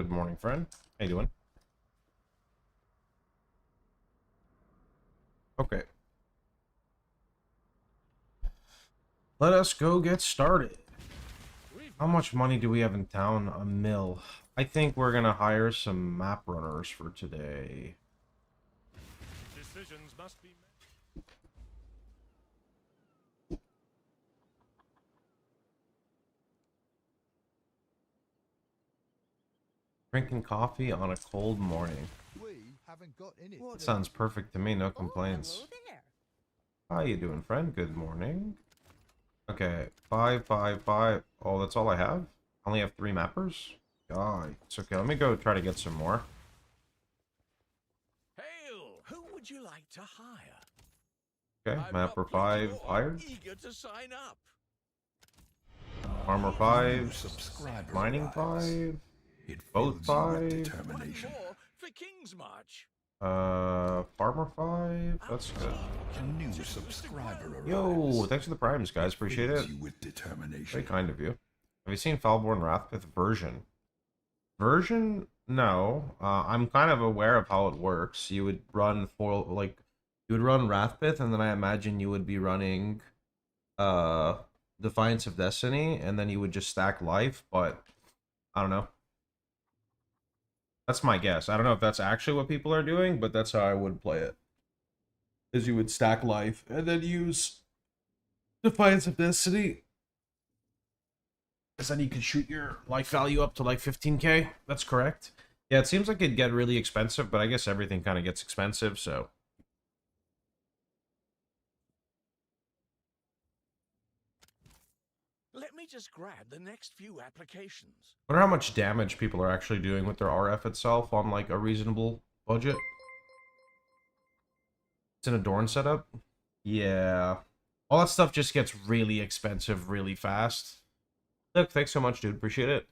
Good morning, friend. How you doing? Okay. Let us go get started. How much money do we have in town? A mill. I think we're gonna hire some map runners for today. Decisions must be made. Drinking coffee on a cold morning. We haven't got in it. That sounds perfect to me, no complaints. Hello there. How you doing, friend? Good morning. Okay, 555. Oh, that's all I have? I only have 3 mappers? God, it's okay. Let me go try to get some more. Hail! Who would you like to hire? Okay, I've mapper got plenty 5 who are hired. Eager to sign up. Armor 5. Subscriber Mining arrives. 5. It Both fills you 5. with One determination. more for King's March. Farmer 5. That's good. A new subscriber arrives. Yo, thanks for the primes, guys. Appreciate Fills it. you with determination. Very kind of you. Have you seen Foulborn Wrathpith version? Version? No. I'm kind of aware of how it works. You would run for you would run Wrathpith, and then I imagine you would be running Defiance of Destiny, and then you would just stack life, but I don't know. That's my guess. I don't know if that's actually what people are doing, but that's how I would play it. Is you would stack life and then use Defiance of Destiny. Because then you could shoot your life value up to like 15k. That's correct. Yeah, it seems like it'd get really expensive, but I guess everything kind of gets expensive, so. Let me just grab the next few applications. I wonder how much damage people are actually doing with their RF itself on like a reasonable budget. It's in a Dorn setup. Yeah. All that stuff just gets really expensive really fast. Look, thanks so much, dude. Appreciate it.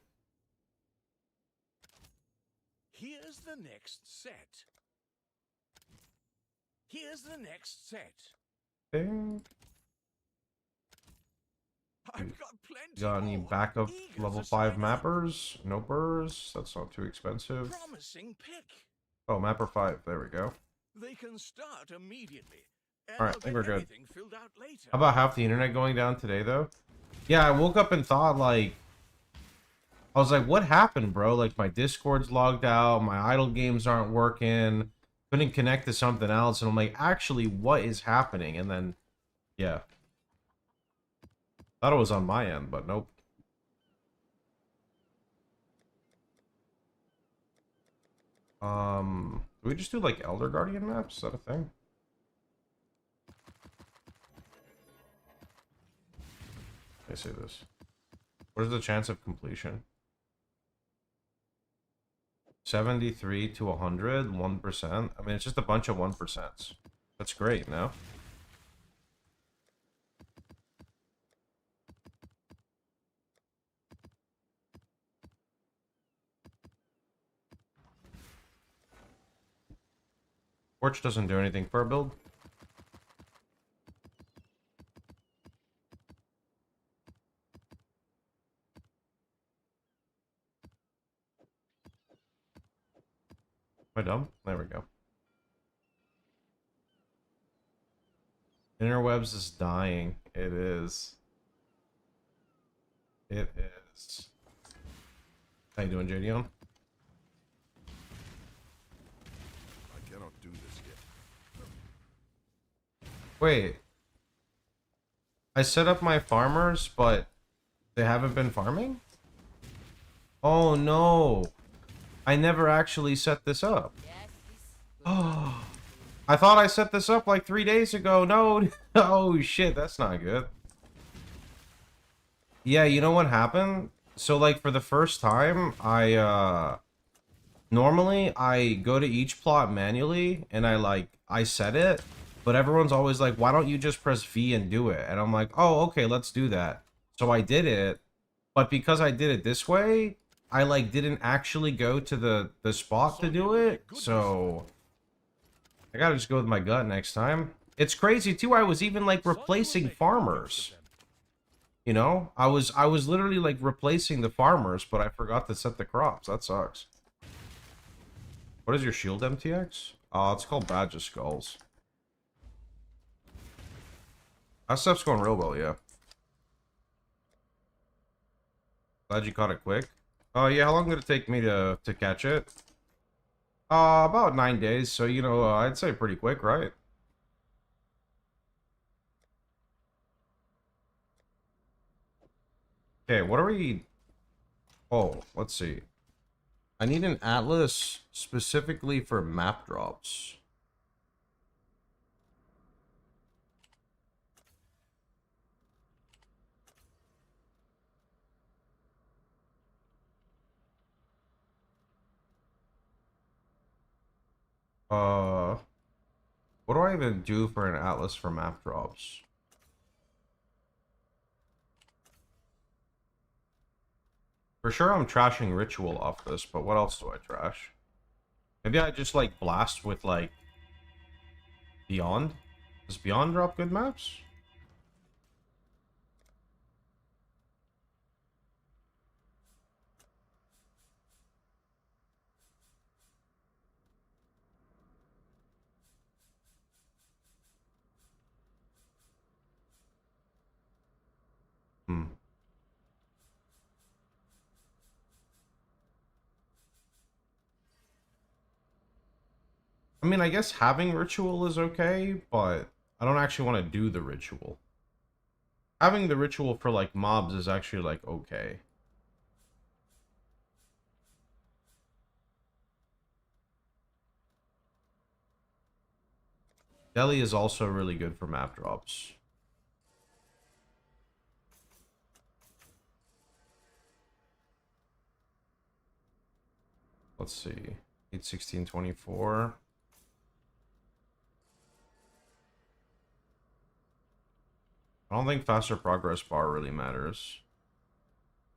Here's the next set. Here's the next set. Ding. I've got plenty Got any more. backup Eager level to 5 sign up. mappers? No burrs. That's not too expensive. Promising pick. Oh, mapper 5. There we go. They can start immediately. And All right, they'll I think get we're good. everything filled out later. How about half the internet going down today, though? Yeah, I woke up and thought, like... I was like, what happened, bro? Like, my Discord's logged out, my idle games aren't working, couldn't connect to something else, and I'm like, actually, what is happening? And then, yeah. Thought it was on my end, but nope. Do we just do, like, Elder Guardian maps? Is that a thing? I say this. What is the chance of completion? 73 to 100, 1%. I mean, it's just a bunch of 1%. That's great, no? Torch doesn't do anything for a build. Am I dumb? There we go. Interwebs is dying. It is. It is. How you doing, JDon? I cannot do this yet. Wait. I set up my farmers, but they haven't been farming? Oh no. I never actually set this up. Oh. I thought I set this up like 3 days ago. No. Oh shit, that's not good. Yeah, you know what happened? So like for the first time, normally I go to each plot manually and I set it, but everyone's always like, why don't you just press V and do it? And I'm like, oh, okay, let's do that. So I did it, but because I did it this way, I like didn't actually go to the spot to do it. So I gotta just go with my gut next time. It's crazy too. I was even like replacing farmers. You know, I was literally like replacing the farmers, but I forgot to set the crops. That sucks. What is your shield MTX? It's called Badge of Skulls. That stuff's going real well, yeah. Glad you caught it quick. Oh, yeah, how long did it take me to catch it? About 9 days, so, you know, I'd say pretty quick, right? Okay, what are we... Oh, let's see. I need an atlas specifically for map drops. What do I even do for an atlas for map drops? For sure I'm trashing ritual off this, but what else do I trash? Maybe I just like blast with like Beyond? Does Beyond drop good maps? Hmm. I mean, I guess having ritual is okay, but I don't actually want to do the ritual. Having the ritual for like mobs is actually like okay. Delhi is also really good for map drops. Let's see. 81624. I don't think faster progress bar really matters.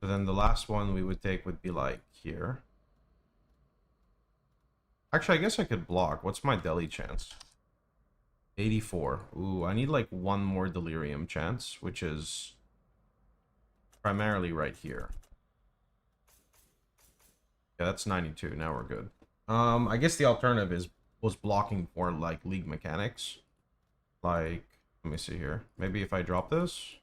But then the last one we would take would be like here. Actually, I guess I could block. What's my Delhi chance? 84. Ooh, I need like one more delirium chance, which is primarily right here. Yeah, that's 92. Now we're good. I guess the alternative was blocking for like league mechanics. Like, let me see here. Maybe if I drop this.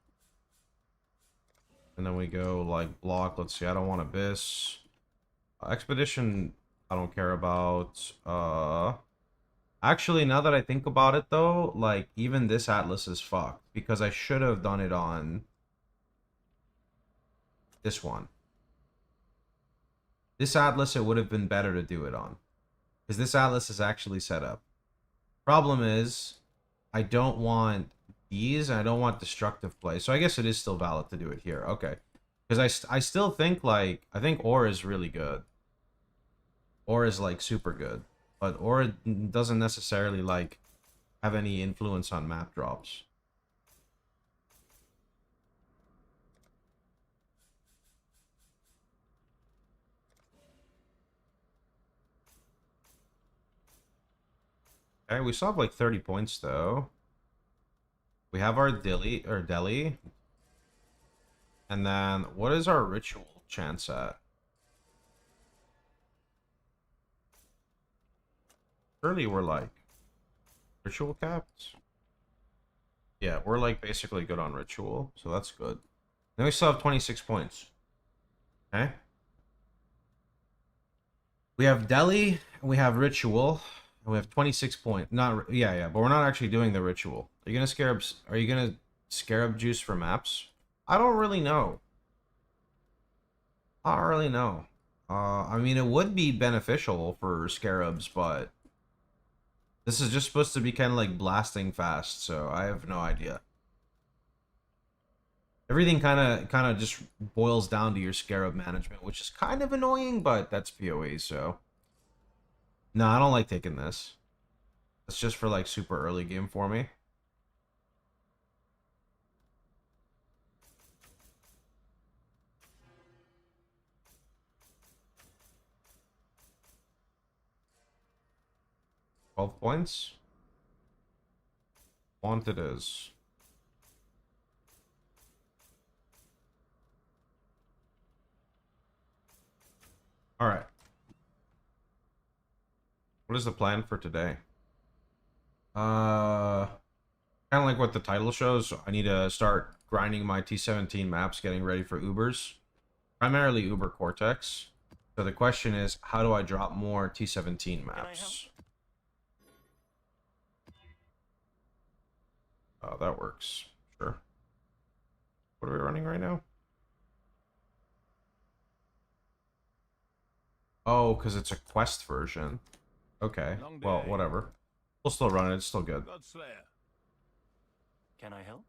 And then we go like block. Let's see, I don't want Abyss. Expedition, I don't care about. Actually, now that I think about it though, like even this Atlas is fucked. Because I should have done it on this one. This Atlas, it would have been better to do it on. Because this Atlas is actually set up. Problem is, I don't want these, and I don't want destructive play. So I guess it is still valid to do it here. Okay. Because I still think, like, I think Ore is really good. Ore is, like, super good. But Ore doesn't necessarily, like, have any influence on map drops. Okay, we still have, like, 30 points, though. We have our Delhi. And then, what is our ritual chance at? Surely we're like ritual capped. Yeah, we're like basically good on ritual, so that's good. Then we still have 26 points. Okay. We have Delhi, and we have ritual, and we have 26 points. Not yeah, but we're not actually doing the ritual. Are you gonna scarab juice for maps? I don't really know. I don't really know. I mean, it would be beneficial for scarabs, but this is just supposed to be kind of like blasting fast, so I have no idea. Everything kind of just boils down to your scarab management, which is kind of annoying, but that's PoE, so. No, I don't like taking this. It's just for like super early game for me. $12 points. Want it is. All right. What is the plan for today? Kind of like what the title shows. I need to start grinding my T17 maps, getting ready for Ubers. Primarily Uber Cortex. So the question is, how do I drop more T17 maps? Oh, that works. Sure. What are we running right now? Oh, because it's a quest version. Okay. Well, whatever. We'll still run it. It's still good. Godslayer. Can I help?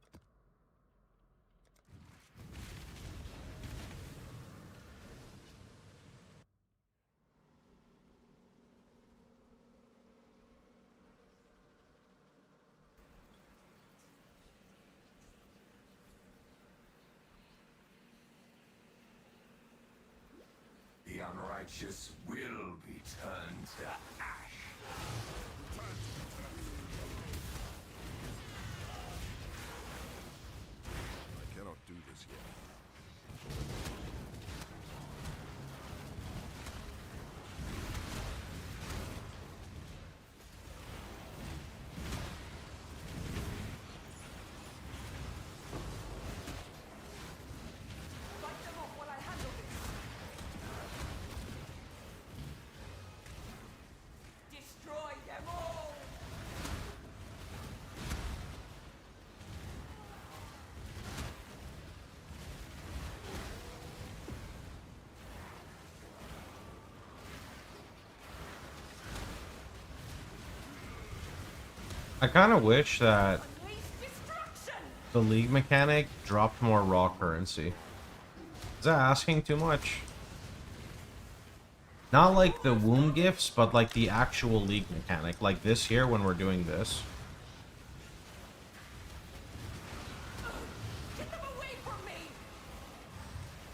The unrighteous will be turned to ash. I cannot do this yet. Destroy them all! I kind of wish that Unleash destruction! the league mechanic dropped more raw currency. Is that asking too much? Not like the womb gifts, but like the actual league mechanic. Like this here when we're doing this. Get them away from me!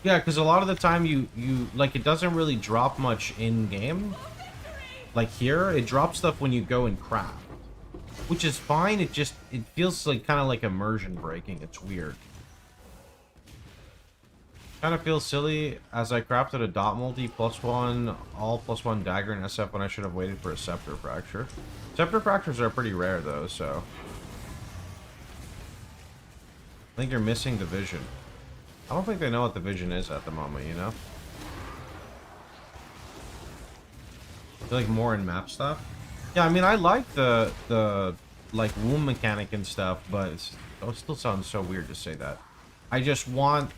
Yeah, because a lot of the time you like it doesn't really drop much in game. For victory! Like here, it drops stuff when you go and craft, which is fine. It feels like kind of like immersion breaking. It's weird. Kind of feels silly as I crafted a dot multi +1 all +1 dagger in SF when I should have waited for a scepter fracture. Scepter fractures are pretty rare though, so I think you're missing the vision. I don't think they know what the vision is at the moment, you know? I feel like more in map stuff. Yeah, I mean, I like the like womb mechanic and stuff, but it still sounds so weird to say that. I just want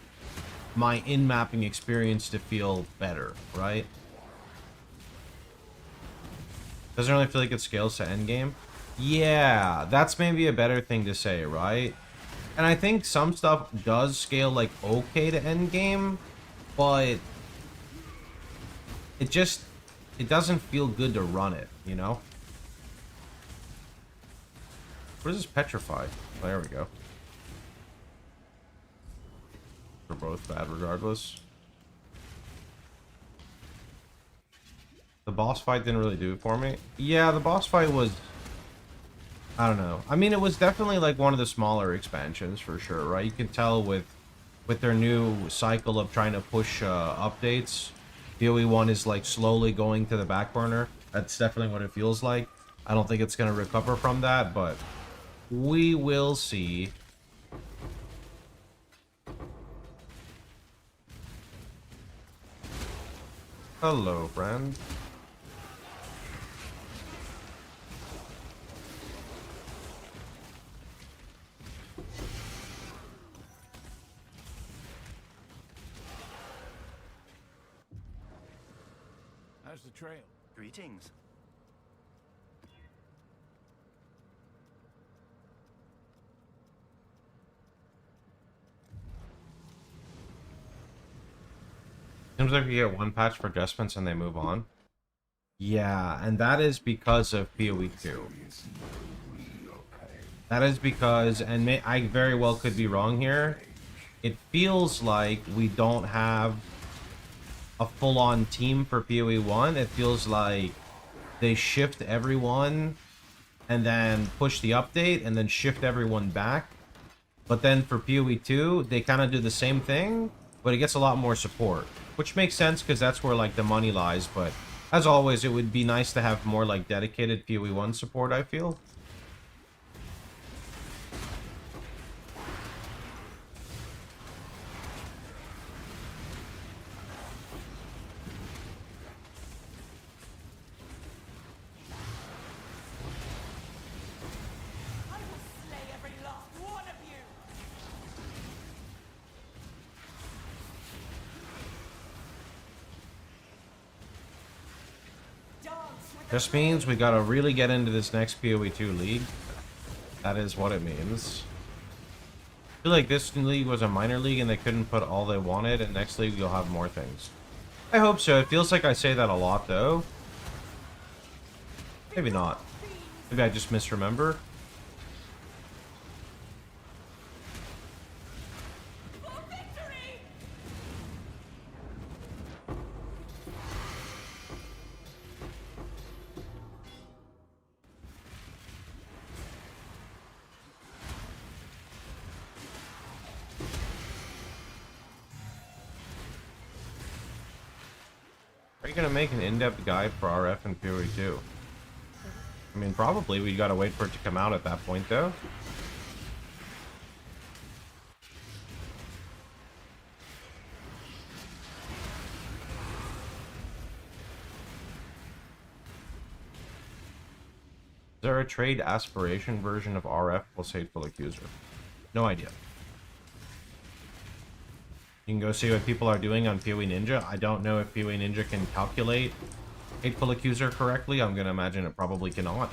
my in-mapping experience to feel better, right? Doesn't really feel like it scales to endgame. Yeah, that's maybe a better thing to say, right? And I think some stuff does scale like okay to endgame, but it doesn't feel good to run it, you know? What is this petrify? Oh, there we go. We're both bad regardless. The boss fight didn't really do it for me. Yeah, the boss fight was... I don't know. I mean, it was definitely like one of the smaller expansions for sure, right? You can tell with their new cycle of trying to push updates. PoE 1 is like slowly going to the back burner. That's definitely what it feels like. I don't think it's going to recover from that, but we will see. Hello, friend. How's the trail? Greetings. Seems like you get one patch for adjustments and they move on. Yeah, and that is because of PoE 2. That is because, and I very well could be wrong here, it feels like we don't have a full-on team for PoE 1. It feels like they shift everyone and then push the update and then shift everyone back. But then for PoE 2, they kind of do the same thing, but it gets a lot more support. Which makes sense because that's where like the money lies, but As always, it would be nice to have more like dedicated PoE 1 support, I feel. I will slay every last one of you! Dance with the This means we gotta really get into this next PoE 2 league. That is what it means. I feel like this league was a minor league and they couldn't put all they wanted, and next league you'll have more things. I hope so. It feels like I say that a lot, though. Maybe not. Maybe I just misremember. For victory! Are you gonna make an in-depth guide for RF and PoE 2? I mean, probably. We gotta wait for it to come out at that point, though. Is there a trade aspiration version of RF plus Hateful Accuser? No idea. You can go see what people are doing on PoE Ninja. I don't know if PoE Ninja can calculate Hateful Accuser correctly. I'm gonna imagine it probably cannot.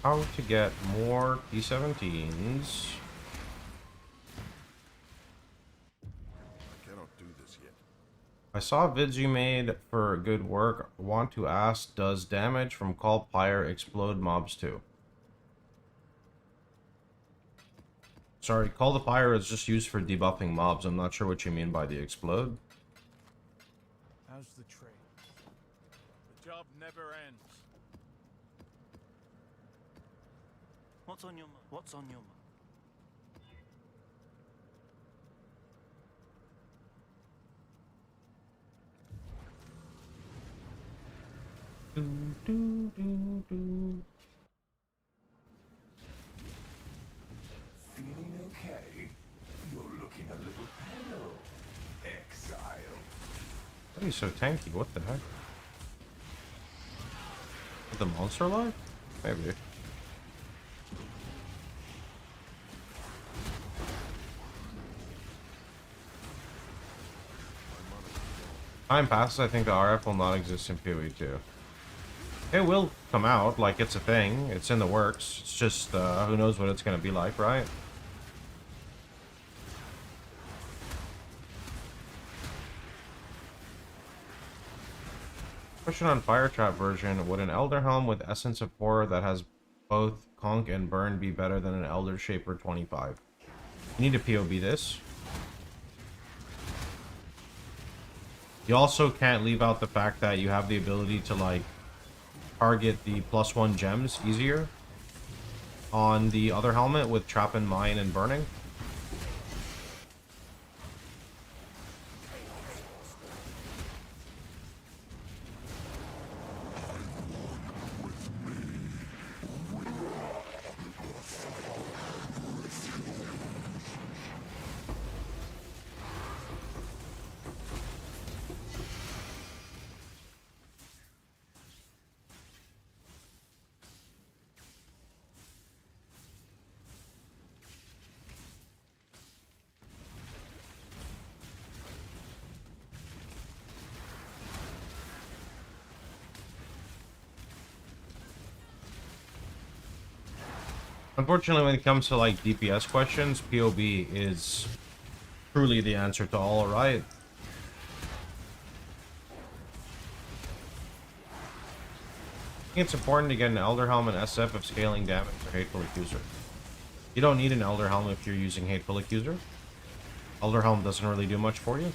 How to get more P17s. I cannot do this yet. I saw vids you made for good work. Want to ask, does damage from Call Pyre explode mobs too? Sorry, Call the Pyre is just used for debuffing mobs. I'm not sure what you mean by the explode. How's the trade? The job never ends. What's on your mind? What's on your mind? Feeling okay? You're looking a little pale, exile. Why are you so tanky? What the heck? Is the monster alive? Maybe. Time passes, I think the RF will not exist in PoE 2. It will come out, like it's a thing. It's in the works. It's just, who knows what it's gonna be like, right? Question on Fire Trap version. Would an Elder Helm with Essence of Horror that has both Conk and Burn be better than an Elder Shaper 25? You need to POB this. You also can't leave out the fact that you have the ability to, like, target the +1 gems easier on the other helmet with Trap and Mine and Burning. Unfortunately, when it comes to like DPS questions, PoB is truly the answer to all, right? I think it's important to get an Elder Helm and SF if scaling damage or Hateful Accuser. You don't need an Elder Helm if you're using Hateful Accuser. Elder Helm doesn't really do much for you.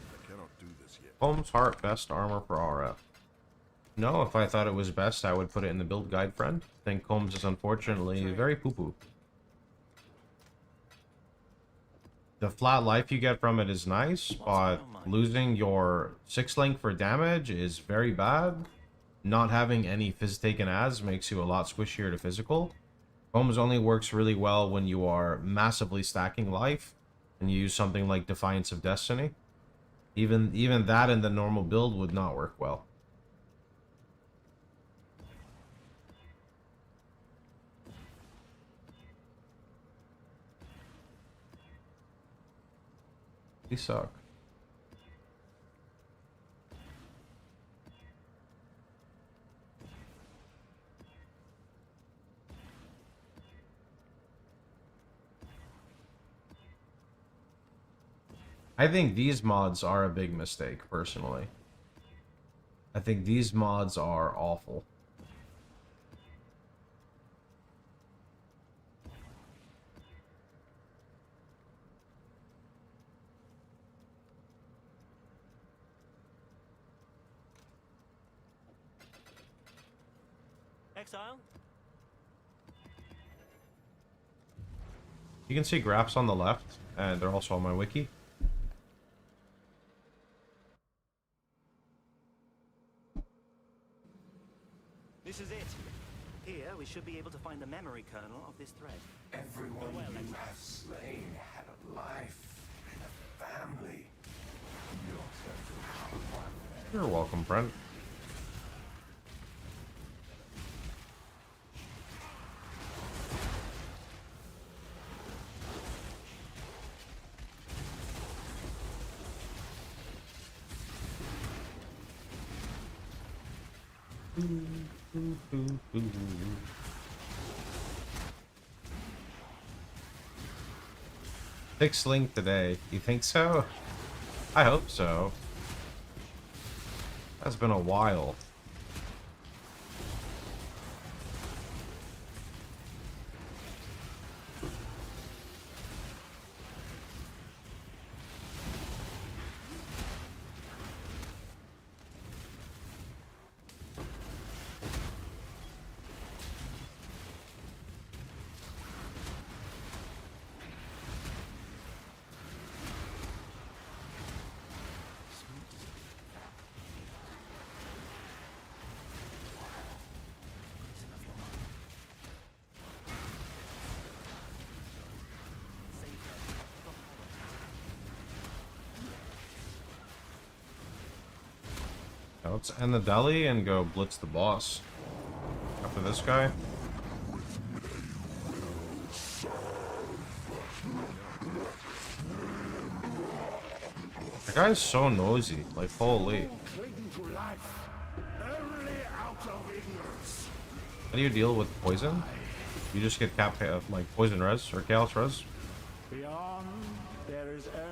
I cannot do this yet. Holmes Heart, best armor for RF. No, if I thought it was best, I would put it in the build guide, friend. I think Combs is unfortunately very poo-poo. The flat life you get from it is nice, but losing your 6 link for damage is very bad. Not having any phys taken as makes you a lot squishier to physical. Combs only works really well when you are massively stacking life and you use something like Defiance of Destiny. Even that in the normal build would not work well. They suck. I think these mods are a big mistake, personally. I think these mods are awful. Exile? You can see graphs on the left, and they're also on my wiki. This is it. Here, we should be able to find the memory kernel of this thread. Everyone you have slain had a life and a family. Your turn to become one. You're welcome, friend. Fixed link today. You think so? I hope so. That's been a while. Let's end the deli and go blitz the boss. After this guy. That guy's so noisy. Like, holy. How do you deal with poison? You just get like poison res or chaos res.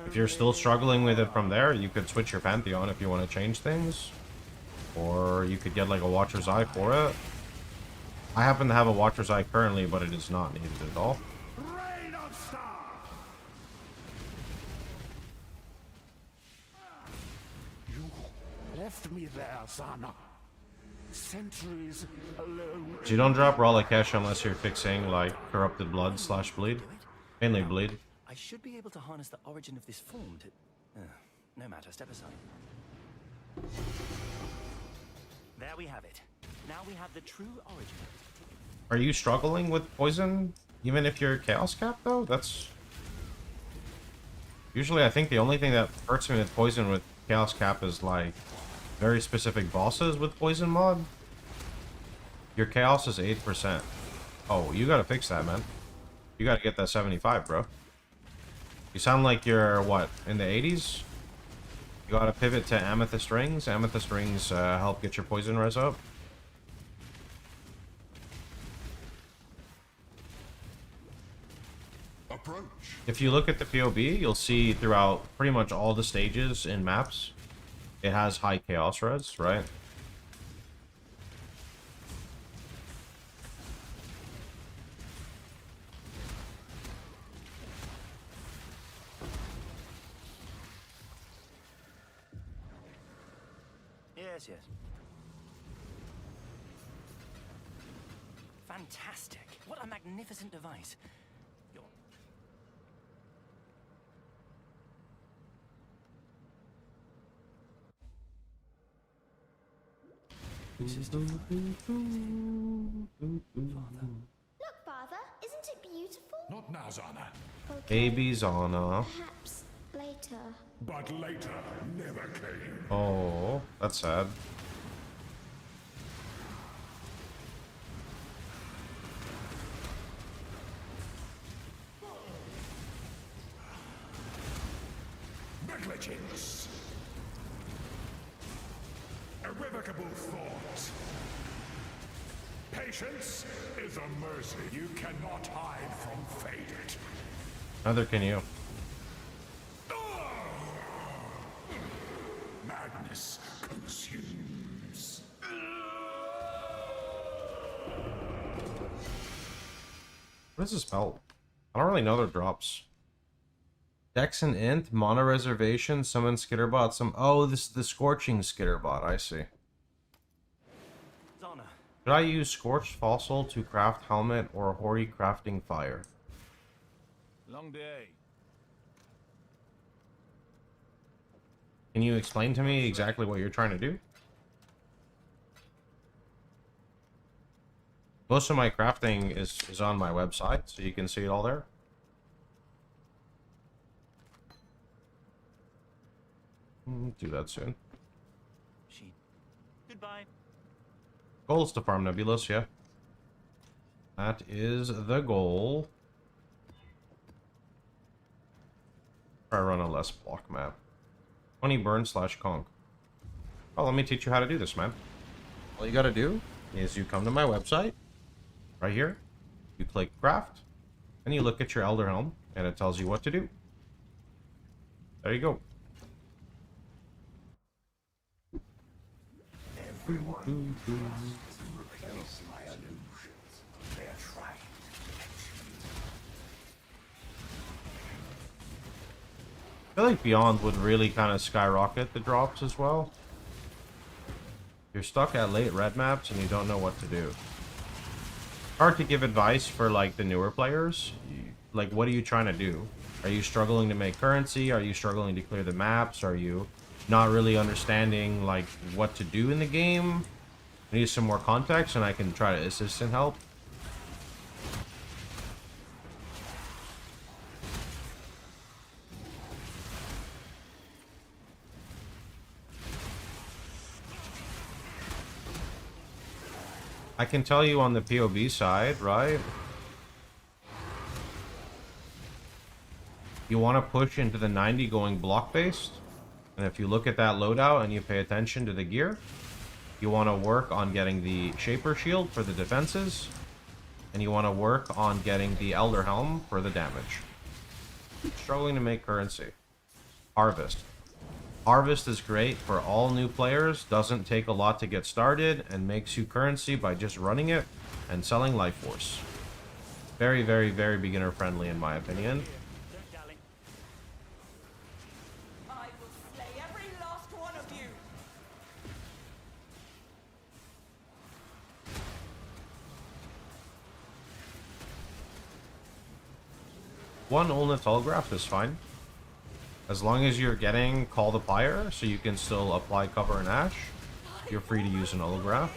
If you're still struggling with it from there, you could switch your Pantheon if you want to change things. Or you could get like a Watcher's Eye for it. I happen to have a Watcher's Eye currently, but it is not needed at all. You left me there, son. Centuries alone. So you don't drop Raw Lakesh unless you're fixing like Corrupted Blood / Bleed. Mainly Bleed. I should be able to harness the origin of this form to... no matter, step aside. There we have it. Now we have the true origin. Are you struggling with poison? Even if you're Chaos Cap though? That's... Usually, I think the only thing that hurts me with poison with Chaos Cap is like very specific bosses with poison mod. Your chaos is 8%. Oh, you gotta fix that, man. You gotta get that 75, bro. You sound like you're, what, in the 80s? You gotta pivot to amethyst rings. Amethyst rings help get your poison res up. Approach. If you look at the POB, you'll see throughout pretty much all the stages in maps, it has high chaos res, right? Yes, yes. Fantastic. What a magnificent device. You're... This is divine. Father. Look, Father, isn't it beautiful? Not now, Zana. Okay, Babies on perhaps later. But later never came. Oh, that's sad. Negligence. Irrevocable thought. Patience is a mercy you cannot hide from fate. Neither can you. Madness consumes. What is this spell? I don't really know their drops. Dex and Int, Mono Reservation, Summon Skitterbot, some... Oh, this is the Scorching Skitterbot, I see. Zana. Should I use Scorched Fossil to craft Helmet or Hori Crafting Fire? Long day. Can you explain to me exactly what you're trying to do? Most of my crafting is on my website, so you can see it all there. Do that soon. She... Goodbye. Goal is to farm Nebulous, yeah. That is the goal. Try run a less block map. 20 burn / conk. Oh, let me teach you how to do this, man. All you gotta do is you come to my website, right here, you click craft, and you look at your Elder Helm, and it tells you what to do. There you go. Everyone must replace my illusions. They're trying to catch I feel like Beyond would really kind of skyrocket the drops as well. You're stuck at late red maps and you don't know what to do. Hard to give advice for like the newer players. Like, what are you trying to do? Are you struggling to make currency? Are you struggling to clear the maps? Are you not really understanding like what to do in the game? I need some more context and I can try to assist and help. I can tell you on the POB side, right? You want to push into the 90 going block based. And if you look at that loadout and you pay attention to the gear, you want to work on getting the Shaper Shield for the defenses. And you want to work on getting the Elder Helm for the damage. Struggling to make currency. Harvest. Harvest is great for all new players, doesn't take a lot to get started, and makes you currency by just running it and selling Life Force. Very, very, very beginner friendly in my opinion. Don't dally. I will slay every last one of you. One Ulnatal Graph is fine. As long as you're getting Call the Pyre, so you can still apply cover and ash, you're free to use an Holograph.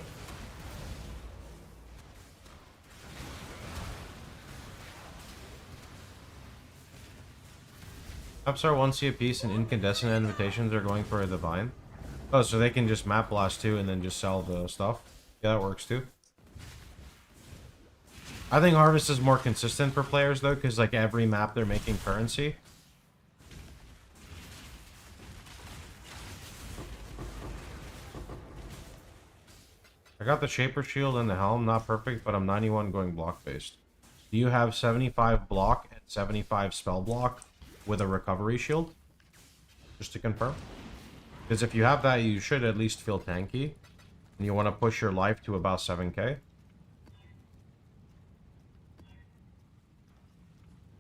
Maps are 1C apiece and incandescent invitations are going for a divine. Oh, so they can just map blast too and then just sell the stuff. Yeah, that works too. I think Harvest is more consistent for players though, because like every map they're making currency. I got the Shaper Shield and the Helm, not perfect, but I'm 91 going block based. Do you have 75 block and 75 spell block with a recovery shield? Just to confirm. Because if you have that, you should at least feel tanky. And you want to push your life to about 7k.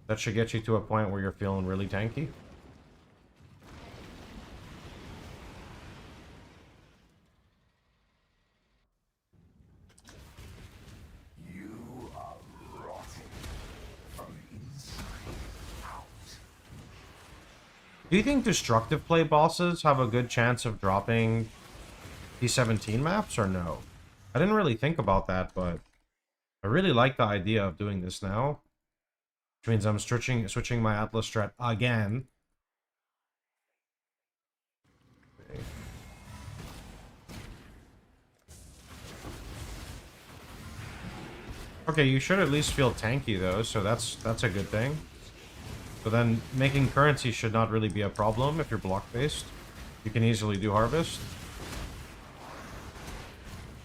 That should get you to a point where you're feeling really tanky. You are rotting from inside out. Do you think destructive play bosses have a good chance of dropping P17 maps or no? I didn't really think about that, but I really like the idea of doing this now. Which means I'm switching my Atlas strat again. Okay, you should at least feel tanky though, so that's a good thing. So then making currency should not really be a problem if you're block based. You can easily do harvest.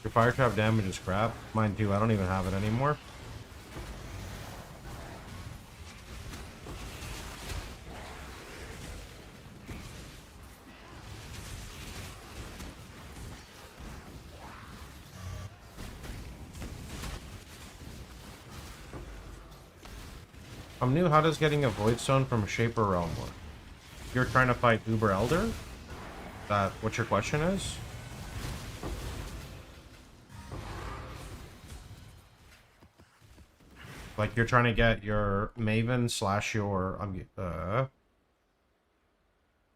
Your fire trap damage is crap. Mine too, I don't even have it anymore. I'm new. How does getting a Void Stone from Shaper Realm work? You're trying to fight Uber Elder? Is that what your question is? Like you're trying to get your Maven slash your I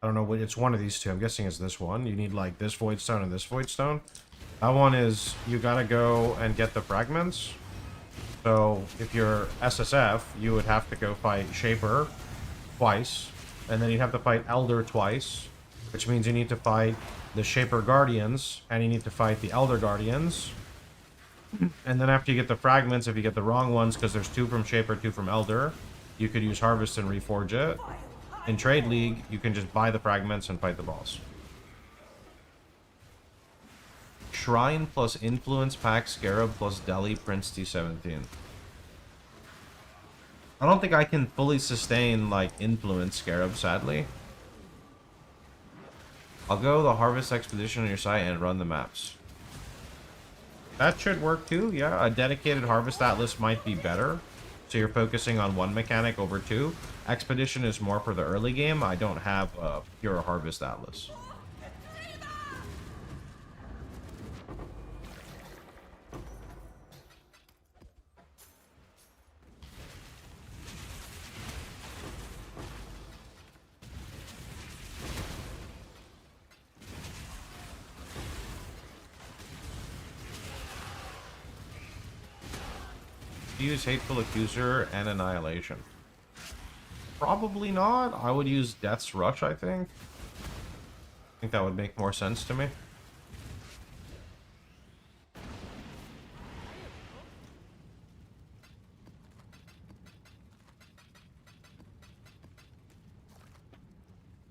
don't know what, it's one of these two. I'm guessing it's this one. You need like this Void Stone and this Void Stone. That one is you gotta go and get the fragments. So if you're SSF, you would have to go fight Shaper twice, and then you'd have to fight Elder twice, which means you need to fight the Shaper Guardians, and you need to fight the Elder Guardians. And then after you get the fragments, if you get the wrong ones, because there's 2 from Shaper, 2 from Elder, you could use Harvest and reforge it. In Trade League, you can just buy the fragments and fight the boss. Shrine plus Influence Pack Scarab plus Delhi Prince T17. I don't think I can fully sustain, like, Influence Scarab, sadly. I'll go the Harvest Expedition on your site and run the maps. That should work too, yeah. A dedicated Harvest Atlas might be better. So you're focusing on one mechanic over 2. Expedition is more for the early game. I don't have a pure Harvest Atlas. Use Hateful Accuser and Annihilation. Probably not. I would use Death's Rush, I think. I think that would make more sense to me.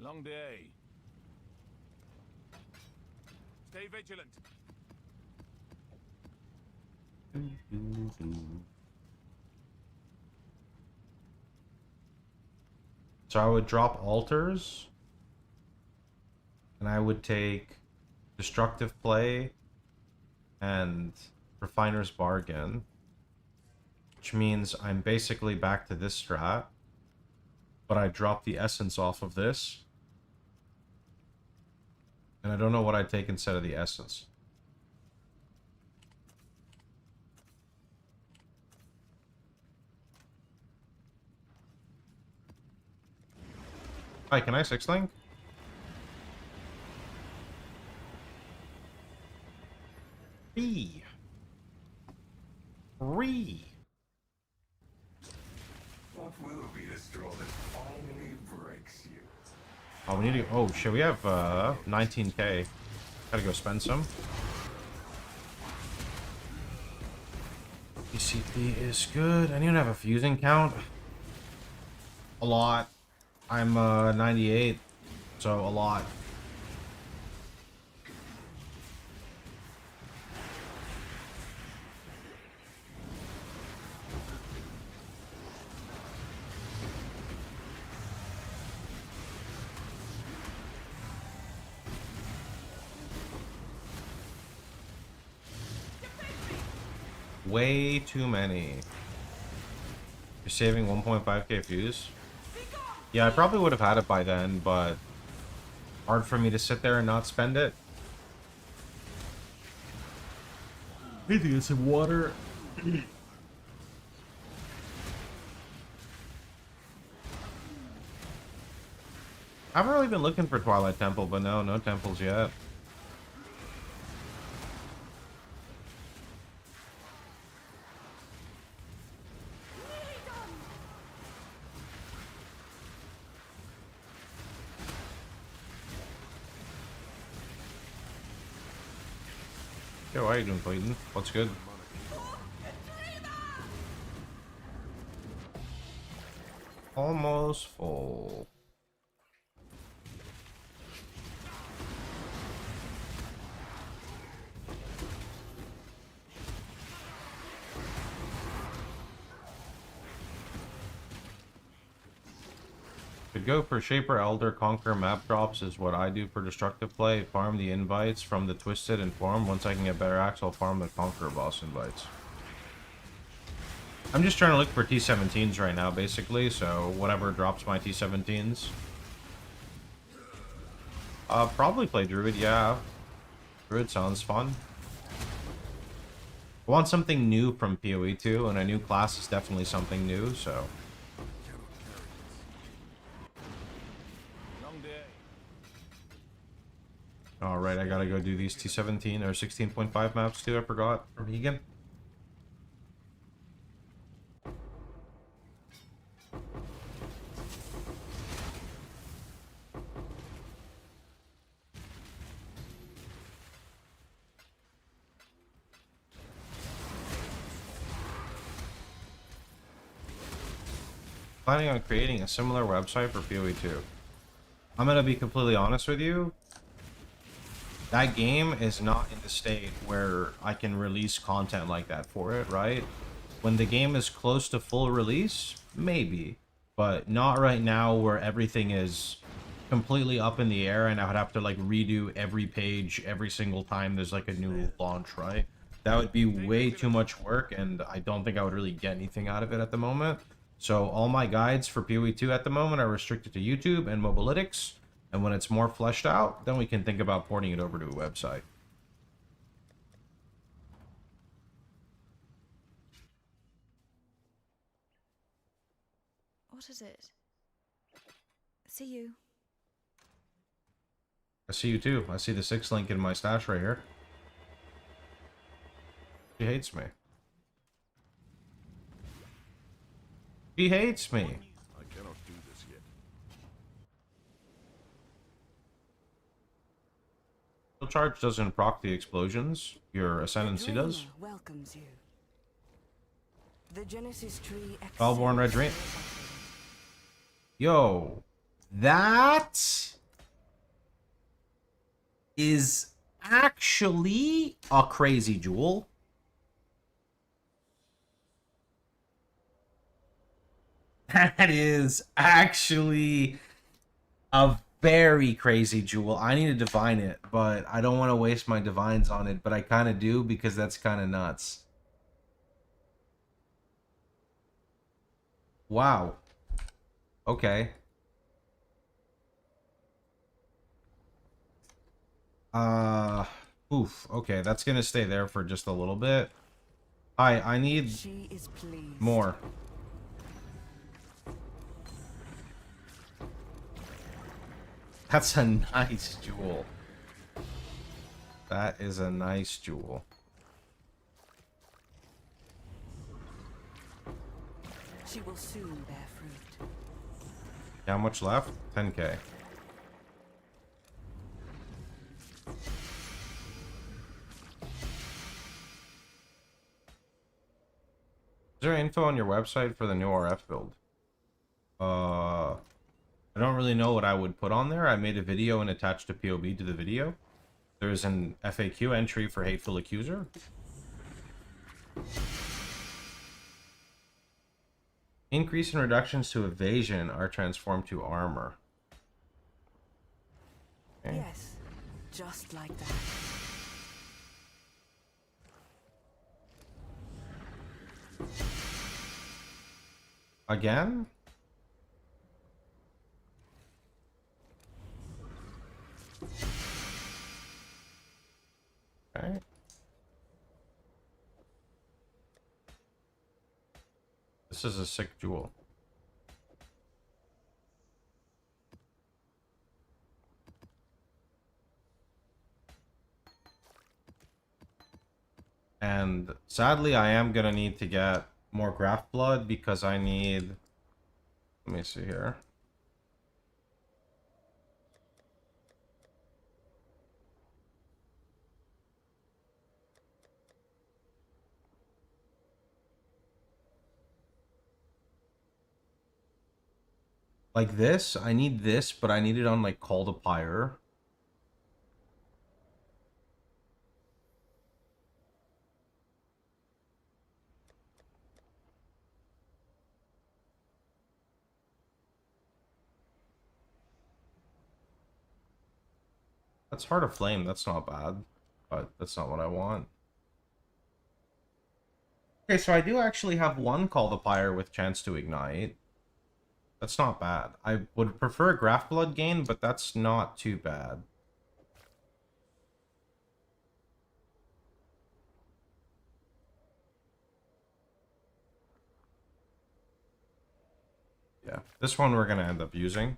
Long day. Stay vigilant. So I would drop Altars. And I would take Destructive Play and Refiner's Bargain. Which means I'm basically back to this strat. But I drop the Essence off of this. And I don't know what I'd take instead of the Essence. Hi, can I 6-link? Re. What will be the straw that finally breaks you? Oh, we need to. Oh shit, we have 19k. Gotta go spend some. ECP is good. I need to have a fusing count. A lot. I'm 98, so a lot. Way too many. You're saving 1.5k fuse? Yeah, I probably would have had it by then, but hard for me to sit there and not spend it. Need to get some water. I haven't really been looking for Twilight Temple, but no temples yet. Yo, how you doing, Clayton? What's good? Almost full. Could go for Shaper, Elder, Conquer, map drops is what I do for destructive play. Farm the invites from the Twisted and farm. Once I can get better axe, I'll farm the Conquer boss invites. I'm just trying to look for T17s right now, basically, so whatever drops my T17s. Probably play Druid, yeah. Druid sounds fun. I want something new from PoE 2, and a new class is definitely something new, so... Alright, I gotta go do these T17 or 16.5 maps too, I forgot, from Egan. Planning on creating a similar website for PoE 2. I'm gonna be completely honest with you. That game is not in the state where I can release content like that for it, right? When the game is close to full release, maybe. But not right now where everything is completely up in the air and I would have to like redo every page every single time there's like a new launch, right? That would be way too much work and I don't think I would really get anything out of it at the moment. So all my guides for PoE 2 at the moment are restricted to YouTube and Mobalytics. And when it's more fleshed out, then we can think about porting it over to a website. What is it? See you. I see you too. I see the 6 link in my stash right here. She hates me. She hates me. I cannot do this yet. Full charge doesn't proc the explosions. Your ascendancy does. Welcomes you. The Genesis tree. Valborn Red Dream. Yo, that is actually a crazy jewel. That is actually a very crazy jewel. I need to divine it, but I don't want to waste my divines on it, but I kind of do because that's kind of nuts. Wow. Okay. Oof. Okay, that's gonna stay there for just a little bit. I need more. That's a nice jewel. That is a nice jewel. She will soon bear fruit. How much left? 10k. there info on your website for the new RF build? I don't really know what I would put on there. I made a video and attached a POV to the video. There's an FAQ entry for Hateful Accuser. Increase in reductions to evasion are transformed to armor. Okay. Yes, just like that. Again? Okay. This is a sick jewel. And sadly, I am gonna need to get more graft blood because I need... Let me see here. Like this, I need this, but I need it on like Call to Pyre. That's Heart of Flame, that's not bad, but that's not what I want. Okay, so I do actually have one Call to Pyre with chance to ignite. That's not bad. I would prefer Graft Blood gain, but that's not too bad. Yeah, this one we're gonna end up using.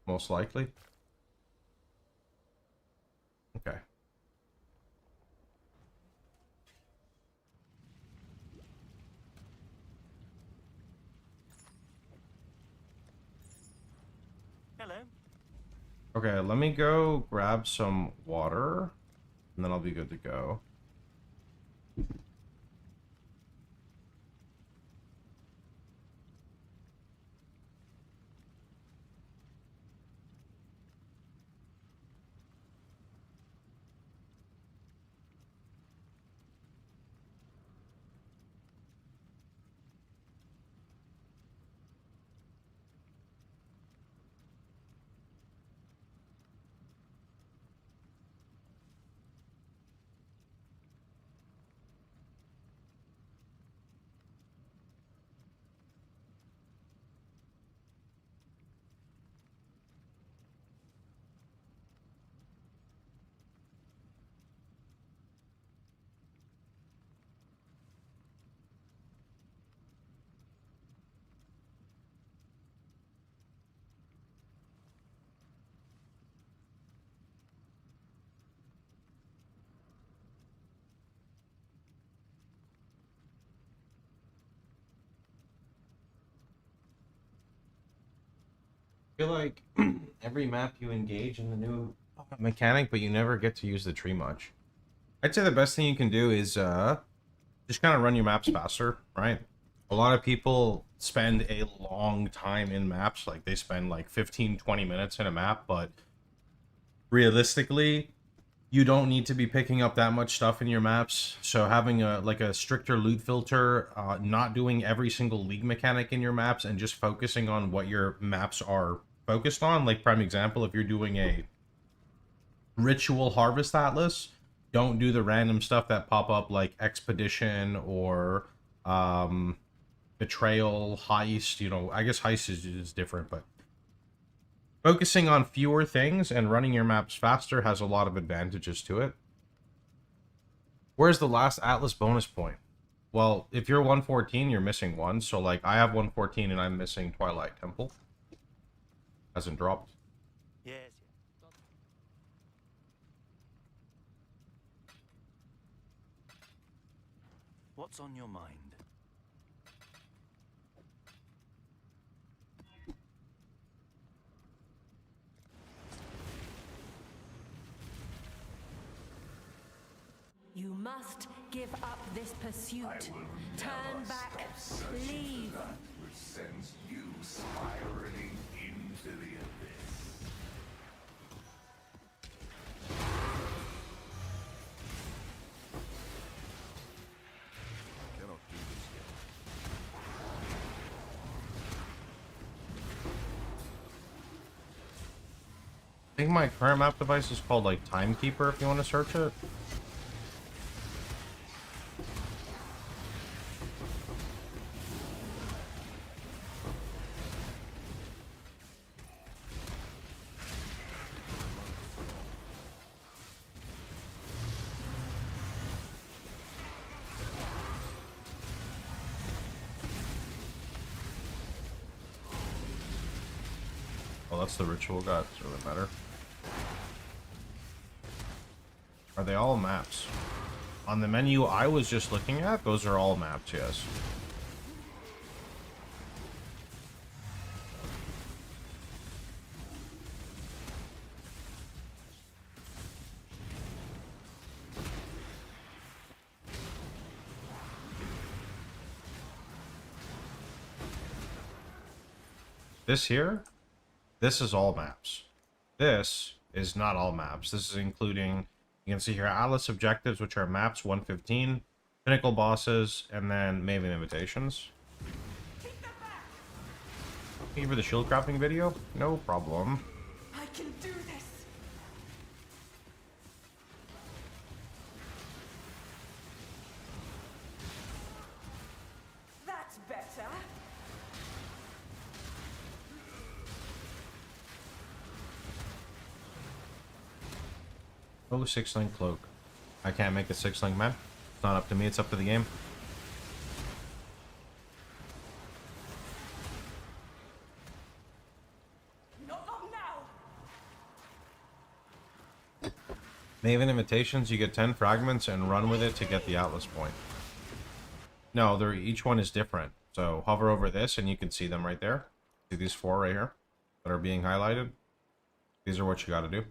Most likely. Okay. Hello. Okay, let me go grab some water, and then I'll be good to go. I feel like every map you engage in the new mechanic, but you never get to use the tree much. I'd say the best thing you can do is just kind of run your maps faster, right? A lot of people spend a long time in maps, like they spend like 15-20 minutes in a map, but realistically, you don't need to be picking up that much stuff in your maps. So having a stricter loot filter, not doing every single league mechanic in your maps, and just focusing on what your maps are focused on. Like prime example, if you're doing a ritual harvest atlas, don't do the random stuff that pop up like expedition or betrayal, heist. You know, I guess heist is different, but focusing on fewer things and running your maps faster has a lot of advantages to it. Where's the last Atlas bonus point? Well, if you're 114, you're missing one. So, like, I have 114 and I'm missing Twilight Temple. Hasn't dropped. Yes. What's on your mind? You must give up this pursuit. Turn back. Leave. Which sends you spiraling into the abyss. Cannot do this yet. I think my current map device is called like Timekeeper if you want to search it. Oh, that's the ritual god. Doesn't really matter. Are they all maps? On the menu I was just looking at, those are all maps, yes. This here, this is all maps. This is not all maps. This is including, you can see here, Atlas objectives, which are maps 115, Pinnacle bosses, and then Maven invitations. Thank you for the shield crafting video. No problem. I can do this. That's better. Oh, 6-link cloak. I can't make a 6-link, man. It's not up to me, it's up to the game. Not long now. Maven invitations, you get 10 fragments and run with it to get the Atlas point. No, they're, each one is different. So hover over this and you can see them right there. See these 4 right here that are being highlighted? These are what you gotta do.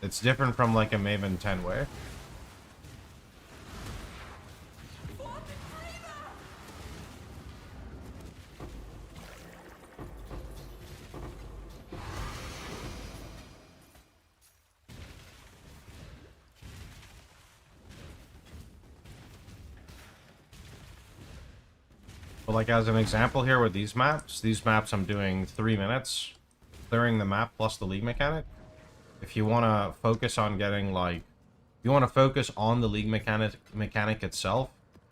It's different from like a Maven 10 way. But like as an example here with these maps I'm doing 3 minutes, clearing the map plus the league mechanic. If you want to focus on getting like, if you want to focus on the league mechanic itself,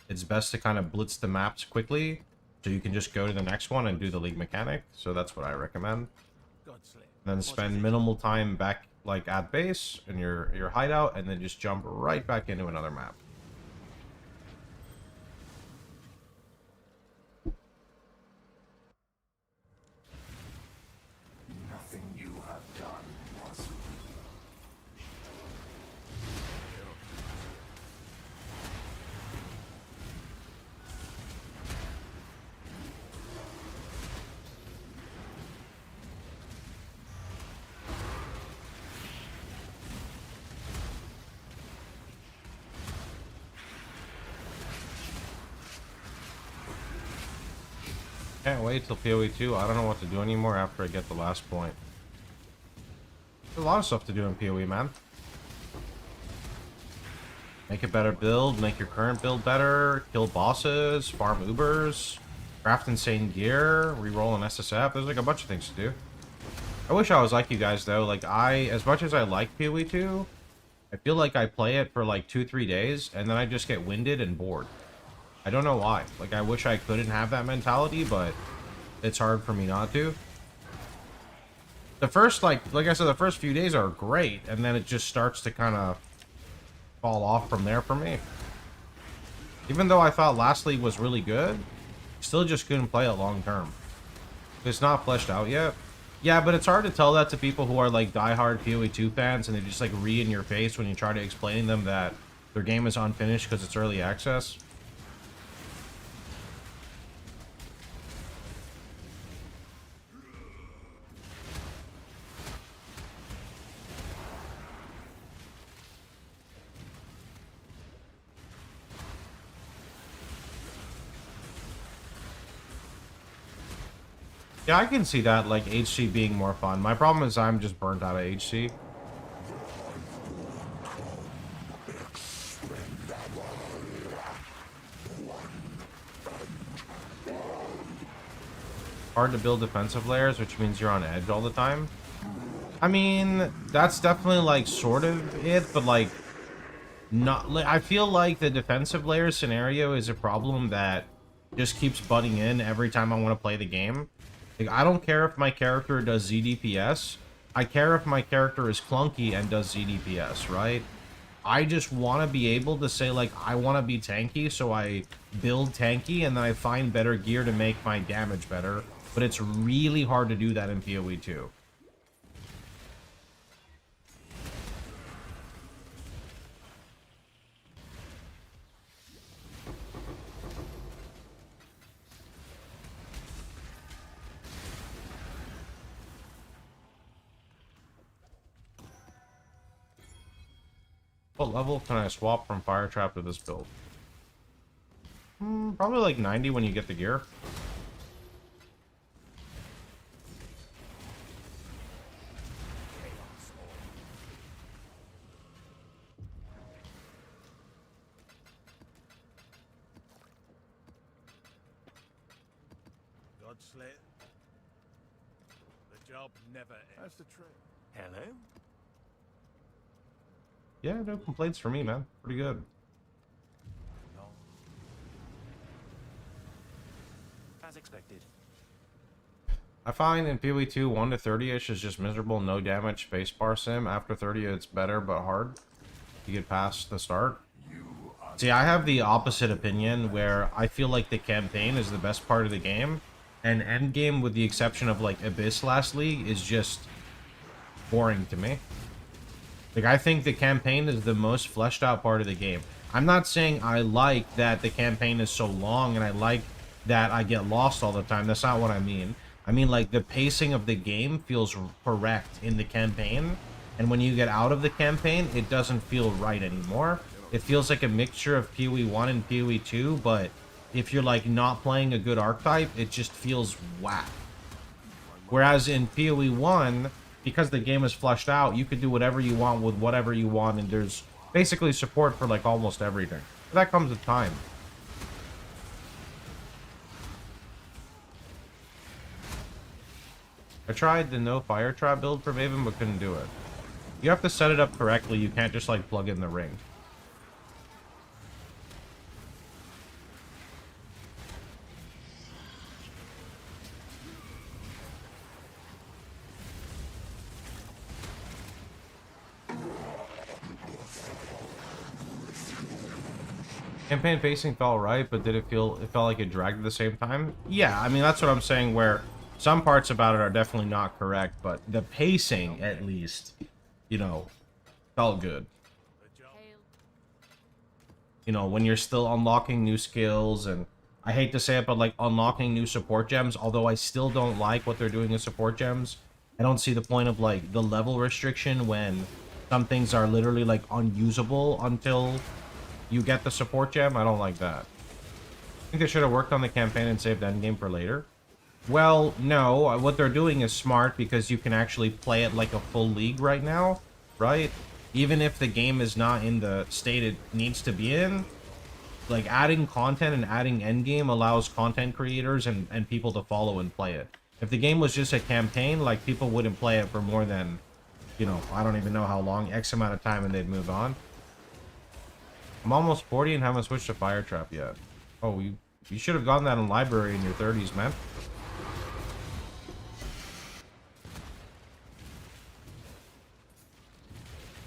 it's best to kind of blitz the maps quickly so you can just go to the next one and do the league mechanic. So that's what I recommend. Then spend minimal time back like at base in your hideout and then just jump right back into another map. Nothing you have done was Can't wait till PoE 2. I don't know what to do anymore after I get the last point. There's a lot of stuff to do in PoE, man. Make a better build, make your current build better, kill bosses, farm Ubers, craft insane gear, reroll an SSF. There's like a bunch of things to do. I wish I was like you guys though. Like as much as I like PoE 2, I feel like I play it for like 2-3 days and then I just get winded and bored. I don't know why. Like I wish I couldn't have that mentality, but it's hard for me not to. The first like I said, the first few days are great, and then it just starts to kind of fall off from there for me. Even though I thought last league was really good, still just couldn't play it long term. It's not fleshed out yet. Yeah, but it's hard to tell that to people who are like diehard PoE 2 fans, and they just like in your face when you try to explain to them that their game is unfinished because it's early access. Yeah, I can see that, like, HC being more fun. My problem is I'm just burnt out of HC. Hard to build defensive layers, which means you're on edge all the time. I mean, that's definitely, like, sort of it, but, like, not... Like, I feel like the defensive layer scenario is a problem that just keeps butting in every time I want to play the game. Like, I don't care if my character does ZDPS. I care if my character is clunky and does ZDPS, right? I just want to be able to say, like, I want to be tanky, so I build tanky, and then I find better gear to make my damage better. But it's really hard to do that in PoE 2. What level can I swap from Fire Trap to this build? Probably like 90 when you get the gear. Godslit. The job never ends. That's the trick. Hello? Yeah, no complaints for me, man. Pretty good. As expected. I find in PoE 2, 1 to 30-ish is just miserable, no damage, spacebar sim. After 30, it's better, but hard to get past the start. See, I have the opposite opinion, where I feel like the campaign is the best part of the game, and endgame, with the exception of, like, Abyss last league, is just boring to me. Like, I think the campaign is the most fleshed out part of the game. I'm not saying I like that the campaign is so long, and I like that I get lost all the time. That's not what I mean. I mean, like, the pacing of the game feels correct in the campaign, and when you get out of the campaign, it doesn't feel right anymore. It feels like a mixture of PoE 1 and PoE 2, but if you're, like, not playing a good archetype, it just feels whack. Whereas in PoE 1, because the game is fleshed out, you could do whatever you want with whatever you want, and there's basically support for, like, almost everything. But that comes with time. I tried the no fire trap build for Maven, but couldn't do it. You have to set it up correctly. You can't just, like, plug in the ring. Campaign pacing felt right, but did it felt like it dragged at the same time? Yeah, I mean, that's what I'm saying, where some parts about it are definitely not correct, but the pacing, at least, you know, felt good. You know, when you're still unlocking new skills, and I hate to say it, but, like, unlocking new support gems, although I still don't like what they're doing with support gems. I don't see the point of, like, the level restriction when some things are literally, like, unusable until you get the support gem. I don't like that. I think they should have worked on the campaign and saved endgame for later. Well, no. What they're doing is smart, because you can actually play it like a full league right now, right? Even if the game is not in the state it needs to be in, like, adding content and adding endgame allows content creators and people to follow and play it. If the game was just a campaign, like, people wouldn't play it for more than, you know, I don't even know how long, X amount of time, and they'd move on. I'm almost 40 and haven't switched to Fire Trap yet. Oh, you should have gotten that in library in your 30s, man.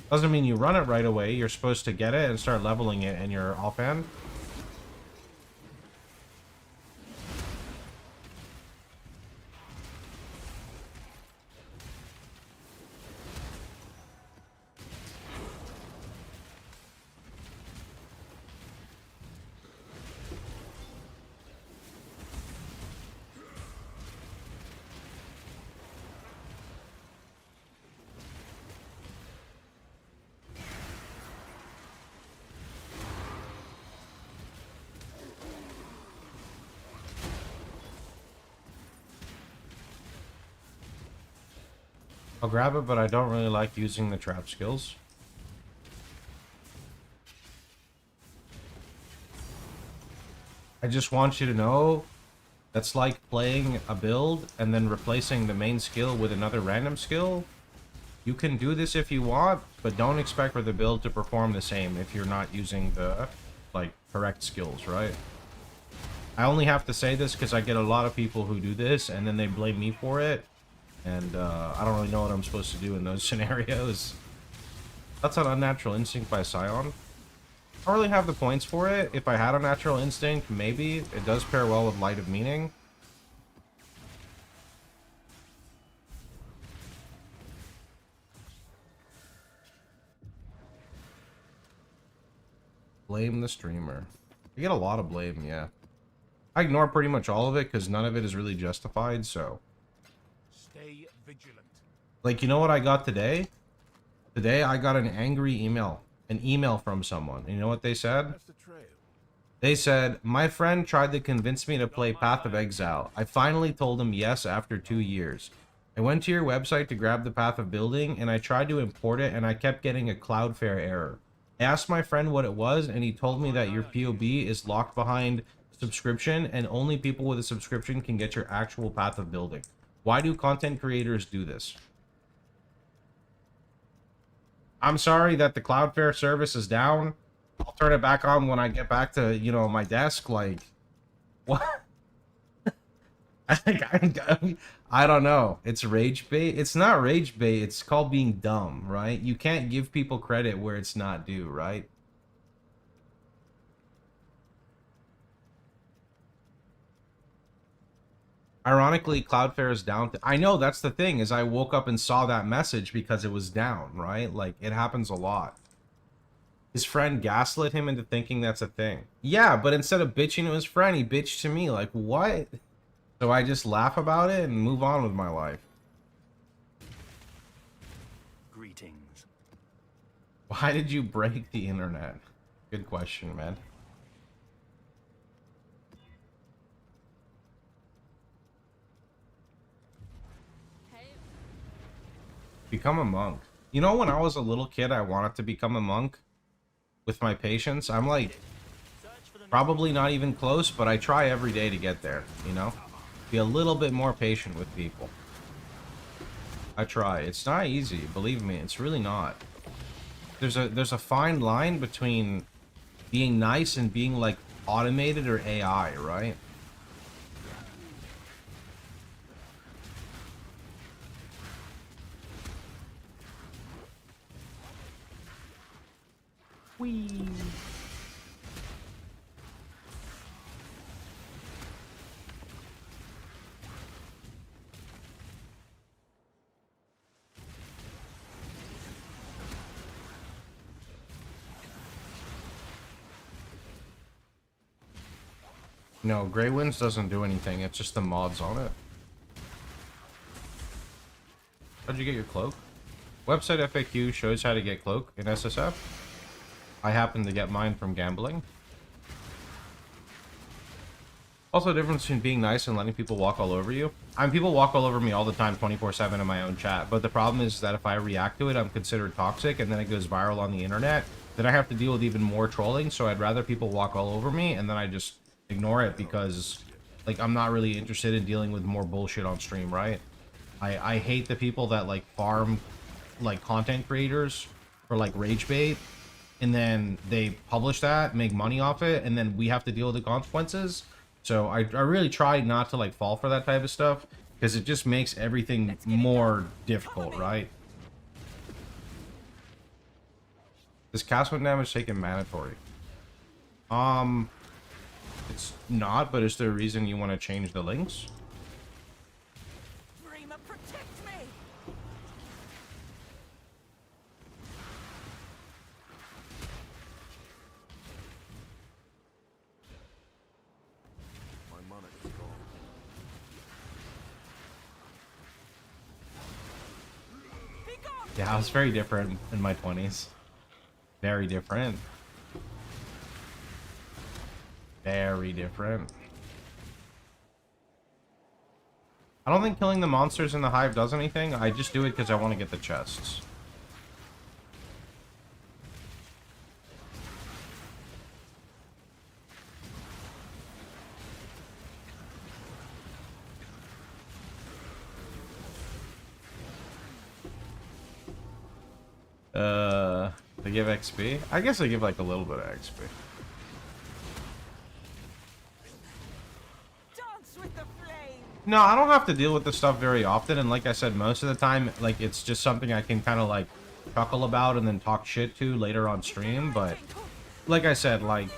Doesn't mean you run it right away. You're supposed to get it and start leveling it in your offhand. I'll grab it, but I don't really like using the trap skills. I just want you to know that's like playing a build and then replacing the main skill with another random skill. You can do this if you want, but don't expect for the build to perform the same if you're not using the, like, correct skills, right? I only have to say this because I get a lot of people who do this and then they blame me for it. And I don't really know what I'm supposed to do in those scenarios. That's an Unnatural Instinct by Scion. I don't really have the points for it. If I had a Natural Instinct, maybe. It does pair well with Light of Meaning. Blame the streamer. I get a lot of blame, yeah. I ignore pretty much all of it because none of it is really justified, so. Stay vigilant. Like, you know what I got today? Today I got an angry email. An email from someone. And you know what they said? That's the trail. They said, my friend tried to convince me to play Path of Exile. I finally told him yes after 2 years. I went to your website to grab the Path of Building, and I tried to import it, and I kept getting a Cloudflare error. I asked my friend what it was, and he told me that your POB is locked behind subscription, and only people with a subscription can get your actual Path of Building. Why do content creators do this? I'm sorry that the Cloudflare service is down. I'll turn it back on when I get back to, you know, my desk. Like, what? I don't know. It's rage bait. It's not rage bait. It's called being dumb, right? You can't give people credit where it's not due, right? Ironically, Cloudflare is down. I know, that's the thing, is I woke up and saw that message because it was down, right? Like, it happens a lot. His friend gaslit him into thinking that's a thing. Yeah, but instead of bitching to his friend, he bitched to me. Like, what? So I just laugh about it and move on with my life. Greetings. Why did you break the internet? Good question, man. Become a monk. You know, when I was a little kid, I wanted to become a monk with my patience. I'm like, probably not even close, but I try every day to get there, you know? Be a little bit more patient with people. I try. It's not easy, believe me. It's really not. There's a fine line between being nice and being like automated or AI, right? Whee. No, Grey Winds doesn't do anything. It's just the mods on it. How'd you get your cloak? Website FAQ shows how to get cloak in SSF. I happen to get mine from gambling. Also, the difference between being nice and letting people walk all over you. I mean, people walk all over me all the time, 24/7 in my own chat. But the problem is that if I react to it, I'm considered toxic, and then it goes viral on the internet. Then I have to deal with even more trolling. So I'd rather people walk all over me, and then I just ignore it because, like, I'm not really interested in dealing with more bullshit on stream, right? I hate the people that, like, farm, like, content creators for, like, rage bait. And then they publish that, make money off it, and then we have to deal with the consequences. So I really try not to like fall for that type of stuff because it just makes everything more difficult, right? Is cast-one damage taken mandatory? It's not, but is there a reason you want to change the links? Rima, protect me! My money is gone. Yeah, I was very different in my 20s. Very different. Very different. I don't think killing the monsters in the hive does anything. I just do it because I want to get the chests. They give XP? I guess they give like a little bit of XP. Dance with the flame. No, I don't have to deal with this stuff very often, and like I said, most of the time, like, it's just something I can kind of like chuckle about and then talk shit to later on stream, but like I said, like,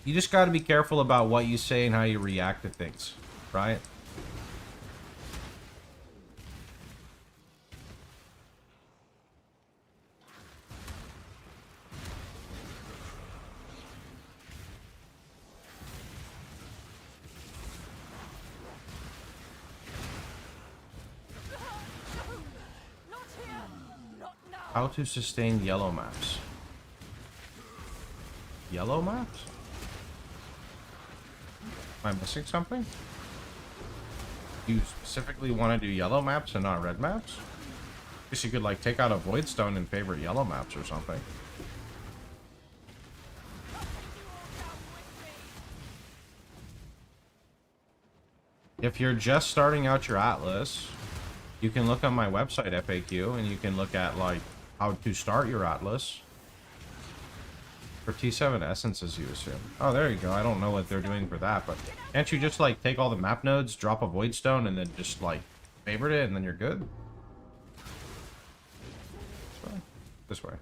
you just got to be careful about what you say and how you react to things, right? How to sustain yellow maps. Yellow maps? Am I missing something? You specifically want to do yellow maps and not red maps? Guess you could like take out a void stone and favorite yellow maps or something. If you're just starting out your atlas, you can look on my website FAQ and you can look at like how to start your atlas for T7 essences, you assume. Oh, there you go. I don't know what they're doing for that, but can't you just like take all the map nodes, drop a void stone, and then just like favorite it, and then you're good? This way.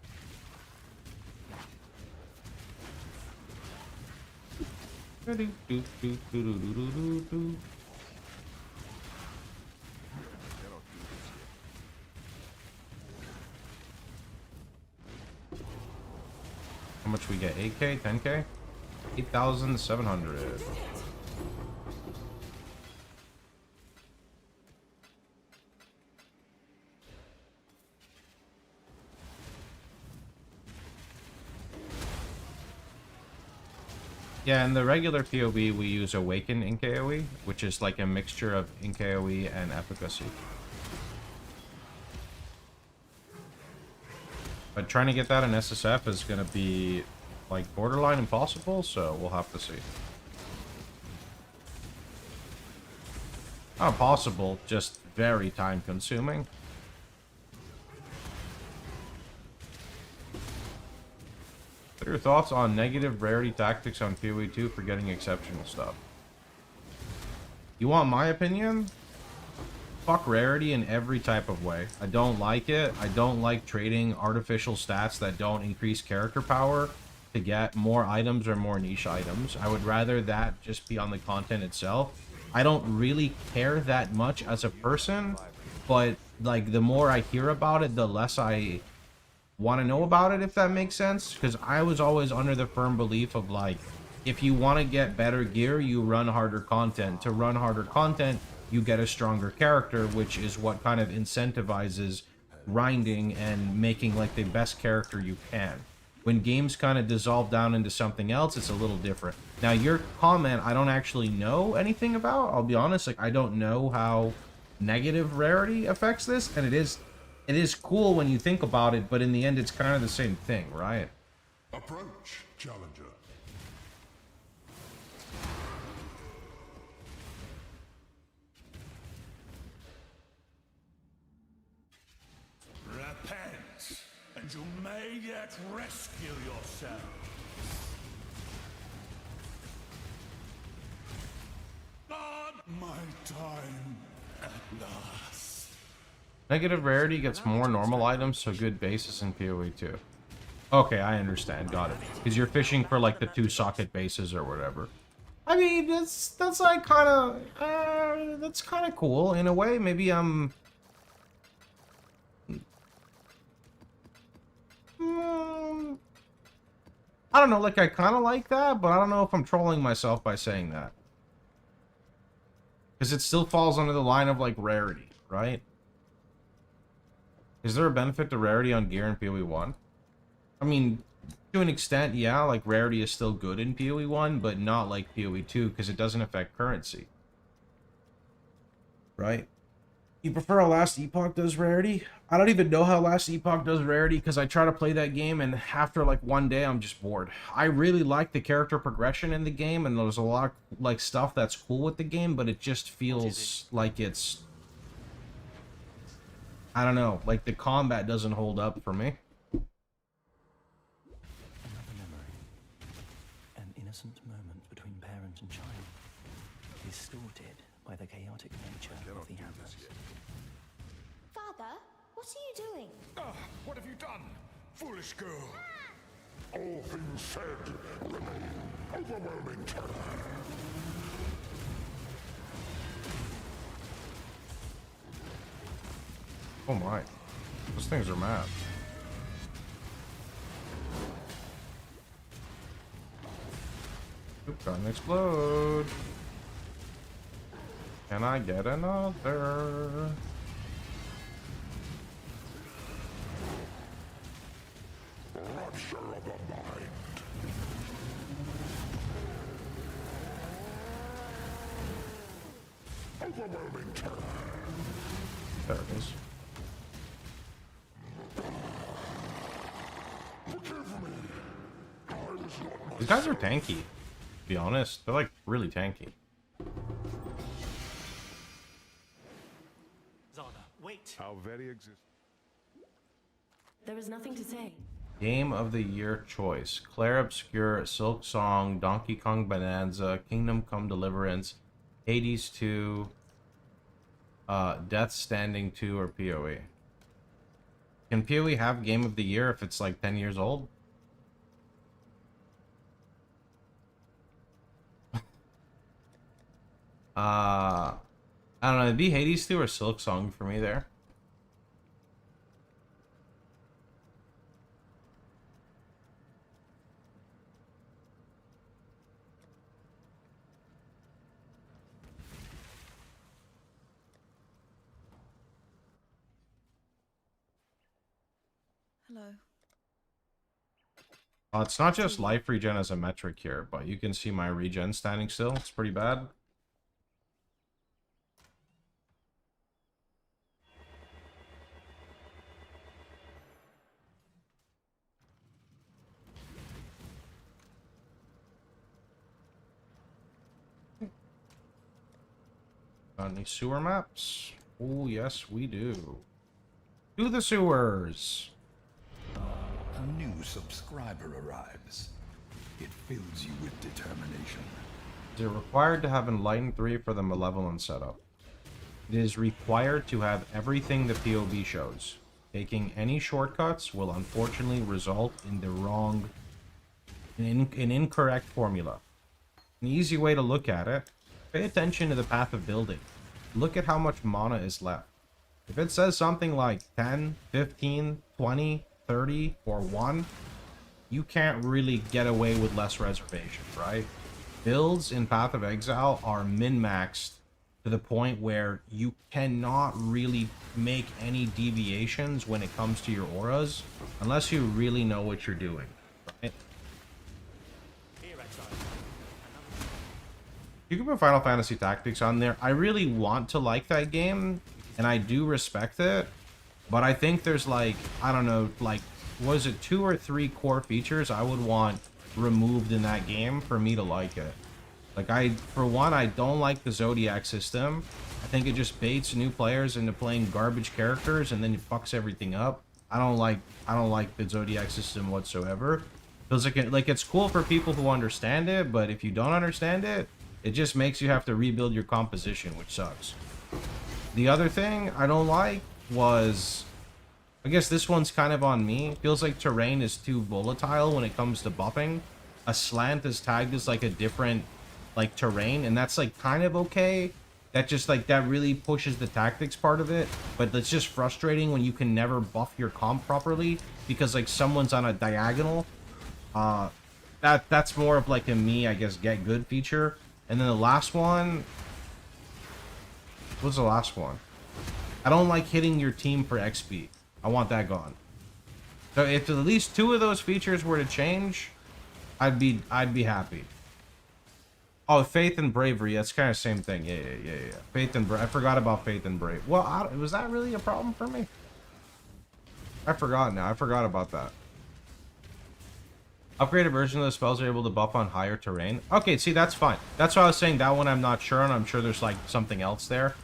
How much we get? 8k? 10k? 8,700. Yeah, in the regular PoE, we use Awaken in KoE, which is like a mixture of in KoE and efficacy. But trying to get that in SSF is going to be like borderline impossible, so we'll have to see. Not impossible, just very time consuming. What are your thoughts on negative rarity tactics on PoE 2 for getting exceptional stuff? You want my opinion? Fuck rarity in every type of way. I don't like it. I don't like trading artificial stats that don't increase character power to get more items or more niche items. I would rather that just be on the content itself. I don't really care that much as a person, but like the more I hear about it, the less I want to know about it, if that makes sense. Because I was always under the firm belief of like, if you want to get better gear, you run harder content. To run harder content, you get a stronger character, which is what kind of incentivizes grinding and making like the best character you can. When games kind of dissolve down into something else, it's a little different. Now, your comment, I don't actually know anything about. I'll be honest, like I don't know how negative rarity affects this, and it is cool when you think about it, but in the end, it's kind of the same thing, right? Approach, challenger. Repent, and you may yet rescue yourself. Not my time at last. Negative rarity gets more normal items, so good bases in PoE 2. Okay, I understand. Got it. Because you're fishing for like the 2 socket bases or whatever. I mean, that's like kind of that's kind of cool in a way. Maybe I'm I don't know, like I kind of like that, but I don't know if I'm trolling myself by saying that. Because it still falls under the line of like rarity, right? Is there a benefit to rarity on gear in PoE 1? I mean, To an extent, yeah, like rarity is still good in PoE 1, but not like PoE 2 because it doesn't affect currency. Right? You prefer how Last Epoch does rarity? I don't even know how Last Epoch does rarity because I try to play that game and after like one day I'm just bored. I really like the character progression in the game and there's a lot of like stuff that's cool with the game, but it just feels like it's, I don't know, like the combat doesn't hold up for me. Another memory. An innocent moment between parent and child, distorted by the chaotic nature of the Atlas. Father, what are you doing? Ah, what have you done, foolish girl? All things said remain overwhelming terror. Oh my. Those things are mad. Oop, gonna explode. Can I get another? Rupture of the mind. Overwhelming terror. There it is. These guys are tanky, to be honest. They're like really tanky. Zana, wait. Our very existence. There is nothing to say. Game of the Year choice: Claire Obscure, Silk Song, Donkey Kong Bonanza, Kingdom Come Deliverance, Hades 2, Death Standing 2, or PoE. Can PoE have Game of the Year if it's like 10 years old? I don't know, it'd be Hades 2 or Silk Song for me there. Hello. It's not just life regen as a metric here, but you can see my regen standing still. It's pretty bad. Got any sewer maps? Oh, yes, we do. To the sewers! A new subscriber arrives. It fills you with determination. Is it required to have Enlightened 3 for the Malevolent setup? It is required to have everything the POV shows. Taking any shortcuts will unfortunately result in the wrong, an incorrect formula. An easy way to look at it: pay attention to the path of building. Look at how much mana is left. If it says something like 10, 15, 20, 30, or 1, you can't really get away with less reservation, right? Builds in Path of Exile are min-maxed to the point where you cannot really make any deviations when it comes to your auras unless you really know what you're doing, right? You can put Final Fantasy Tactics on there. I really want to like that game, and I do respect it, but I think there's like, I don't know, like, was it 2 or 3 core features I would want removed in that game for me to like it. Like, for one, I don't like the Zodiac system. I think it just baits new players into playing garbage characters and then it fucks everything up. I don't like the Zodiac system whatsoever. Feels like it's cool for people who understand it, but if you don't understand it, it just makes you have to rebuild your composition, which sucks. The other thing I don't like was, I guess this one's kind of on me. It feels like terrain is too volatile when it comes to buffing. A slant is tagged as like a different like terrain, and that's like kind of okay. That just like, that really pushes the tactics part of it, but it's just frustrating when you can never buff your comp properly because like someone's on a diagonal. That's more of like a me, I guess, get good feature. And then the last one, what's the last one? I don't like hitting your team for XP. I want that gone. So if at least 2 of those features were to change, I'd be happy. Oh, faith and bravery. That's kind of same thing. Yeah. Faith and I forgot about faith and brave. Well, was that really a problem for me? I forgot now. I forgot about that. Upgraded version of the spells are able to buff on higher terrain. Okay, see, that's fine. That's why I was saying that one I'm not sure on. I'm sure there's like something else there.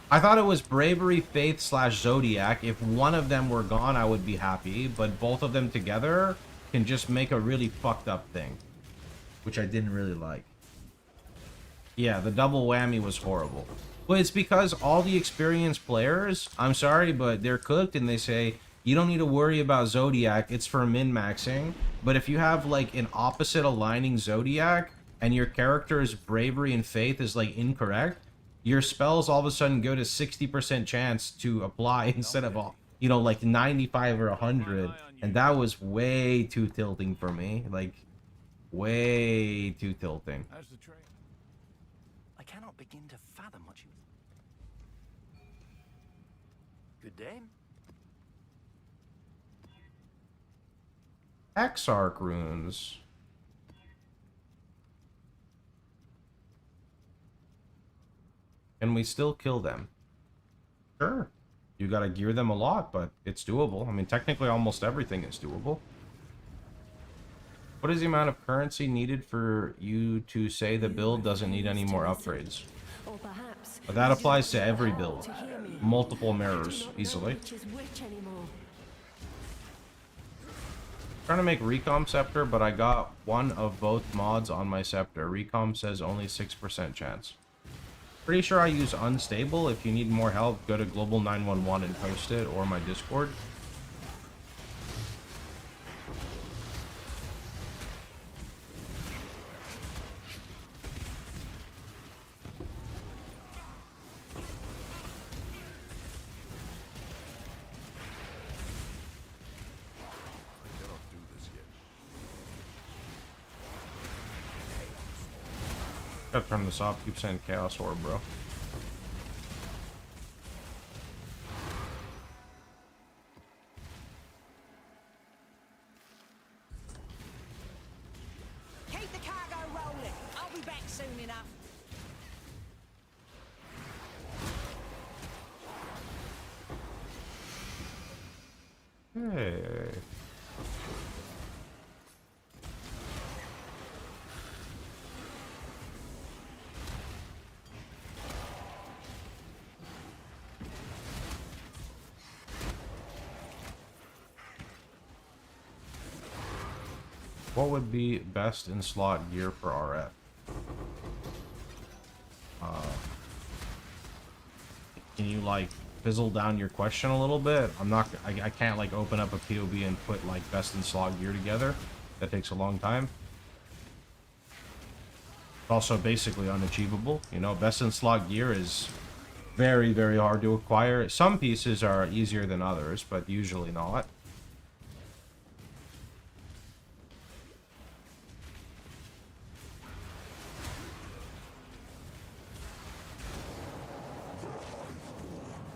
I thought it was bravery, faith / zodiac. If one of them were gone, I would be happy. But both of them together can just make a really fucked up thing, which I didn't really like. Yeah, the double whammy was horrible. But it's because all the experienced players, I'm sorry, but they're cooked and they say, you don't need to worry about Zodiac, it's for min-maxing. But if you have like an opposite aligning Zodiac and your character's bravery and faith is like incorrect, your spells all of a sudden go to 60% chance to apply instead of, you know, like 95 or 100. And that was way too tilting for me. Like, way too tilting. How's the trail? I cannot begin to fathom what you... Good day. Exarch runes. Can we still kill them? Sure. You gotta gear them a lot, but it's doable. I mean, technically almost everything is doable. What is the amount of currency needed for you to say the build doesn't need any more upgrades? But that applies to every build. Multiple mirrors, easily. Trying to make Recom Scepter, but I got one of both mods on my Scepter. Recom says only 6% chance. Pretty sure I use Unstable. If you need more help, go to Global 911 and post it, or my Discord. Gotta turn this off. Keep saying Chaos Orb, bro. Keep the cargo rolling. I'll be back soon enough. Hey. What would be best in slot gear for RF? Can you like fizzle down your question a little bit? I can't like open up a POB and put like best in slot gear together. That takes a long time. It's also basically unachievable. You know, best in slot gear is very, very hard to acquire. Some pieces are easier than others, but usually not.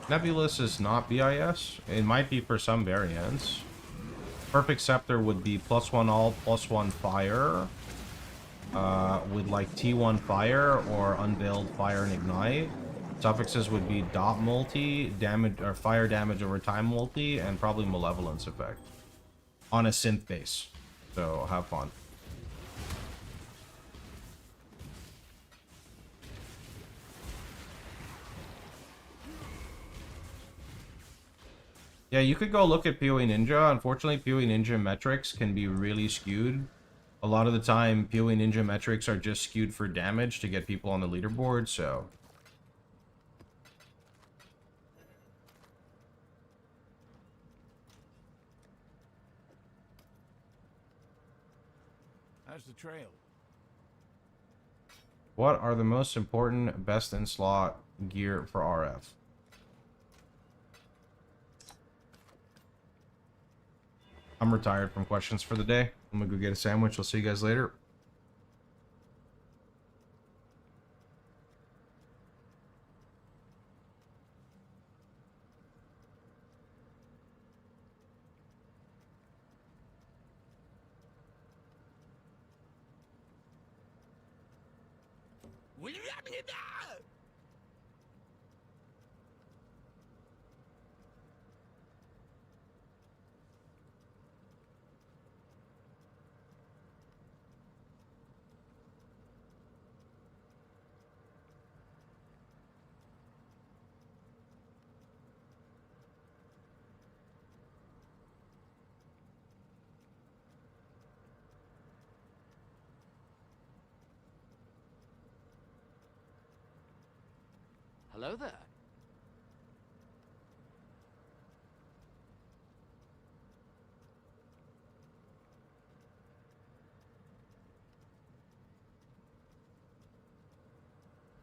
Nebulous is not BIS. It might be for some variants. Perfect Scepter would be +1 all, +1 fire. With like T1 fire or Unveiled fire and ignite. Suffixes would be dot multi, damage or fire damage over time multi, and probably malevolence effect. On a synth base. So have fun. Yeah, you could go look at PoE Ninja. Unfortunately, PoE Ninja metrics can be really skewed. A lot of the time, PoE Ninja metrics are just skewed for damage to get people on the leaderboard, so... How's the trail? What are the most important best in slot gear for RF? I'm retired from questions for the day. I'm gonna go get a sandwich. I'll see you guys later. Hello there.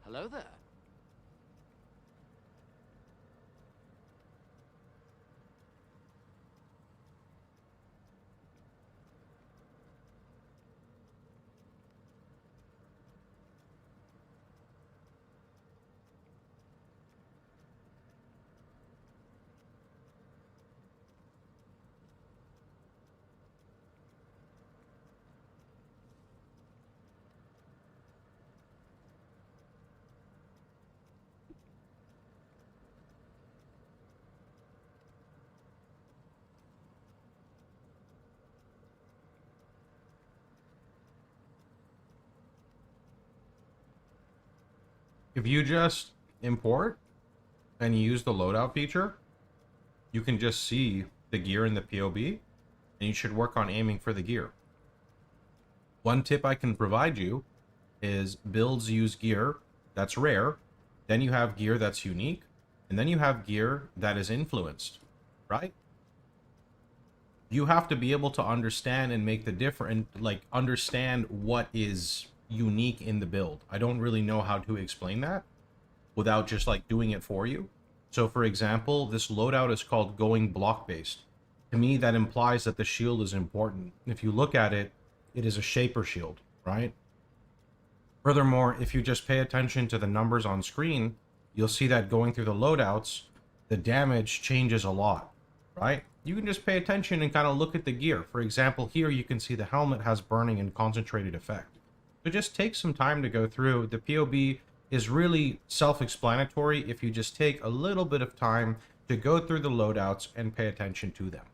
Hello there. If you just import and use the loadout feature, you can just see the gear in the POB, and you should work on aiming for the gear. One tip I can provide you is builds use gear that's rare, then you have gear that's unique, and then you have gear that is influenced, right? You have to be able to understand and make the difference, like understand what is unique in the build. I don't really know how to explain that without just like doing it for you. So for example, this loadout is called going block based. To me, that implies that the shield is important. If you look at it, it is a shaper shield, right? Furthermore, if you just pay attention to the numbers on screen, you'll see that going through the loadouts, the damage changes a lot, right? You can just pay attention and kind of look at the gear. For example, here you can see the helmet has burning and concentrated effect. So just take some time to go through. The POB is really self-explanatory if you just take a little bit of time to go through the loadouts and pay attention to them.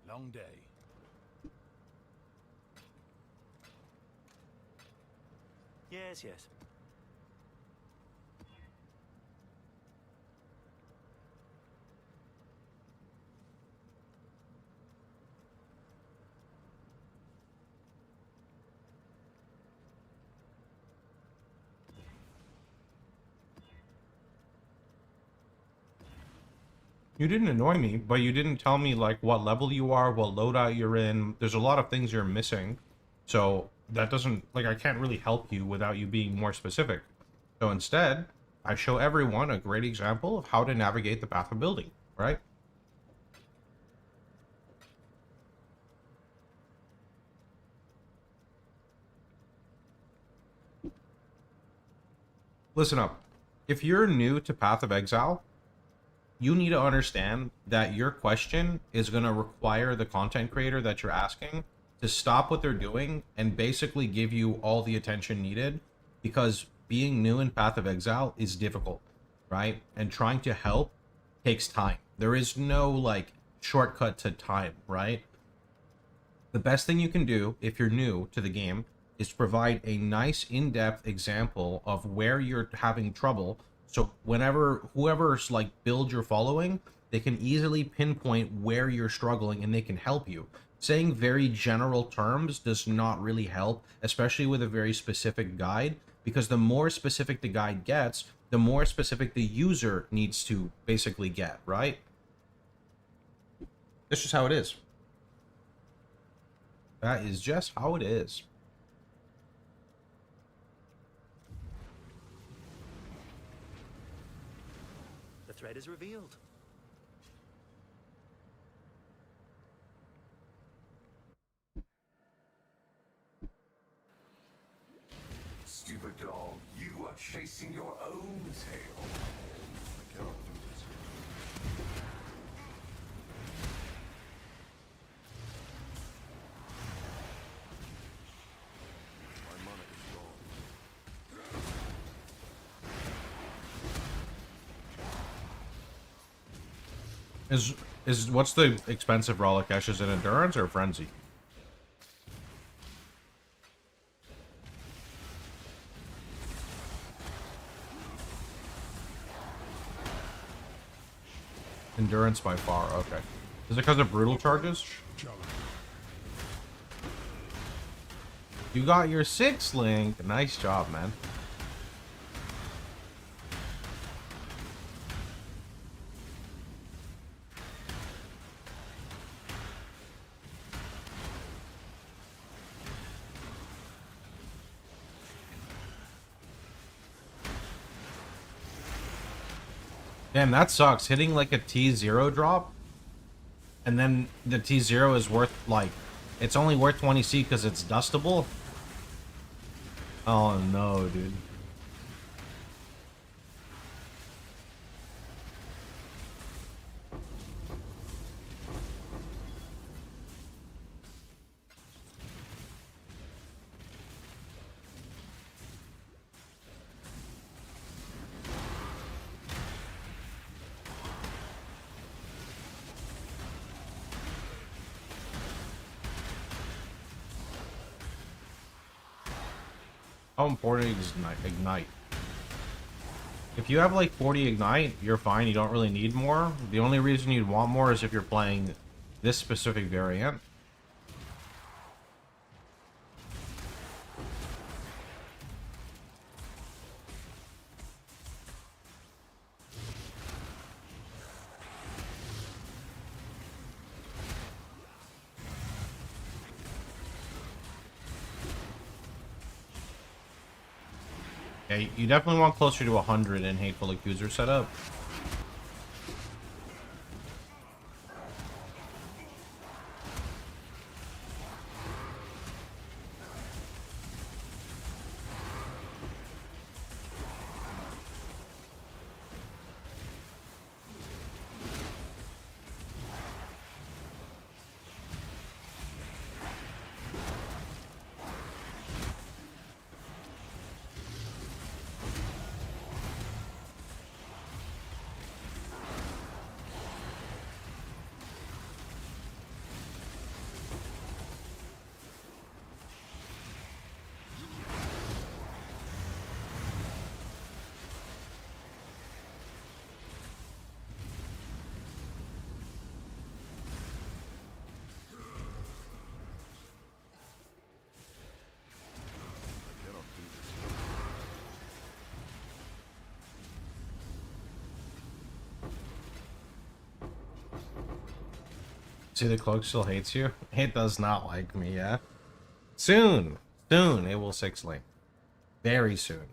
Long day. Yes, yes. You didn't annoy me, but you didn't tell me like what level you are, what loadout you're in. There's a lot of things you're missing. So that doesn't, like, I can't really help you without you being more specific. So instead, I show everyone a great example of how to navigate the path of building, right? Listen up. If you're new to Path of Exile, you need to understand that your question is going to require the content creator that you're asking to stop what they're doing and basically give you all the attention needed, because being new in Path of Exile is difficult, right? And trying to help takes time. There is no like shortcut to time, right? The best thing you can do if you're new to the game is to provide a nice in-depth example of where you're having trouble. So whenever whoever's like build you're following, they can easily pinpoint where you're struggling and they can help you. Saying very general terms does not really help, especially with a very specific guide, because the more specific the guide gets, the more specific the user needs to basically get, right? That's just how it is. That is just how it is. The thread is revealed. chasing your own tail. I cannot do this here. My mana is gone. Is what's the expensive Ralakesh? Is it endurance or frenzy? Endurance by far. Okay. Is it because of brutal charges? You got your 6 Link. Nice job, man. Damn, that sucks. Hitting like a T0 drop, and then the T0 is worth like, it's only worth 20C because it's dustable. Oh no, dude. How important is ignite? If you have like 40 ignite, you're fine. You don't really need more. The only reason you'd want more is if you're playing this specific variant. Yeah, you definitely want closer to 100 in Hateful Accuser setup. See, the cloak still hates you? It does not like me, yeah? Soon! Soon it will 6 link. Very soon.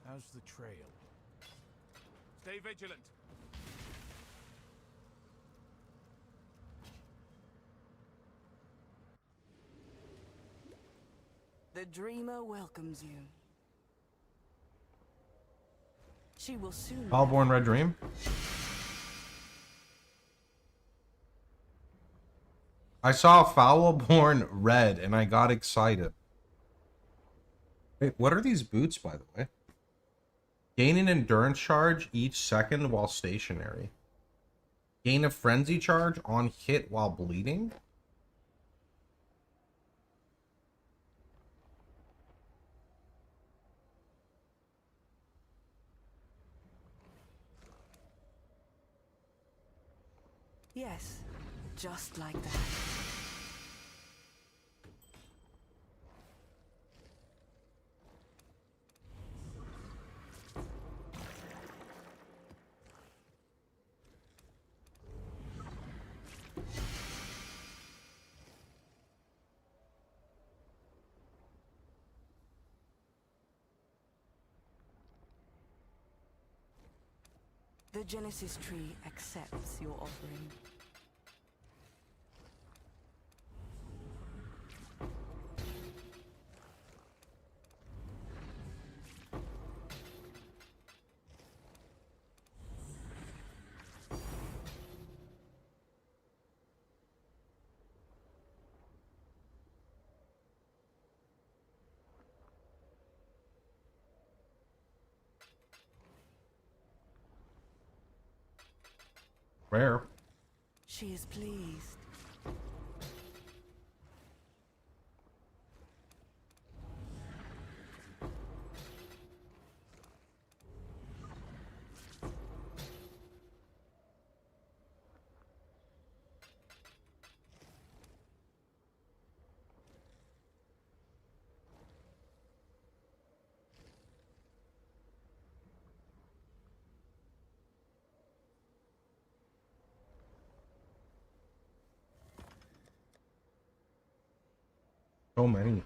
How's the trail? Stay vigilant. The dreamer welcomes you. She will soon. Foulborn Red Dream? I saw Foulborn Red and I got excited. Wait, what are these boots, by the way? Gain an endurance charge each second while stationary. Gain a frenzy charge on hit while bleeding? Yes, just like that. The Genesis tree accepts your offering. Rare. She is pleased. So many.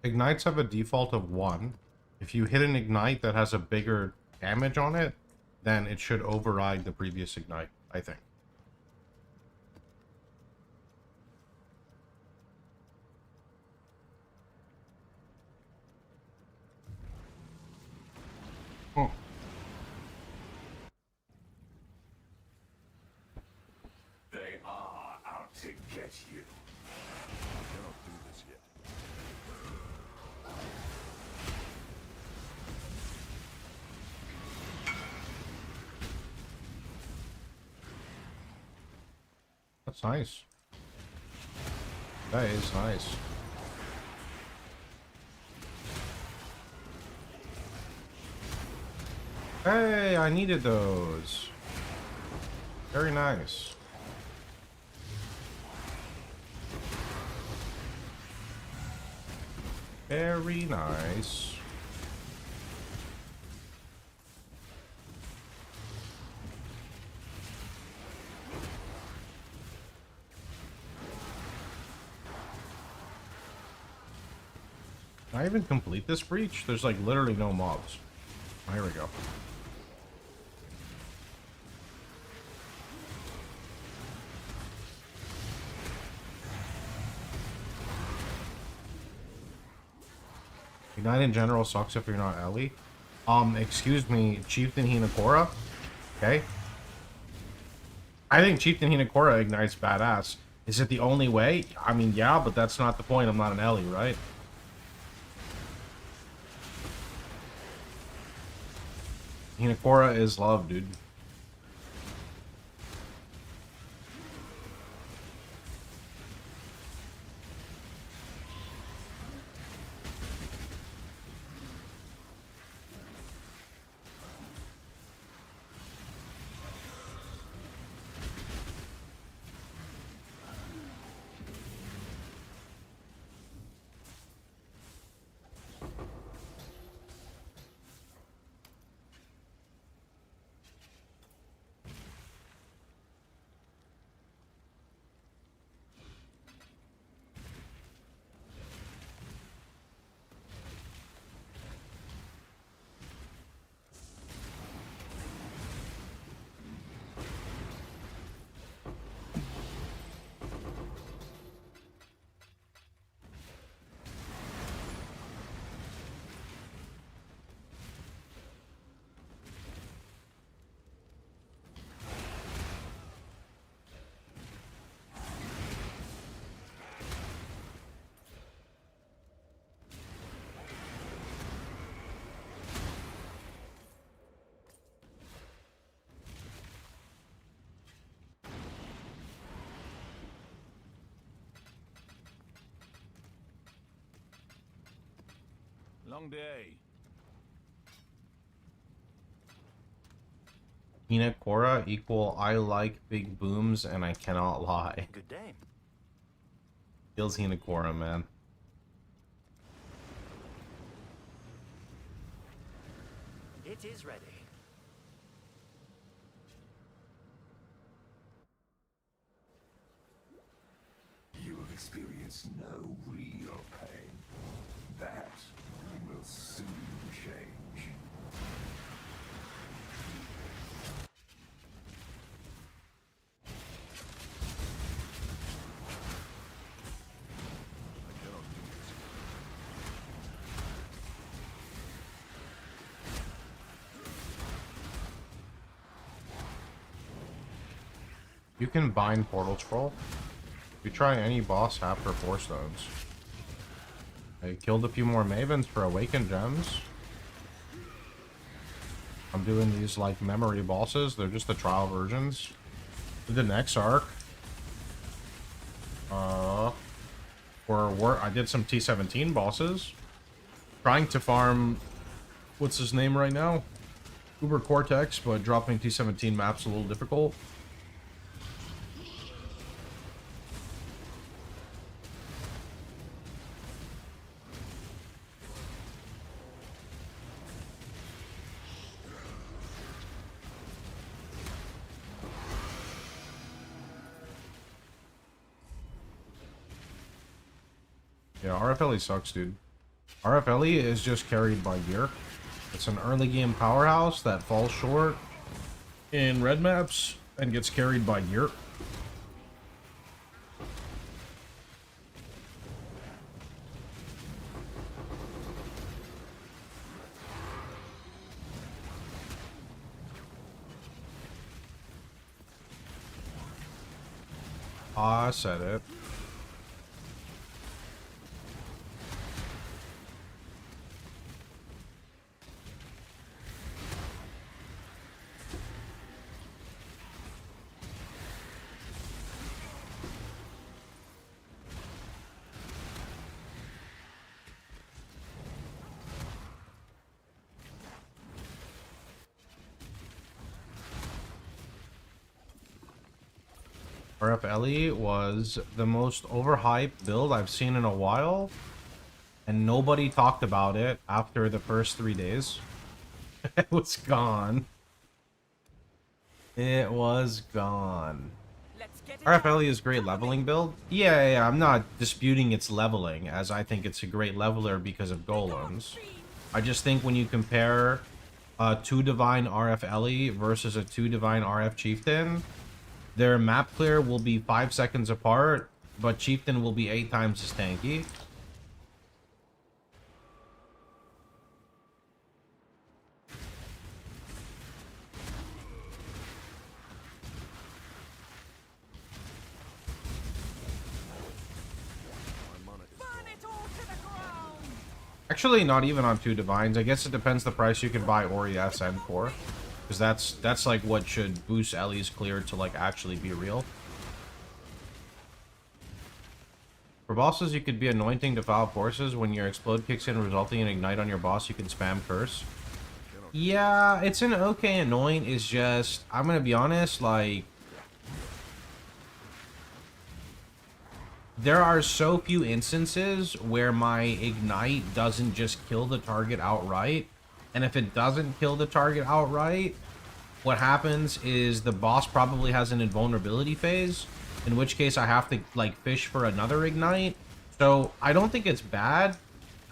Ignites have a default of 1. If you hit an ignite that has a bigger damage on it, then it should override the previous ignite, I think. Hmm. They are out to get you. I cannot do this yet. That's nice. That is nice. Hey, I needed those. Very nice. Very nice. Can I even complete this breach? There's like literally no mobs. Oh, here we go. Ignite in general sucks if you're not Ellie. Excuse me, Chieftain Hinakora. Okay. I think Chieftain Hinakora ignites badass. Is it the only way? I mean, yeah, but that's not the point. I'm not an Ellie, right? Hinakora is love, dude. Long day. Hinakora equal I like big booms and I cannot lie. Good day. Feels Hinakora, man. It is ready. You have experienced no real pain. That will soon change. You can bind Portal Scroll. You try any boss after 4 stones. I killed a few more Mavens for Awakened Gems. I'm doing these like memory bosses. They're just the trial versions. Did the next arc. I did some T17 bosses. Trying to farm, what's his name right now? Uber Cortex, but dropping T17 maps a little difficult. Yeah, RFLE sucks, dude. RFLE is just carried by gear. It's an early game powerhouse that falls short in red maps and gets carried by gear. I said it. RFLE was the most overhyped build I've seen in a while, and nobody talked about it after the first 3 days. It was gone. It was gone. RFLE is a great leveling build. Yeah, I'm not disputing its leveling, as I think it's a great leveler because of golems. I just think when you compare a 2 Divine RFLE versus a 2 Divine RF Chieftain, their map clear will be 5 seconds apart, but Chieftain will be 8 times as tanky. Actually, not even on 2 Divines. I guess it depends the price you can buy Ori SN for. Because that's like what should boost Ellie's clear to like actually be real. For bosses, you could be anointing to foul forces. When your explode kicks in, resulting in ignite on your boss, you can spam curse. Yeah, it's an okay anoint. It's just, I'm gonna be honest, like, there are so few instances where my ignite doesn't just kill the target outright. And if it doesn't kill the target outright, what happens is the boss probably has an invulnerability phase, in which case I have to like fish for another ignite. So I don't think it's bad.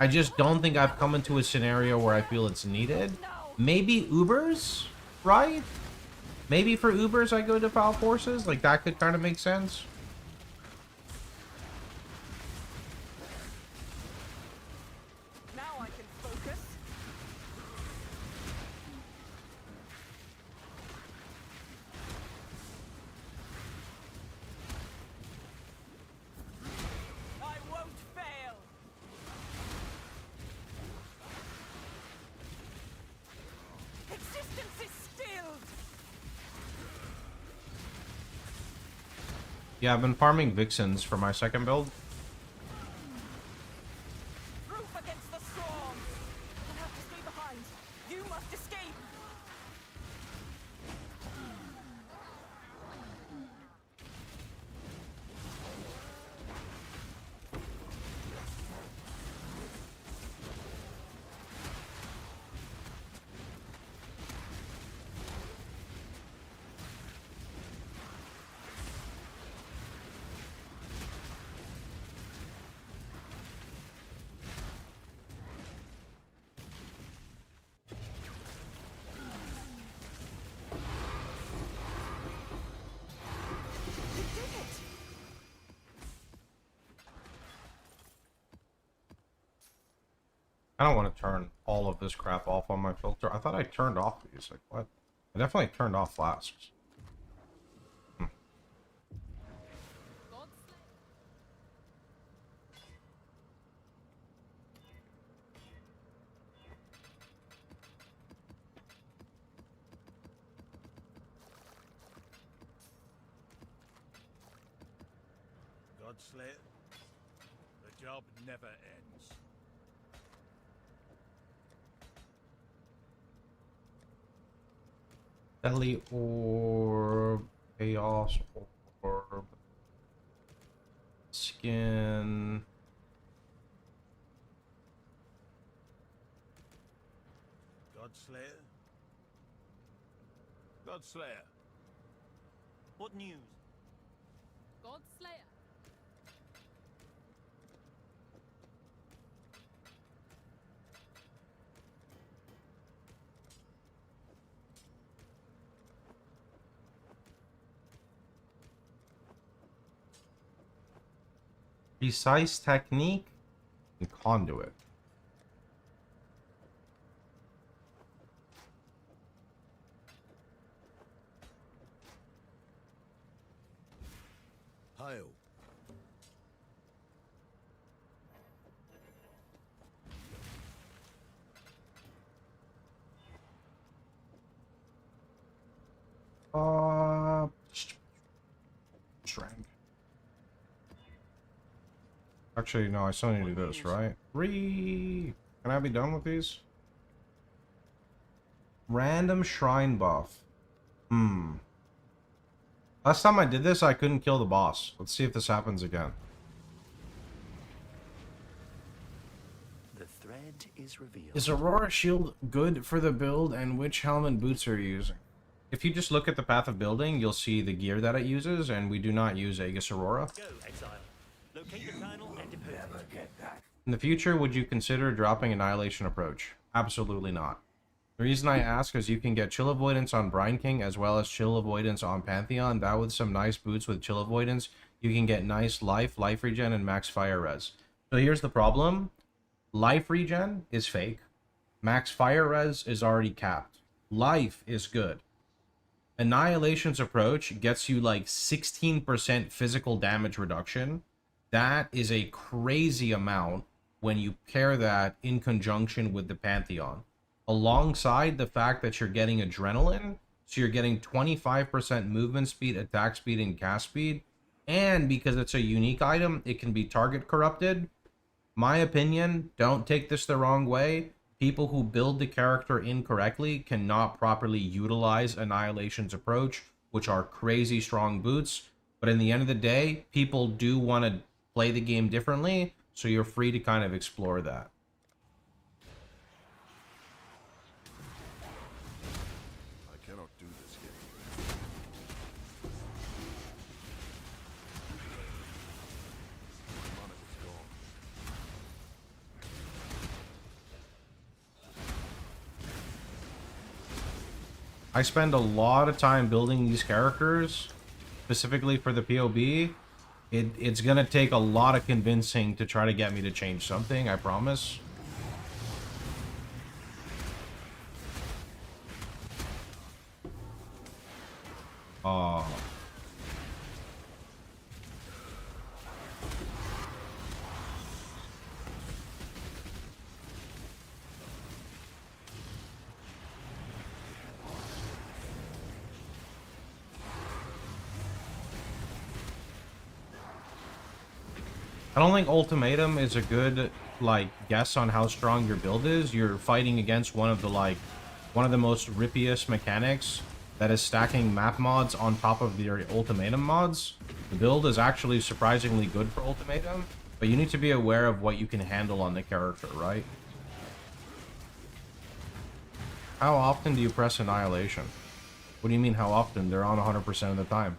I just don't think I've come into a scenario where I feel it's needed. Maybe Ubers, right? Maybe for Ubers I go to foul forces. Like that could kind of make sense. Yeah, I've been farming Vixens for my second build. Proof against the storm. You'll have to stay behind. You must escape. I don't want to turn all of this crap off on my filter. I thought I turned off these. Like, what? I definitely turned off flasks. Godslayer, the job never ends. Belly orb, chaos orb, skin. Godslayer? Godslayer. What news? Godslayer. Precise technique and conduit. Hail. Strength. Actually, no, I still need to do this, right? Can I be done with these? Random shrine buff. Last time I did this, I couldn't kill the boss. Let's see if this happens again. The thread is revealed. Is Aurora Shield good for the build, and which helm and boots are you using? If you just look at the path of building, you'll see the gear that it uses, and we do not use Aegis Aurora. Go, Exile. Locate the colonel and depose him. In the future, would you consider dropping Annihilation Approach? Absolutely not. The reason I ask is you can get Chill Avoidance on Brine King as well as Chill Avoidance on Pantheon. That with some nice boots with Chill Avoidance, you can get nice life regen, and max fire res. So here's the problem. Life regen is fake. Max fire res is already capped. Life is good. Annihilation's approach gets you like 16% physical damage reduction. That is a crazy amount when you pair that in conjunction with the Pantheon. Alongside the fact that you're getting adrenaline, so you're getting 25% movement speed, attack speed, and cast speed. And because it's a unique item, it can be target corrupted. My opinion, don't take this the wrong way. People who build the character incorrectly cannot properly utilize Annihilation's approach, which are crazy strong boots. But in the end of the day, people do want to play the game differently, so you're free to kind of explore that. I cannot do this yet. Mana is gone. I spend a lot of time building these characters, specifically for the PoB. It's gonna take a lot of convincing to try to get me to change something, I promise. I don't think Ultimatum is a good, like, guess on how strong your build is. You're fighting against one of the most rippiest mechanics that is stacking map mods on top of your Ultimatum mods. The build is actually surprisingly good for Ultimatum, but you need to be aware of what you can handle on the character, right? How often do you press Annihilation? What do you mean how often? They're on 100% of the time.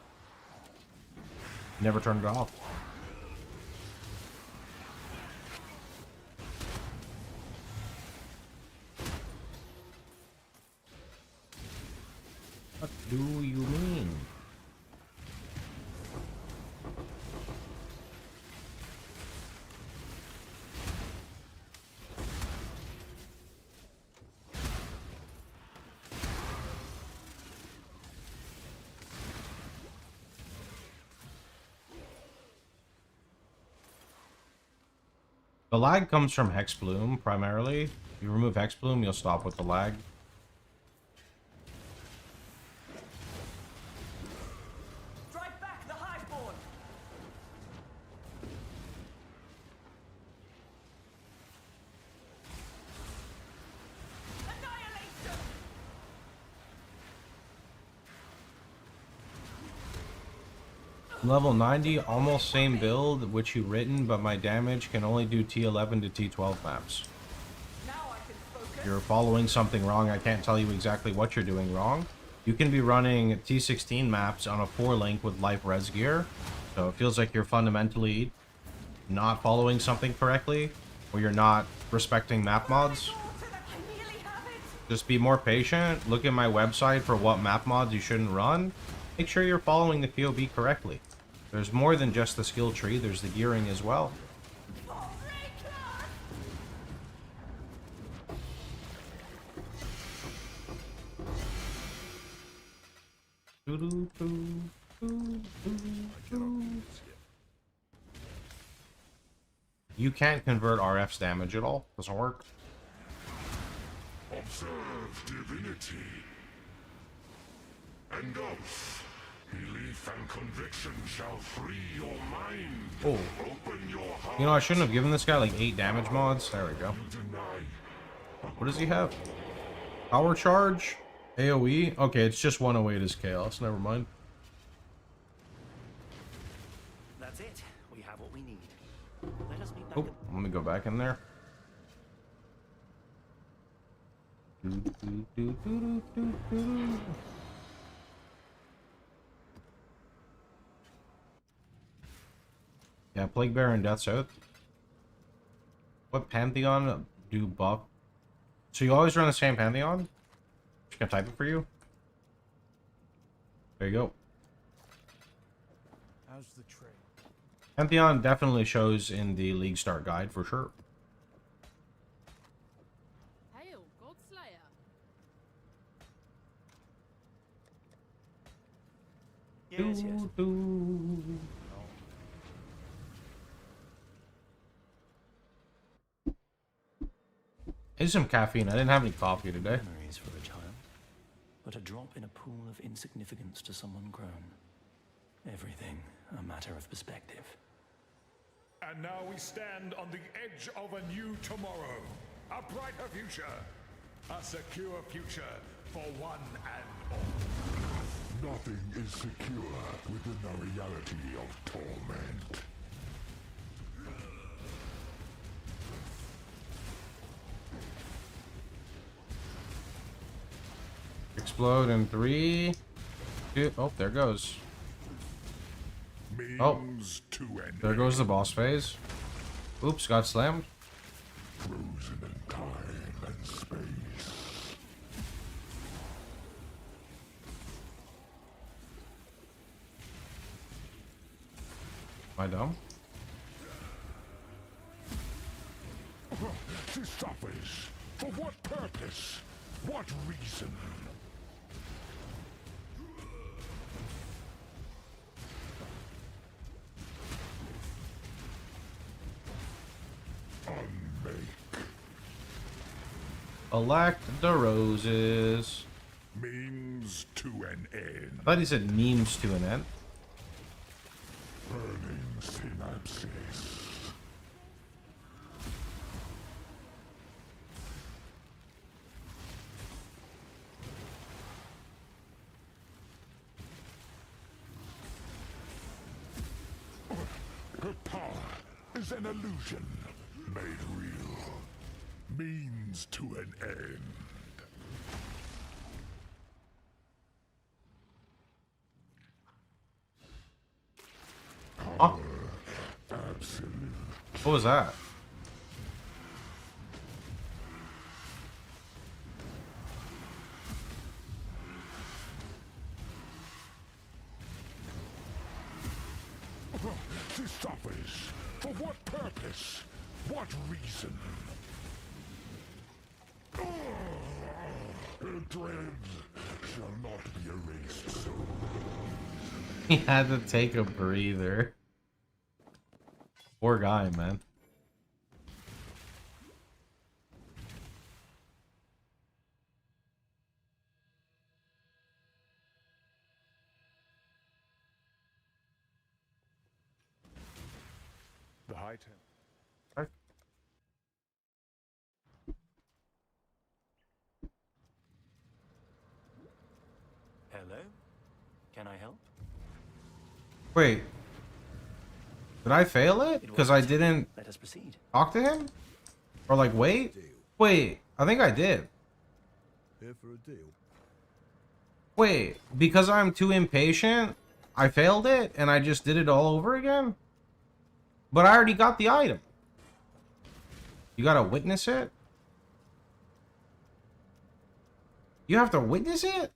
You never turn it off. What do you mean? The lag comes from Hex Bloom, primarily. If you remove Hex Bloom, you'll stop with the lag. Drive back the Highborn! Annihilation! Level 90, almost same build, which you written, but my damage can only do T11 to T12 maps. Now I can focus. You're following something wrong. I can't tell you exactly what you're doing wrong. You can be running T16 maps on a 4-link with life res gear, so it feels like you're fundamentally not following something correctly, or you're not respecting map mods. I nearly have it. Just be more patient. Look at my website for what map mods you shouldn't run. Make sure you're following the POB correctly. There's more than just the skill tree, there's the gearing as well. You can't convert RF's damage at all. Doesn't work. Observe divinity. And oath. Belief and conviction shall free your mind. Oh. Open your heart. You know, I shouldn't have given this guy like 8 damage mods. There we go. What does he have? Power charge? AoE? Okay, it's just 108 is chaos. Never mind. That's it. We have what we need. Let us meet back Oh, let me go back in there. Yeah, Plague Bear and Death's Oath. What Pantheon do buff? So you always run the same Pantheon? Just gonna type it for you. There you go. How's the trade? Pantheon definitely shows in the League Start Guide for sure. Hail, Godslayer. Yes, yes. Here's some caffeine. I didn't have any coffee today. Memories for a child, but a drop in a pool of insignificance to someone grown. Everything a matter of perspective. And now we stand on the edge of a new tomorrow. A brighter future. A secure future for one and all. Nothing is secure within the reality of torment. Explode in 3, 2. Oh, there goes. Oh, there goes the boss phase. Oops, got slammed. Frozen in time and space. Am I dumb? To suffers. For what purpose? What reason? Unmake. Elect the roses. Means to an end. I thought he said memes to an end. Burning synapses. Her power is an illusion made real. Means to an end. Oh, Absolute. what was that? To suffers. For what purpose? What reason? Her dread shall not be erased so. He had to take a breather. Poor guy, man. item. Hello? Can I help? Wait. Did I fail it? Because I didn't Let us proceed. talk to him? Or like wait? Wait, I think I did. Here for a deal. Wait, because I'm too impatient, I failed it and I just did it all over again? But I already got the item. You gotta witness it? You have to witness it?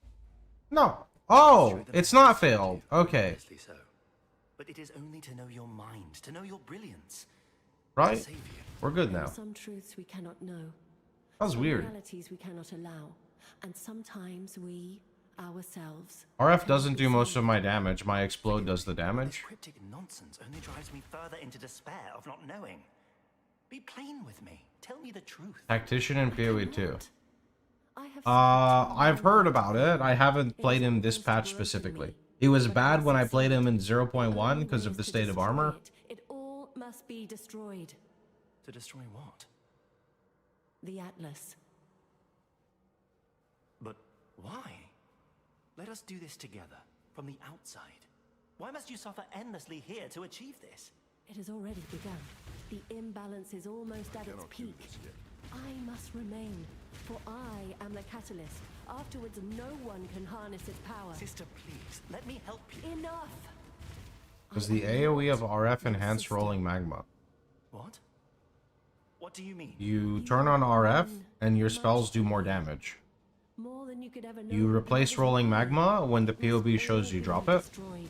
No. Oh, it's not failed. Okay. Obviously so. But it is only to know your mind, to know your brilliance. Right? To save you. We're good now. Some truths we cannot know. That was Some weird. realities we cannot allow. And sometimes we, ourselves... RF doesn't do most of my damage. My explode does the This damage. cryptic nonsense only drives me further into despair of not knowing. Be plain with me. Tell me the truth. Tactician and PoE 2. I have I've heard about it. I haven't played him this patch specifically. It was bad when I played him in 0.1 because of the state of armor. It all must be destroyed. To destroy what? The Atlas. But why? Let us do this together, from the outside. Why must you suffer endlessly here to achieve this? It has already begun. The imbalance is almost at its Cannot do peak. this yet. I must remain, for I am the catalyst. Afterwards, no one can harness its power. Sister, please, let me help you. Enough! Does the AoE of RF enhance rolling magma? What? What do you mean? You turn on RF and your spells do more damage. More than you could ever know. You replace rolling magma when the POB shows you drop it. Destroyed.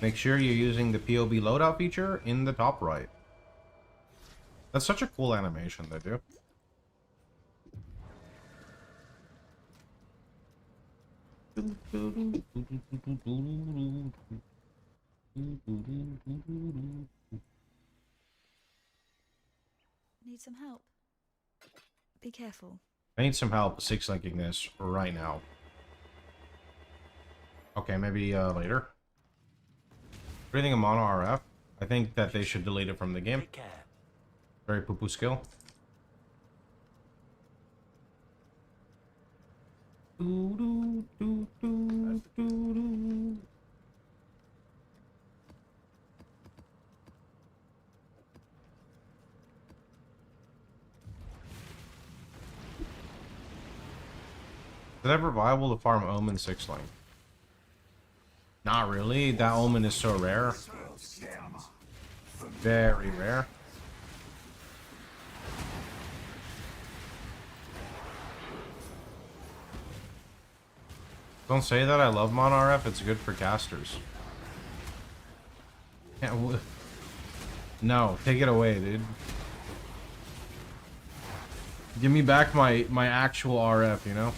Make sure you're using the POB loadout feature in the top right. That's such a cool animation they do. Need some help? Be careful. I need some help six-linking this right now. Okay, maybe later. What do you think of mono RF? I think that they should delete it from the game. Take care. Very poo-poo skill. Is it ever viable to farm Omen 6 lane? Not really. That Omen is so rare. Very rare. Don't say that. I love Mon RF. It's good for casters. No, take it away, dude. Give me back my actual RF, you know?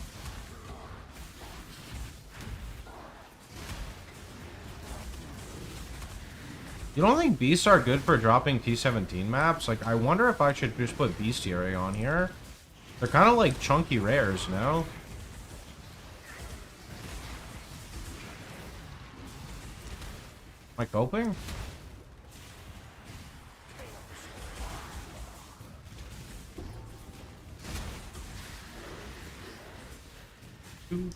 You don't think beasts are good for dropping T17 maps? Like, I wonder if I should just put bestiary on here. They're kind of like chunky rares, no? Am I coping? You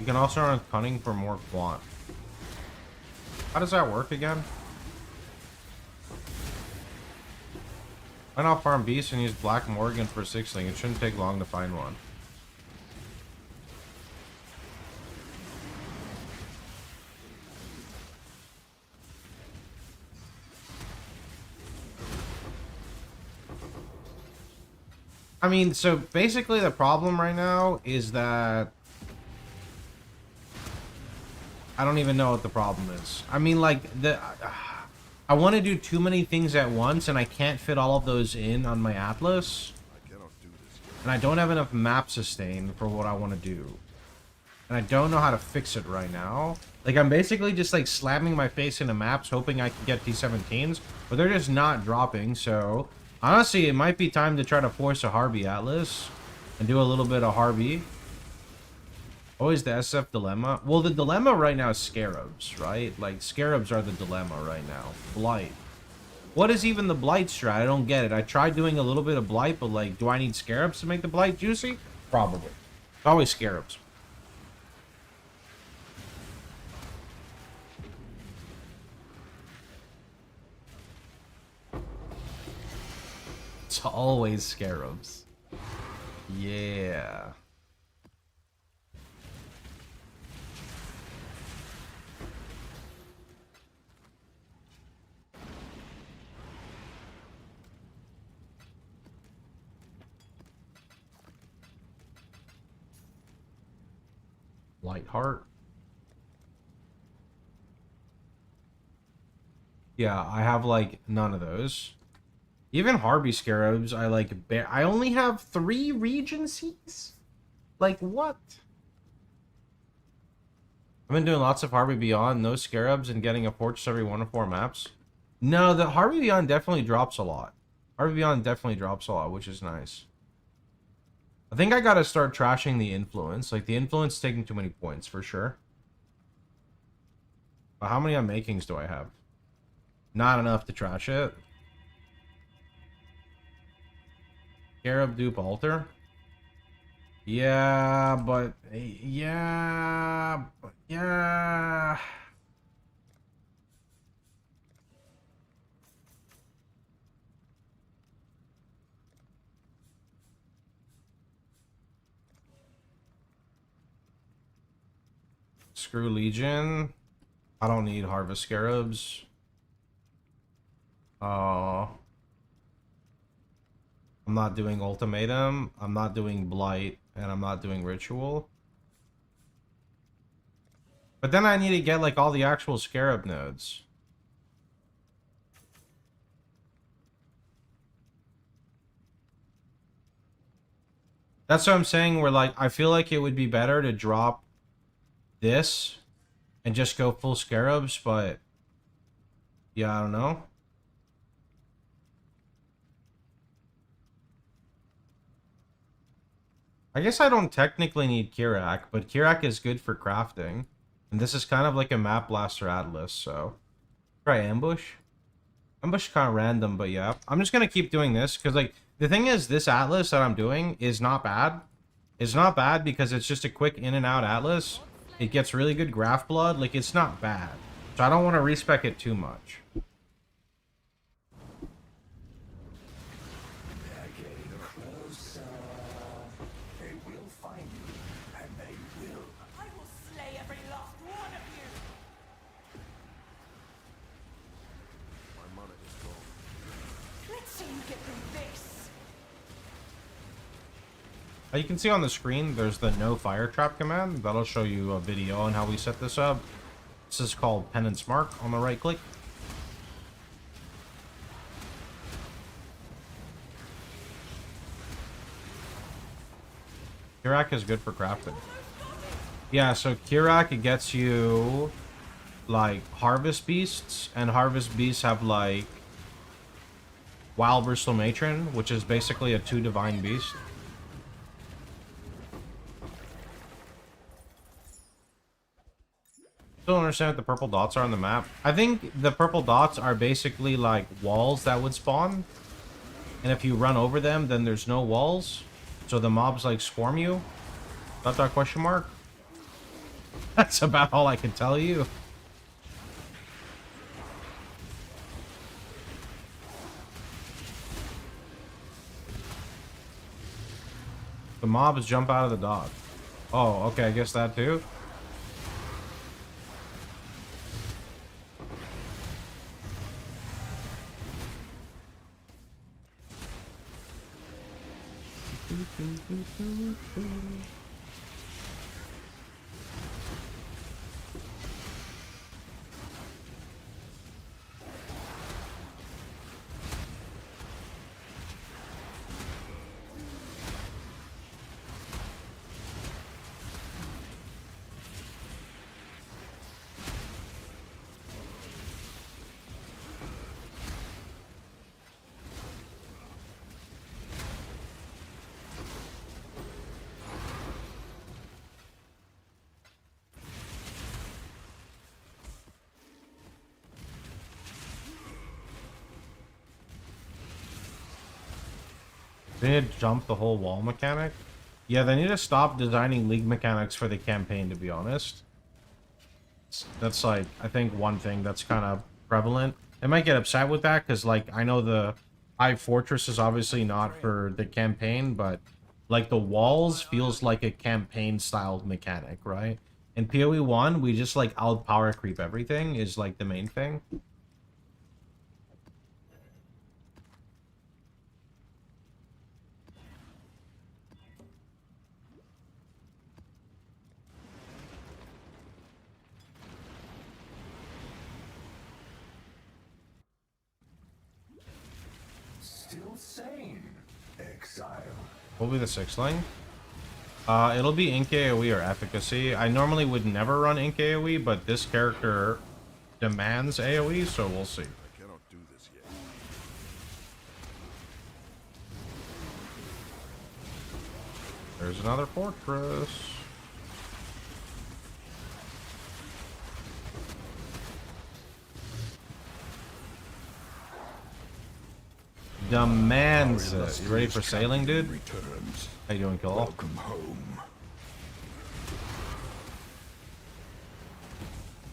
can also run cunning for more quant. How does that work again? Why not farm beast and use Black Morgan for 6-ling? It shouldn't take long to find one. I mean, so basically the problem right now is that I don't even know what the problem is. I mean, like, I want to do too many things at once, and I can't fit all of those in on my Atlas. I cannot do this yet. And I don't have enough map sustain for what I want to do. And I don't know how to fix it right now. Like, I'm basically just, like, slamming my face into maps, hoping I can get T17s, but they're just not dropping, so... Honestly, it might be time to try to force a Harvey Atlas and do a little bit of Harvey. Always the SF dilemma. Well, the dilemma right now is scarabs, right? Like, scarabs are the dilemma right now. Blight. What is even the blight strat? I don't get it. I tried doing a little bit of blight, but like, do I need scarabs to make the blight juicy? Probably. Always scarabs. It's always scarabs. Yeah. Light heart. Yeah, I have like none of those. Even Harvey scarabs, I like. I only have 3 regencies. Like what? I've been doing lots of Harvey Beyond, no scarabs, and getting a fortress every 1 to 4 maps. No, the Harvey Beyond definitely drops a lot. Harvey Beyond definitely drops a lot, which is nice. I think I gotta start trashing the influence. Like, the influence is taking too many points, for sure. But how many unmakings do I have? Not enough to trash it. Scarab dupe altar? Yeah, but... Yeah... Yeah... Screw Legion. I don't need Harvest Scarabs. I'm not doing Ultimatum. I'm not doing Blight. And I'm not doing Ritual. But then I need to get like all the actual Scarab nodes. That's what I'm saying, where like I feel like it would be better to drop this and just go full Scarabs, but yeah, I don't know. I guess I don't technically need Kirak, but Kirak is good for crafting. And this is kind of like a Map Blaster Atlas, so... Try Ambush. Ambush is kind of random, but yeah. I'm just going to keep doing this, because like, the thing is, this Atlas that I'm doing is not bad. It's not bad because it's just a quick in and out Atlas. It gets really good graph blood, like it's not bad. So I don't want to respec it too much. You can see on the screen, there's the no fire trap command. That'll show you a video on how we set this up. This is called Penance Mark on the right click. Kirak is good for crafting. Yeah, so Kirak, it gets you like Harvest Beasts, and Harvest Beasts have like Wild Bristle Matron, which is basically a 2 Divine Beast. Don't understand what the purple dots are on the map. I think the purple dots are basically like walls that would spawn, and if you run over them, then there's no walls, so the mobs like swarm you. Got that question mark? That's about all I can tell you. The mobs jump out of the dot. Oh, okay, I guess that too. They need to jump the whole wall mechanic. Yeah, they need to stop designing league mechanics for the campaign, to be honest. That's like, I think one thing that's kind of prevalent. They might get upset with that because, like, I know the High Fortress is obviously not for the campaign, but like the walls feels like a campaign-styled mechanic, right? In PoE 1, we just like out power creep everything is like the main thing. Still sane, exile. What will be the 6th lane? It'll be Ink AoE or Efficacy. I normally would never run Ink AoE, but this character demands AoE, so we'll see. I cannot do this yet. There's another fortress. Demands it. You ready for sailing, dude? Returns. How you doing, Kill? Welcome home.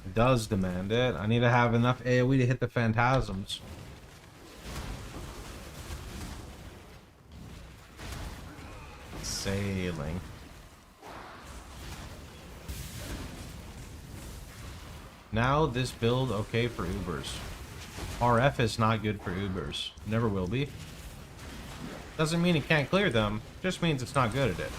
It does demand it. I need to have enough AoE to hit the phantasms. Sailing. Now this build okay for Ubers. RF is not good for Ubers. Never will be. Doesn't mean it can't clear them. Just means it's not good at it.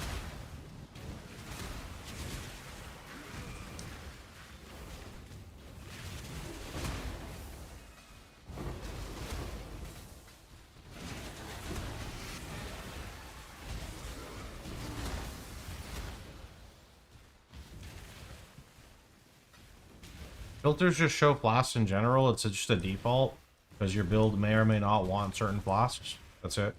Filters just show flasks in general. It's just a default because your build may or may not want certain flasks. That's it.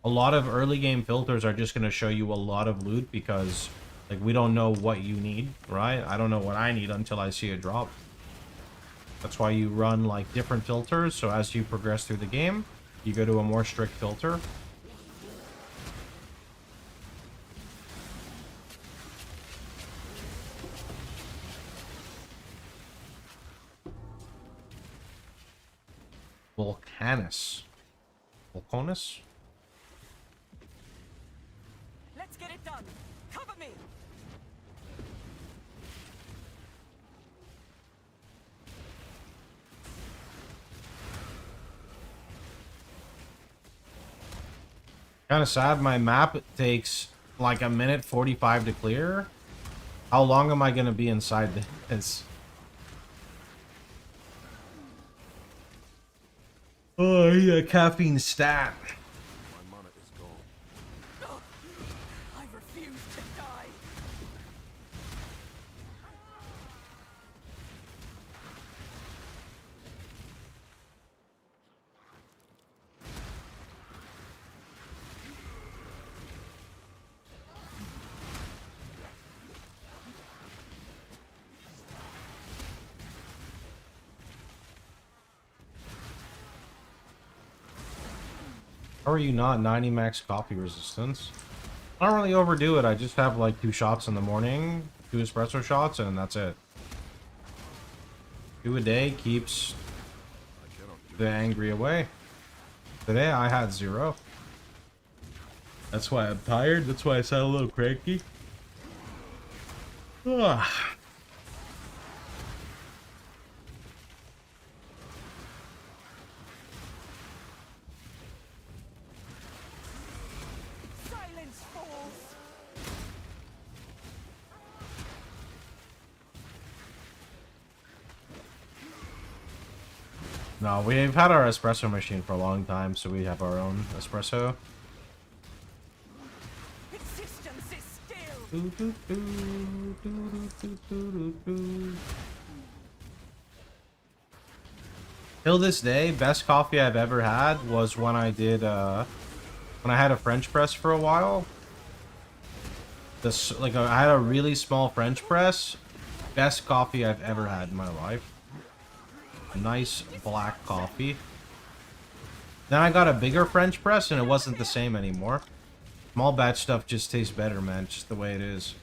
A lot of early game filters are just going to show you a lot of loot because like we don't know what you need, right? I don't know what I need until I see a drop. That's why you run like different filters. So as you progress through the game, you go to a more strict filter. Volcanus. Volcanus? Let's get it done. Cover me. Kind of sad. My map takes like 1:45 to clear. How long am I going to be inside this? Oh, yeah, caffeine stat. My mana is gone. I refuse to die. How are you not 90 max coffee resistance? I don't really overdo it. I just have like 2 shots in the morning, 2 espresso shots, and that's it. 2 a day keeps the angry away. Today I had 0. That's why I'm tired. That's why I sound a little cranky. Ugh. Silence falls. No, we've had our espresso machine for a long time, so we have our own espresso. Existence is still. Till this day, best coffee I've ever had was when I did when I had a French press for a while. This like I had a really small French press. Best coffee I've ever had in my life. Nice black coffee. Then I got a bigger French press and it wasn't the same anymore. Small batch stuff just tastes better, man. Just the way it is.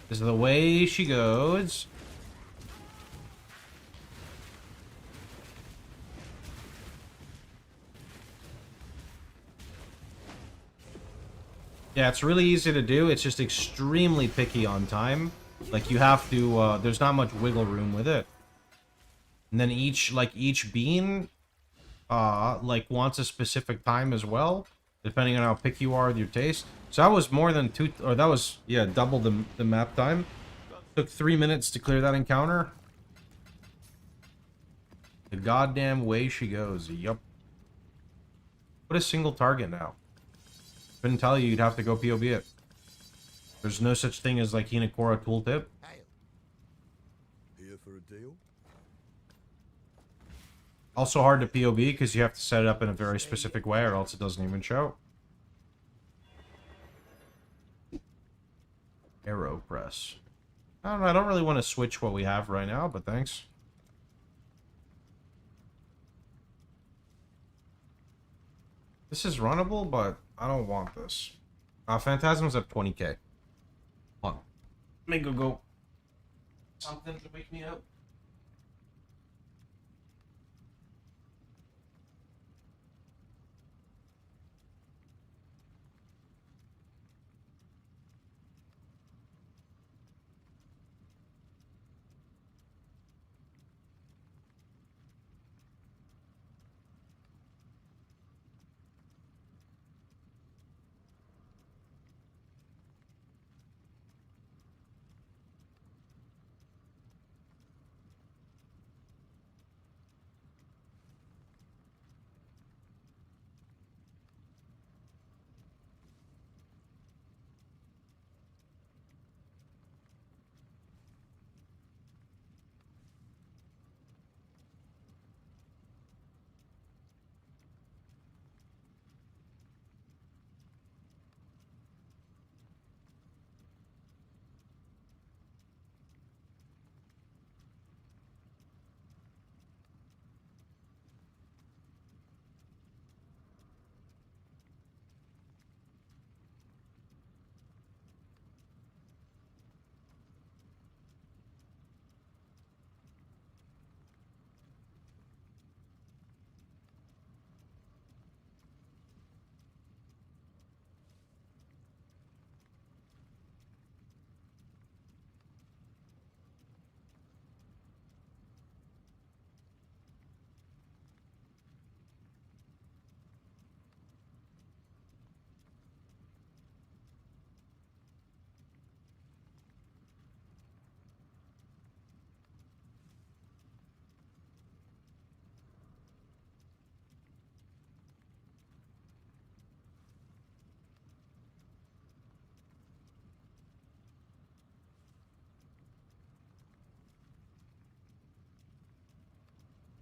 This is the way she goes. Yeah, it's really easy to do. It's just extremely picky on time. Like, you have to, there's not much wiggle room with it. And then each bean, like, wants a specific time as well, depending on how picky you are with your taste. So that was more than double the map time. Took 3 minutes to clear that encounter. The goddamn way she goes. Yup. Put a single target now. Couldn't tell you, you'd have to go POB it. There's no such thing as like Hinakura tooltip. Here for a deal? Also hard to POB because you have to set it up in a very specific way or else it doesn't even show. Arrow press. I don't know, I don't really want to switch what we have right now, but thanks. This is runnable, but I don't want this. Phantasm's at 20k. Hold on. Let me go. Something to wake me up.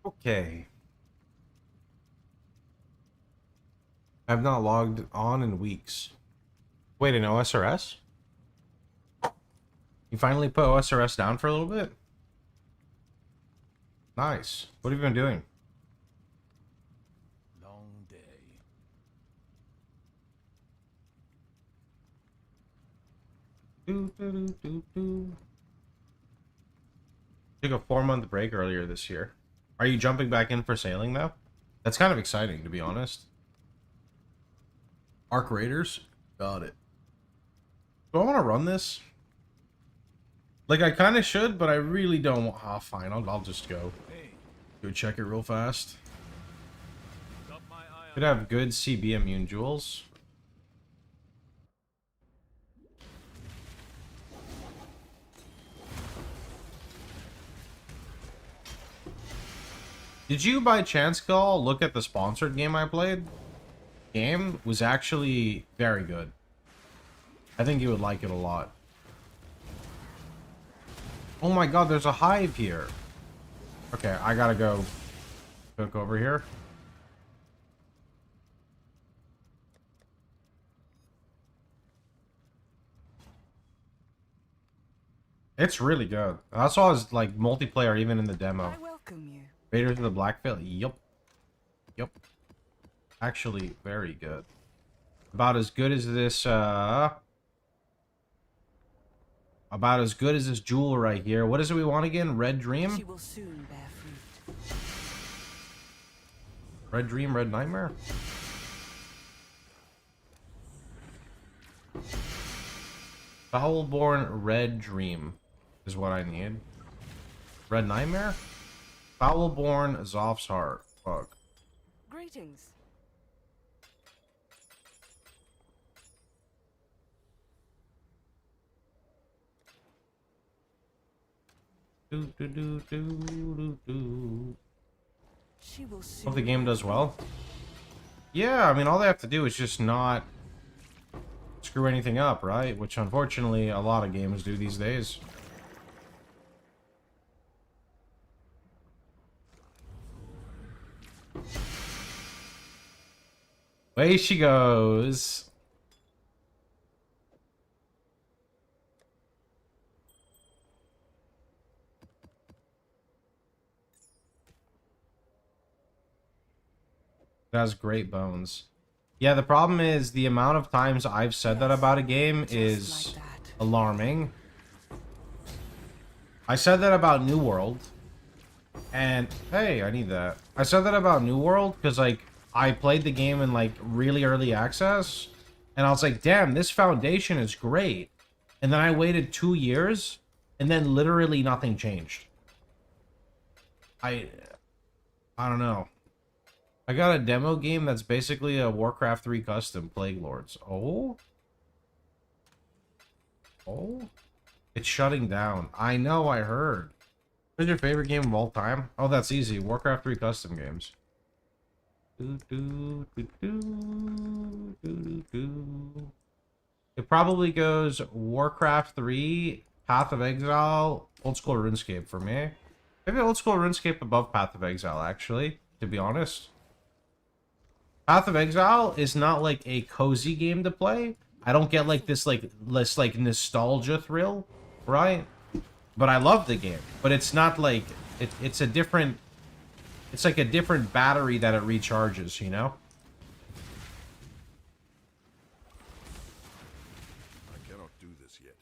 Okay. I've not logged on in weeks. Wait, an OSRS? You finally put OSRS down for a little bit? Nice. What have you been doing? Long day. Took a 4-month break earlier this year. Are you jumping back in for sailing now? That's kind of exciting, to be honest. Arc Raiders? Got it. Do I want to run this? Like, I kind of should, but I really don't. Ah, fine. I'll just go. Go check it real fast. Could have good CB immune jewels. Did you by chance, Call, look at the sponsored game I played? Game was actually very good. I think you would like it a lot. Oh my god, there's a hive here. Okay, I gotta go cook over here. It's really good. I saw his like multiplayer even in the demo. I welcome you. Raiders of the Blackfield. Yup. Yup. Actually, very good. About as good as this, about as good as this jewel right here. What is it we want again? Red Dream? She will soon bear fruit. Red Dream, Red Nightmare? Foulborn Red Dream is what I need. Red Nightmare? Foulborn Zoph's Heart. Fuck. Greetings. Do, do, do, do, do, do. She will soon. Hope the game does well. Yeah, I mean, all they have to do is just not screw anything up, right? Which, unfortunately, a lot of games do these days. Away she goes. It has great bones. Yeah, the problem is the amount of times I've said that about a game is alarming. I said that about New World. And, hey, I need that. I said that about New World because, like, I played the game in, like, really early access. And I was like, damn, this foundation is great. And then I waited 2 years, and then literally nothing changed. I don't know. I got a demo game that's basically a Warcraft 3 custom, Plague Lords. Oh? Oh? It's shutting down. I know, I heard. What's your favorite game of all time? Oh, that's easy. Warcraft 3 custom games. It probably goes Warcraft 3, Path of Exile, Old School RuneScape for me. Maybe Old School RuneScape above Path of Exile, actually, to be honest. Path of Exile is not like a cozy game to play. I don't get like this nostalgia thrill, right? But I love the game. But it's not like it's a different. It's like a different battery that it recharges, you know? I cannot do this yet.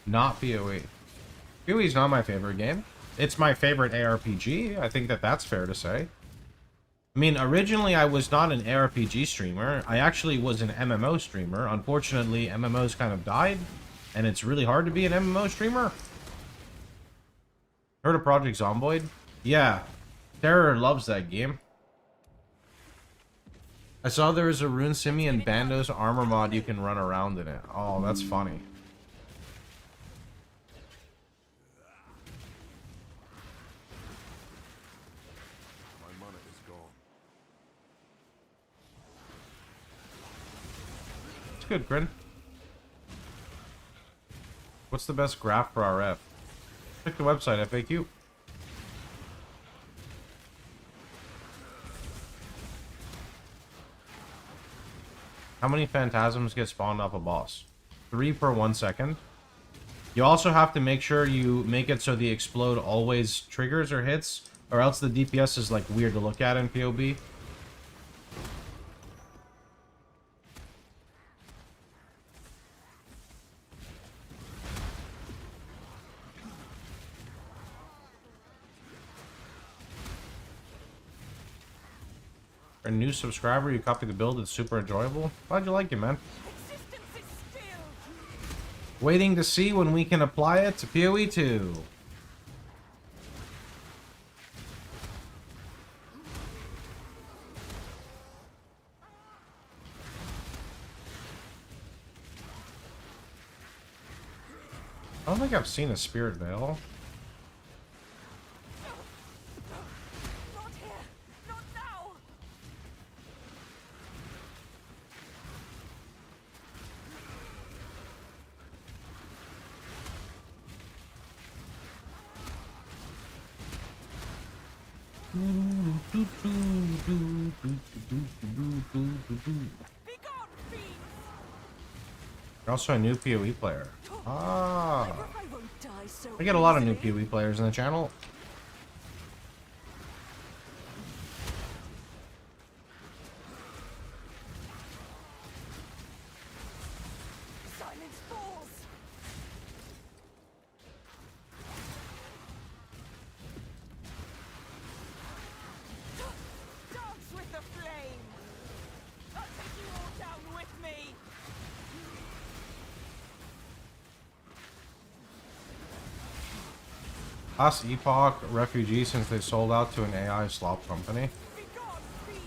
Not PoE. PoE is not my favorite game. It's my favorite ARPG. I think that that's fair to say. I mean, originally I was not an ARPG streamer. I actually was an MMO streamer. Unfortunately, MMOs kind of died. And it's really hard to be an MMO streamer. Heard of Project Zomboid? Yeah. Terror loves that game. I saw there was a Rune Simian Bandos armor mod you can run around in it. Oh, that's funny. My mana is gone. It's good, Grin. What's the best graph for RF? Check the website, FAQ. How many phantasms get spawned off a boss? 3 per 1 second. You also have to make sure you make it so the explode always triggers or hits, or else the DPS is like weird to look at in PoB. A new subscriber, you copy the build, it's super enjoyable. Glad you like it, man. Waiting to see when we can apply it to PoE 2. I don't think I've seen a Spirit Veil. You're also a new PoE player. Ah. I won't die so I get a lot of new easily. PoE players in the channel. Silence falls. Dance with the flame. I'll take you all down with me. Last Epoch refugee since they sold out to an AI slop company. Be gone, fiend.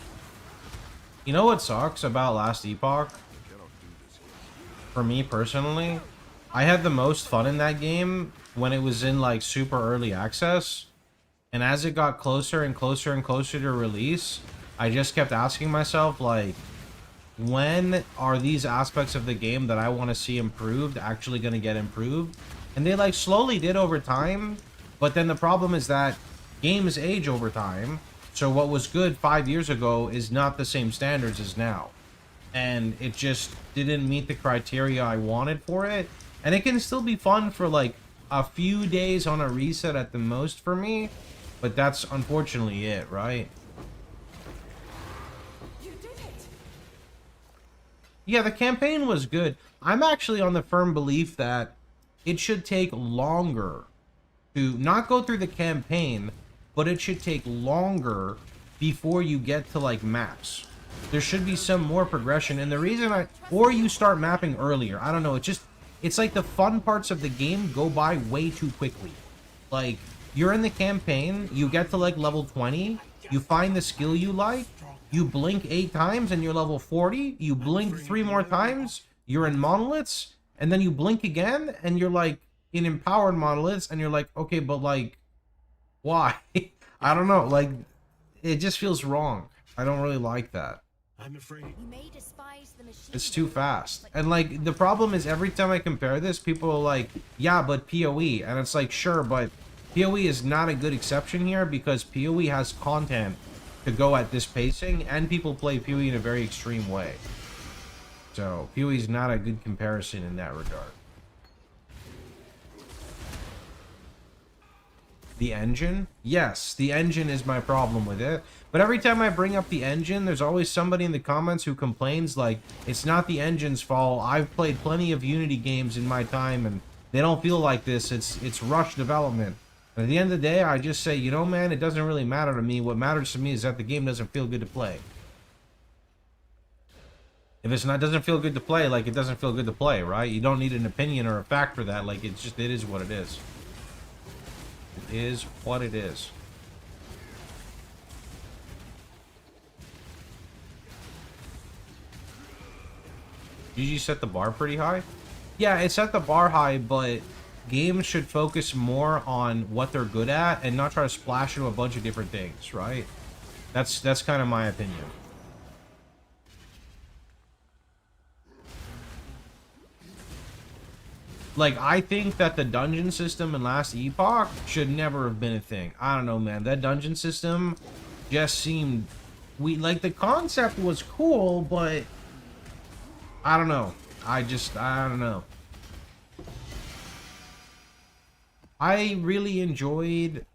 You know what sucks about Last Epoch? Cannot do this yet. For me personally, I had the most fun in that game when it was in like super early access. And as it got closer and closer and closer to release, I just kept asking myself, like, when are these aspects of the game that I want to see improved actually going to get improved? And they like slowly did over time. But then the problem is that games age over time. So what was good 5 years ago is not the same standards as now. And it just didn't meet the criteria I wanted for it. And it can still be fun for like a few days on a reset at the most for me. But that's unfortunately it, right? You did it. Yeah, the campaign was good. I'm actually on the firm belief that it should take longer to not go through the campaign, but it should take longer before you get to like maps. There should be some more progression, and the reason or you start mapping earlier. I don't know, it's like the fun parts of the game go by way too quickly. Like, you're in the campaign, you get to like level 20, you find the skill you like, you blink 8 times and you're level 40, you blink 3 more times, you're in monoliths, and then you blink again and you're like in empowered monoliths, and you're like, okay, but like, why? I don't know, like, it just feels wrong. I don't really like that. I'm afraid. You may despise the machine. It's too fast. And like, the problem is every time I compare this, people are like, yeah, but PoE. And it's like, sure, but PoE is not a good exception here because PoE has content to go at this pacing, and people play PoE in a very extreme way. So PoE is not a good comparison in that regard. The engine? Yes, the engine is my problem with it. But every time I bring up the engine, there's always somebody in the comments who complains like, it's not the engine's fault. I've played plenty of Unity games in my time and they don't feel like this. It's rushed development. And at the end of the day, I just say, you know, man, it doesn't really matter to me. What matters to me is that the game doesn't feel good to play. If it's not doesn't feel good to play, like, it doesn't feel good to play, right? You don't need an opinion or a fact for that. Like, it's just, it is what it is. It is what it is. GG set the bar pretty high? Yeah, it set the bar high, but games should focus more on what they're good at and not try to splash into a bunch of different things, right? That's kind of my opinion. Like, I think that the dungeon system in Last Epoch should never have been a thing. I don't know, man. That dungeon system just seemed... like, the concept was cool, but... I don't know. I don't know. I really enjoyed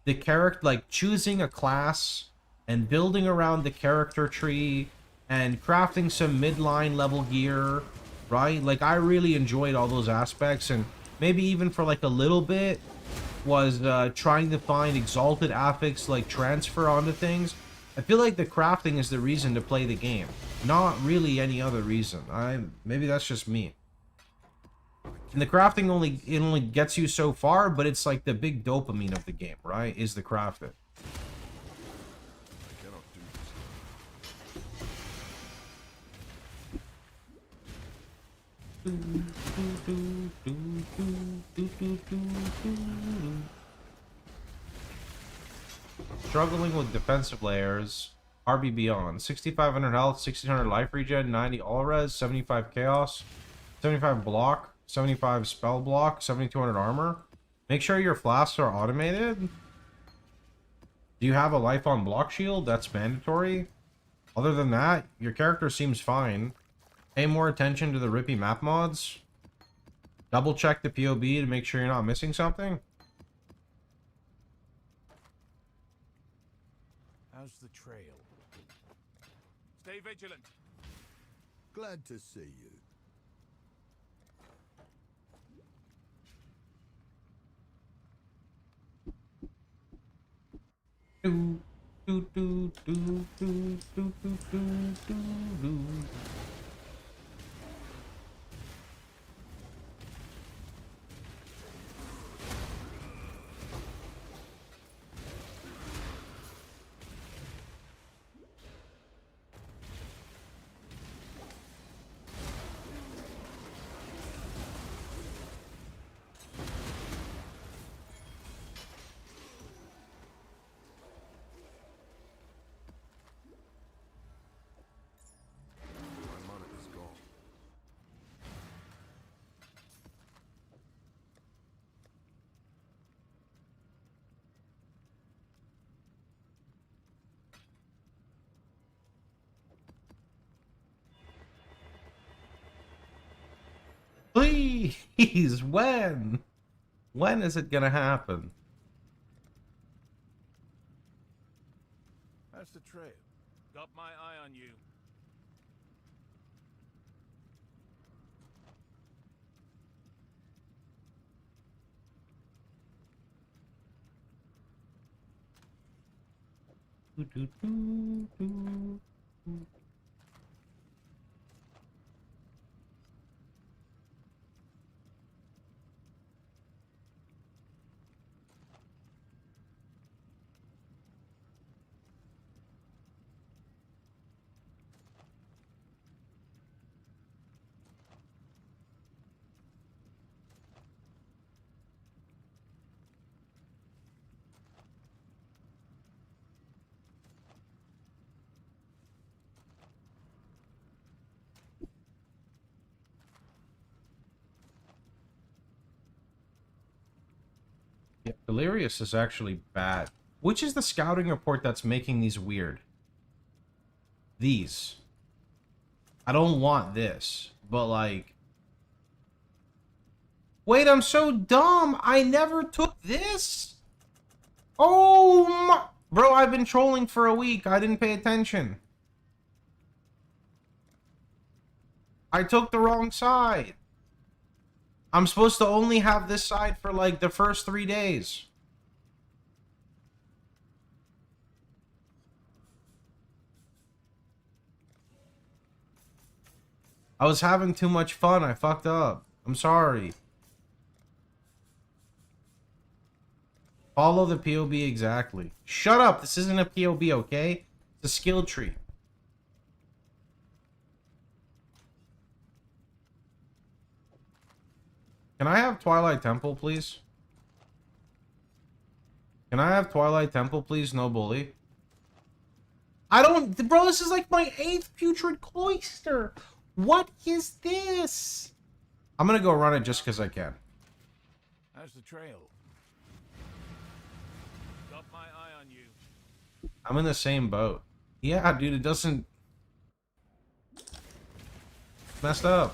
the character, like, choosing a class and building around the character tree and crafting some midline level gear, right? Like, I really enjoyed all those aspects, and maybe even for like a little bit was trying to find exalted affix, like, transfer onto things. I feel like the crafting is the reason to play the game, not really any other reason. Maybe that's just me. And the crafting only gets you so far, but it's like the big dopamine of the game, right? Is the crafting. I cannot do this. Struggling with defensive layers. RBB on 6,500 health, 1,600 life regen, 90 all res, 75 chaos, 75 block, 75 spell block, 7,200 armor. Make sure your flasks are automated. Do you have a life on block shield? That's mandatory. Other than that, your character seems fine. Pay more attention to the Rippy map mods. Double check the POB to make sure you're not missing something. How's the trail? Stay vigilant. Glad to see you. Do, do, do, do, do, do, do, do, do. My monitor's gone. Please, when? When is it gonna happen? How's the trail? Got my eye on you. Do, do, do, do, do. Yeah, Delirious is actually bad. Which is the scouting report that's making these weird? These. I don't want this, but like... Wait, I'm so dumb! I never took this? Oh my... Bro, I've been trolling for a week. I didn't pay attention. I took the wrong side. I'm supposed to only have this side for like the first 3 days. I was having too much fun. I fucked up. I'm sorry. Follow the POB exactly. Shut up. This isn't a POB, okay? It's a skill tree. Can I have Twilight Temple, please? Can I have Twilight Temple, please? No bully. I don't... Bro, this is like my 8th Putrid Cloister. What is this? I'm gonna go run it just because I can. How's the trail? Got my eye on you. I'm in the same boat. Yeah, dude, it doesn't... Messed up.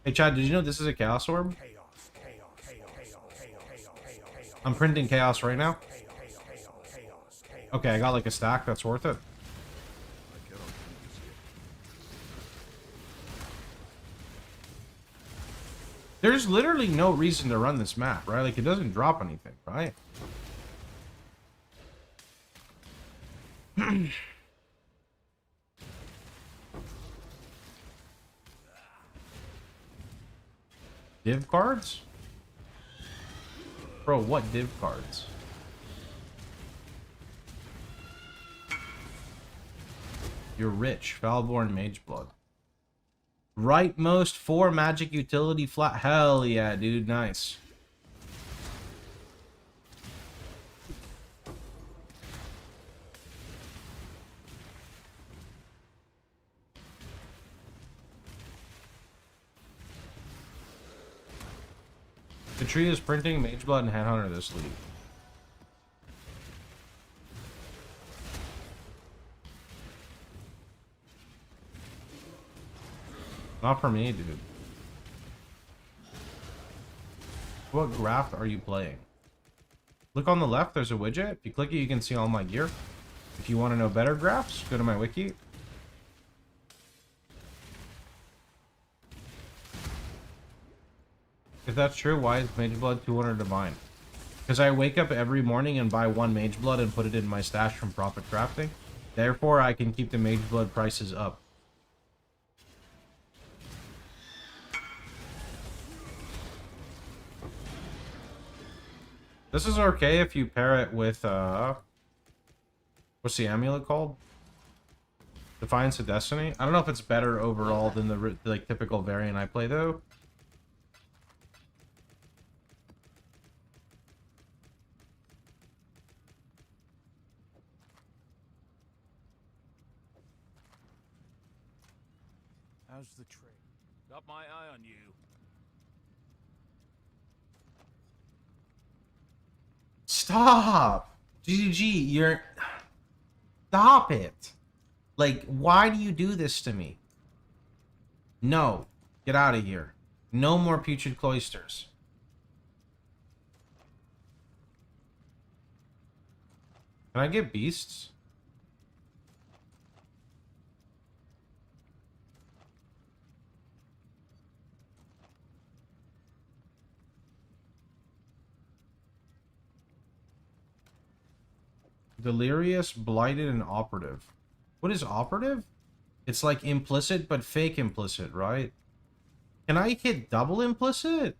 Hey, Chad, did you know this is a Chaos Orb? I'm printing Chaos right now. Okay, I got like a stack. That's worth it. There's literally no reason to run this map, right? Like, it doesn't drop anything, right? Div cards? Bro, what div cards? You're rich. Foulborn Mageblood. Rightmost 4 magic utility flat. Hell yeah, dude. Nice. The tree is printing Mageblood and Headhunter this league. Not for me, dude. What graph are you playing? Look on the left, there's a widget. If you click it, you can see all my gear. If you want to know better graphs, go to my wiki. If that's true, why is Mage Blood 200 Divine? Because I wake up every morning and buy 1 Mage Blood and put it in my stash from Profit Crafting. Therefore, I can keep the Mage Blood prices up. This is okay if you pair it with, what's the amulet called? Defiance of Destiny? I don't know if it's better overall than the like typical variant I play, though. How's the trade? Got my eye on you. Stop! GG, you're... Stop it! Like, why do you do this to me? No. Get out of here. No more Putrid Cloisters. Can I get beasts? Delirious, Blighted, and Operative. What is Operative? It's like implicit, but fake implicit, right? Can I hit double implicit?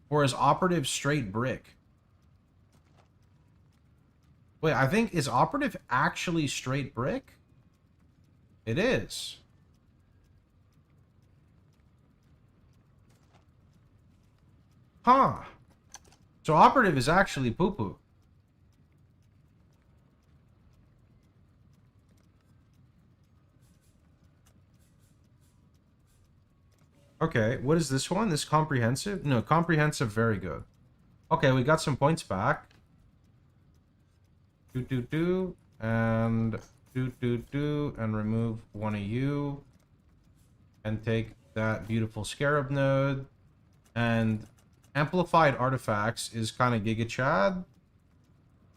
Or is Operative straight brick? Wait, I think, is Operative actually straight brick? It is. Huh. So Operative is actually poo-poo. Okay, what is this one? This comprehensive? No, comprehensive, very good. Okay, we got some points back. And and remove one of you. And take that beautiful scarab node. And amplified artifacts is kind of Giga Chad.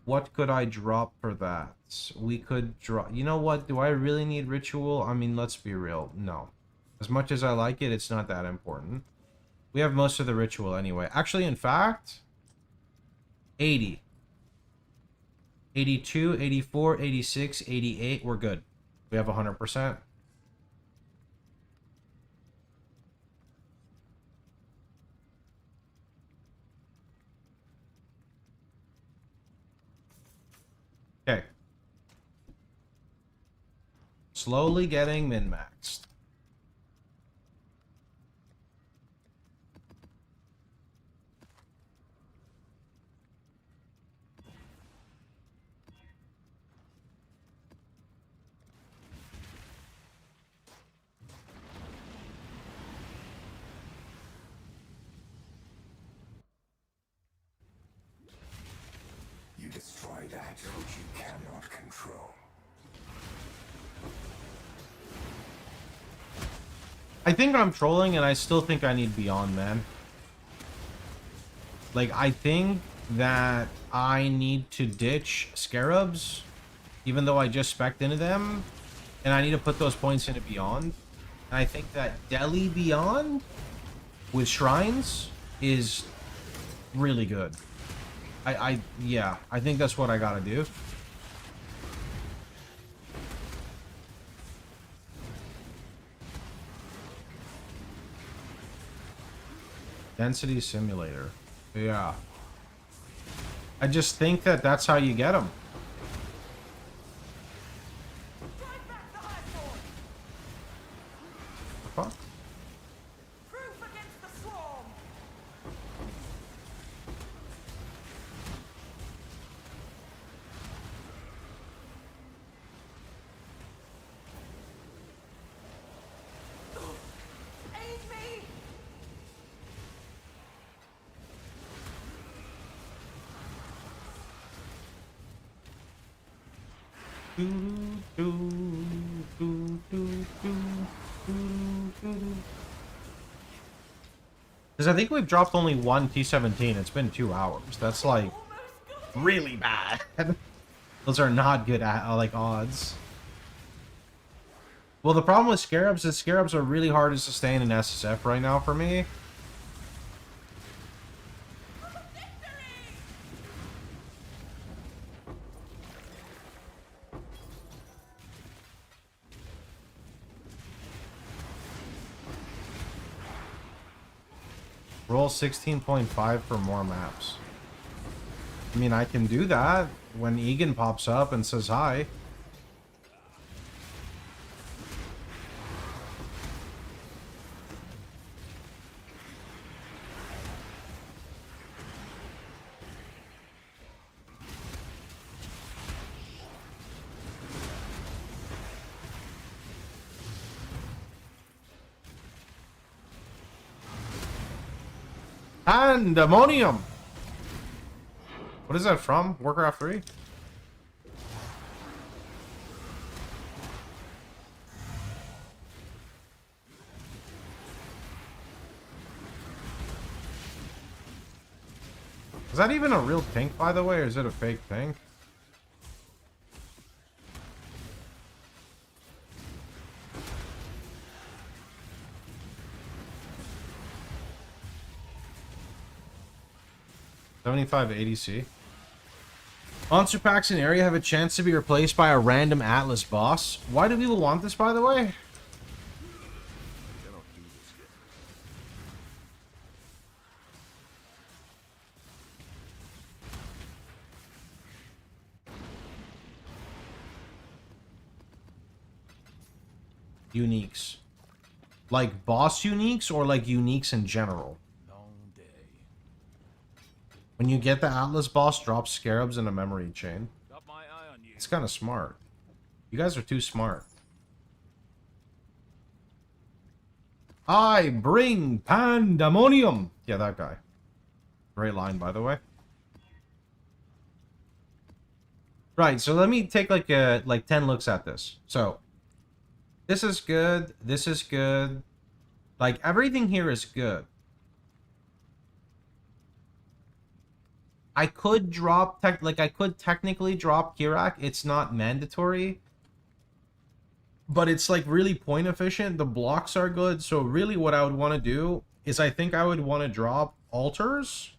What could I drop for that? We could drop... You know what? Do I really need ritual? I mean, let's be real. No. As much as I like it, it's not that important. We have most of the ritual anyway. Actually, in fact, 80. 82, 84, 86, 88. We're good. We have 100%. Okay. Slowly getting min-maxed. You destroy that which you cannot control. I think I'm trolling, and I still think I need Beyond, man. Like, I think that I need to ditch Scarabs, even though I just spec'd into them, and I need to put those points into Beyond. And I think that Delhi Beyond with Shrines is really good. Yeah, I think that's what I gotta do. Density Simulator. Yeah. I just think that that's how you get them. The fuck? Because I think we've dropped only one T-17. It's been 2 hours. That's like really bad. Those are not good at like odds. Well, the problem with Scarabs is Scarabs are really hard to sustain in SSF right now for me. Roll 16.5 for more maps. I mean, I can do that when Egan pops up and says hi. Pandemonium! What is that from? Warcraft 3? Is that even a real pink, by the way, or is it a fake pink? $75 ADC. Monster packs in area have a chance to be replaced by a random Atlas boss. Why do people want this, by the way? Cannot do this yet. Uniques. Like boss uniques or like uniques in general? When you get the Atlas boss, drop Scarabs in a memory chain. Got my eye on you. It's kind of smart. You guys are too smart. I bring pandemonium. Yeah, that guy. Great line, by the way. Right, so let me take like 10 looks at this. So, this is good. This is good. Like, everything here is good. I could drop I could technically drop Kirak. It's not mandatory. But it's like really point efficient. The blocks are good. So really what I would want to do is I think I would want to drop altars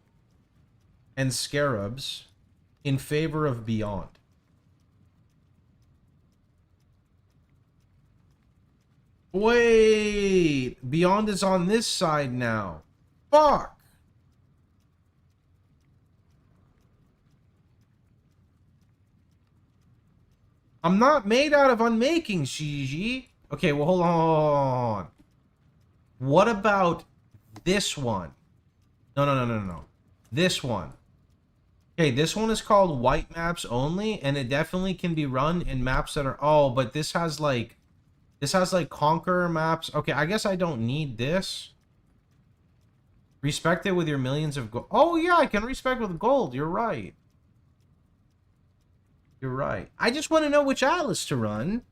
and scarabs in favor of Beyond. Wait, Beyond is on this side now. Fuck. I'm not made out of unmaking, Shiji. Okay, well, hold on. What about this one? No. This one. Okay, this one is called white maps only, and it definitely can be run in maps that are... Oh, but this has like Conqueror maps. Okay, I guess I don't need this. Respect it with your millions of gold. Oh, yeah, I can respect with gold. You're right. You're right. I just want to know which Atlas to run.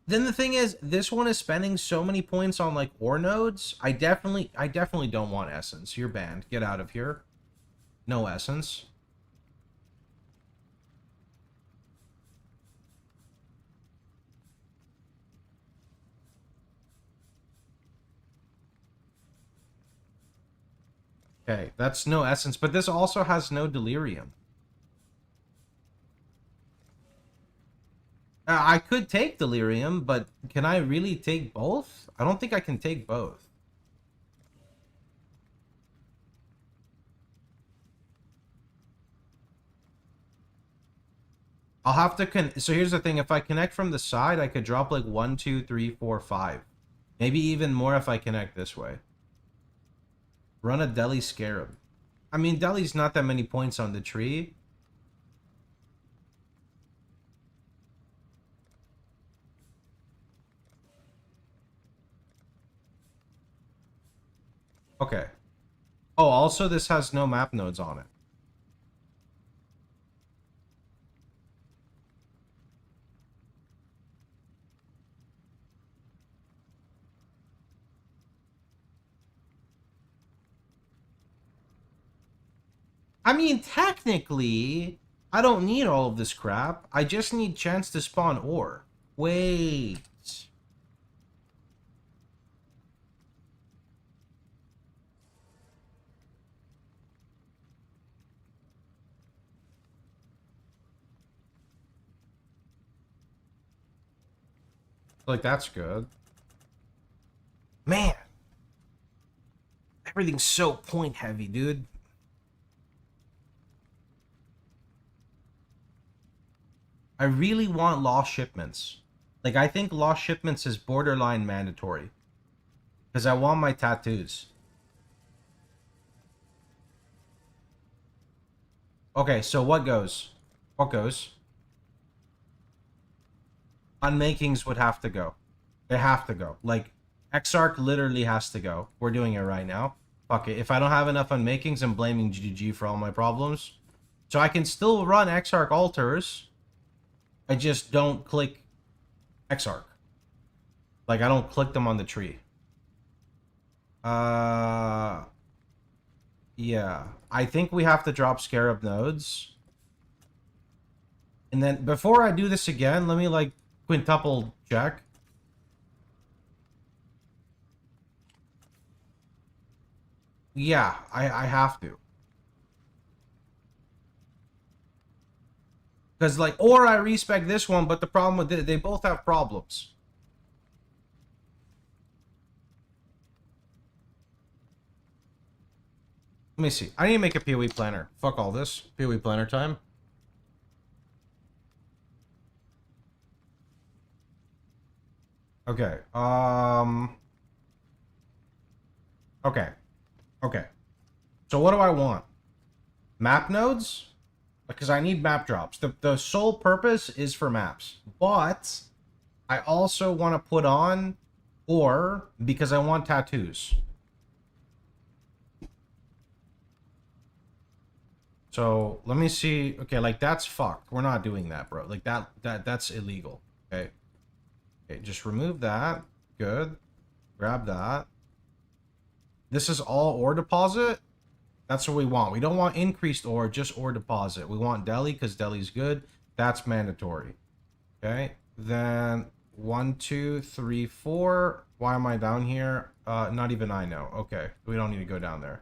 Then the thing is, this one is spending so many points on like ore nodes. I definitely don't want Essence. You're banned. Get out of here. No Essence. Okay, that's no Essence, but this also has no Delirium. I could take Delirium, but can I really take both? I don't think I can take both. I'll have to so here's the thing, if I connect from the side, I could drop like 1, 2, 3, 4, 5. Maybe even more if I connect this way. Run a Delhi Scarab. I mean, Delhi's not that many points on the tree. Okay. Oh, also this has no map nodes on it. I mean, technically, I don't need all of this crap. I just need chance to spawn ore. Wait. Like, that's good. Man. Everything's so point heavy, dude. I really want lost shipments. Like, I think lost shipments is borderline mandatory. Because I want my tattoos. Okay, so what goes? What goes? Unmakings would have to go. They have to go. Like, Exarch literally has to go. We're doing it right now. Fuck it. If I don't have enough unmakings, I'm blaming GG for all my problems. So I can still run Exarch altars. I just don't click Exarch. Like, I don't click them on the tree. Yeah. I think we have to drop Scarab nodes. And then, before I do this again, let me, like, quintuple check. Yeah, I have to. Because, like, or I respec this one, but the problem with it, they both have problems. Let me see. I need to make a PoE planner. Fuck all this. PoE planner time. Okay. Okay. Okay. So what do I want? Map nodes? Because I need map drops. The sole purpose is for maps. But I also want to put on ore because I want tattoos. So let me see. Okay, like that's fucked. We're not doing that, bro. Like that's illegal. Okay. Okay, just remove that. Good. Grab that. This is all ore deposit. That's what we want. We don't want increased ore, just ore deposit. We want Delhi because Delhi's good. That's mandatory. Okay. Then 1, 2, 3, 4. Why am I down here? Not even I know. Okay. We don't need to go down there.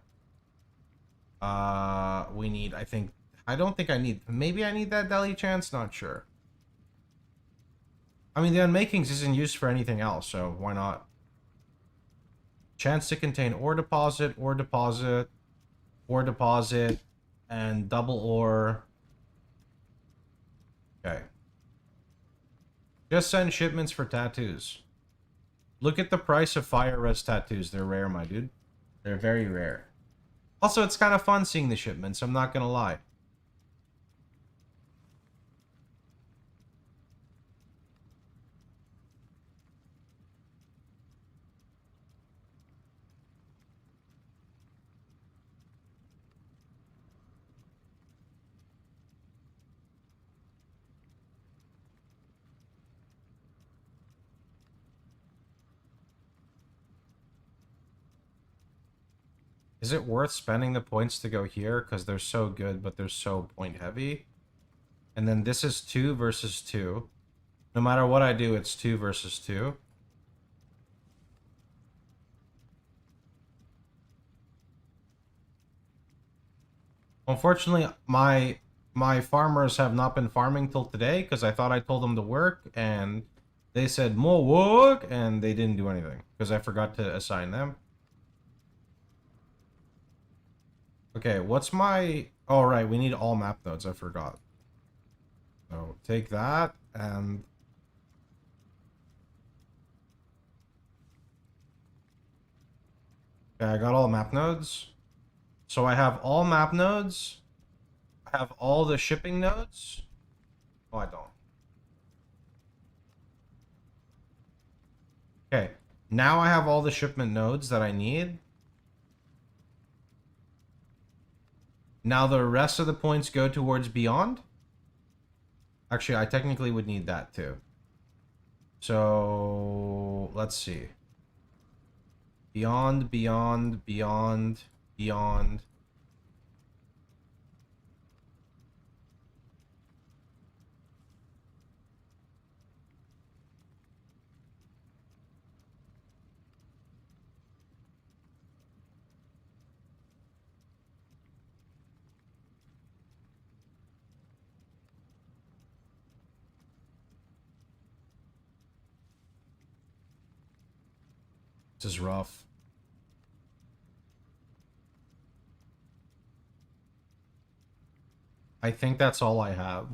We need, I don't think I need, maybe I need that Delhi chance, not sure. I mean, the unmakings isn't used for anything else, so why not? Chance to contain ore deposit, ore deposit, ore deposit, and double ore. Okay. Just send shipments for tattoos. Look at the price of fire res tattoos. They're rare, my dude. They're very rare. Also, it's kind of fun seeing the shipments, I'm not gonna lie. Is it worth spending the points to go here? Because they're so good, but they're so point heavy. And then this is 2 versus 2. No matter what I do, it's 2 versus 2. Unfortunately, my farmers have not been farming till today because I thought I told them to work and they said more work and they didn't do anything because I forgot to assign them. Okay, what's my... Oh, right, we need all map nodes. I forgot. So, take that, and... Okay, I got all map nodes. So I have all map nodes. I have all the shipping nodes. Oh, I don't. Okay, now I have all the shipment nodes that I need. Now the rest of the points go towards beyond. Actually, I technically would need that too. So, let's see. Beyond, beyond, beyond, beyond. is rough. I think that's all I have.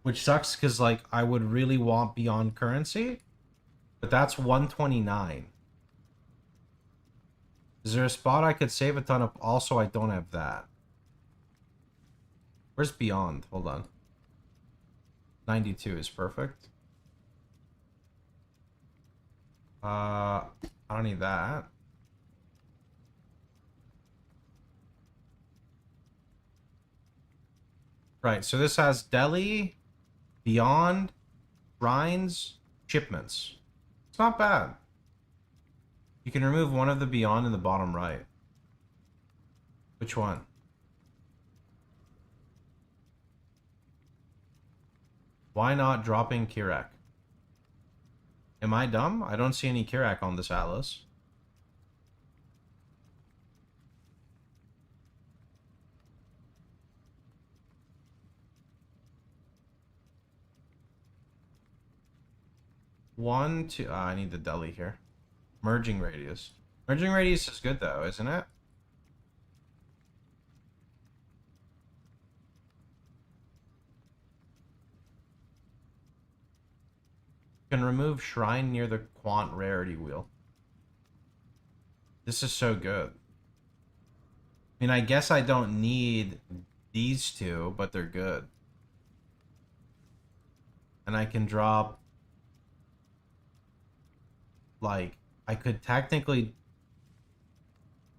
Which sucks because, like, I would really want Beyond Currency. But that's 129. Is there a spot I could save a ton of? Also, I don't have that. Where's Beyond? Hold on. 92 is perfect. I don't need that. Right, so this has Delhi, Beyond, Shrines, Shipments. It's not bad. You can remove one of the Beyond in the bottom right. Which one? Why not dropping Kirak? Am I dumb? I don't see any Kirak on this atlas. One, two. I need the Delhi here. Merging radius. Merging radius is good though, isn't it? Can remove shrine near the quant rarity wheel. This is so good. I mean, I guess I don't need these two, but they're good. And I can drop, like, I could technically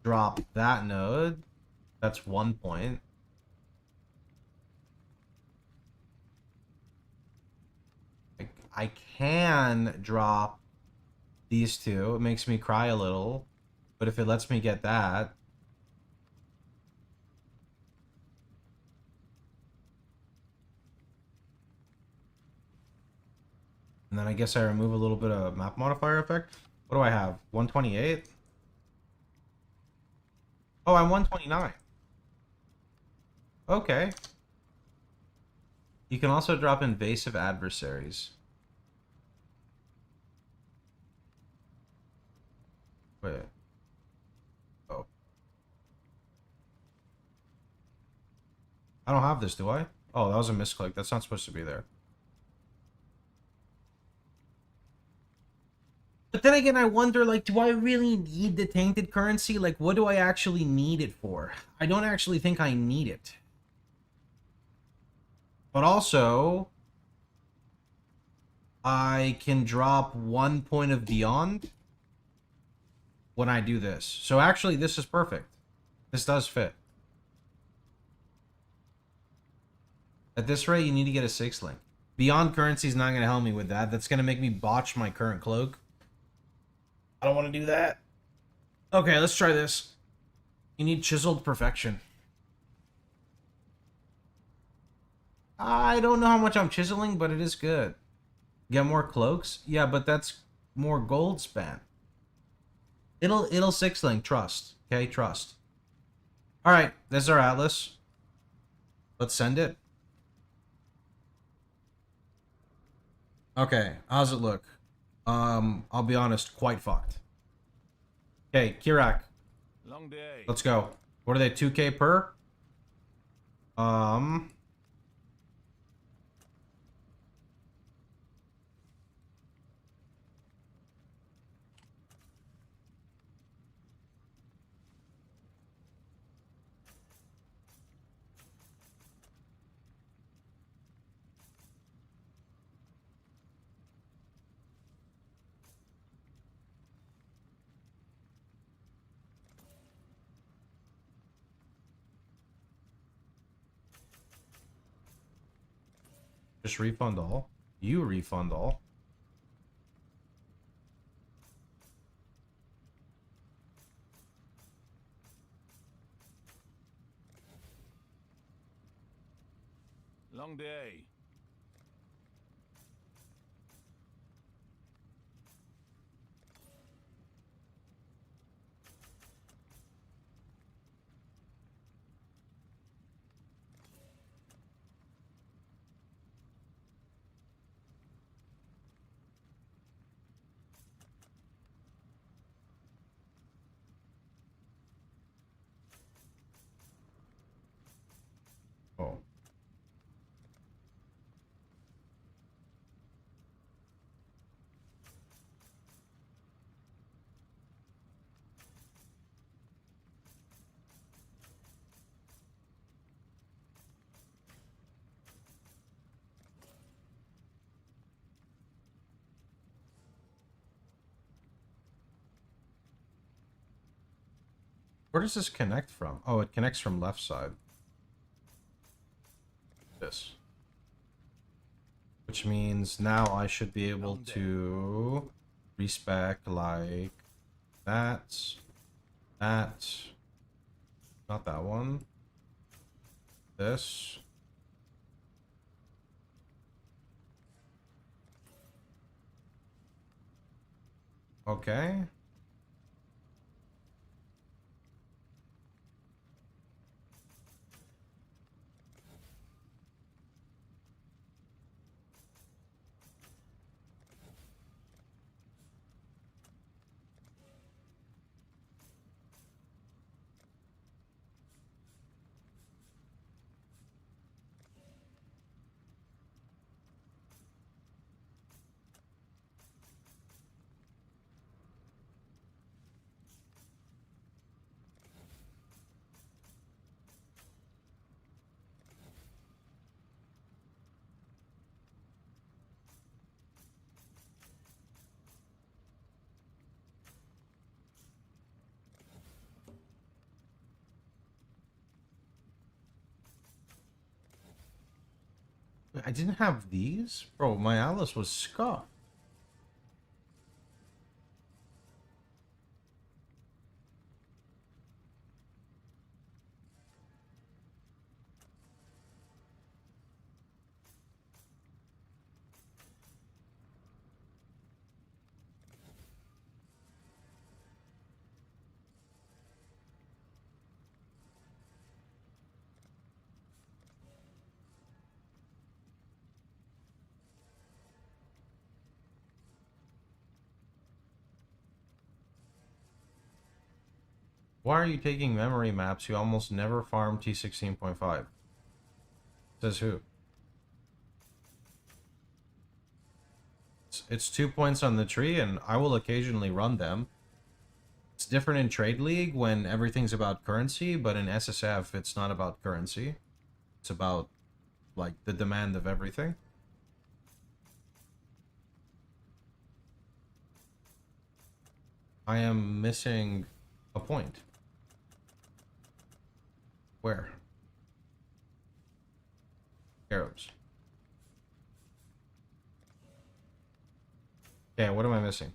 drop that node. That's 1 point. I can drop these two. It makes me cry a little. But if it lets me get that... And then I guess I remove a little bit of map modifier effect. What do I have? 128? Oh, I'm 129. Okay. You can also drop invasive adversaries. Wait. Oh. I don't have this, do I? Oh, that was a misclick. That's not supposed to be there. But then again, I wonder, like, do I really need the tainted currency? Like, what do I actually need it for? I don't actually think I need it. But also, I can drop 1 point of Beyond when I do this. So actually, this is perfect. This does fit. At this rate, you need to get a 6 link. Beyond currency is not going to help me with that. That's going to make me botch my current cloak. I don't want to do that. Okay, let's try this. You need chiseled perfection. I don't know how much I'm chiseling, but it is good. Get more cloaks? Yeah, but that's more gold spent. It'll 6 link, trust. Okay, trust. Alright, there's our atlas. Let's send it. Okay, how's it look? I'll be honest, quite fucked. Okay, Kirak. Long day. Let's go. What are they, 2K per? Just refund all. You refund all. Long day. Where does this connect from? Oh, it connects from left side. This. Which means now I should be able to respec like that. That. Not that one. This. Okay. I didn't have these? Bro, my Alice was scuffed. Why are you taking memory maps? You almost never farm T16.5. Says who? It's 2 points on the tree, and I will occasionally run them. It's different in Trade League when everything's about currency, but in SSF, it's not about currency. It's about, like, the demand of everything. I am missing a point. Where? Arrows. Okay, what am I missing?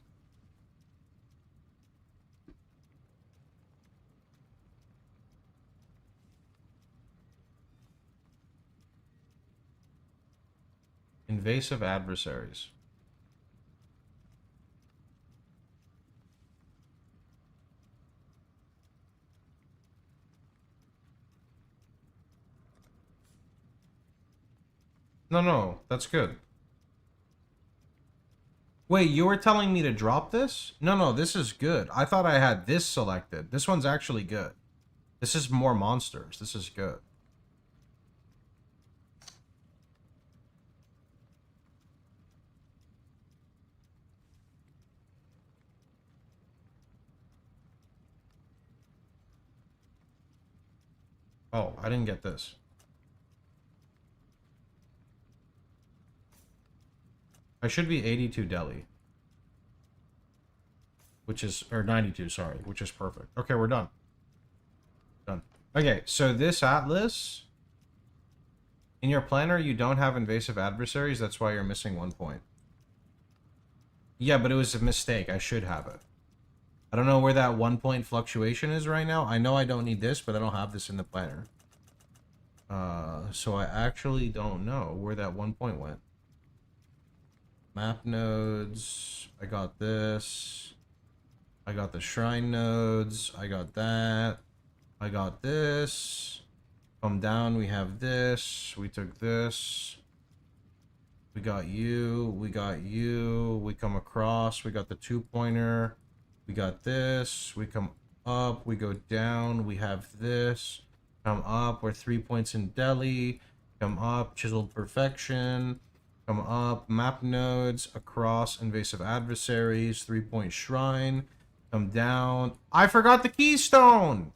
Invasive adversaries. No, that's good. Wait, you were telling me to drop this? No, this is good. I thought I had this selected. This one's actually good. This is more monsters. This is good. Oh, I didn't get this. I should be 82 Delhi. Which is, or 92, sorry, which is perfect. Okay, we're done. Done. Okay, so this Atlas, in your planner, you don't have invasive adversaries. That's why you're missing 1 point. Yeah, but it was a mistake. I should have it. I don't know where that 1 point fluctuation is right now. I know I don't need this, but I don't have this in the planner. So I actually don't know where that 1 point went. Map nodes. I got this. I got the shrine nodes. I got that. I got this. Come down, we have this. We took this. We got you. We got you. We come across. We got the 2-pointer. We got this. We come up. We go down. We have this. Come up. We're 3 points in Delhi. Come up. Chiseled perfection. Come up. Map nodes. Across. Invasive adversaries. 3-point shrine. Come down. I forgot the keystone!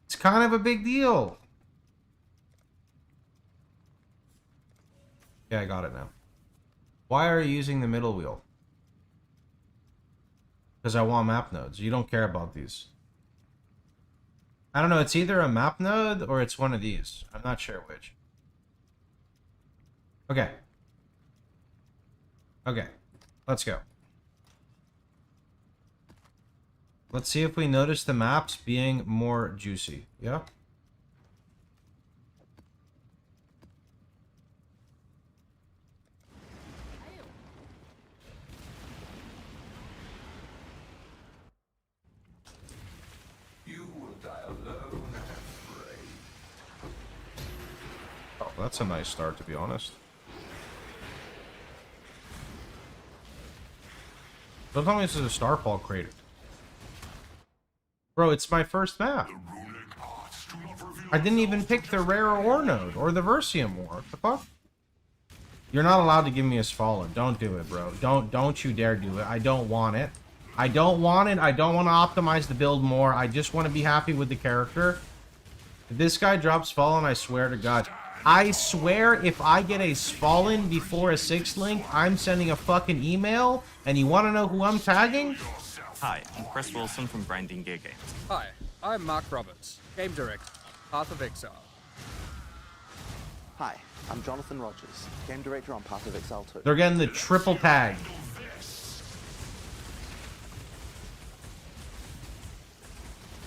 It's kind of a big deal. Okay, I got it now. Why are you using the middle wheel? Because I want map nodes. You don't care about these. I don't know. It's either a map node or it's one of these. I'm not sure which. Okay. Okay. Let's go. Let's see if we notice the maps being more juicy. Yeah? You will die alone and afraid. Oh, that's a nice start, to be honest. Don't tell me this is a Starfall crater. Bro, it's my first map. I didn't even pick the rare ore node or the Versium ore. What the fuck? You're not allowed to give me a Svalin. Don't do it, bro. Don't you dare do it. I don't want it. I don't want it. I don't want to optimize the build more. I just want to be happy with the character. If this guy drops Fallen, I swear to God. I swear if I get a Svalin before a 6th link, I'm sending a fucking email. And you want to know who I'm tagging? Hi, I'm Chris Wilson from Grinding Gear Games. Hi, I'm Mark Roberts, Game Director, Path of Exile. Hi, I'm Jonathan Rogers, Game Director on Path of Exile 2. They're getting the triple tag.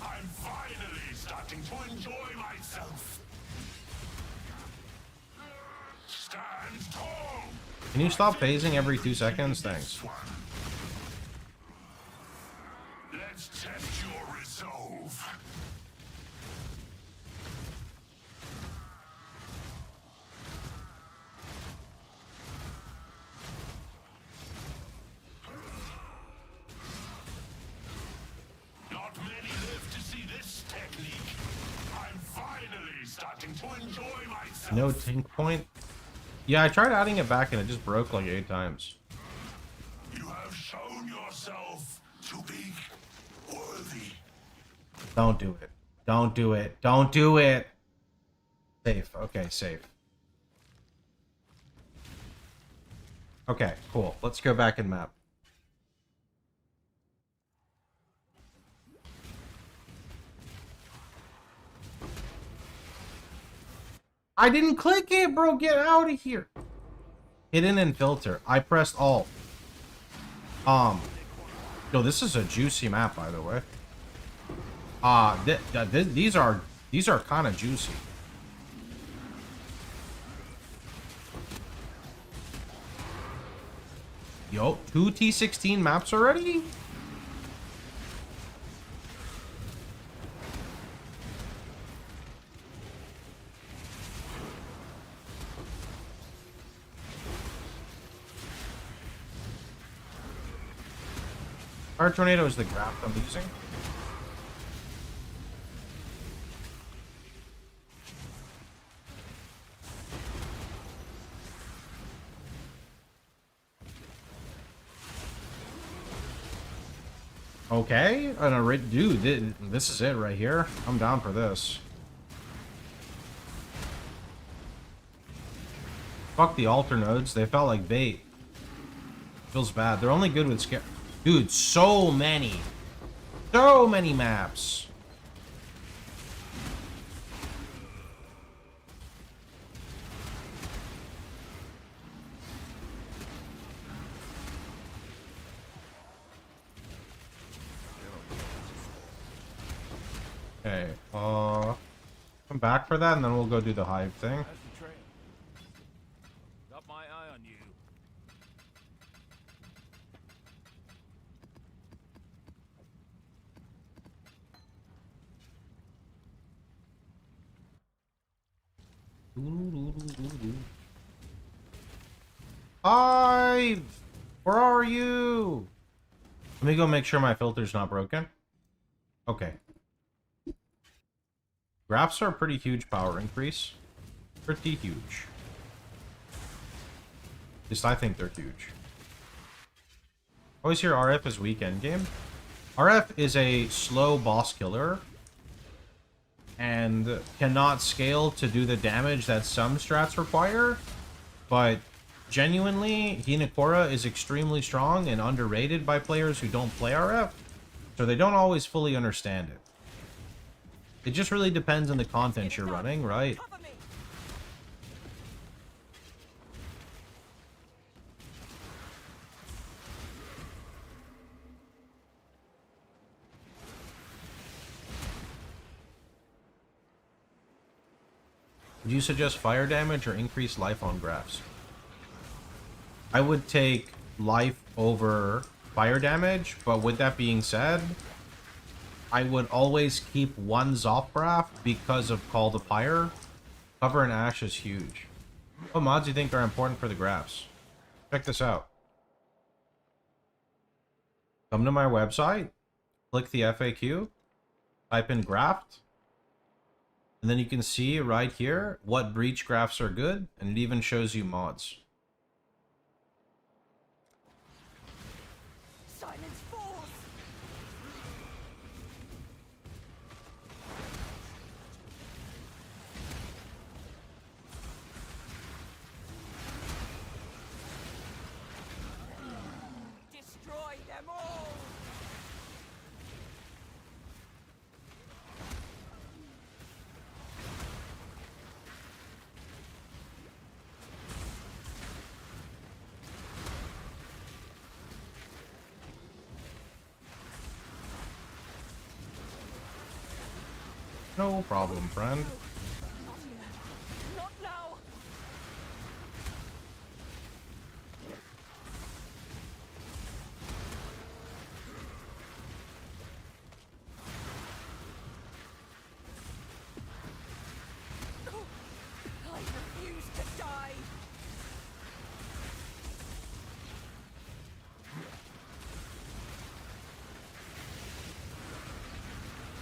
I'm finally starting to enjoy myself. Stand tall. Can you stop phasing every 2 seconds? Thanks. Let's test your resolve. Not many live to see this technique. I'm finally starting to enjoy myself. No tink point? Yeah, I tried adding it back and it just broke like 8 times. You have shown yourself to be worthy. Don't do it. Don't do it. Don't do it. Safe. Okay, safe. Okay, cool. Let's go back and map. I didn't click it, bro. Get out of here. Hidden and filter. I pressed Alt. Yo, this is a juicy map, by the way. These are kind of juicy. Yo, 2 T16 maps already? Fire Tornado is the graph I'm using. Okay, dude, this is it right here. I'm down for this. Fuck the alter nodes. They felt like bait. Feels bad. They're only good with scare. Dude, so many maps. Okay, come back for that, and then we'll go do the hive thing. That's the trail. Got my eye on you. Hive! Where are you? Let me go make sure my filter's not broken. Okay. Graphs are a pretty huge power increase. Pretty huge. At least I think they're huge. Always hear RF is weak endgame. RF is a slow boss killer and cannot scale to do the damage that some strats require, but genuinely, Hinekora is extremely strong and underrated by players who don't play RF, so they don't always fully understand it. It just really depends on the content you're running, right? Would you suggest fire damage or increased life on graphs? I would take life over fire damage, but with that being said, I would always keep one Zoff graph because of Call to Pyre. Cover and Ash is huge. What mods do you think are important for the graphs? Check this out. Come to my website, click the FAQ, type in graft, and then you can see right here what breach graphs are good, and it even shows you mods. Silence falls. Destroy them all. No problem, friend. Not now. I refuse to die.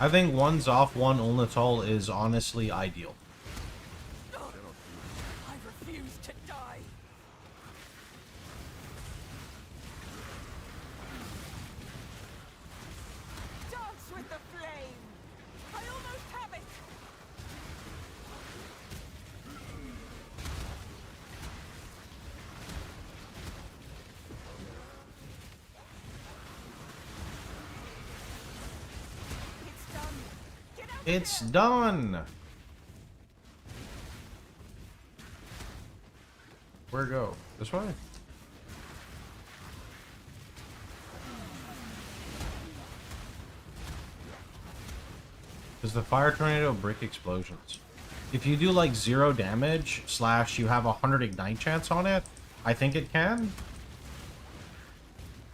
I think one Zoff, one Ulnatol is honestly ideal. I refuse to die. Dance with the flame. I almost have it. It's done. Get out. It's done! Where go? This way? Does the fire tornado brick explosions? If you do like 0 damage / you have a 100 ignite chance on it, I think it can.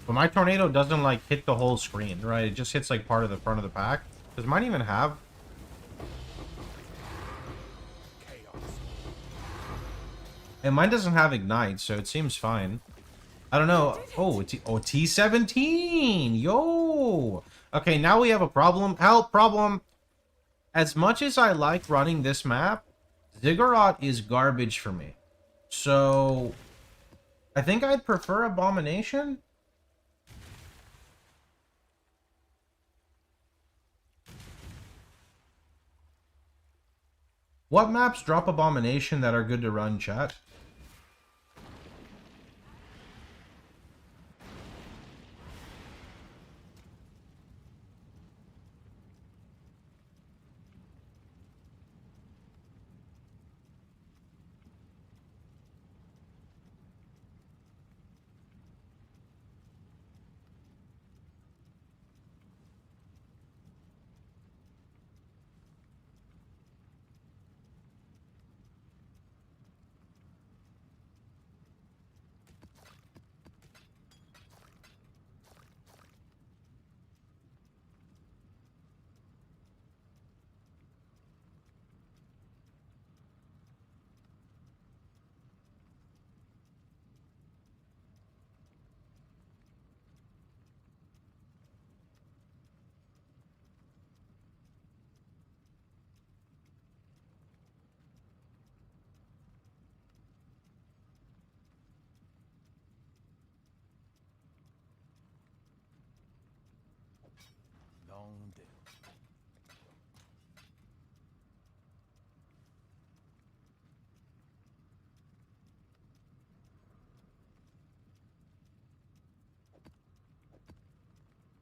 But my tornado doesn't like hit the whole screen, right? It just hits like part of the front of the pack. Does mine even have? And mine doesn't have ignite, so it seems fine. I don't know. Oh, T17! Yo! Okay, now we have a problem. Help! Problem! As much as I like running this map, Ziggurat is garbage for me. So, I think I'd prefer Abomination. What maps drop Abomination that are good to run, chat?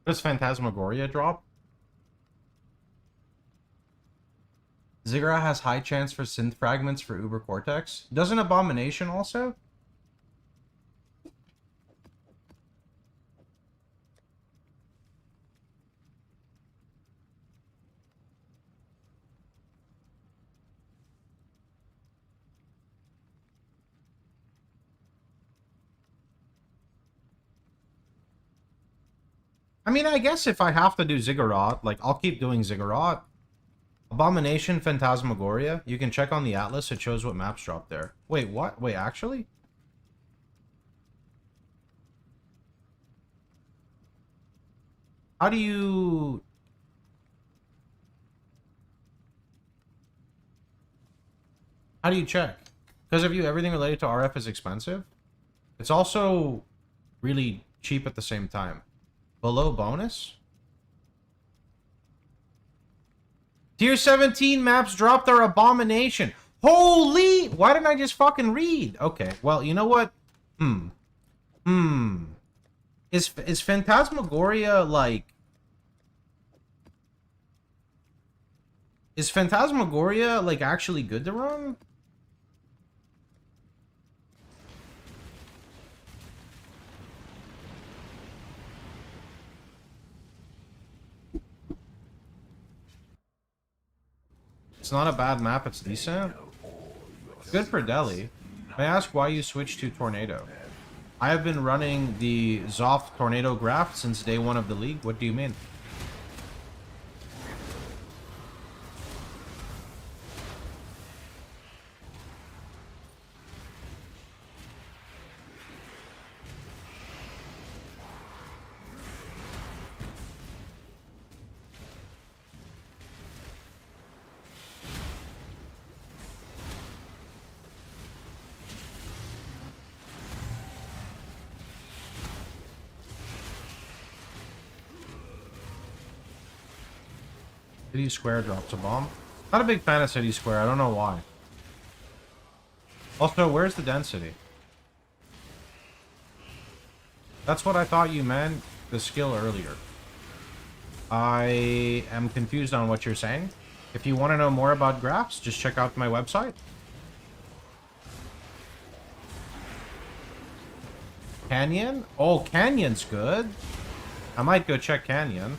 Does Phantasmagoria drop? Ziggurat has high chance for synth fragments for Uber Cortex. Doesn't Abomination also? I mean, I guess if I have to do Ziggurat, like, I'll keep doing Ziggurat. Abomination, Phantasmagoria. You can check on the Atlas. It shows what maps drop there. Wait, what? Wait, actually? How do you... How do you check? Because of you, everything related to RF is expensive. It's also really cheap at the same time. Below bonus? Tier 17 maps dropped their Abomination. Holy! Why didn't I just fucking read? Okay, well, you know what? Is Phantasmagoria, like... Is Phantasmagoria, like, actually good to run? It's not a bad map, it's decent. Good for Delhi. May I ask why you switched to Tornado? I have been running the Zoth Tornado graph since day one of the league. What do you mean? City Square drops a bomb. Not a big fan of City Square. I don't know why. Also, where's the density? That's what I thought you meant. The skill earlier. I am confused on what you're saying. If you want to know more about graphs, just check out my website. Canyon? Oh, Canyon's good. I might go check Canyon.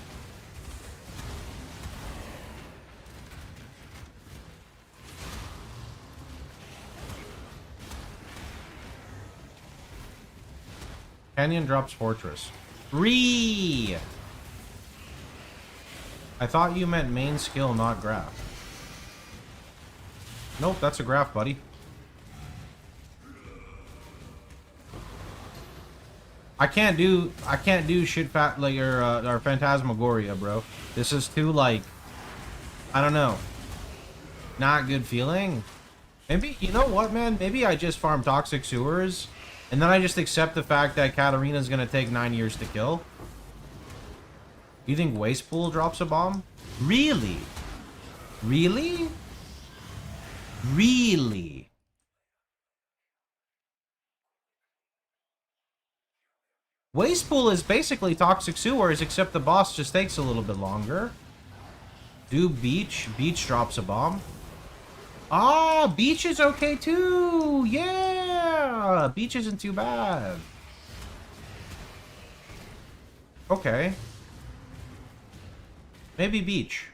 Canyon drops Fortress. I thought you meant main skill, not graph. Nope, that's a graph, buddy. I can't do shit fat like or Phantasmagoria, bro. This is too, like, I don't know. Not good feeling. Maybe, you know what, man? Maybe I just farm Toxic Sewers. And then I just accept the fact that Katarina's gonna take 9 years to kill. You think Waste Pool drops a bomb? Really? Really? Really? Waste Pool is basically Toxic Sewers, except the boss just takes a little bit longer. Do Beach. Beach drops a bomb. Ah, Beach is okay too. Yeah, Beach isn't too bad. Okay. Maybe Beach.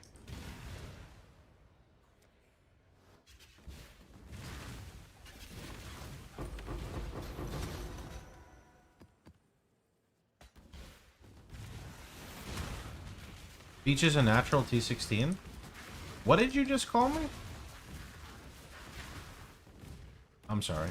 Beach is a natural T16. What did you just call me? I'm sorry.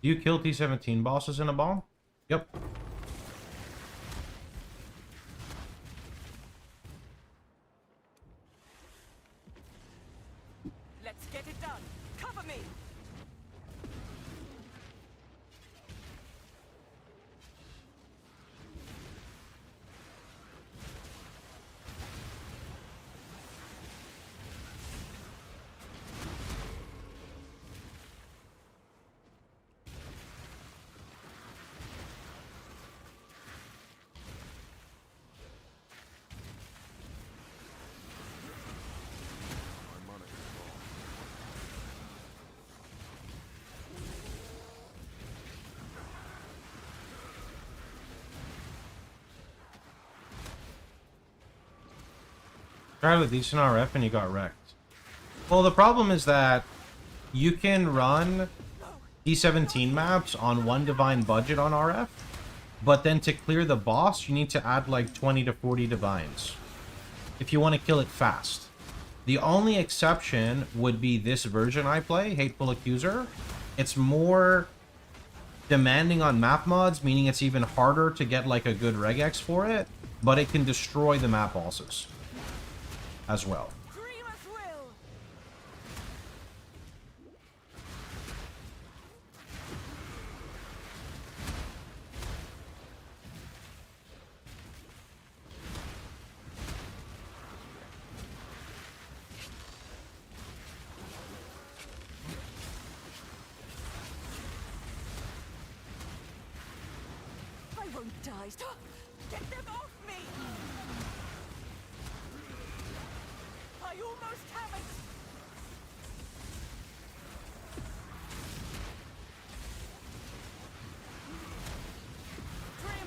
Do you kill T17 bosses in a bomb? Yep. Let's get it done. Cover me. Tried with decent RF and you got wrecked. Well, the problem is that you can run D17 maps on one divine budget on RF, but then to clear the boss, you need to add like 20 to 40 divines if you want to kill it fast. The only exception would be this version I play, Hateful Accuser. It's more demanding on map mods, meaning it's even harder to get like a good regex for it, but it can destroy the map bosses as well. I won't die. Stop! Get them off me! I almost haven't.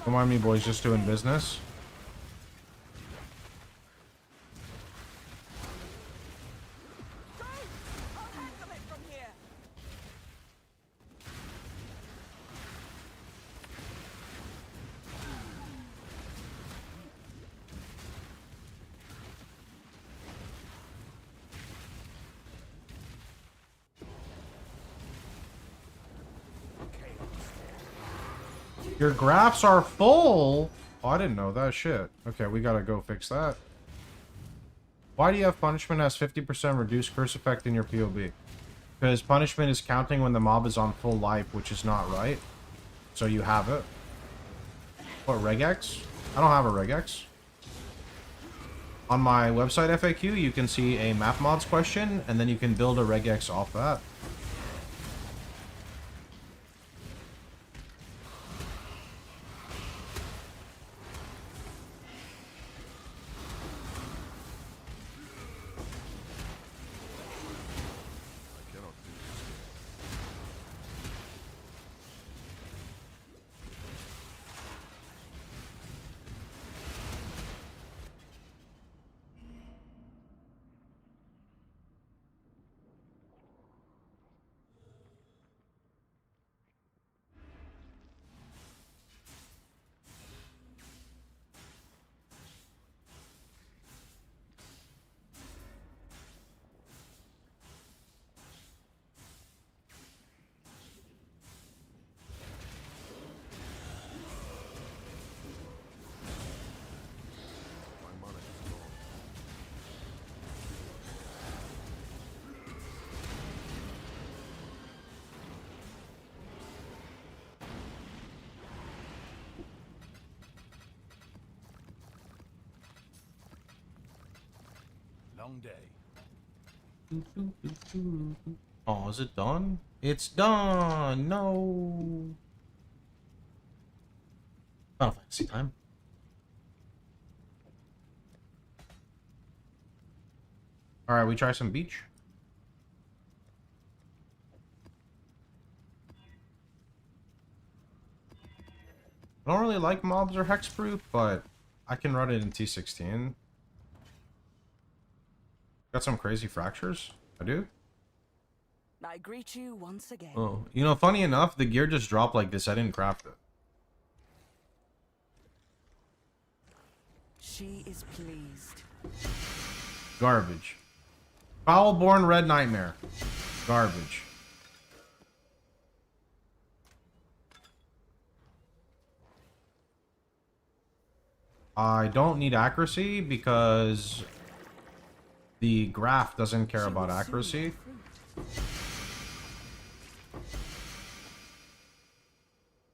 Don't mind me, boys, just doing business. Your graphs are full. Oh, I didn't know that shit. Okay, we gotta go fix that. Why do you have punishment as 50% reduced curse effect in your POB? Because punishment is counting when the mob is on full life, which is not right. So you have it. What, regex? I don't have a regex. On my website FAQ, you can see a map mods question, and then you can build a regex off that. Long day. Oh, is it done? It's done! No! Final Fantasy time. Alright, we try some beach. I don't really like mobs or hexproof, but I can run it in T16. Got some crazy fractures? I do? I greet you once again. Oh, you know, funny enough, the gear just dropped like this. I didn't craft it. She is pleased. Garbage. Foul-born Red Nightmare. Garbage. I don't need accuracy because the graph doesn't care about accuracy.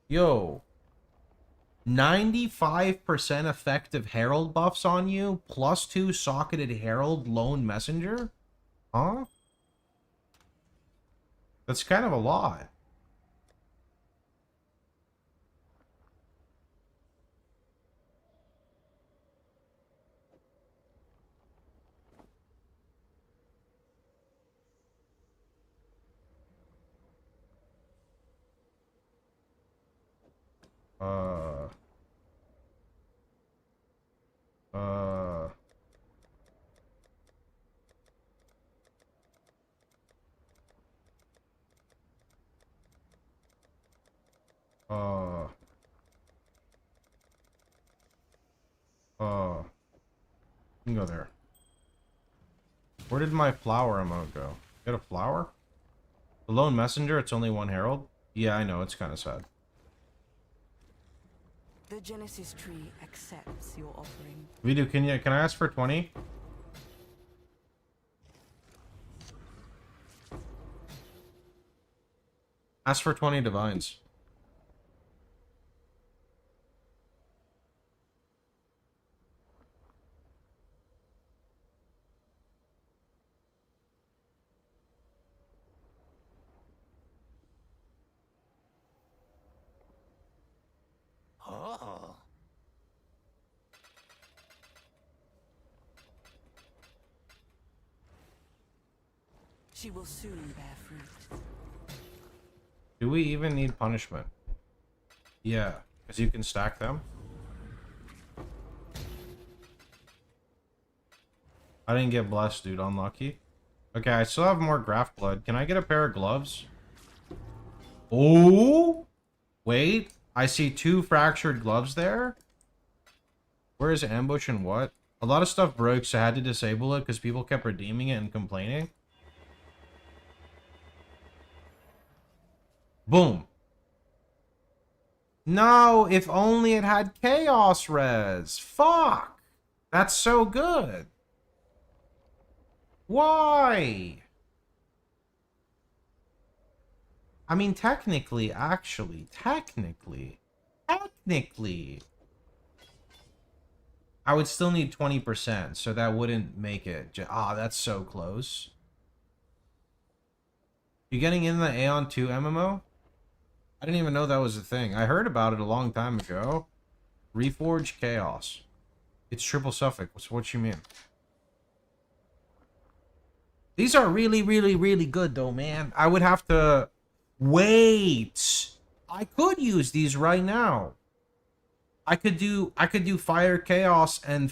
Yo. 95% effective Herald buffs on you, +2 socketed Herald Lone Messenger? Huh? That's kind of a lot. You can go there. Where did my flower amount go? Get a flower? The lone messenger, it's only one herald? Yeah, I know, it's kind of sad. The Genesis tree accepts your offering. Vidu, can I ask for 20? Ask for 20 divines. Oh. She will soon bear fruit. Do we even need punishment? Yeah, because you can stack them. I didn't get blessed, dude. Unlucky. Okay, I still have more graft blood. Can I get a pair of gloves? Oh! Wait. I see 2 fractured gloves there. Where is ambush and what? A lot of stuff broke, so I had to disable it because people kept redeeming it and complaining. Boom. No, if only it had chaos res. Fuck. That's so good. Why? I mean, technically, technically, I would still need 20%, so that wouldn't make it. That's so close. You getting in the Aeon 2 MMO? I didn't even know that was a thing. I heard about it a long time ago. Reforge Chaos. It's triple suffix. What you mean? These are really, really, really good, though, man. I would have to... Wait. I could use these right now. I could do Fire Chaos, and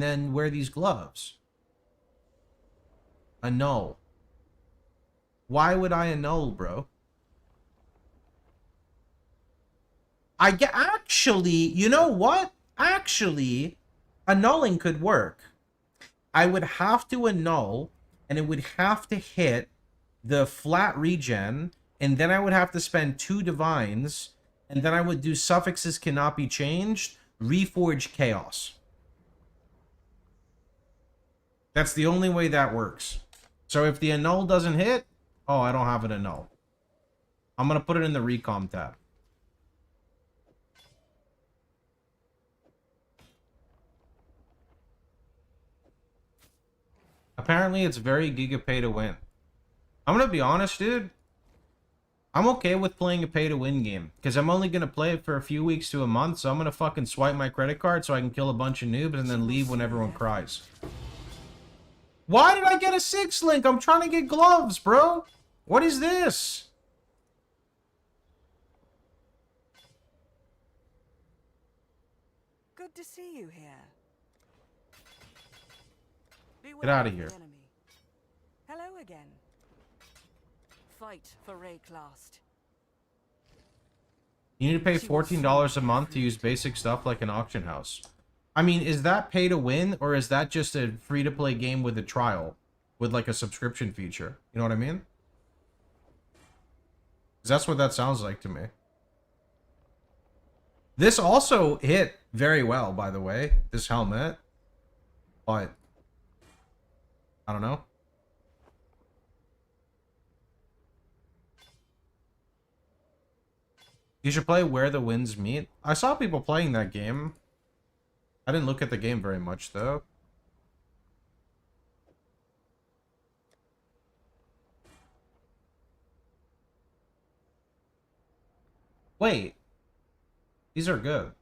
then wear these gloves. Annul. Why would I annul, bro? Actually, you know what? Actually, annulling could work. I would have to annul, and it would have to hit the flat regen, and then I would have to spend 2 divines, and then I would do suffixes cannot be changed, reforge chaos. That's the only way that works. So if the annul doesn't hit, oh, I don't have an annul. I'm going to put it in the recom tab. Apparently, it's very giga pay to win. I'm going to be honest, dude. I'm okay with playing a pay-to-win game, because I'm only going to play it for a few weeks to a month, so I'm going to fucking swipe my credit card so I can kill a bunch of noobs and then leave when everyone cries. Why did I get a 6 link? I'm trying to get gloves, bro. What is this? Good to see you here. Get out of here. Hello again. Fight for Rayclast. You need to pay $14 a month to use basic stuff like an auction house. I mean, is that pay to win, or is that just a free-to-play game with a trial? With like a subscription feature? You know what I mean? 'Cause that's what that sounds like to me. This also hit very well, by the way. This helmet. But I don't know. You should play Where the Winds Meet. I saw people playing that game. I didn't look at the game very much, though. Wait. These are good.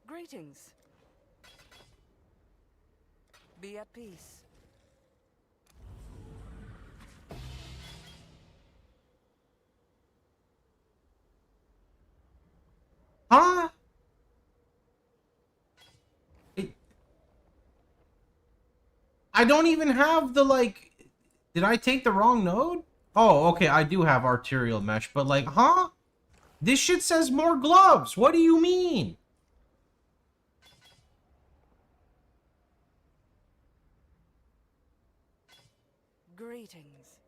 Greetings. Be at peace. Huh? I don't even have the, like, Did I take the wrong node? Oh, okay, I do have arterial mesh, but like, huh? This shit says more gloves. What do you mean? Greetings.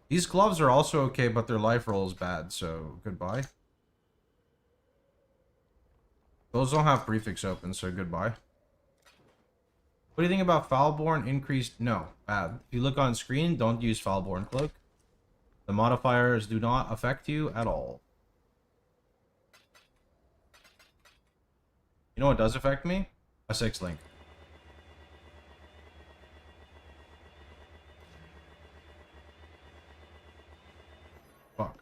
These gloves are also okay, but their life roll is bad, so goodbye. Those don't have prefix open, so goodbye. What do you think about Foulborn increased? No, bad. If you look on screen, don't use Foulborn Cloak. The modifiers do not affect you at all. You know what does affect me? A 6-link. Fuck.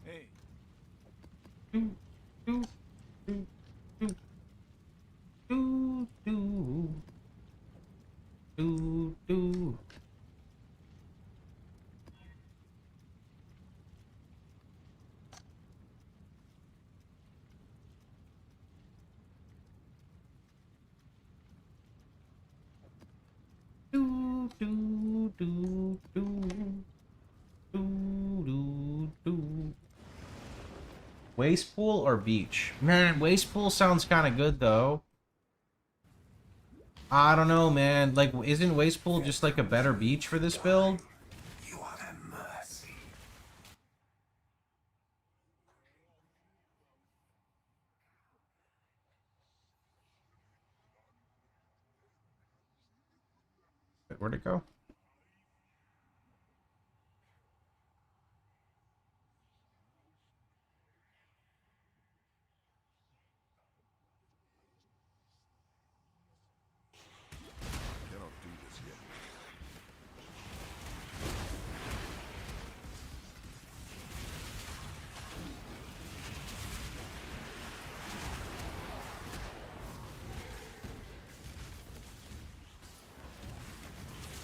Hey. Waste pool or beach? Man, waste pool sounds kind of good though. I don't know, man. Like, isn't waste pool just like a better beach for this build? You are their mercy. Wait, where'd it go? Cannot do this yet.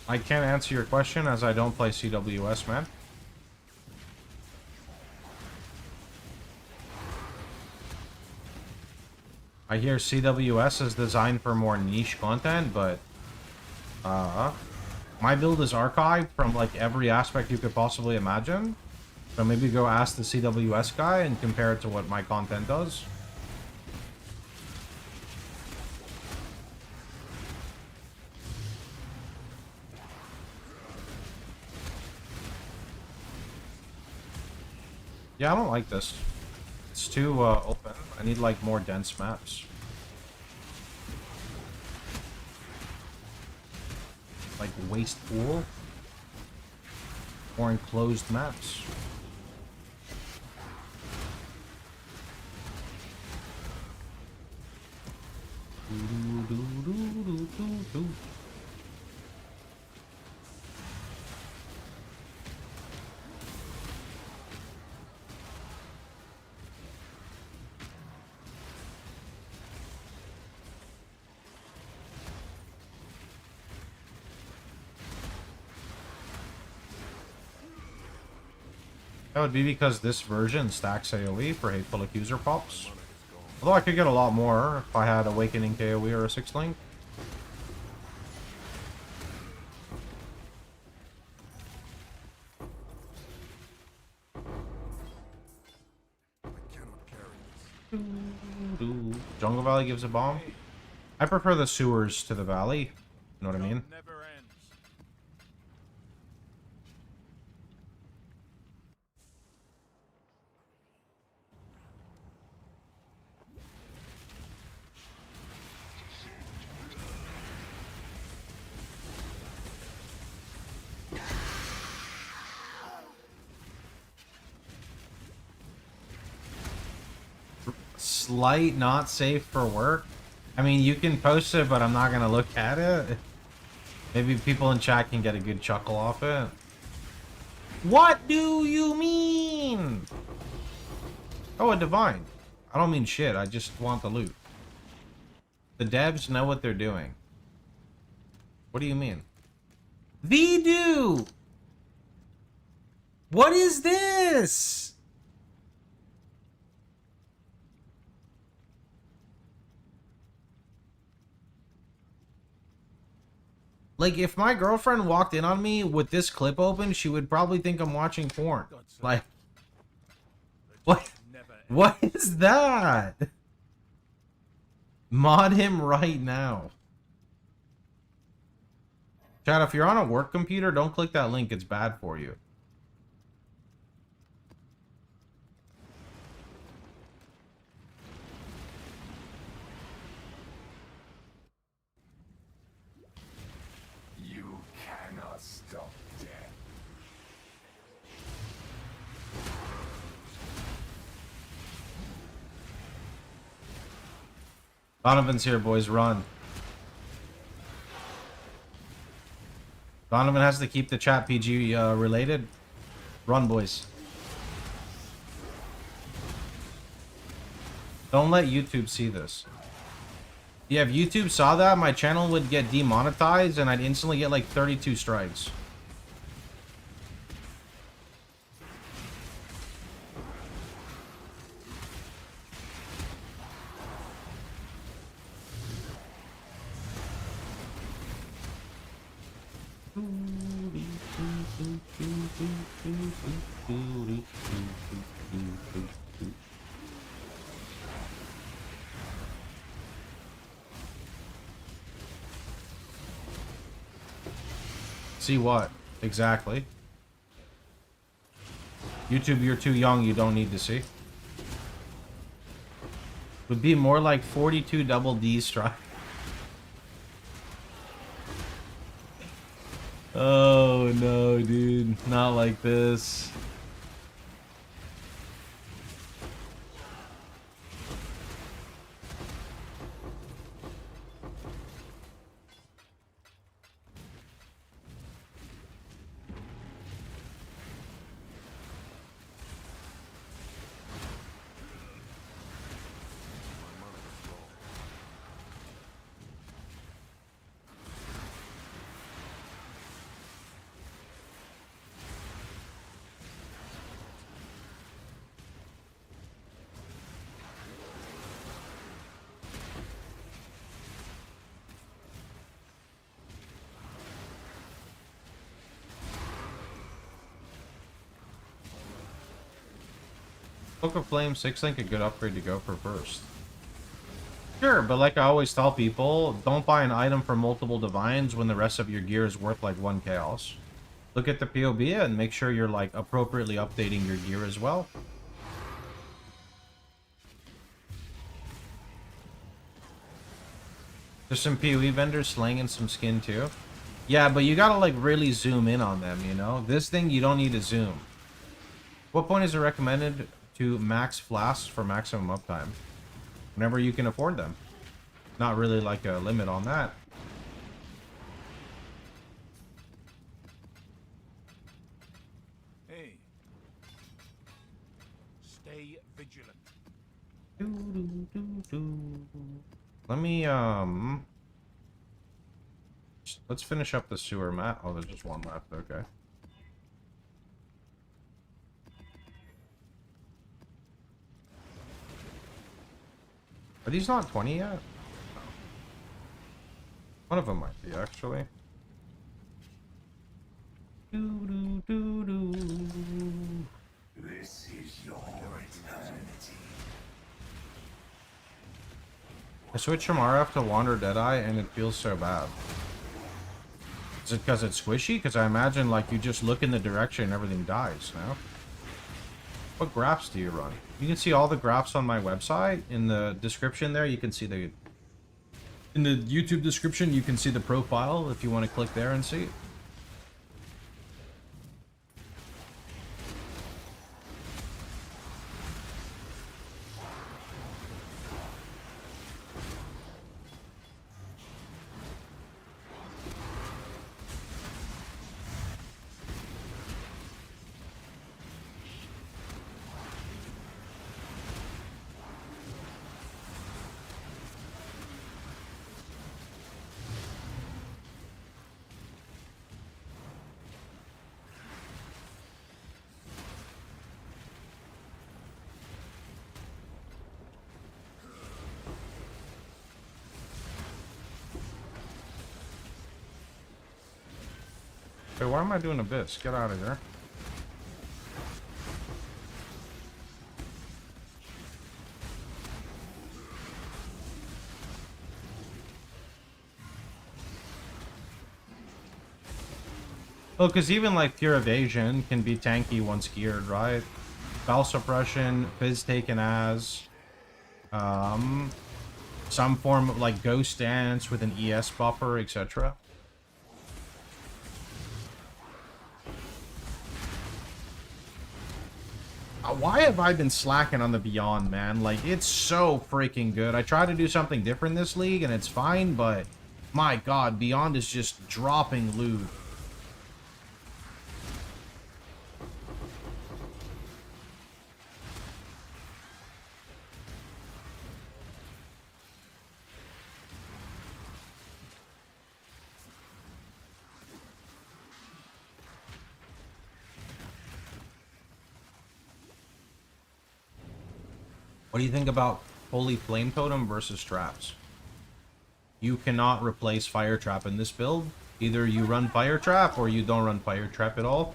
I can't answer your question as I don't play CWS, man. I hear CWS is designed for more niche content, but my build is archived from like every aspect you could possibly imagine. So maybe go ask the CWS guy and compare it to what my content does. Yeah, I don't like this. It's too open. I need like more dense maps. Like waste pool. More enclosed maps. That would be because this version stacks AoE for Hateful Accuser pops. Although I could get a lot more if I had Awakening KoE or a 6-link. Jungle Valley gives a bomb. I prefer the sewers to the valley. You know what I mean? Never ends. Slight not safe for work. I mean, you can post it, but I'm not gonna look at it. Maybe people in chat can get a good chuckle off it. What do you mean? Oh, a divine. I don't mean shit. I just want the loot. The devs know what they're doing. What do you mean? V-do! What is this? Like, if my girlfriend walked in on me with this clip open, she would probably think I'm watching porn. Like, what? What is that? Mod him right now. Chat, if you're on a work computer, don't click that link. It's bad for you. You cannot stop death. Donovan's here, boys. Run. Donovan has to keep the chat PG related. Run, boys. Don't let YouTube see this. Yeah, if YouTube saw that, my channel would get demonetized and I'd instantly get like 32 strikes. See what? Exactly. YouTube, you're too young, you don't need to see. Would be more like 42 double D strike. Oh no, dude. Not like this. Book of Flame 6 Link a good upgrade to go for first. Sure, but like I always tell people, don't buy an item for multiple divines when the rest of your gear is worth like 1 chaos. Look at the POB and make sure you're like appropriately updating your gear as well. There's some PoE vendors slanging some skin too. Yeah, but you gotta like really zoom in on them, you know? This thing you don't need to zoom. What point is it recommended to max flasks for maximum uptime? Whenever you can afford them. Not really like a limit on that. Hey. Stay vigilant. Let me let's finish up the sewer map. Oh, there's just one left. Okay. Are these not 20 yet? One of them might be, actually. This is your eternity. I switched from RF to Wander Deadeye and it feels so bad. Is it because it's squishy? Because I imagine like you just look in the direction and everything dies, no? What graphs do you run? You can see all the graphs on my website. In the description there, you can see the... In the YouTube description, you can see the profile if you want to click there and see. Wait, why am I doing abyss? Get out of here. Well, because even like pure evasion can be tanky once geared, right? Spell suppression, fizz taken as some form of like ghost dance with an ES buffer, etc. Why have I been slacking on the Beyond, man? Like, it's so freaking good. I try to do something different this league and it's fine, but my god, Beyond is just dropping loot. What do you think about Holy Flame Totem versus traps? You cannot replace Fire Trap in this build. Either you run Fire Trap or you don't run Fire Trap at all.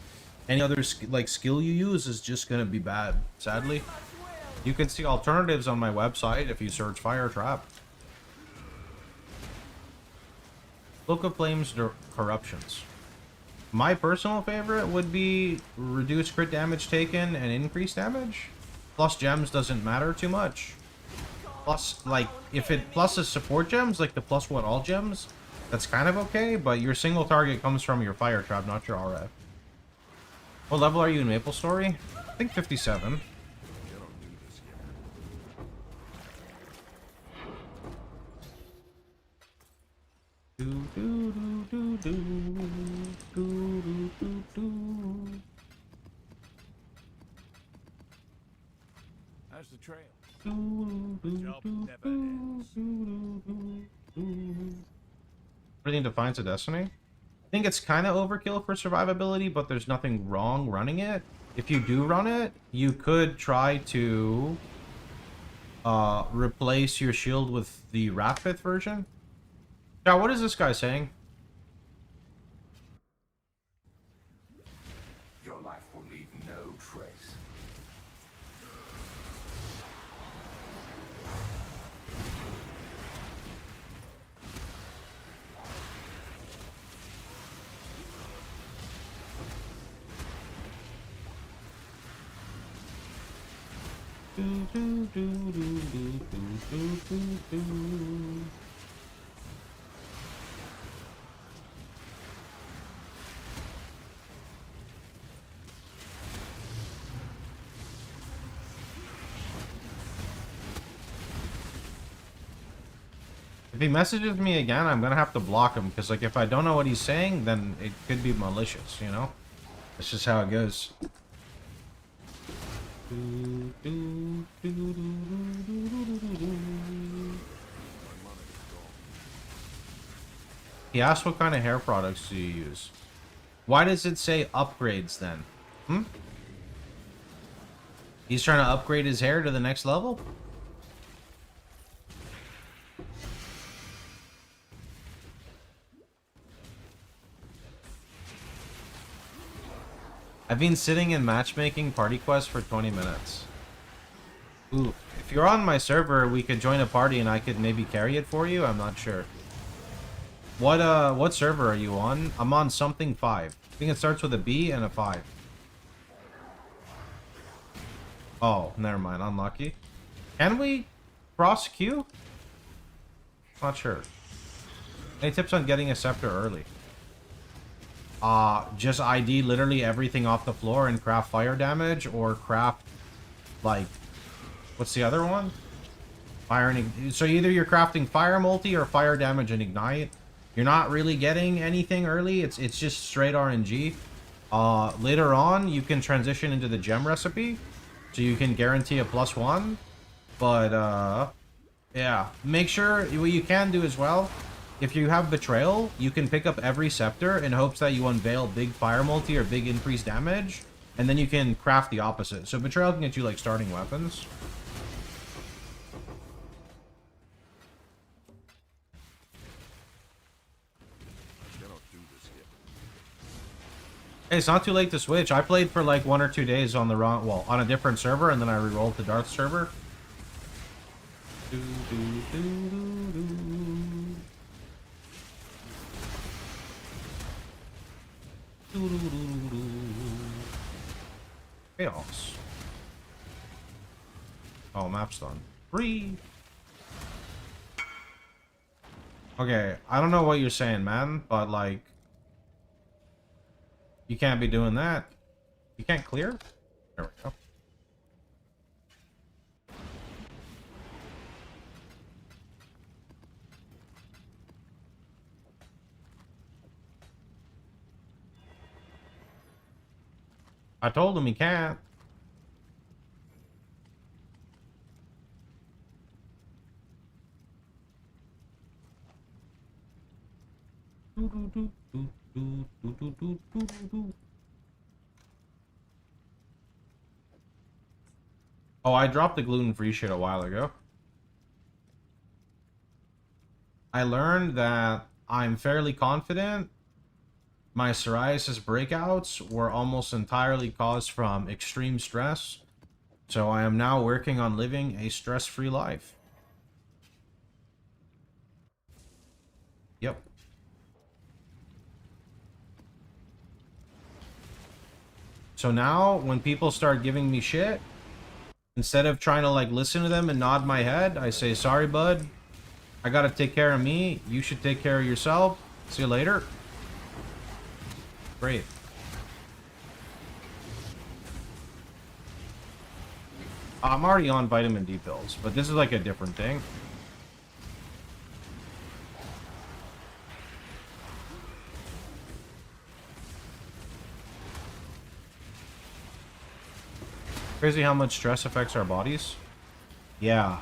Any other like skill you use is just gonna be bad, sadly. You can see alternatives on my website if you search Fire Trap. Book of Flames Corruptions. My personal favorite would be reduce crit damage taken and increase damage. Plus gems doesn't matter too much. Plus, like, if it pluses support gems, like the +1 all gems, that's kind of okay, but your single target comes from your Fire Trap, not your RF. What level are you in Maple Story? I think 57. How's the trail? Job never ends. Everything Defiance of Destiny? I think it's kind of overkill for survivability, but there's nothing wrong running it. If you do run it, you could try to replace your shield with the Wrathpith version. Now, what is this guy saying? Your life will leave no trace. If he messages me again, I'm gonna have to block him, because like if I don't know what he's saying, then it could be malicious, you know? That's just how it goes. He asked what kind of hair products do you use? Why does it say upgrades then? He's trying to upgrade his hair to the next level? I've been sitting in matchmaking party quests for 20 minutes. Ooh, if you're on my server, we could join a party and I could maybe carry it for you. I'm not sure. What server are you on? I'm on something 5. I think it starts with a B and a 5. Oh, never mind. Unlucky. Can we cross queue? Not sure. Any tips on getting a scepter early? Just ID literally everything off the floor and craft fire damage, or craft, like, what's the other one? Fire and so either you're crafting fire multi or fire damage and ignite. You're not really getting anything early. It's just straight RNG. Later on, you can transition into the gem recipe, so you can guarantee a +1. But yeah, make sure what you can do as well. If you have Betrayal, you can pick up every scepter in hopes that you unveil big fire multi or big increased damage, and then you can craft the opposite. So Betrayal can get you like starting weapons. I cannot do this yet. Hey, it's not too late to switch. I played for like 1 or 2 days on the wrong, well, on a different server, and then I re-rolled to Darth server. Do, do, do, do, do. Do, do, do, do, do. Chaos. Oh, map's done. Free. Okay, I don't know what you're saying, man, but like, you can't be doing that. You can't clear? There we go. I told him he can't. Oh, I dropped the gluten-free shit a while ago. I learned that I'm fairly confident my psoriasis breakouts were almost entirely caused from extreme stress. So I am now working on living a stress-free life. Yep. So now, when people start giving me shit, instead of trying to like listen to them and nod my head, I say, sorry, bud. I gotta take care of me. You should take care of yourself. See you later. Great. I'm already on vitamin D pills, but this is like a different thing. Crazy how much stress affects our bodies. Yeah.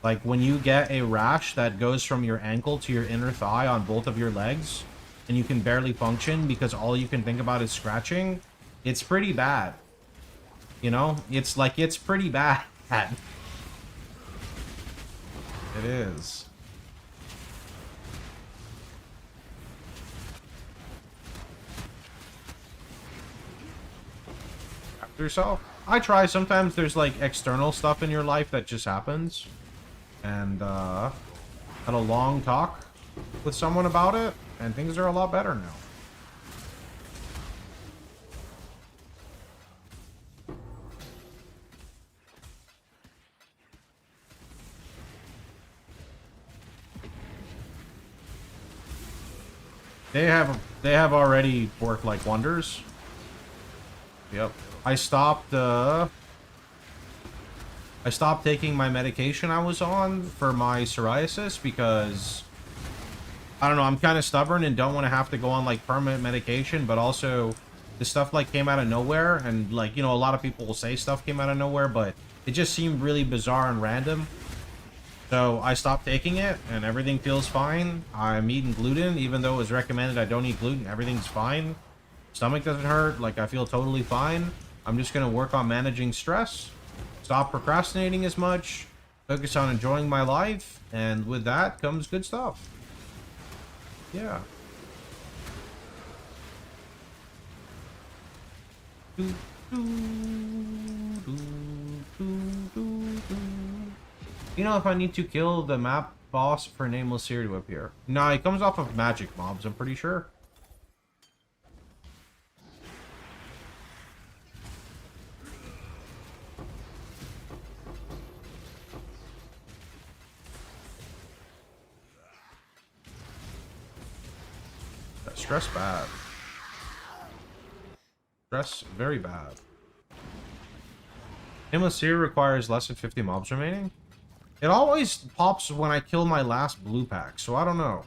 Like when you get a rash that goes from your ankle to your inner thigh on both of your legs, and you can barely function because all you can think about is scratching, it's pretty bad. You know? It's like, it's pretty bad. It is. After yourself. I try. Sometimes there's like external stuff in your life that just happens. And had a long talk with someone about it, and things are a lot better now. They have already worked like wonders. Yep. I stopped taking my medication I was on for my psoriasis because I don't know, I'm kind of stubborn and don't want to have to go on like permanent medication, but also this stuff like came out of nowhere, and like, you know, a lot of people will say stuff came out of nowhere, but it just seemed really bizarre and random. So I stopped taking it and everything feels fine. I'm eating gluten, even though it was recommended I don't eat gluten. Everything's fine. Stomach doesn't hurt. Like, I feel totally fine. I'm just going to work on managing stress. Stop procrastinating as much. Focus on enjoying my life. And with that comes good stuff. Yeah. You know, if I need to kill the map boss for Nameless Seer to appear. No, he comes off of magic mobs, I'm pretty sure. Stress bad. Stress very bad. Nameless Seer requires less than 50 mobs remaining. It always pops when I kill my last blue pack, so I don't know.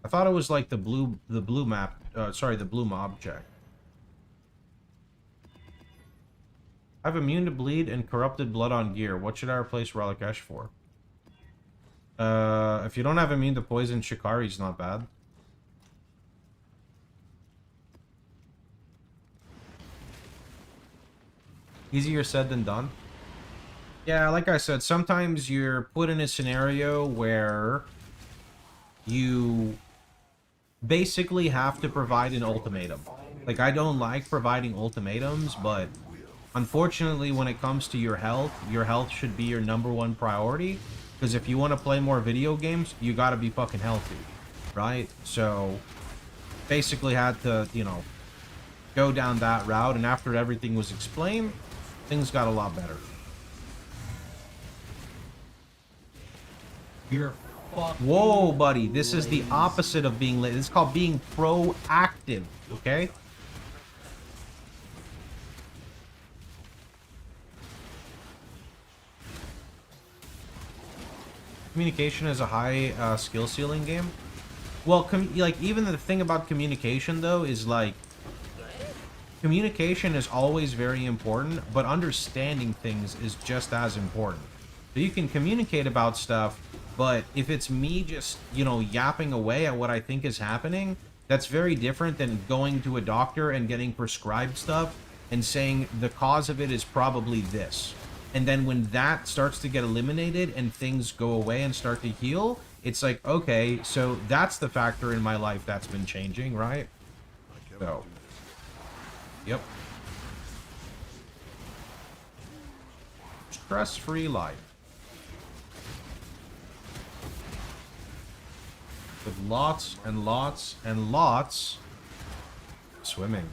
I thought it was like the blue map, sorry, the blue mob check. I have immune to bleed and corrupted blood on gear. What should I replace Relic Ash for? If you don't have immune to poison, Shikari's not bad. Easier said than done. Yeah, like I said, sometimes you're put in a scenario where you basically have to provide an ultimatum. Like, I don't like providing ultimatums, but unfortunately, when it comes to your health should be your #1 priority. Because if you want to play more video games, you gotta be fucking healthy, right? So, basically had to, you know, go down that route, and after everything was explained, things got a lot better. You're Whoa, buddy, this is the opposite of being lit. It's called being proactive, okay? Communication is a high skill ceiling game. Well, like, even the thing about communication, though, is like, communication is always very important, but understanding things is just as important. So you can communicate about stuff, but if it's me just, you know, yapping away at what I think is happening, that's very different than going to a doctor and getting prescribed stuff and saying the cause of it is probably this. And then when that starts to get eliminated and things go away and start to heal, it's like, okay, so that's the factor in my life that's been changing, right? So, yep. Stress-free life. With lots and lots and lots of swimming.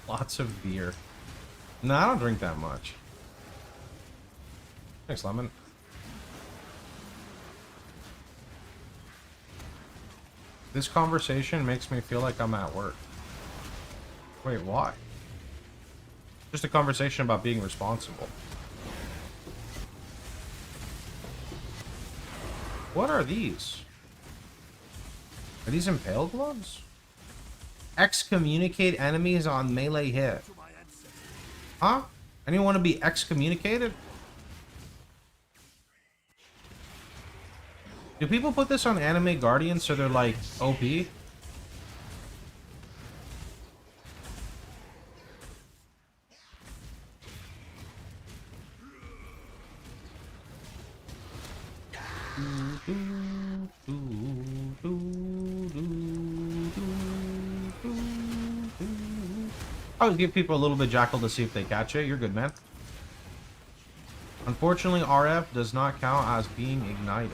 Lots of beer. No, I don't drink that much. Thanks, Lemon. This conversation makes me feel like I'm at work. Wait, why? Just a conversation about being responsible. What are these? Are these impale gloves? Excommunicate enemies on melee hit. Huh? Anyone want to be excommunicated? Do people put this on anime guardians so they're like OP? I always give people a little bit Jackal to see if they catch it. You're good, man. Unfortunately, RF does not count as being ignited.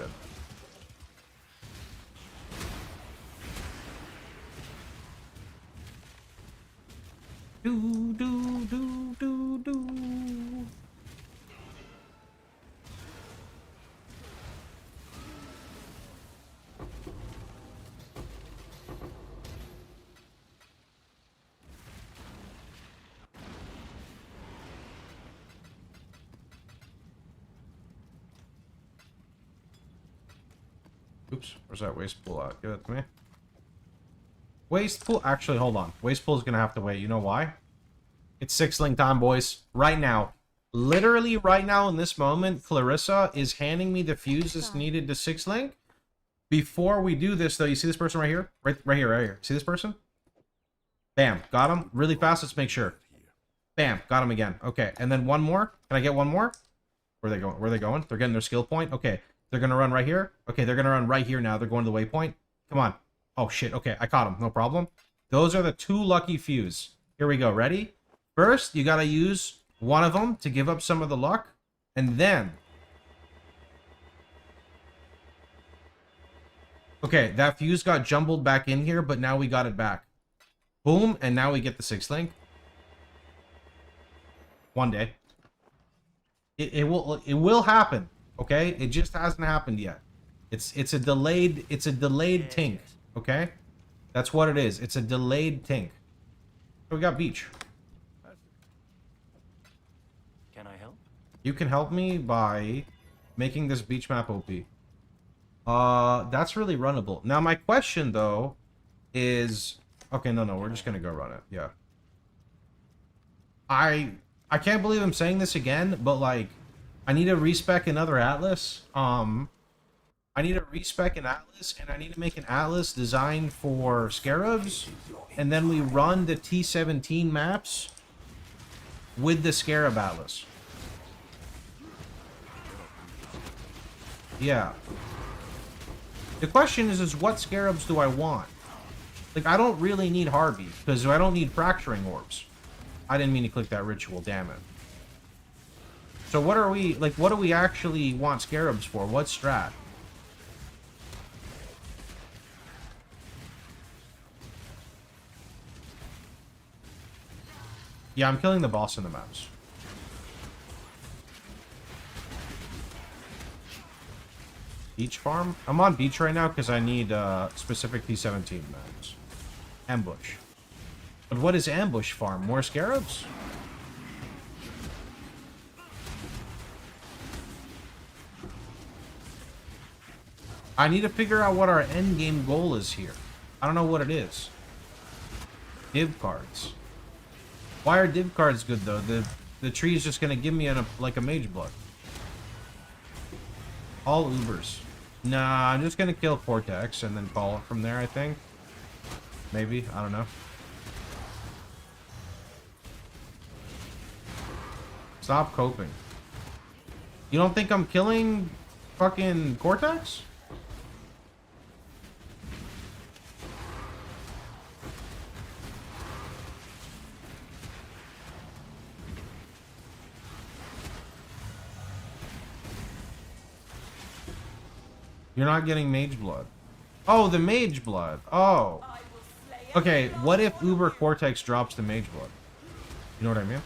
Do, do, do, do, do. Oops, where's that waste pool at? Give it to me. Waste pool? Actually, hold on. Waste pool is going to have to wait. You know why? It's 6-link time, boys. Right now. Literally right now in this moment, Clarissa is handing me the fuse that's needed to 6-link. Before we do this, though, you see this person right here? Right here. See this person? Bam. Got him. Really fast. Let's make sure. Bam. Got him again. Okay. And then one more. Can I get one more? Where are they going? Where are they going? They're getting their skill point. Okay. They're going to run right here. Okay, they're going to run right here now. They're going to the waypoint. Come on. Oh, shit. Okay, I caught them. No problem. Those are the 2 lucky fuse. Here we go. Ready? First, you got to use one of them to give up some of the luck. And then... Okay, that fuse got jumbled back in here, but now we got it back. Boom, and now we get the 6-link. One day. It will happen. Okay, it just hasn't happened yet. It's a delayed tink. Okay, that's what it is. It's a delayed tink. So we got beach. Can I help? You can help me by making this beach map OP. That's really runnable. Now my question though is, okay, no, we're just gonna go run it. Yeah. I can't believe I'm saying this again, but like, I need to respec another Atlas. I need to respec an Atlas, and I need to make an Atlas designed for Scarabs, and then we run the T17 maps with the Scarab Atlas. Yeah. The question is what Scarabs do I want? Like, I don't really need Harvey, because I don't need Fracturing Orbs. I didn't mean to click that ritual, damn it. So what are we, like, what do we actually want Scarabs for? What strat? Yeah, I'm killing the boss in the maps. Beach farm? I'm on beach right now because I need specific T17 maps. Ambush. But what is ambush farm? More scarabs? I need to figure out what our end game goal is here. I don't know what it is. Div cards. Why are div cards good though? The tree is just gonna give me like a mage blood. All Ubers. Nah, I'm just gonna kill Cortex and then call it from there, I think. Maybe, I don't know. Stop coping. You don't think I'm killing fucking Cortex? You're not getting mage blood. Oh, the mage blood. Oh. Okay, what if Uber Cortex drops the mage blood? You know what I mean?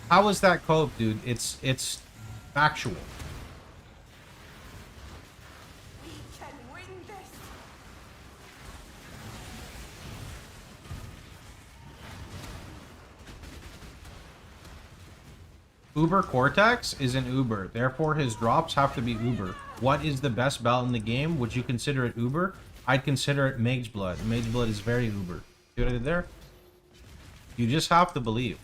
How is that cope, dude? It's factual. Uber Cortex is an Uber, therefore his drops have to be Uber. What is the best belt in the game? Would you consider it Uber? I'd consider it Mage Blood. Mage Blood is very Uber. See what I did there? You just have to believe.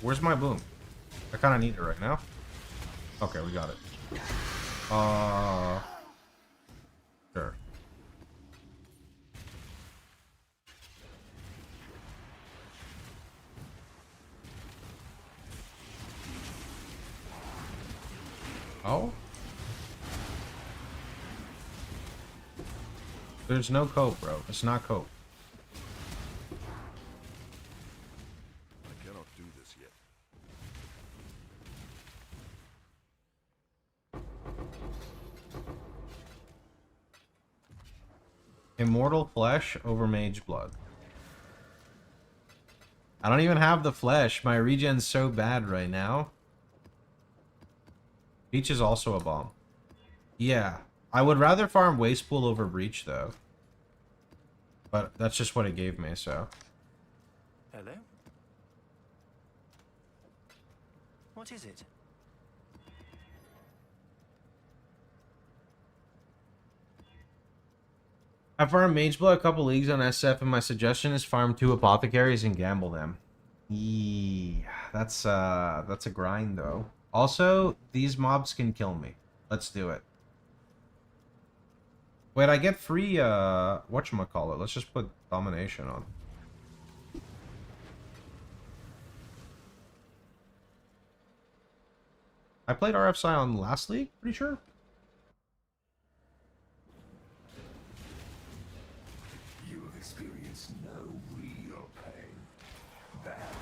Where's my boom? I kind of need it right now. Okay, we got it. Sure. Oh? There's no cope, bro. It's not cope. I cannot do this yet. Immortal flesh over mage blood. I don't even have the flesh. My regen's so bad right now. Breach is also a bomb. Yeah. I would rather farm Waste Pool over Breach, though. But that's just what it gave me, so. Hello? What is it? I farmed Mage Blood a couple leagues on SF, and my suggestion is farm 2 Apothecaries and gamble them. Yeah, that's a grind, though. Also, these mobs can kill me. Let's do it. Wait, I get free, whatchamacallit. Let's just put Domination on. I played RF on last league, pretty sure. You have experienced no real pain. That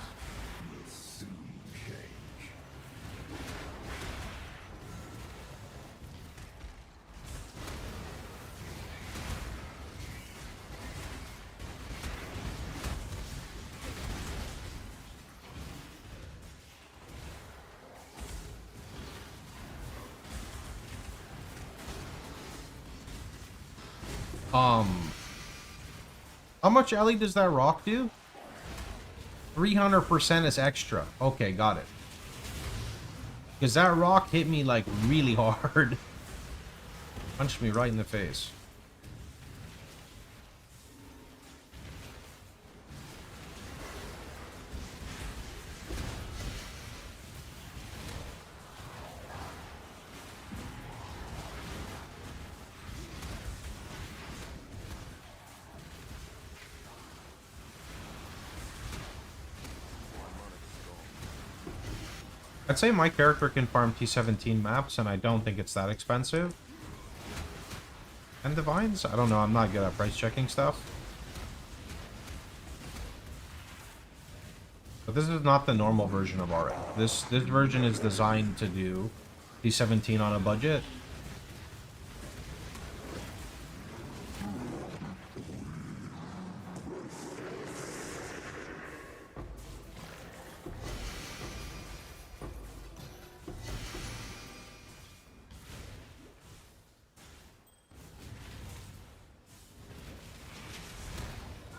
will soon change. How much Ellie does that rock do? 300% is extra. Okay, got it. Because that rock hit me like really hard. Punched me right in the face. I'd say my character can farm T17 maps, and I don't think it's that expensive. And Divines? I don't know, I'm not good at price checking stuff. But this is not the normal version of RA. This version is designed to do T17 on a budget.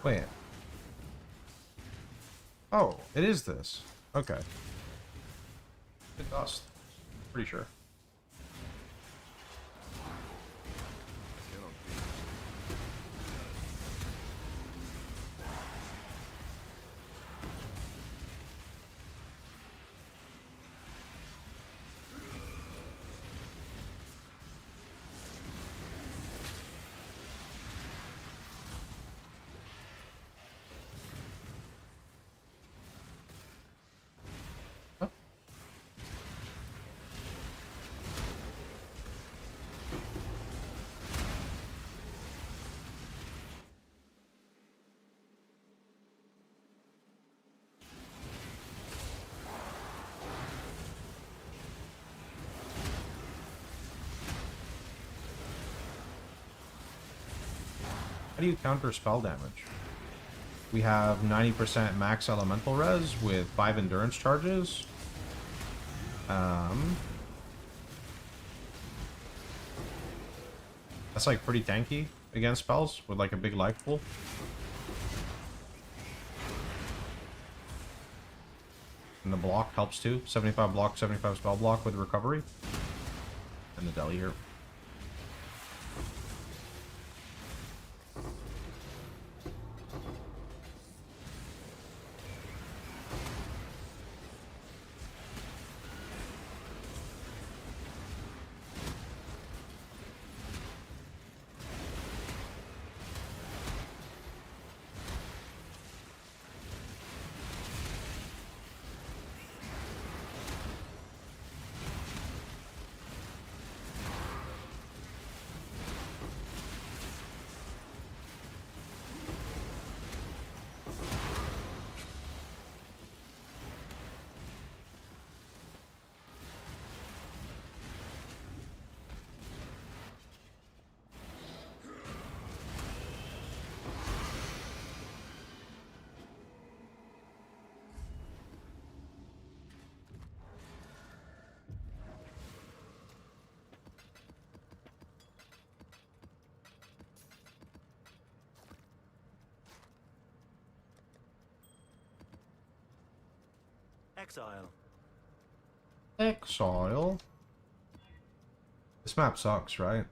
Wait. Oh, it is this. Okay. Good dust. Pretty sure. How do you counter spell damage? We have 90% max elemental res with 5 endurance charges. That's like pretty tanky against spells with like a big life pool. And the block helps too. 75 block, 75 spell block with recovery. And the deli here. Exile. Exile? This map sucks, right?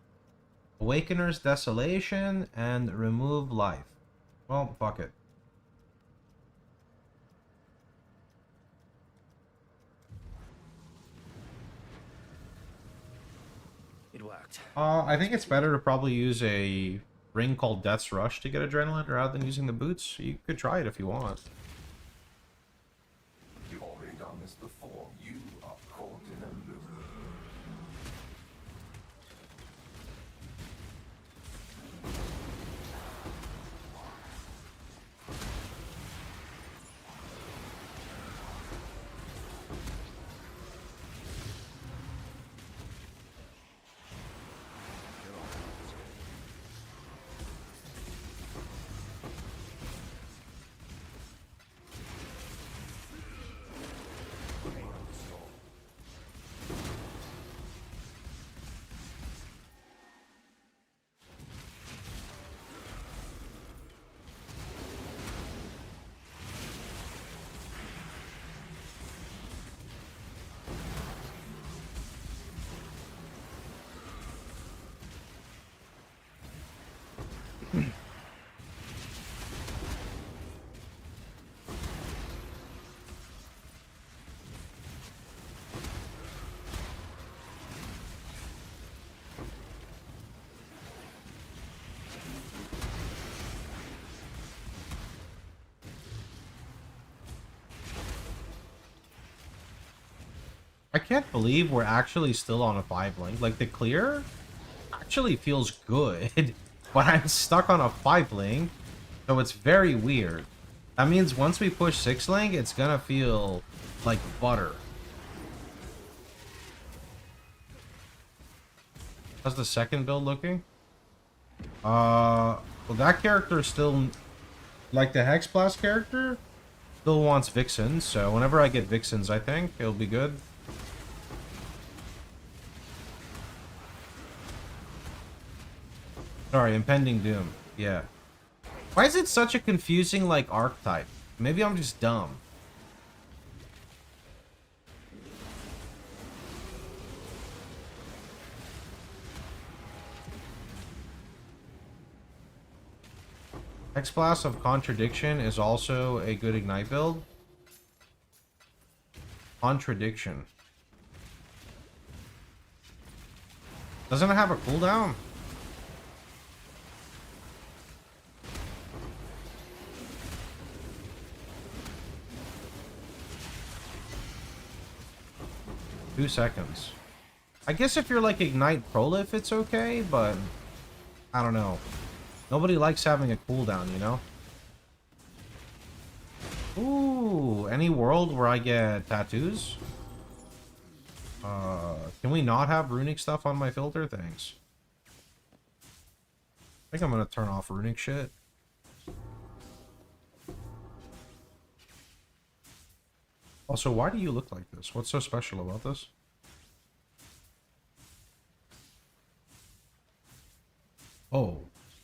Awakener's Desolation and remove life. Well, fuck it. It worked. I think it's better to probably use a ring called Death's Rush to get adrenaline rather than using the boots. You could try it if you want. You've already done this before. You are caught in a loop. I can't believe we're actually still on a 5 link. Like, the clear actually feels good, but I'm stuck on a 5 link, so it's very weird. That means once we push 6 link, it's gonna feel like butter. How's the second build looking? Well, that character still, like the Hex Blast character, still wants Vixens, so whenever I get Vixens, I think it'll be good. Sorry, Impending Doom. Yeah. Why is it such a confusing, like, archetype? Maybe I'm just dumb. X-Blast of Contradiction is also a good Ignite build. Contradiction. Doesn't it have a cooldown? Two seconds. I guess if you're like Ignite Prolif, it's okay, but I don't know. Nobody likes having a cooldown, you know? Ooh, any world where I get tattoos? Can we not have runic stuff on my filter? Thanks. I think I'm gonna turn off runic shit. Also, why do you look like this? What's so special about this? Oh.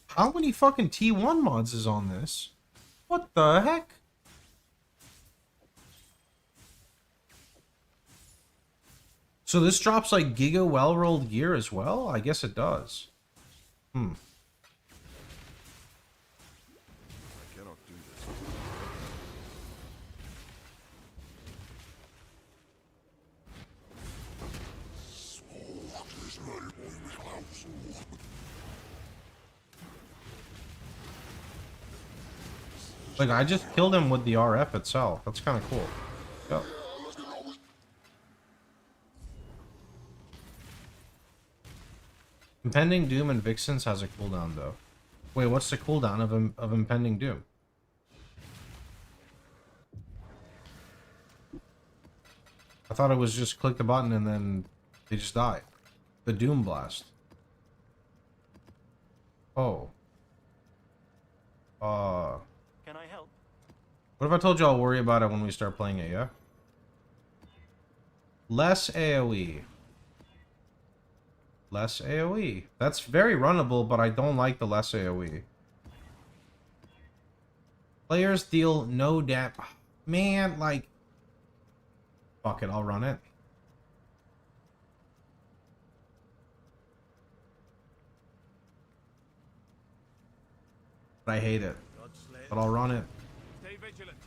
How many fucking T1 mods is on this? What the heck? So this drops like Giga well-rolled gear as well? I guess it does. Hmm. I cannot do this. Like, I just killed him with the RF itself. That's kind of cool. Go. Impending Doom and Vixens has a cooldown, though. Wait, what's the cooldown of Impending Doom? I thought it was just click the button and then they just die. The Doom Blast. Oh. Can I help? What if I told you I'll worry about it when we start playing it, yeah? Less AoE. Less AoE. That's very runnable, but I don't like the less AoE. Players deal no damage. Man, like... Fuck it, I'll run it. But I hate it. But I'll run it. Stay vigilant.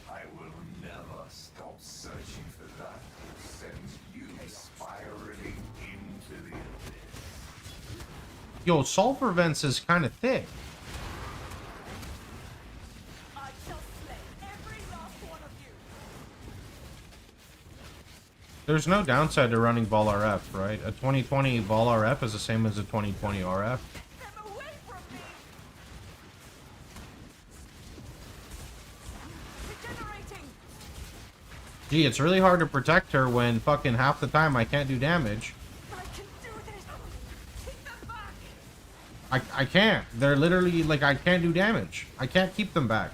I will never stop searching for that which sends you spiraling into the abyss. Yo, sulfur vents is kind of thick. I shall slay every last one of you. There's no downside to running Vol RF, right? A 2020 Vol RF is the same as a 2020 RF. Gee, it's really hard to protect her when fucking half the time I can't do damage. I can't. They're literally, like, I can't do damage. I can't keep them back.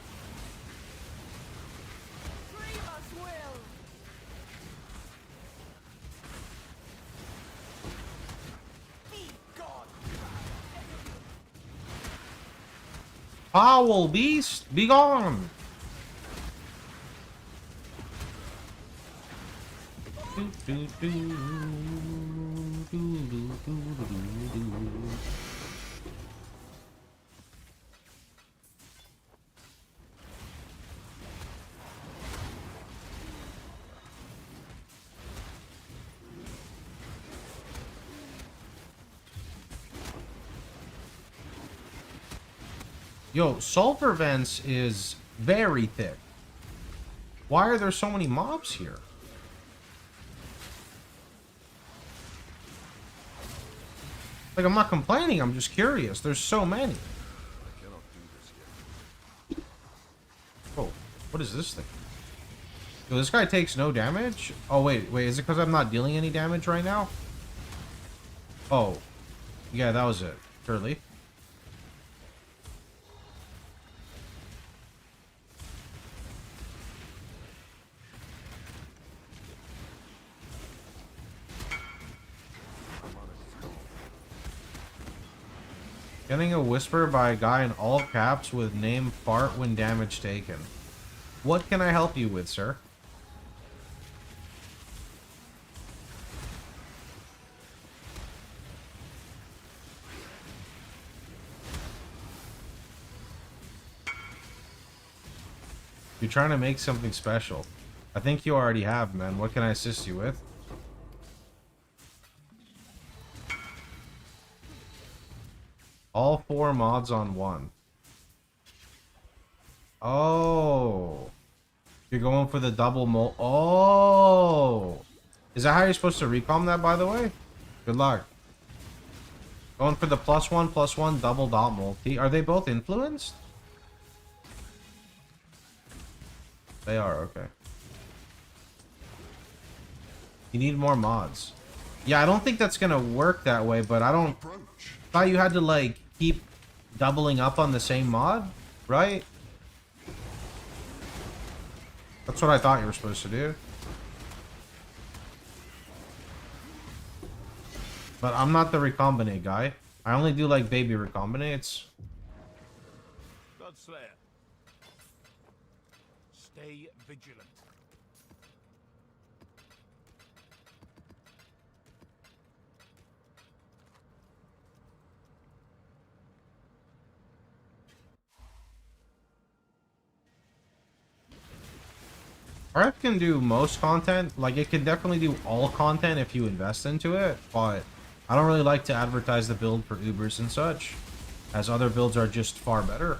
Foul beast, be gone! Yo, sulfur vents is very thick. Why are there so many mobs here? Like, I'm not complaining, I'm just curious. There's so many. I cannot do this yet. Oh, what is this thing? Yo, this guy takes no damage? Oh, wait, is it because I'm not dealing any damage right now? Oh. Yeah, that was it. Surely. Getting a whisper by a guy in all caps with name fart when damage taken. What can I help you with, sir? You're trying to make something special. I think you already have, man. What can I assist you with? All 4 mods on 1. Oh. You're going for the double Oh. Is that how you're supposed to recom that, by the way? Good luck. Going for the +1/+1 double dot multi. Are they both influenced? They are, okay. You need more mods. Yeah, I don't think that's gonna work that way, but I don't... thought you had to, like, keep doubling up on the same mod, right? That's what I thought you were supposed to do. But I'm not the recombinate guy. I only do, like, baby recombinates. Godslayer. Stay vigilant. Arth can do most content. Like, it can definitely do all content if you invest into it, but I don't really like to advertise the build for Ubers and such, as other builds are just far better.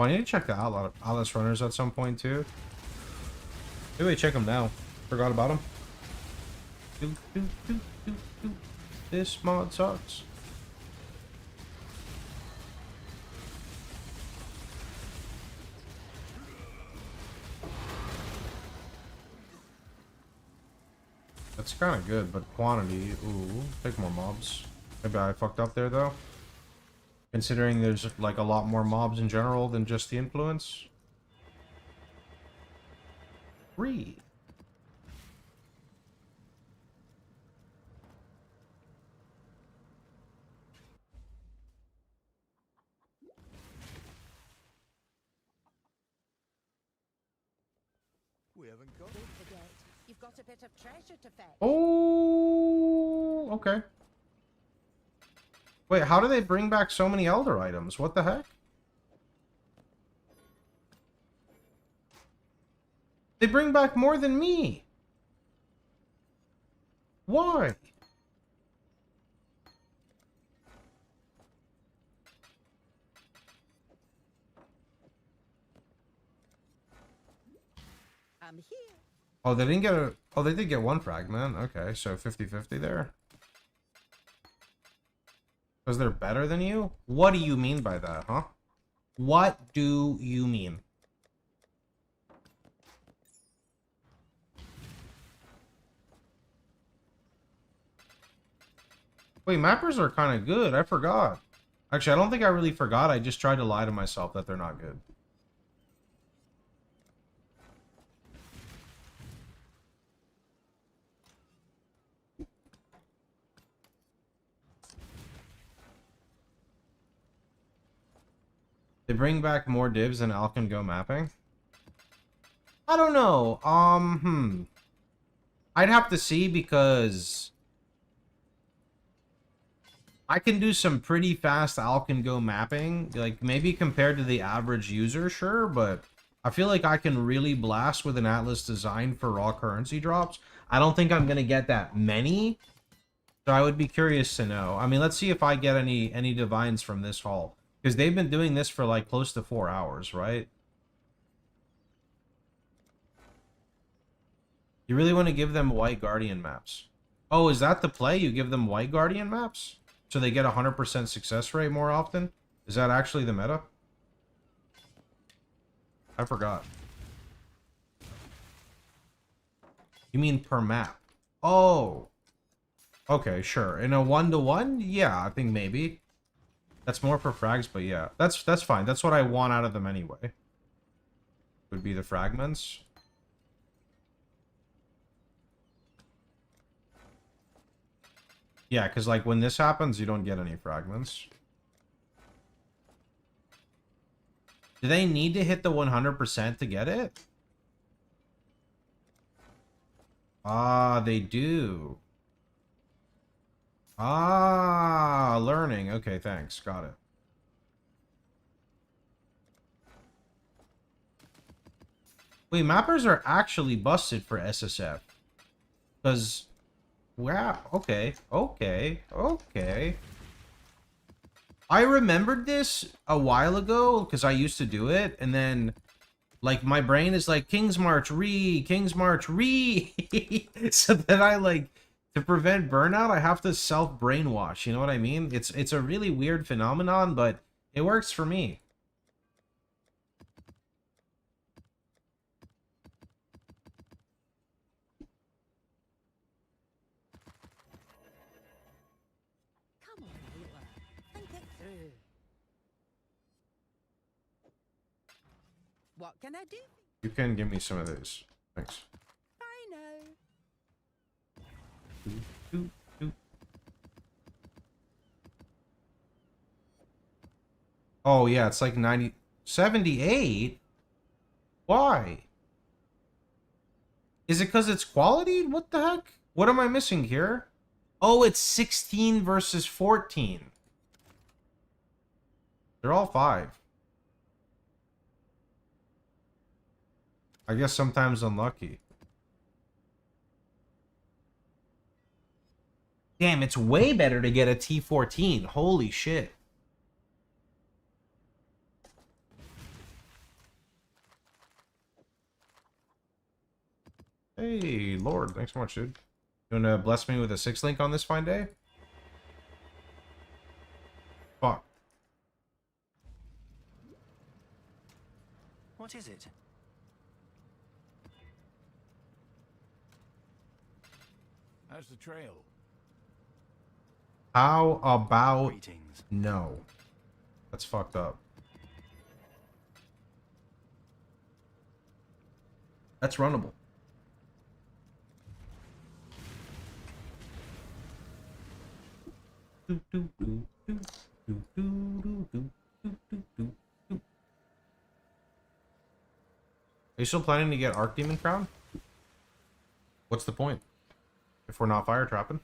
Oh, I need to check the Atlas runners at some point too. Maybe we check them now. Forgot about them. This mod sucks. That's kind of good, but quantity, ooh, take more mobs. Maybe I fucked up there though. Considering there's like a lot more mobs in general than just the influence. 3. We haven't got Don't forget, you've got a bit of treasure to fetch. Oh, okay. Wait, how do they bring back so many Elder items? What the heck? They bring back more than me. Why? I'm here. Oh, they didn't get a... oh, they did get 1 fragment. Okay, so 50-50 there. Because they're better than you? What do you mean by that, huh? What do you mean? Wait, mappers are kind of good. I forgot. Actually, I don't think I really forgot. I just tried to lie to myself that they're not good. They bring back more divs than Alk and Go mapping? I don't know. I'd have to see because I can do some pretty fast Alk and Go mapping. Like, maybe compared to the average user, sure, but I feel like I can really blast with an Atlas design for raw currency drops. I don't think I'm going to get that many, so I would be curious to know. I mean, let's see if I get any divines from this haul. Because they've been doing this for like close to 4 hours, right? You really want to give them White Guardian maps. Oh, is that the play? You give them White Guardian maps? So they get 100% success rate more often? Is that actually the meta? I forgot. You mean per map? Oh. Okay, sure. In a 1-to-1? Yeah, I think maybe. That's more for frags, but yeah. That's fine. That's what I want out of them anyway. Would be the fragments. Yeah, because like when this happens, you don't get any fragments. Do they need to hit the 100% to get it? Ah, they do. Ah, learning. Okay, thanks. Got it. Wait, mappers are actually busted for SSF. Because, wow, okay, okay, okay. I remembered this a while ago, because I used to do it, and then, like, my brain is like, King's March, King's March, so then I, like, to prevent burnout, I have to self-brainwash, you know what I mean? It's a really weird phenomenon, but it works for me. Come on, Taylor. Think it through. What can I do? You can give me some of these. Thanks. I know. Oh, yeah, it's like 78? Why? Is it because it's quality? What the heck? What am I missing here? Oh, it's 16 versus 14. They're all 5. I guess sometimes unlucky. Damn, it's way better to get a T14. Holy shit. Hey, Lord. Thanks so much, dude. You wanna bless me with a 6 link on this fine day? Fuck. What is it? How's the trail? How about... Greetings. No. That's fucked up. That's runnable. Are you still planning to get Arc Demon Crown? What's the point? If we're not fire trapping?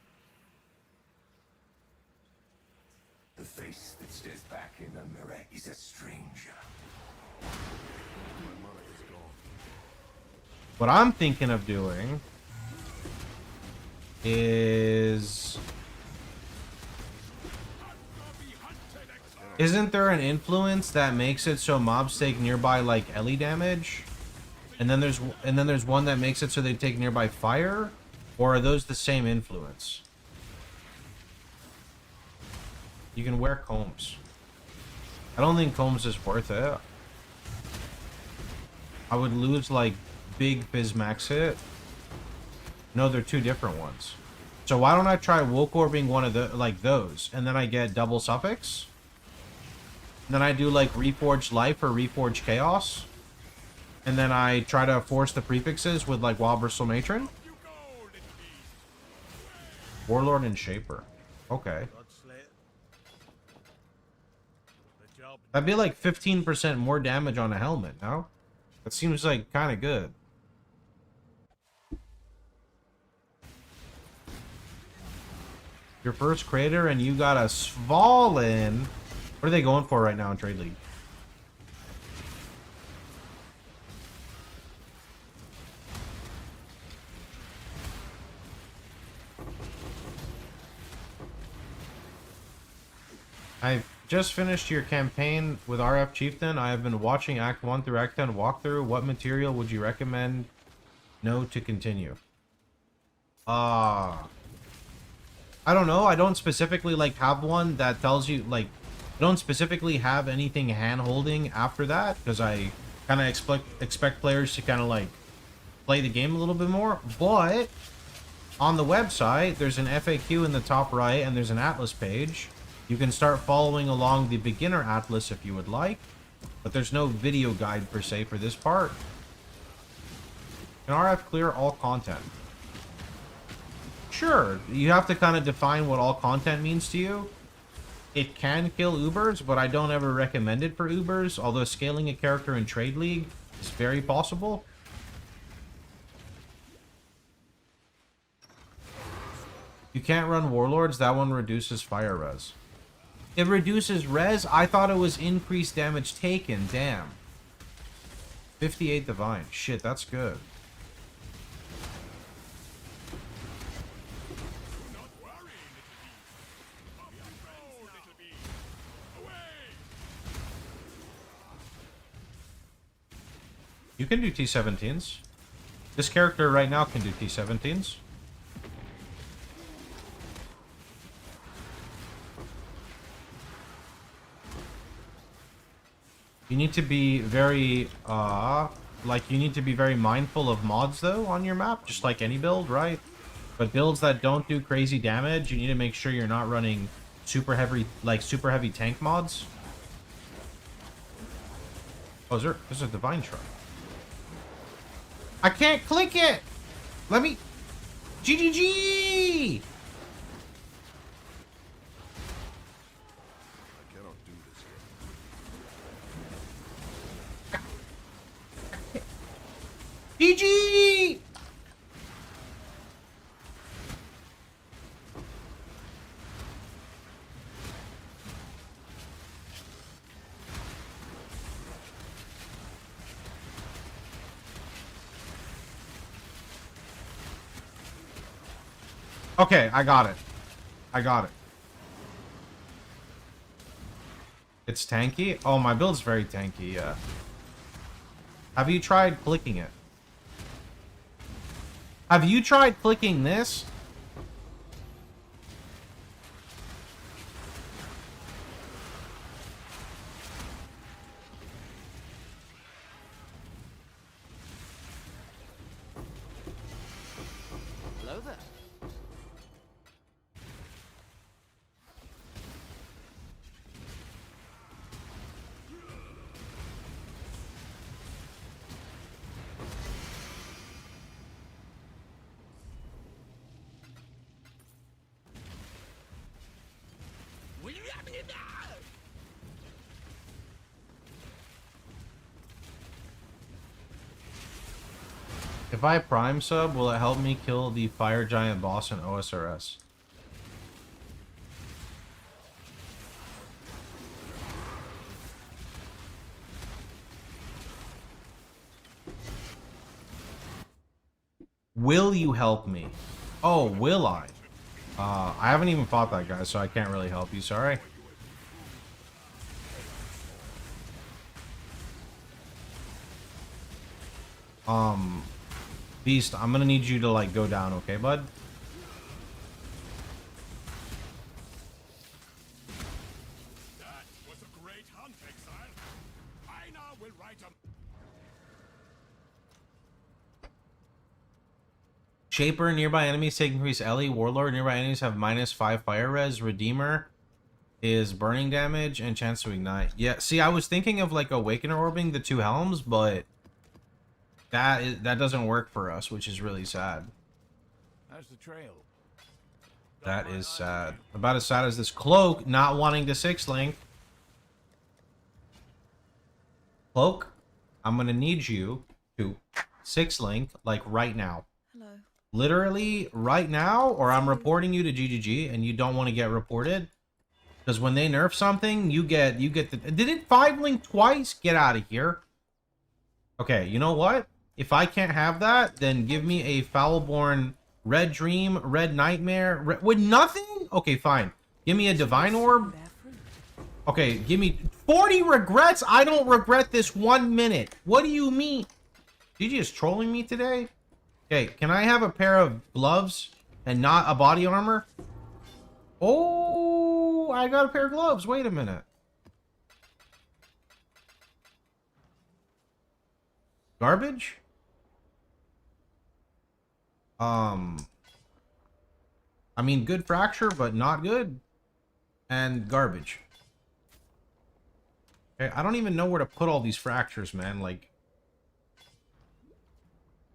The face that stares back in the mirror is a stranger. What I'm thinking of doing is... Isn't there an influence that makes it so mobs take nearby like Ellie damage? And then there's one that makes it so they take nearby fire? Or are those the same influence? You can wear combs. I don't think combs is worth it. I would lose like big Bizmax hit. No, they're two different ones. So why don't I try Woke Orbing one of the like those, and then I get double suffix? And then I do like Reforged Life or Reforged Chaos. And then I try to force the prefixes with like Wild Bristle Matron. Warlord and Shaper. Okay. That'd be like 15% more damage on a helmet, no? That seems like kind of good. Your first crater and you got a Svalin. What are they going for right now in Trade League? I've just finished your campaign with RF Chieftain. I have been watching Act 1 through Act 10 walkthrough. What material would you recommend to continue? I don't know. I don't specifically like have one that tells you like I don't specifically have anything hand holding after that because I kind of expect players to kind of like play the game a little bit more. But on the website, there's an FAQ in the top right and there's an atlas page. You can start following along the beginner atlas if you would like, but there's no video guide per se for this part. Can RF clear all content? Sure, you have to kind of define what all content means to you. It can kill Ubers, but I don't ever recommend it for Ubers, although scaling a character in Trade League is very possible. You can't run Warlords, that one reduces fire res. It reduces res? I thought it was increased damage taken, damn. 58 divine, shit, that's good. You can do T17s. This character right now can do T17s. You need to be very, you need to be very mindful of mods, though, on your map, just like any build, right? But builds that don't do crazy damage, you need to make sure you're not running super heavy tank mods. Oh, there's a divine shrine. I can't click it! Let me... GGG! GG! Okay, I got it. I got it. It's tanky? Oh, my build's very tanky, yeah. Have you tried clicking it? Have you tried clicking this? Hello there. If I prime sub, will it help me kill the fire giant boss in OSRS? Will you help me? Oh, will I? I haven't even fought that guy, so I can't really help you, sorry. Beast, I'm gonna need you to, like, go down, okay, bud? That was a great hunt, Exile. I now will write a... Shaper, nearby enemies take increased Ellie. Warlord, nearby enemies have -5 fire res. Redeemer is burning damage and chance to ignite. Yeah, see, I was thinking of, like, Awakener orbing the 2 helms, but... That doesn't work for us, which is really sad. How's the trail? That is sad. About as sad as this cloak not wanting to 6-link. Cloak, I'm gonna need you to 6-link, like, right now. Hello. Literally right now, or I'm reporting you to GGG, and you don't want to get reported. Because when they nerf something, you get the... Did it 5-link twice? Get out of here. Okay, you know what? If I can't have that, then give me a Foulborn Red Dream, Red Nightmare... with nothing? Okay, fine. Give me a Divine Orb. Okay, give me 40 regrets. I don't regret this 1 minute. What do you mean? GG is trolling me today? Okay, can I have a pair of gloves and not a body armor? Oh, I got a pair of gloves. Wait a minute. Garbage? I mean, good fracture, but not good. And garbage. Okay, I don't even know where to put all these fractures, man. Like,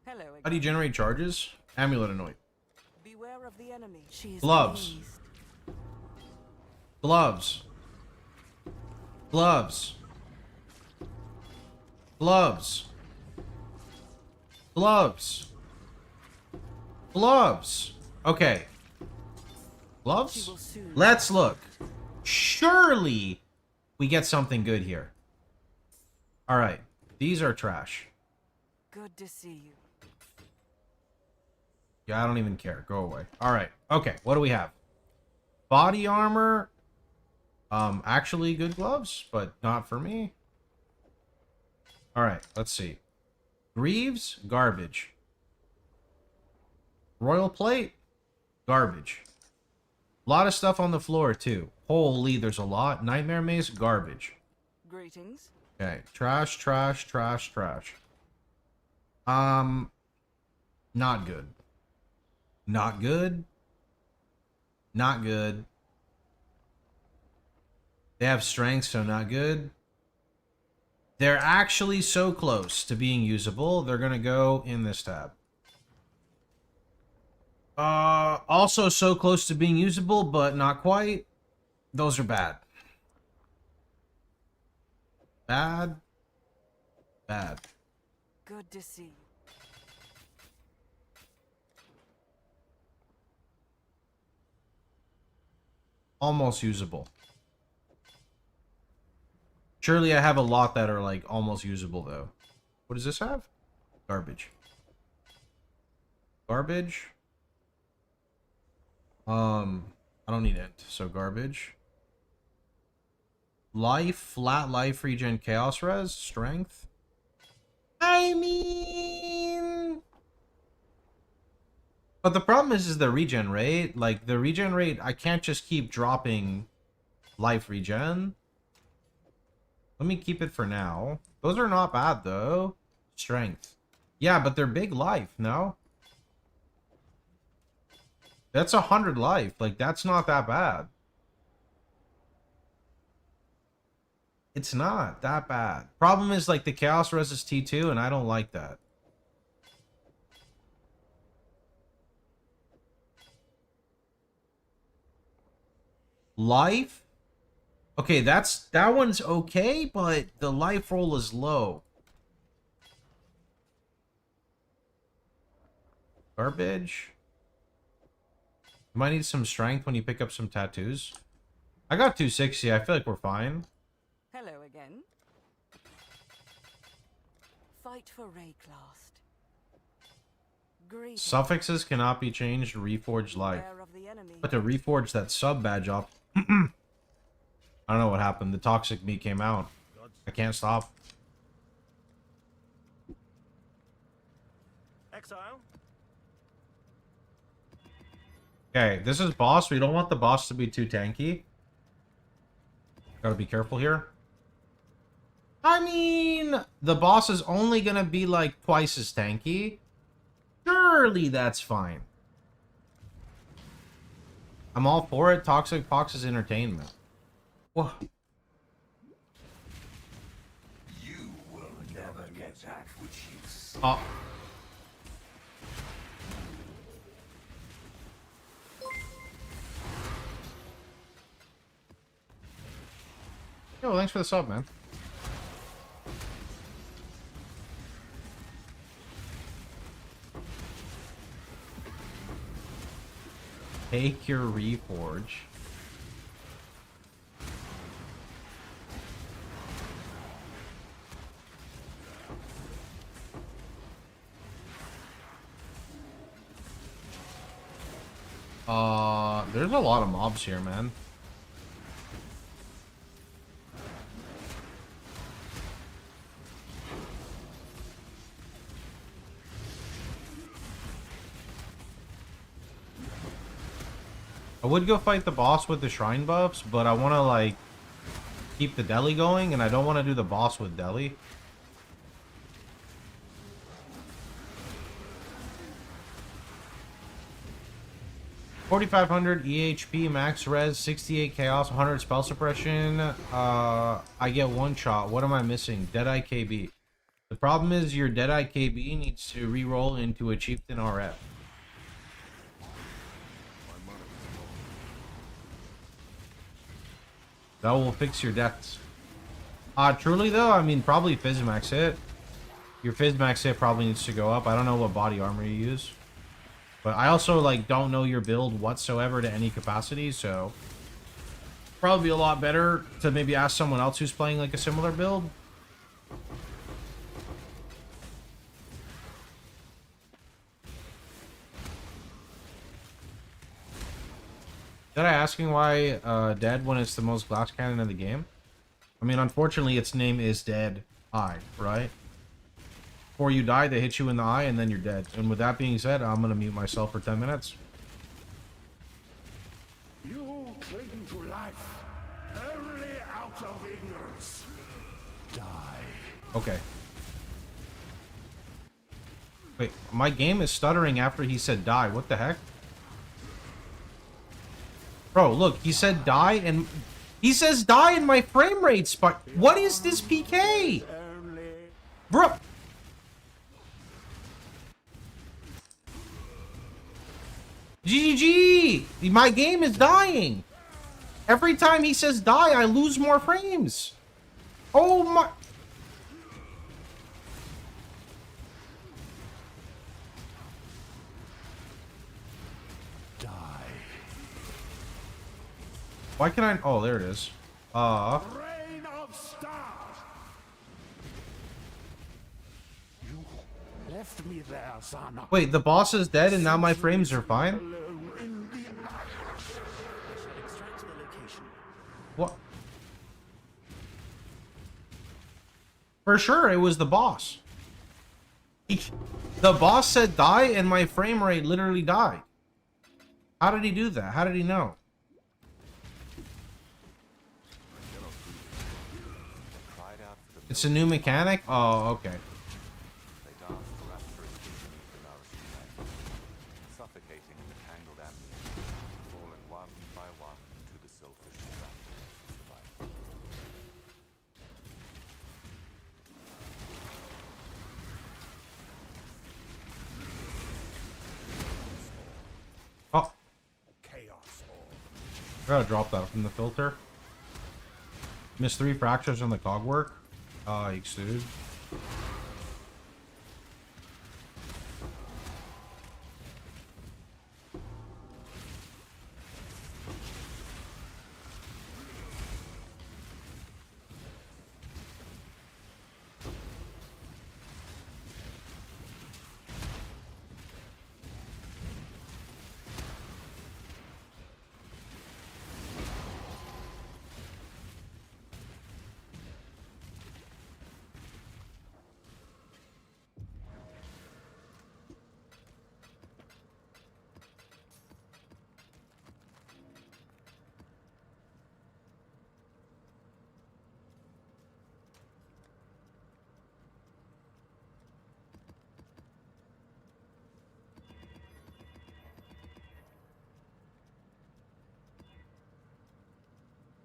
Hello again. how do you generate charges? Amulet Anoint. Beware of the enemy. She is Gloves. pleased. Gloves. Gloves. Gloves. Gloves. Gloves. Okay. Gloves? Let's look. Surely we get something good here. Alright. These are trash. Good to see you. Yeah, I don't even care. Go away. Alright. Okay. What do we have? Body armor. Actually good gloves, but not for me. Alright. Let's see. Greaves. Garbage. Royal plate. Garbage. A lot of stuff on the floor, too. Holy, there's a lot. Nightmare mace. Garbage. Greetings. Okay. Trash, trash, trash, trash. Not good. Not good. Not good. They have strength, so not good. They're actually so close to being usable. They're going to go in this tab. Also so close to being usable, but not quite. Those are bad. Bad. Bad. Good to see you. Almost usable. Surely I have a lot that are like almost usable though. What does this have? Garbage. Garbage. I don't need int, so garbage. Life, flat life regen, chaos res, strength. I mean, but the problem is the regen rate. Like the regen rate, I can't just keep dropping life regen. Let me keep it for now. Those are not bad though. Strength. Yeah, but they're big life, no? That's 100 life. Like, that's not that bad. It's not that bad. Problem is, like, the Chaos Res is T2, and I don't like that. Life? Okay, that one's okay, but the life roll is low. Garbage. You might need some strength when you pick up some tattoos. I got 260. I feel like we're fine. Hello again. Fight for Rayclast. Greetings. Suffixes cannot be changed to reforge life. Beware of the enemy. But to reforge that sub badge off. I don't know what happened. The toxic meat came out. I can't stop. Exile. Okay, this is boss. We don't want the boss to be too tanky. Gotta be careful here. I mean, the boss is only gonna be like twice as tanky. Surely that's fine. I'm all for it. Toxic Pox is entertainment. Whoa. You will never get that which you seek. Yo, thanks for the sub, man. Take your reforge. There's a lot of mobs here, man. I would go fight the boss with the shrine buffs, but I want to, like, keep the deli going, and I don't want to do the boss with deli. $4,500 EHP, max res, 68 chaos, 100 spell suppression. I get one shot. What am I missing? Deadeye KB. The problem is your Deadeye KB needs to re-roll into a Chieftain RF. That will fix your deaths. Truly though, I mean, probably Fizzmax hit. Your Fizzmax hit probably needs to go up. I don't know what body armor you use. But I also, like, don't know your build whatsoever to any capacity, so... Probably be a lot better to maybe ask someone else who's playing, like, a similar build. Did I asking why dead when it's the most glass cannon in the game? I mean, unfortunately, its name is Dead Eye, right? Before you die, they hit you in the eye, and then you're dead. And with that being said, I'm gonna mute myself for 10 minutes. You cling to life only out of ignorance. Die. Okay. Wait, my game is stuttering after he said die. What the heck? Bro, look, he said die, and... He says die and my frame rate spike. What is this PK? Bro... GG! My game is dying! Every time he says die, I lose more frames! Oh my... Die. Why can I... Oh, there it is. Rain of stars. You left me there, son. Wait, the boss is dead and now my frames are fine? What? For sure, it was the boss. The boss said die and my frame rate literally died. How did he do that? How did he know? It's a new mechanic? Oh, okay. Suffocating in the tangled ambient, falling one by one to the selfish trap of survival. Oh. Chaos orb. I gotta drop that from the filter. Missed 3 fractures on the cogwork. Yikes, dude.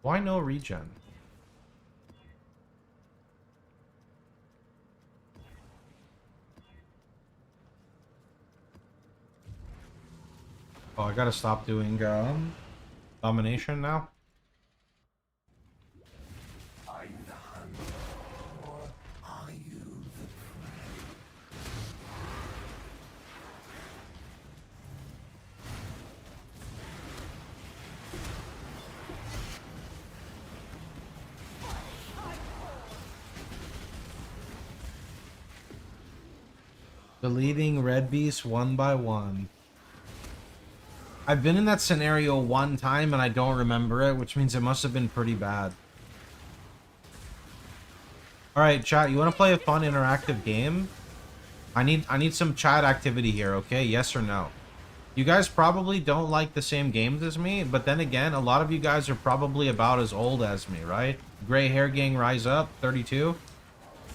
Why no regen? Oh, I gotta stop doing domination now. Are you the hunter, or are you the prey? Deleting red beast one by one. I've been in that scenario one time and I don't remember it, which means it must have been pretty bad. Alright, chat, you want to play a fun interactive game? I need some chat activity here, okay? Yes or no? You guys probably don't like the same games as me, but then again, a lot of you guys are probably about as old as me, right? Gray hair gang rise up, 32.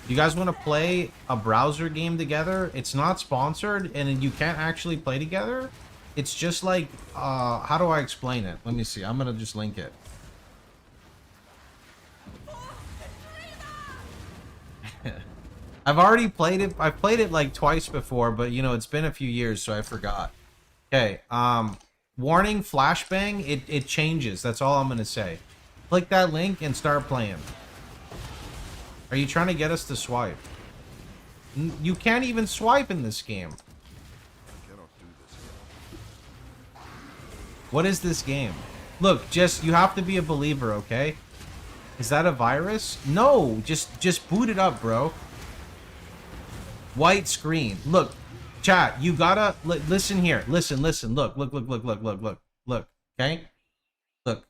You guys want to play a browser game together? It's not sponsored, and you can't actually play together. It's just like, how do I explain it? Let me see. I'm gonna just link it. I've already played it. I've played it like twice before, but you know, it's been a few years, so I forgot. Okay, warning, flashbang, it changes. That's all I'm gonna say. Click that link and start playing. Are you trying to get us to swipe? You can't even swipe in this game. What is this game? Look, just, you have to be a believer, okay? Is that a virus? No, just boot it up, bro. White screen. Look, chat, you gotta, listen here. Listen. Look, okay? Look.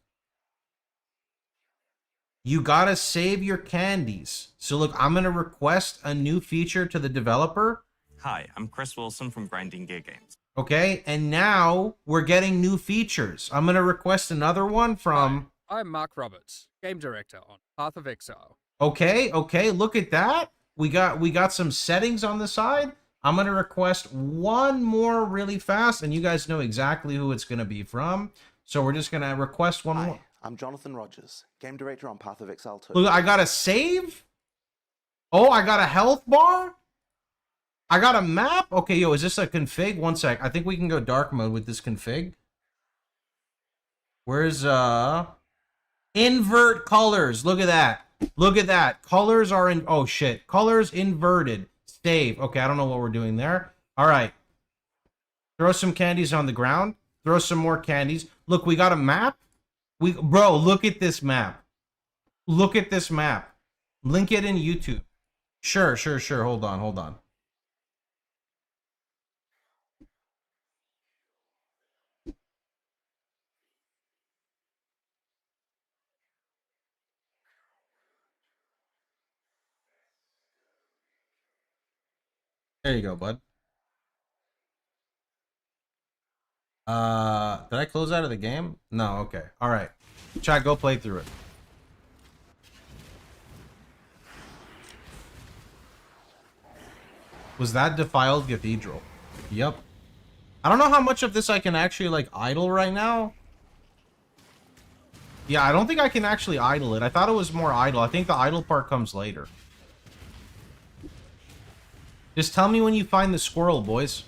You gotta save your candies. So look, I'm gonna request a new feature to the developer. Hi, I'm Chris Wilson from Grinding Gear Games. Okay, and now we're getting new features. I'm gonna request another one from... Hi, I'm Mark Roberts, Game Director on Path of Exile. Okay, look at that. We got some settings on the side. I'm gonna request one more really fast, and you guys know exactly who it's gonna be from. So we're just gonna request one more. I'm Jonathan Rogers, Game Director on Path of Exile 2. Look, I got a save? Oh, I got a health bar? I got a map? Okay, yo, is this a config? One sec. I think we can go dark mode with this config. Where's, invert colors. Look at that. Look at that. Colors are in... Oh, shit. Colors inverted. Save. Okay, I don't know what we're doing there. All right. Throw some candies on the ground. Throw some more candies. Look, we got a map. Bro, look at this map. Look at this map. Link it in YouTube. Sure. Hold on. There you go, bud. Did I close out of the game? No, okay. All right. Chat, go play through it. Was that Defiled Cathedral? Yep. I don't know how much of this I can actually, like, idle right now. Yeah, I don't think I can actually idle it. I thought it was more idle. I think the idle part comes later. Just tell me when you find the squirrel, boys.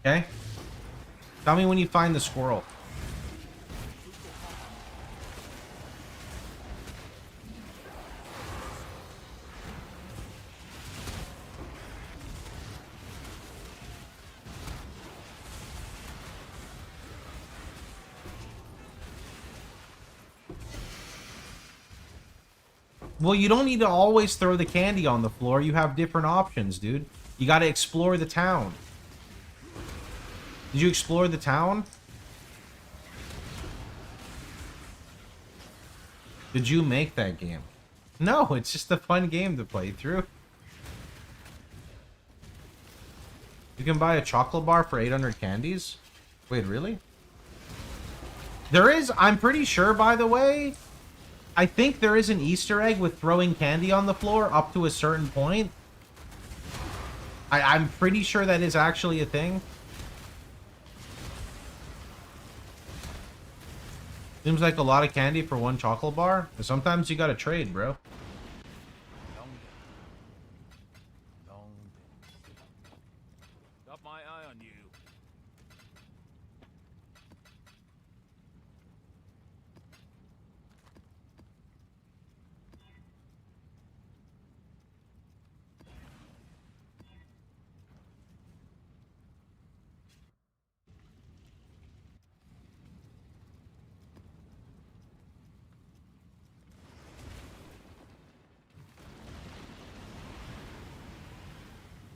Okay? Tell me when you find the squirrel. Well, you don't need to always throw the candy on the floor. You have different options, dude. You got to explore the town. Did you explore the town? Did you make that game? No, it's just a fun game to play through. You can buy a chocolate bar for 800 candies? Wait, really? There is, I'm pretty sure, by the way, I think there is an Easter egg with throwing candy on the floor up to a certain point. I'm pretty sure that is actually a thing. Seems like a lot of candy for one chocolate bar. But sometimes you gotta trade, bro. Got my eye on you.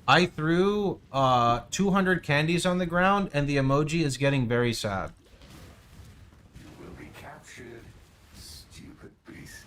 I threw 200 candies on the ground, and the emoji is getting very sad. You will be captured, stupid beast.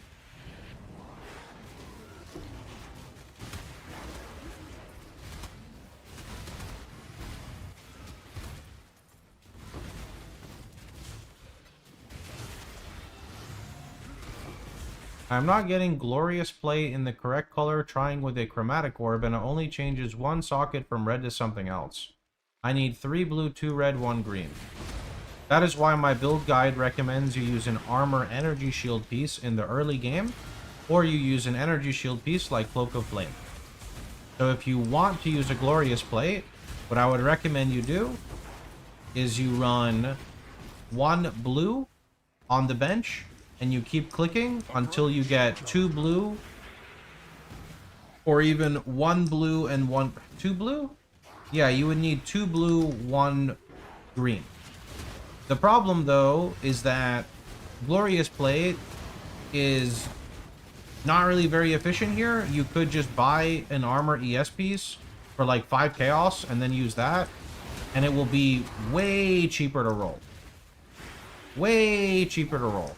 I'm not getting glorious plate in the correct color, trying with a chromatic orb, and it only changes one socket from red to something else. I need 3 blue, 2 red, 1 green. That is why my build guide recommends you use an armor energy shield piece in the early game, or you use an energy shield piece like Cloak of Flame. So if you want to use a glorious plate, what I would recommend you do is you run 1 blue on the bench, and you keep clicking until you get 2 blue, or even 1 blue and 2 blue? Yeah, you would need 2 blue, 1 green. The problem, though, is that Glorious Plate is not really very efficient here. You could just buy an armor ES piece for like 5 chaos and then use that, and it will be way cheaper to roll. Way cheaper to roll.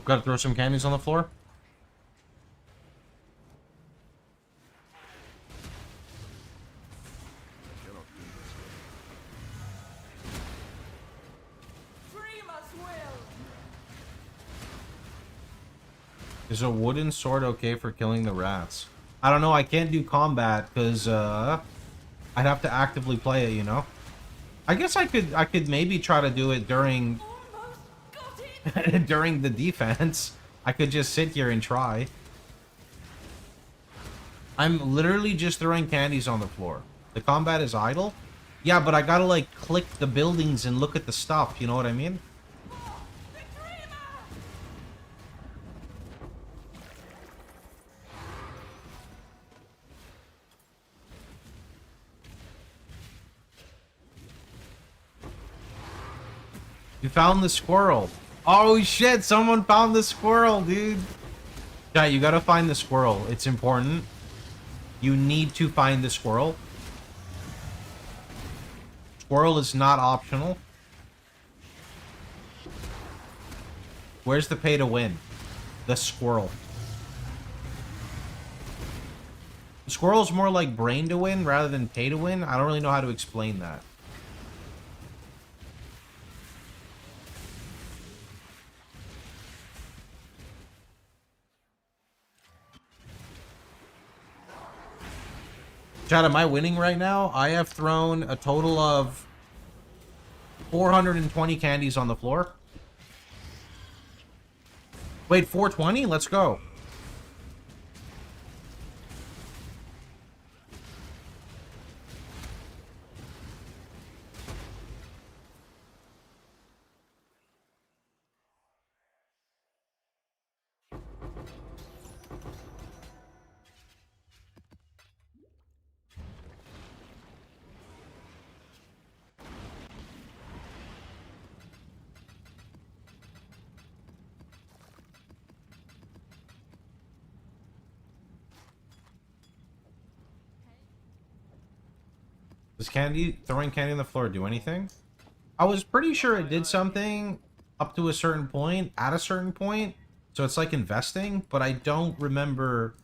Gotta throw some candies on the floor. Is a wooden sword okay for killing the rats? I don't know. I can't do combat because I'd have to actively play it, you know. I guess I could maybe try to do it during during the defense. I could just sit here and try. I'm literally just throwing candies on the floor. The combat is idle. Yeah, but I gotta like click the buildings and look at the stuff. You know what I mean? You found the squirrel. Oh shit, someone found the squirrel, dude. Yeah, you gotta find the squirrel. It's important. You need to find the squirrel. Squirrel is not optional. Where's the pay to win? The squirrel. The squirrel's more like brain to win rather than pay to win. I don't really know how to explain that. Chad, am I winning right now? I have thrown a total of 420 candies on the floor. Wait, 420? Let's go. Does throwing candy on the floor do anything? I was pretty sure it did something up to a certain point, at a certain point. So it's like investing, but I don't remember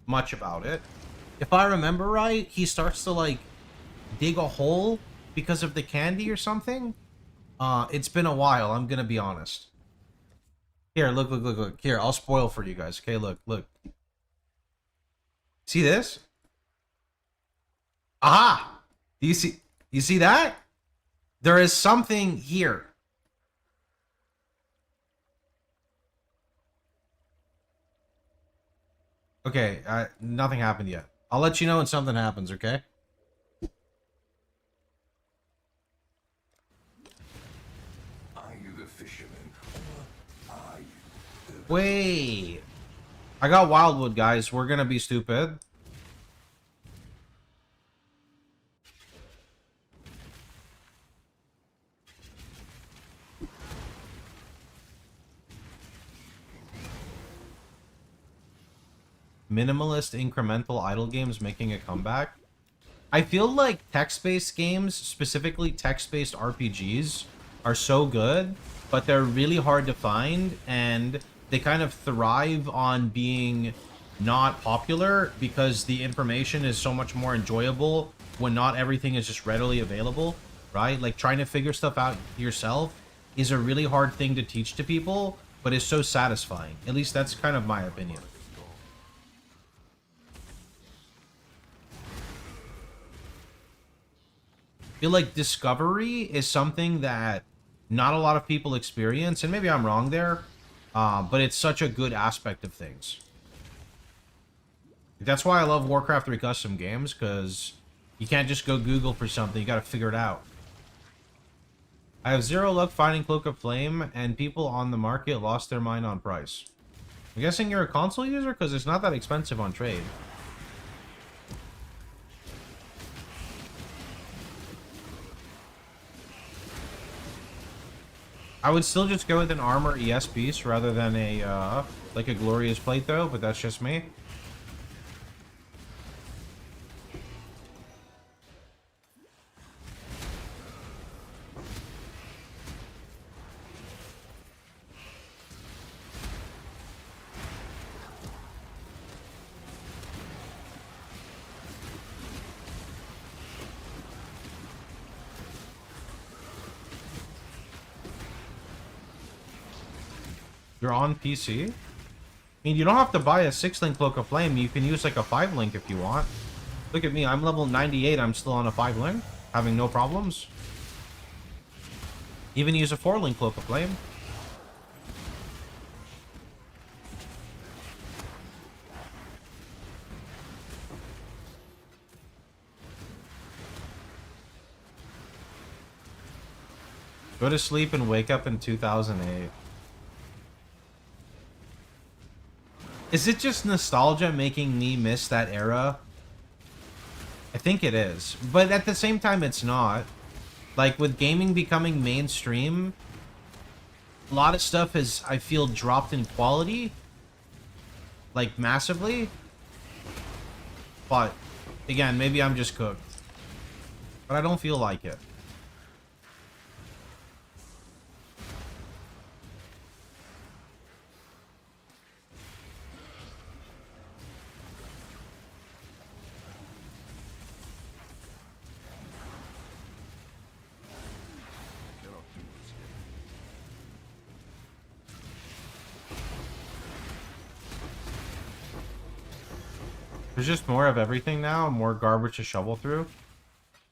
much about it. If I remember right, he starts to like dig a hole because of the candy or something. It's been a while, I'm gonna be honest. Here, look. Here, I'll spoil for you guys. Okay, look. See this? Aha! You see that? There is something here. Okay, nothing happened yet. I'll let you know when something happens, okay? Are you the fisherman, or are you the... Wait. I got Wildwood, guys. We're gonna be stupid. Minimalist incremental idle games making a comeback. I feel like text-based games, specifically text-based RPGs, are so good, but they're really hard to find, and they kind of thrive on being not popular because the information is so much more enjoyable when not everything is just readily available, right? Like, trying to figure stuff out yourself is a really hard thing to teach to people, but it's so satisfying. At least that's kind of my opinion. I feel like discovery is something that not a lot of people experience, and maybe I'm wrong there, but it's such a good aspect of things. That's why I love Warcraft 3 custom games, because you can't just go Google for something, you gotta figure it out. I have zero luck finding Cloak of Flame, and people on the market lost their mind on price. I'm guessing you're a console user, because it's not that expensive on trade. I would still just go with an armor ES piece rather than a, like a glorious plate though, but that's just me. You're on PC? I mean, you don't have to buy a 6-link Cloak of Flame. You can use like a 5-link if you want. Look at me. I'm level 98. I'm still on a 5-link. Having no problems. Even use a 4-link Cloak of Flame. Go to sleep and wake up in 2008. Is it just nostalgia making me miss that era? I think it is. But at the same time, it's not. Like, with gaming becoming mainstream, a lot of stuff has, I feel, dropped in quality. Like, massively. But, again, maybe I'm just cooked. But I don't feel like it. There's just more of everything now, more garbage to shovel through.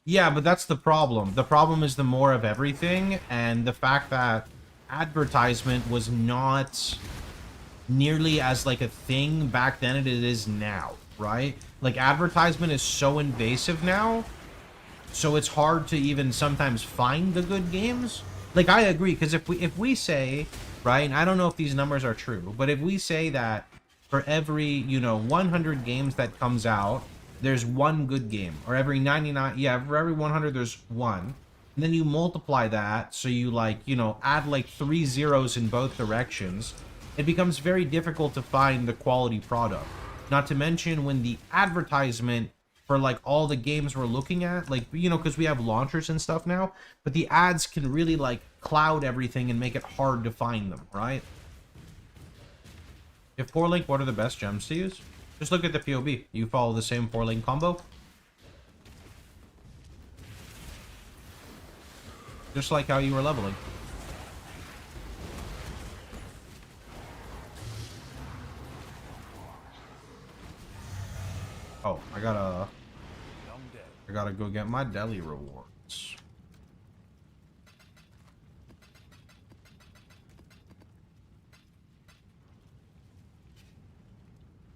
Yeah, but that's the problem. The problem is the more of everything, and the fact that advertisement was not nearly as like a thing back then as it is now, right? Like, advertisement is so invasive now, so it's hard to even sometimes find the good games. Like, I agree, because if we say, right, and I don't know if these numbers are true, but if we say that for every, you know, 100 games that comes out, there's one good game. Or every 99, yeah, for every 100, there's one. And then you multiply that, so you, like, you know, add, like, 3 zeros in both directions. It becomes very difficult to find the quality product. Not to mention when the advertisement for, like, all the games we're looking at, like, you know, because we have launchers and stuff now, but the ads can really, like, cloud everything and make it hard to find them, right? If 4-link, what are the best gems to use? Just look at the POB. You follow the same 4-link combo. Just like how you were leveling. Oh, I got I gotta go get my deli rewards.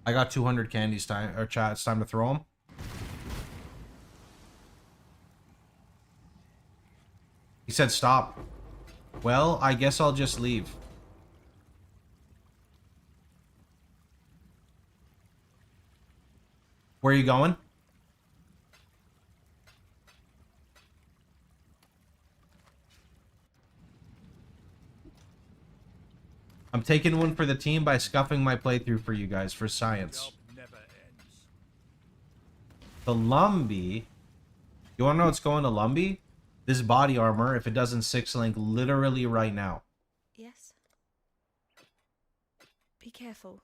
I got 200 candies. Time or chat. It's time to throw them. He said stop. Well, I guess I'll just leave. Where are you going? I'm taking one for the team by scuffing my playthrough for you guys for science. The Lumbee. You wanna know what's going to Lumbee? This body armor, if it doesn't 6-link literally right now. Yes. Be careful.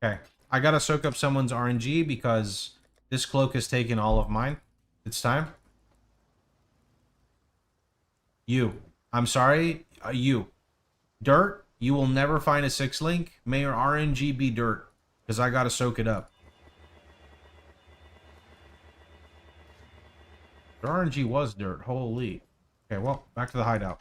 Okay. I gotta soak up someone's RNG because this cloak has taken all of mine. It's time. You. I'm sorry. You. Dirt, you will never find a 6-link. May your RNG be dirt. Because I gotta soak it up. The RNG was dirt. Holy. Okay, well, back to the hideout.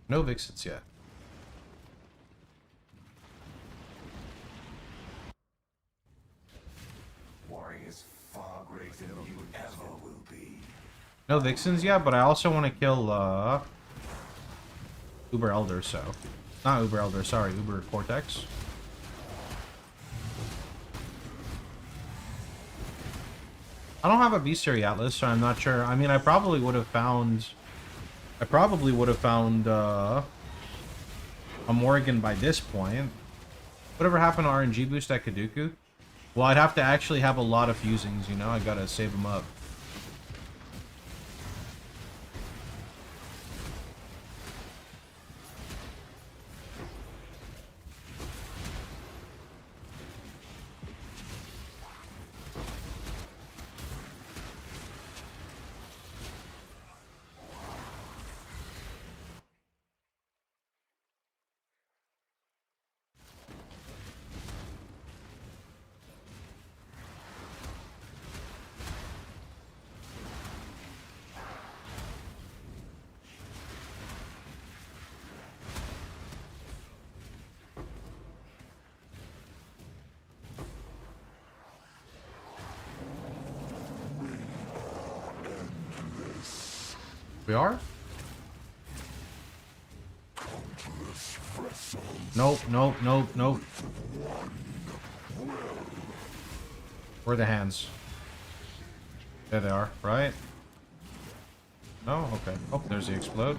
No Vixens yet. Warriors far greater than you ever will be. No Vixens yet, but I also want to kill Uber Elder, so. Not Uber Elder, sorry, Uber Cortex. I don't have a Bestiary Atlas, so I'm not sure. I mean, I probably would have found a Morrigan by this point. Whatever happened to RNG boost at Kaduku? Well, I'd have to actually have a lot of fusings, you know? I gotta save them up. We are? Nope, nope, nope, nope. Where are the hands? There they are, right? No? Okay. Oh, there's the explode.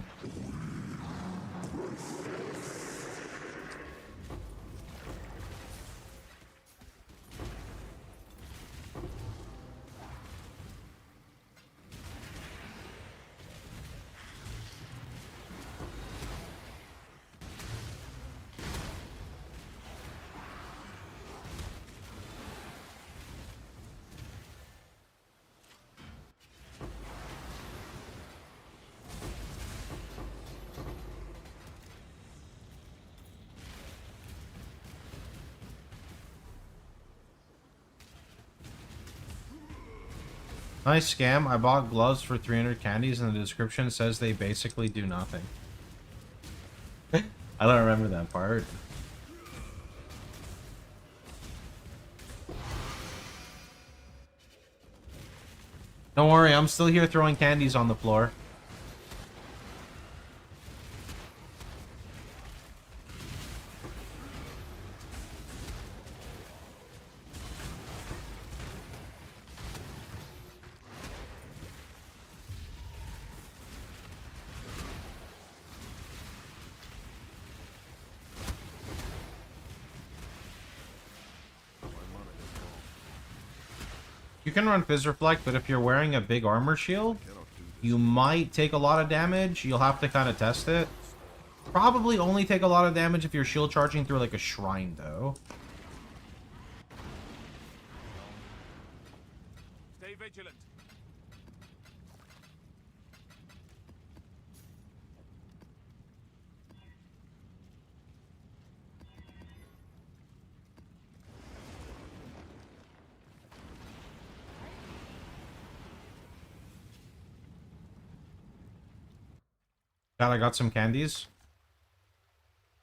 Nice scam. I bought gloves for 300 candies and the description says they basically do nothing. I don't remember that part. Don't worry, I'm still here throwing candies on the floor. You can run Fizz Reflect, but if you're wearing a big armor shield, you might take a lot of damage. You'll have to kind of test it. Probably only take a lot of damage if you're shield charging through like a shrine, though. Stay vigilant. God, I got some candies.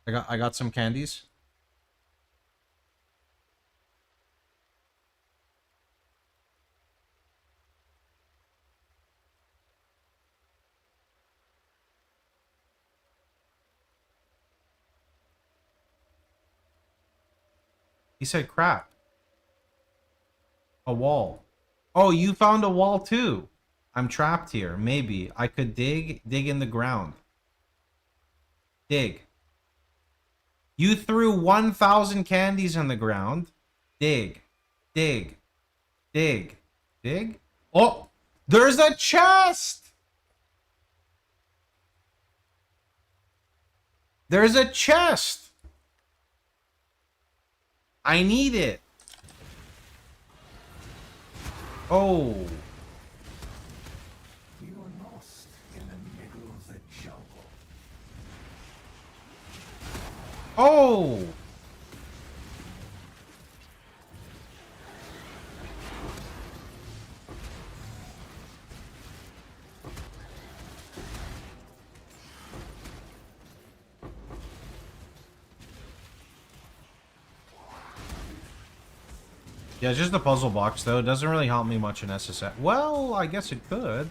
I got some candies. He said crap. A wall. Oh, you found a wall too. I'm trapped here. Maybe I could dig in the ground. Dig. You threw 1,000 candies on the ground. Dig. Dig. Dig. Dig. Oh, there's a chest. There's a chest. I need it. Oh. You are lost in the middle of the jungle. Oh. Yeah, it's just a puzzle box, though. It doesn't really help me much in SSF. Well, I guess it could.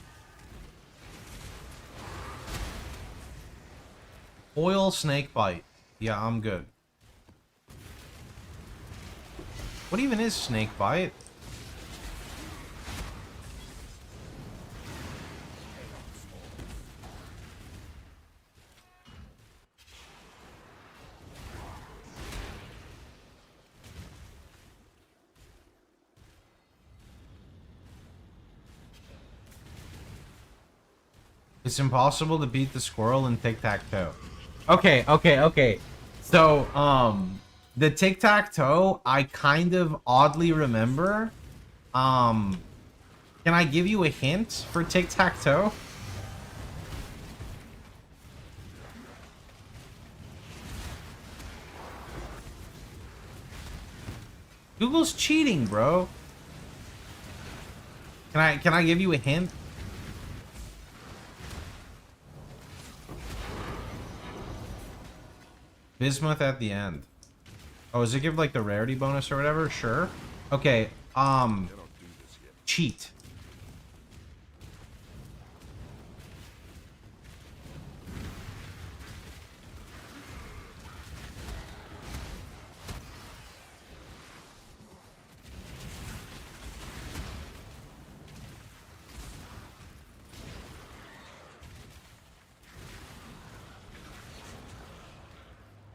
Oil snake bite. Yeah, I'm good. What even is snake bite? It's impossible to beat the squirrel in tic-tac-toe. Okay. So, the tic-tac-toe, I kind of oddly remember. Can I give you a hint for tic-tac-toe? Google's cheating, bro. Can I give you a hint? Bismuth at the end. Oh, does it give like the rarity bonus or whatever? Sure. Okay, cheat.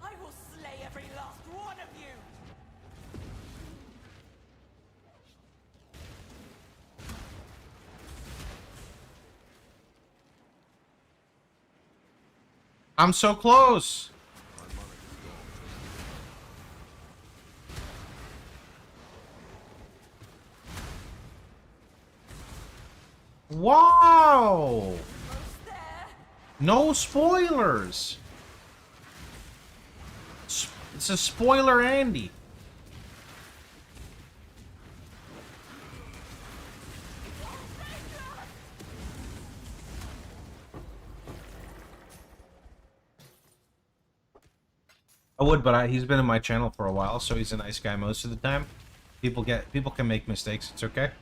I will slay every last one of you! I'm so close. Wow. No spoilers. It's a spoiler, Andy. I would, but he's been in my channel for a while, so he's a nice guy most of the time. People can make mistakes. It's okay.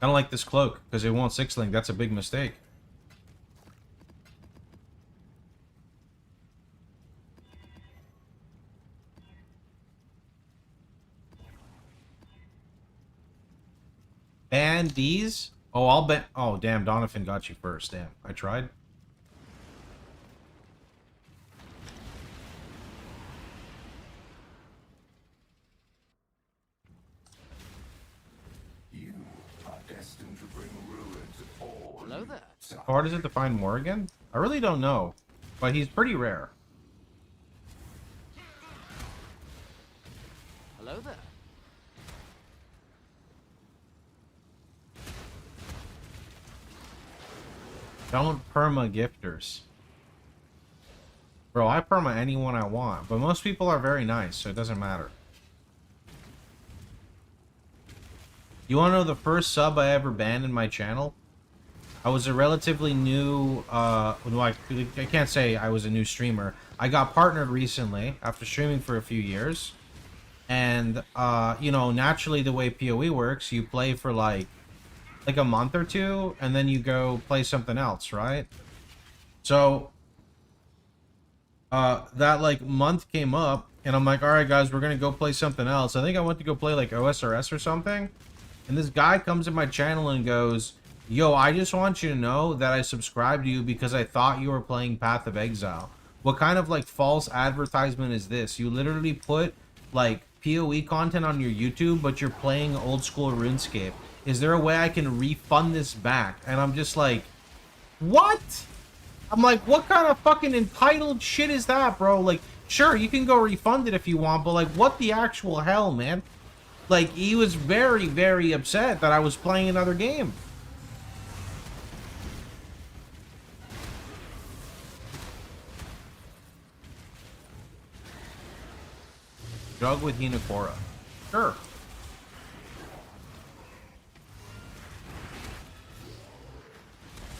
I don't like this cloak because it won't six-link. That's a big mistake. Ban these? Oh, I'll bet. Oh, damn. Donovan got you first. Damn. I tried. You are Hello there. How hard is it to find Morrigan? I really don't know, but he's pretty rare. Hello there. Don't perma gifters. Bro, I perma anyone I want, but most people are very nice, so it doesn't matter. You want to know the first sub I ever banned in my channel? I was a relatively new, well, I can't say I was a new streamer. I got partnered recently after streaming for a few years. And, you know, naturally the way PoE works, you play for like a month or two, and then you go play something else, right? So, that like month came up, and I'm like, alright guys, we're gonna go play something else. I think I went to go play like OSRS or something. And this guy comes in my channel and goes, yo, I just want you to know that I subscribed to you because I thought you were playing Path of Exile. What kind of like false advertisement is this? You literally put like PoE content on your YouTube, but you're playing old school RuneScape. Is there a way I can refund this back? And I'm just like, what? I'm like, what kind of fucking entitled shit is that, bro? Like, sure, you can go refund it if you want, but like, what the actual hell, man? Like, he was very, very upset that I was playing another game. Jug with Hinakora. Sure.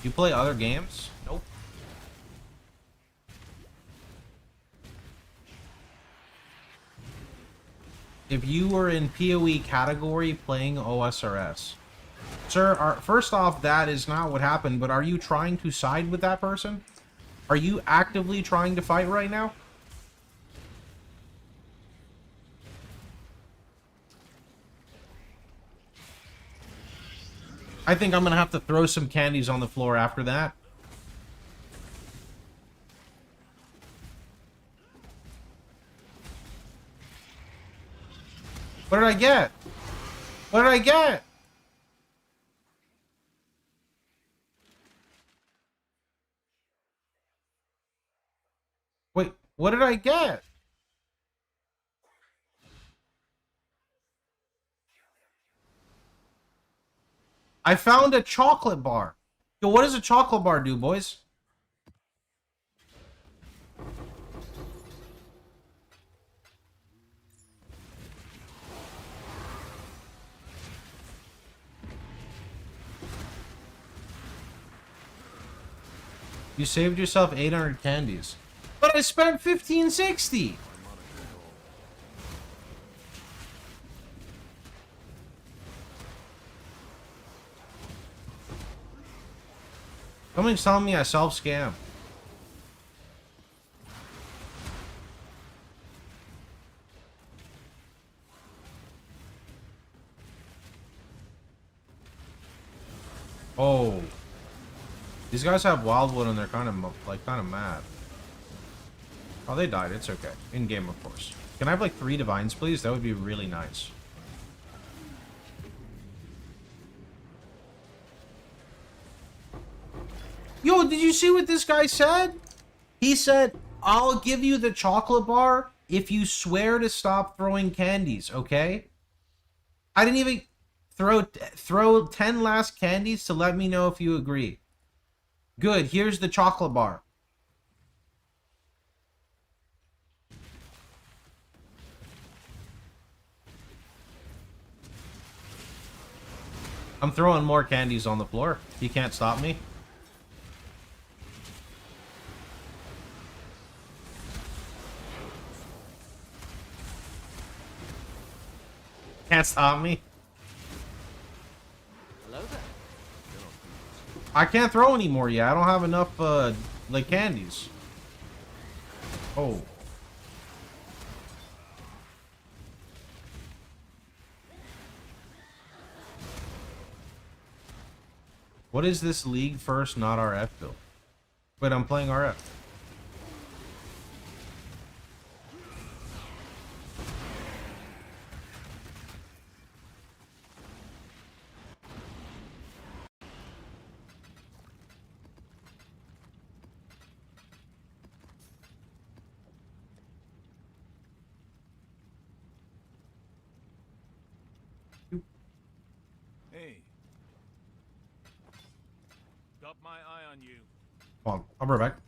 You play other games? Nope. If you were in PoE category playing OSRS. Sir, first off, that is not what happened, but are you trying to side with that person? Are you actively trying to fight right now? I think I'm gonna have to throw some candies on the floor after that. What did I get? What did I get? Wait, what did I get? I found a chocolate bar. Yo, what does a chocolate bar do, boys? You saved yourself 800 candies. But I spent 1560. Somebody's telling me I self-scam. Oh. These guys have Wildwood and they're kind of mad. Oh, they died. It's okay. In game, of course. Can I have like 3 divines, please? That would be really nice. Yo, did you see what this guy said? He said, I'll give you the chocolate bar if you swear to stop throwing candies, okay? I didn't even throw 10 last candies to let me know if you agree. Good, here's the chocolate bar. I'm throwing more candies on the floor. You can't stop me. Can't stop me. Hello there. I can't throw anymore yet. I don't have enough, like, candies. Oh. What is this league first, not RF build? Wait, I'm playing RF. my eye on you. Hold on, I'll be right back.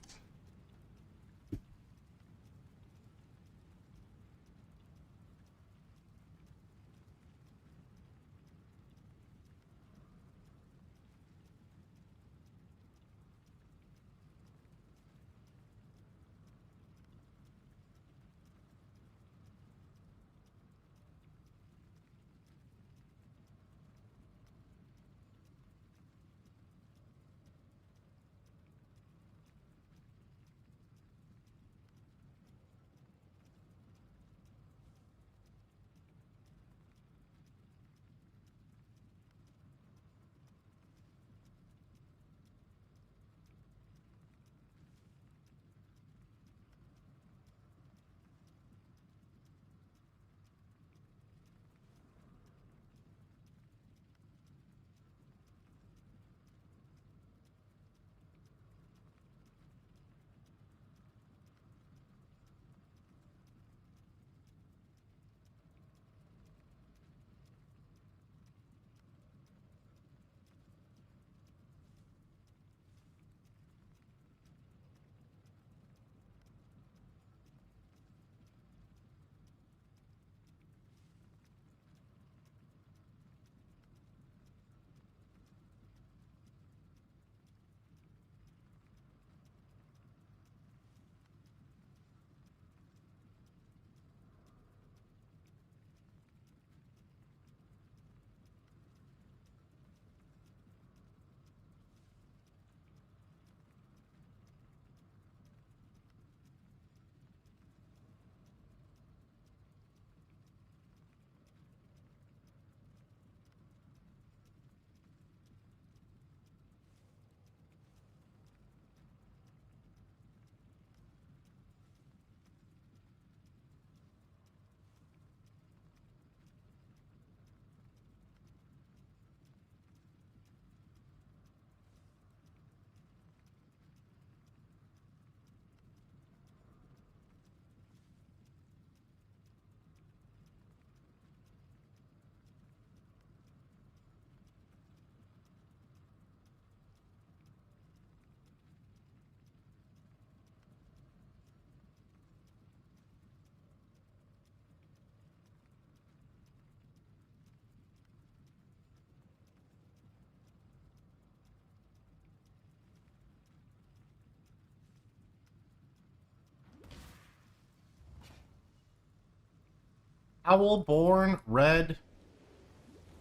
Owl-born, red,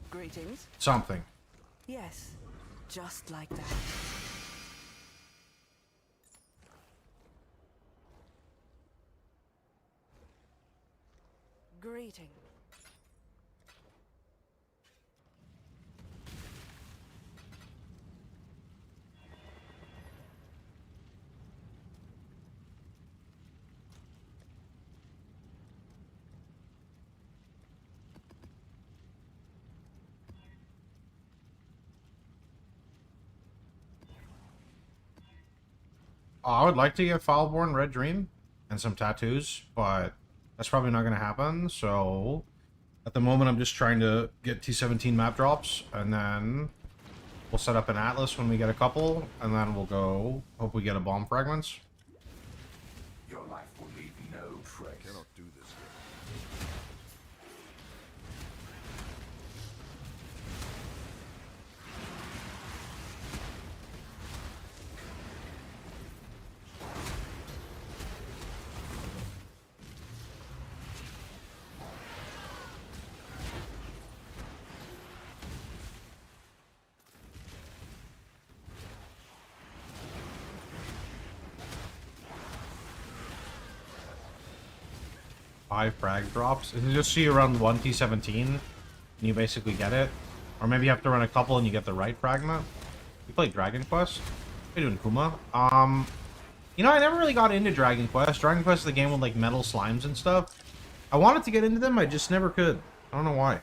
Greetings. something. Yes, just like that. Greeting. I would like to get Foulborn Red Dream and some tattoos, but that's probably not going to happen. So at the moment, I'm just trying to get T17 map drops, and then we'll set up an Atlas when we get a couple, and then we'll go hope we get a bomb fragments. Your life will leave no trace. I cannot do this here. Five frag drops. And you just see around 1 T17, and you basically get it. Or maybe you have to run a couple and you get the right fragment. You play Dragon Quest? What are you doing, Kuma? You know, I never really got into Dragon Quest. Dragon Quest is the game with, like, metal slimes and stuff. I wanted to get into them, I just never could. I don't know why.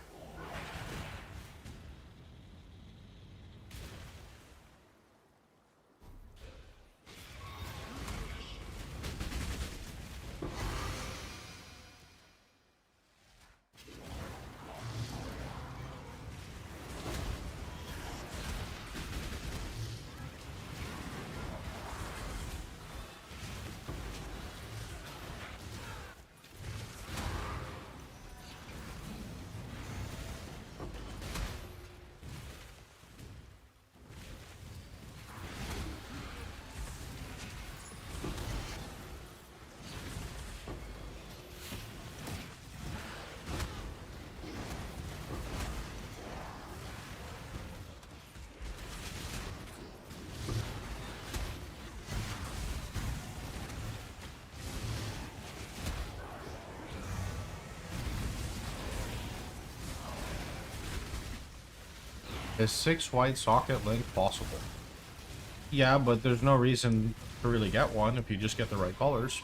Is 6 white socket length possible? Yeah, but there's no reason to really get one if you just get the right colors.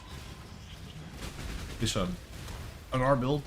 At least on our build.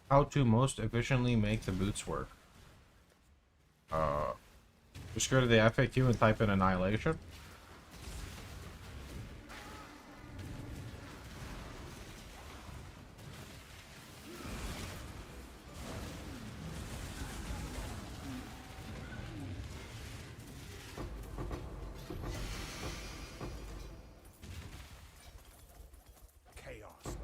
How to most efficiently make the boots work. Just go to the FAQ and type in Annihilation. Chaos.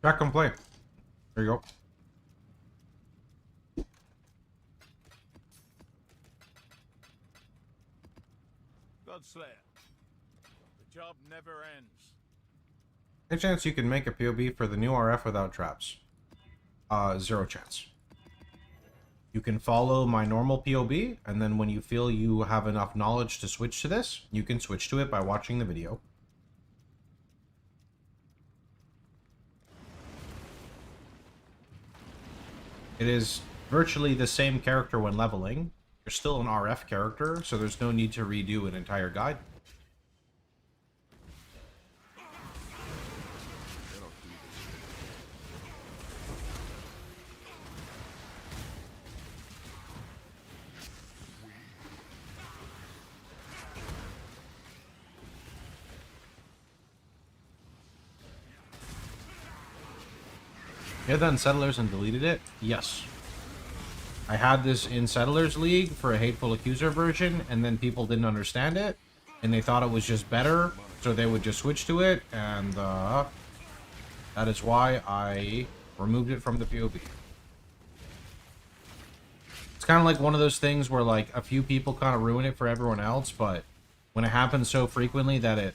Track and play. There you go. Godslayer. The job never ends. Any chance you can make a POB for the new RF without traps? 0 chance. You can follow my normal POB, and then when you feel you have enough knowledge to switch to this, you can switch to it by watching the video. It is virtually the same character when leveling. You're still an RF character, so there's no need to redo an entire guide. You had that in Settlers and deleted it? Yes. I had this in Settlers League for a Hateful Accuser version, and then people didn't understand it, and they thought it was just better, so they would just switch to it, and that is why I removed it from the POB. It's kind of like one of those things where, like, a few people kind of ruin it for everyone else, but when it happens so frequently that it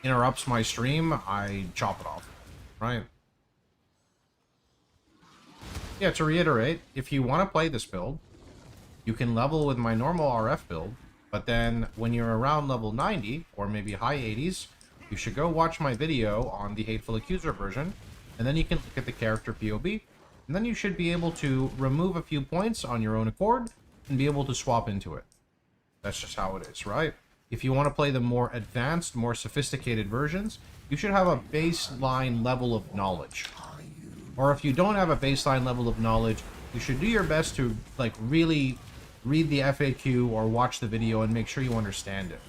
interrupts my stream, I chop it off, right? Yeah, to reiterate, if you want to play this build, you can level with my normal RF build, but then when you're around level 90, or maybe high 80s, you should go watch my video on the Hateful Accuser version, and then you can look at the character POB, and then you should be able to remove a few points on your own accord, and be able to swap into it. That's just how it is, right? If you want to play the more advanced, more sophisticated versions, you should have a baseline level of knowledge. Or if you don't have a baseline level of knowledge, you should do your best to, like, really read the FAQ or watch the video and make sure you understand it.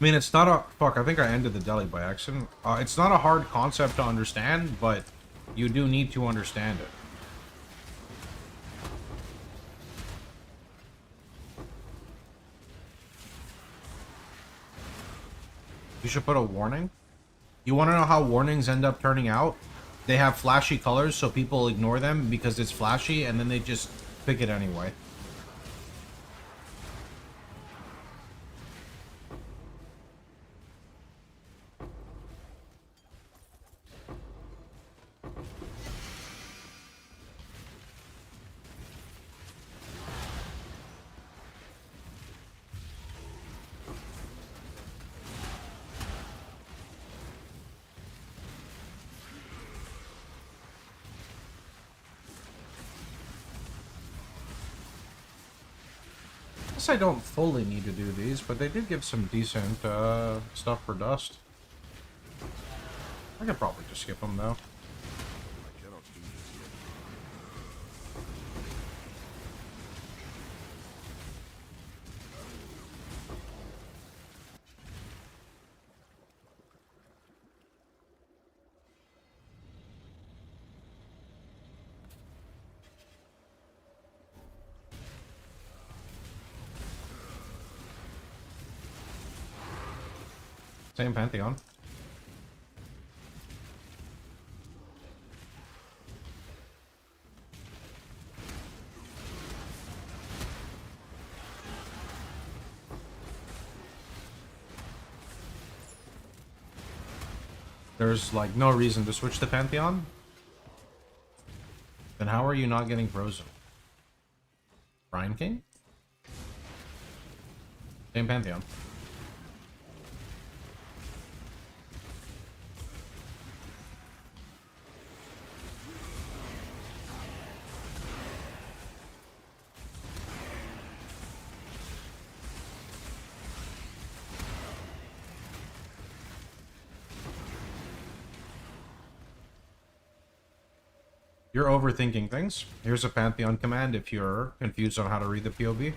I mean, it's not a... Fuck, I think I ended the deli by accident. It's not a hard concept to understand, but you do need to understand it. You should put a warning. You want to know how warnings end up turning out? They have flashy colors, so people ignore them because it's flashy, and then they just pick it anyway. I don't fully need to do these, but they did give some decent stuff for dust. I could probably just skip them though. Same Pantheon. There's like no reason to switch to Pantheon. Then how are you not getting frozen? Brian King? Same Pantheon. You're overthinking things. Here's a Pantheon command if you're confused on how to read the POB.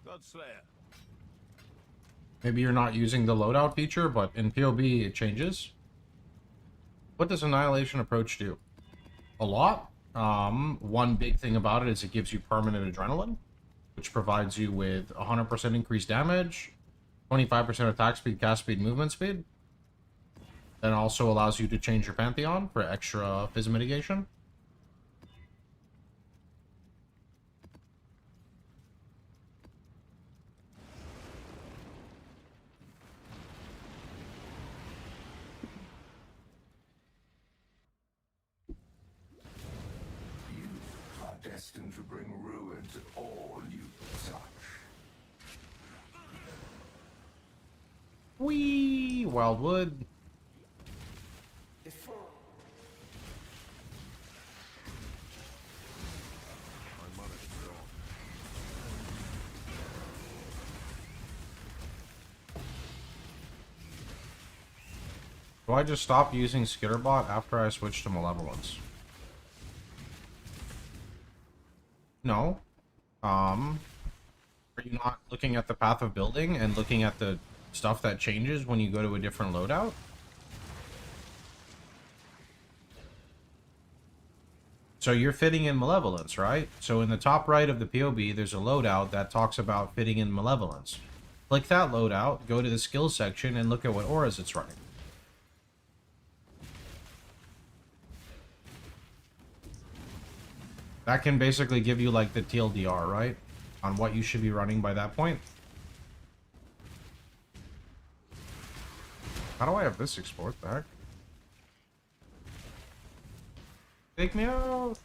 Godslayer. Maybe you're not using the loadout feature, but in POB it changes. What does Annihilation Approach do? A lot. One big thing about it is it gives you permanent adrenaline, which provides you with 100% increased damage, 25% attack speed, cast speed, movement speed. Then also allows you to change your Pantheon for extra phys mitigation. You are destined to bring ruin to all you touch. Whee! Wildwood. Do I just stop using Skitterbot after I switch to Malevolence? No. Are you not looking at the path of building and looking at the stuff that changes when you go to a different loadout? So you're fitting in Malevolence, right? So in the top right of the POB, there's a loadout that talks about fitting in Malevolence. Click that loadout, go to the skills section, and look at what auras it's running. That can basically give you like the TLDR, right? On what you should be running by that point. How do I have this export back? Take me out!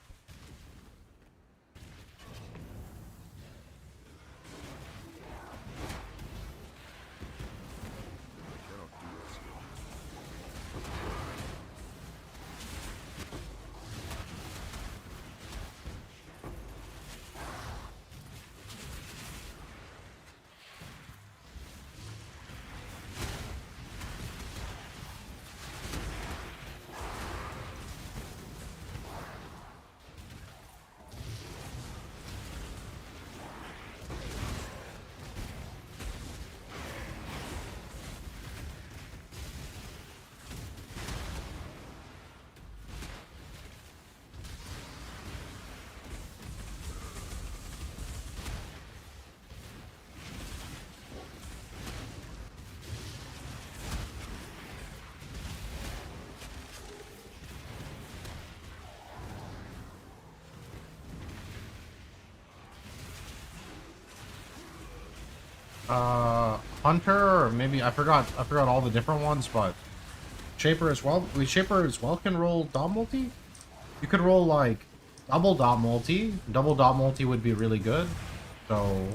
Hunter, or maybe I forgot all the different ones, but Shaper as well. Shaper as well can roll dot multi. You could roll like double dot multi. Double dot multi would be really good. So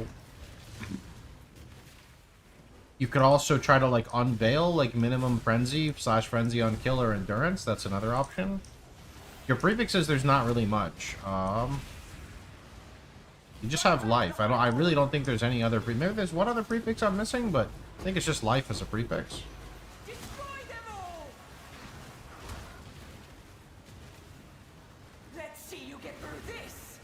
you could also try to like unveil like minimum frenzy / frenzy on kill or endurance. That's another option. Your prefixes, there's not really much. You just have life. I really don't think there's any other maybe there's one other prefix I'm missing, but I think it's just life as a prefix. Destroy them all! Let's see you get through this!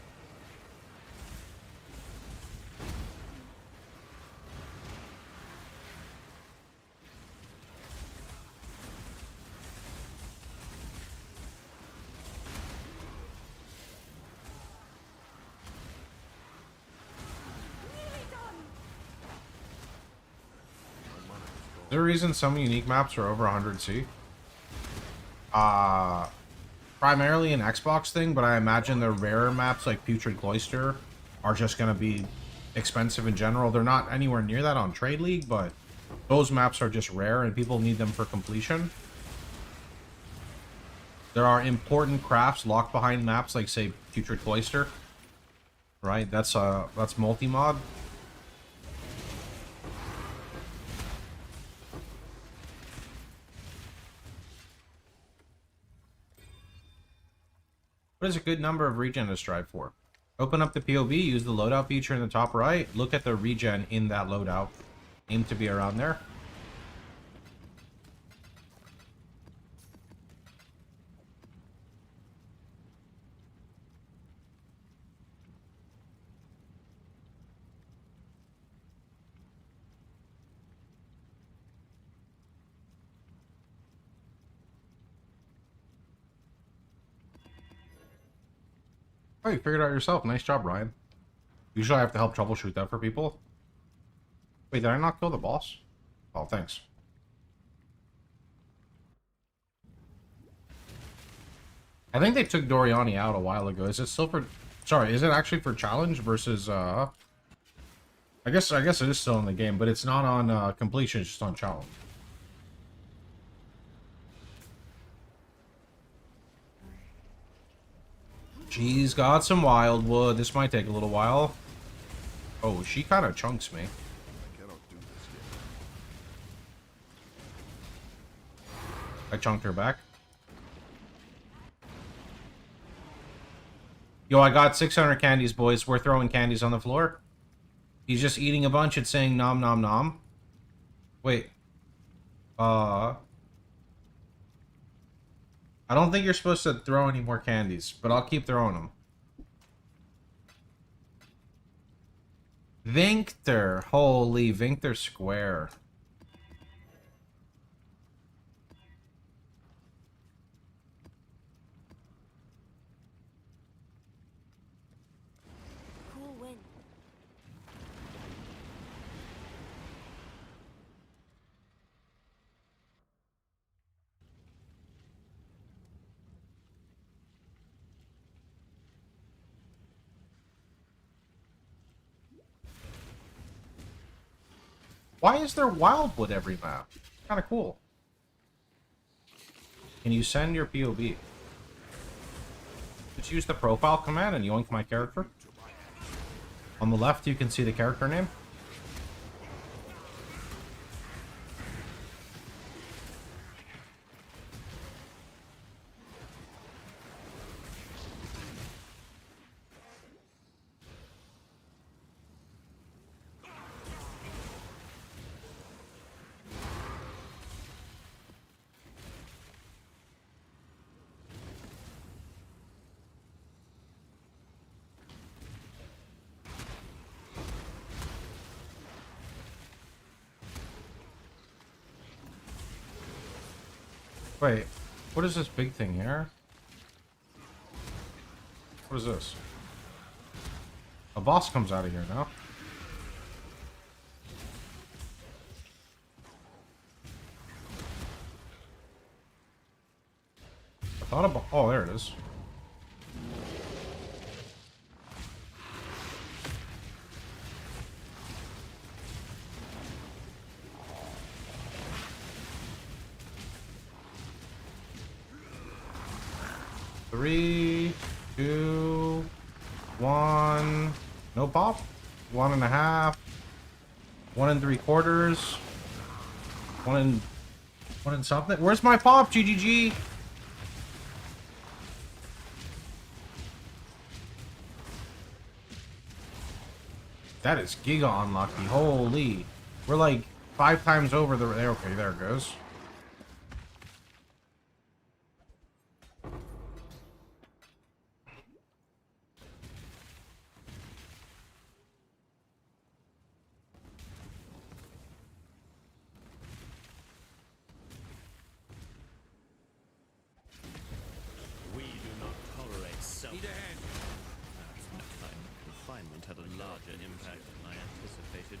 Is there a reason some unique maps are over 100C? Primarily an Xbox thing, but I imagine the rarer maps like Putrid Cloister are just going to be expensive in general. They're not anywhere near that on Trade League, but those maps are just rare and people need them for completion. There are important crafts locked behind maps like, say, Putrid Cloister. Right? That's multi-mod. What is a good number of regen to strive for? Open up the POV, use the loadout feature in the top right, look at the regen in that loadout. Aim to be around there. Oh, you figured it out yourself. Nice job, Ryan. Usually I have to help troubleshoot that for people. Wait, did I not kill the boss? Oh, thanks. I think they took Doriani out a while ago. Is it still for... Sorry, is it actually for challenge versus... I guess it is still in the game, but it's not on completion, it's just on challenge. She's got some wildwood. This might take a little while. Oh, she kind of chunks me. I chunked her back. Yo, I got 600 candies, boys. We're throwing candies on the floor. He's just eating a bunch and saying nom nom nom. Wait. I don't think you're supposed to throw any more candies, but I'll keep throwing them. Victor. Holy, Victor Square. Cool win. Why is there wildwood every map? Kind of cool. Can you send your POV? Just use the profile command and yoink my character. On the left, you can see the character name. Wait, what is this big thing here? What is this? A boss comes out of here now. I thought about... Oh, there it is. 3, 2, 1. No pop. 1.5. 1 3/4. 1 and something. Where's my pop? GGG. That is giga unlucky. Holy. We're like 5 times over the... Okay, there it goes. We do not tolerate self. Confinement had a larger impact than I anticipated.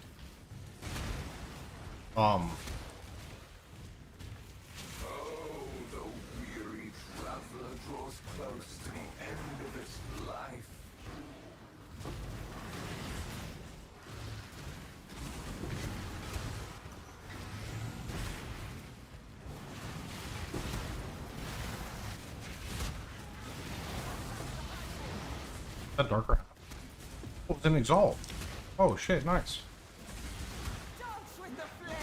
Oh, the weary traveler draws close to the end of its life. That darker. Oh, it's an exalt. Oh shit, nice. Dance with the flame!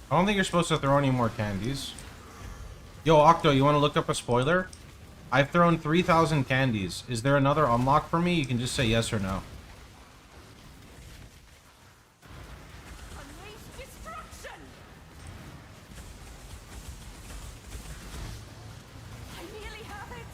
I don't think you're supposed to throw any more candies. Yo, Octo, you want to look up a spoiler? I've thrown 3,000 candies. Is there another unlock for me? You can just say yes or no. Unleash destruction! I nearly have it!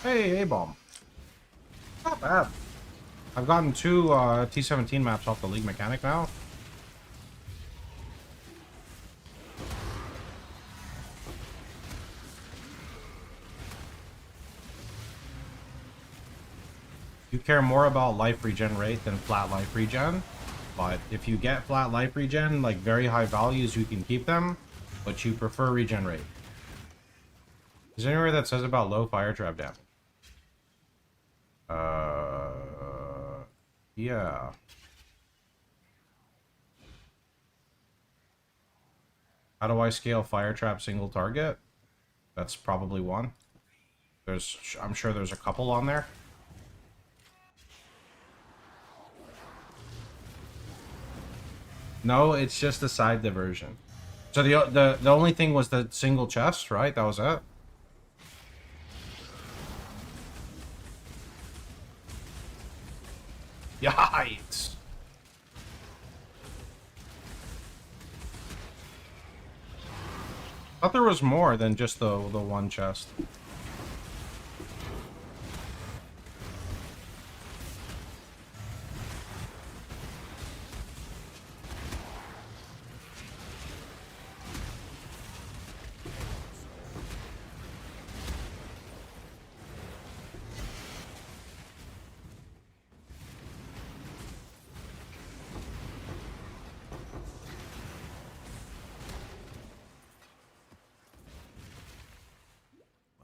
Hey, A-bomb. Not bad. I've gotten 2 T17 maps off the League mechanic now. You care more about life regen rate than flat life regen, but if you get flat life regen, like very high values, you can keep them, but you prefer regen rate. Is there anywhere that says about low fire trap damage? Yeah. How do I scale fire trap single target? That's probably one. I'm sure there's a couple on there. No, it's just a side diversion. So the only thing was the single chest, right? That was it. Yikes. I thought there was more than just the one chest.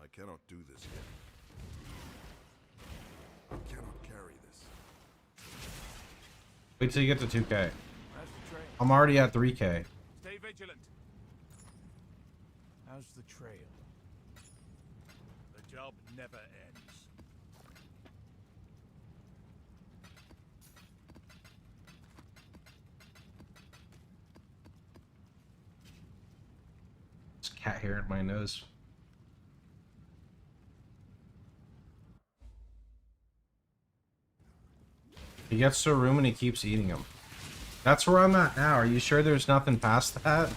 I cannot do this yet. I cannot carry this. Wait till you get to 2K. I'm already at 3K. Stay vigilant. How's the trail? The job never ends. There's cat hair in my nose. He gets to a room and he keeps eating them. That's where I'm at now. Are you sure there's nothing past that?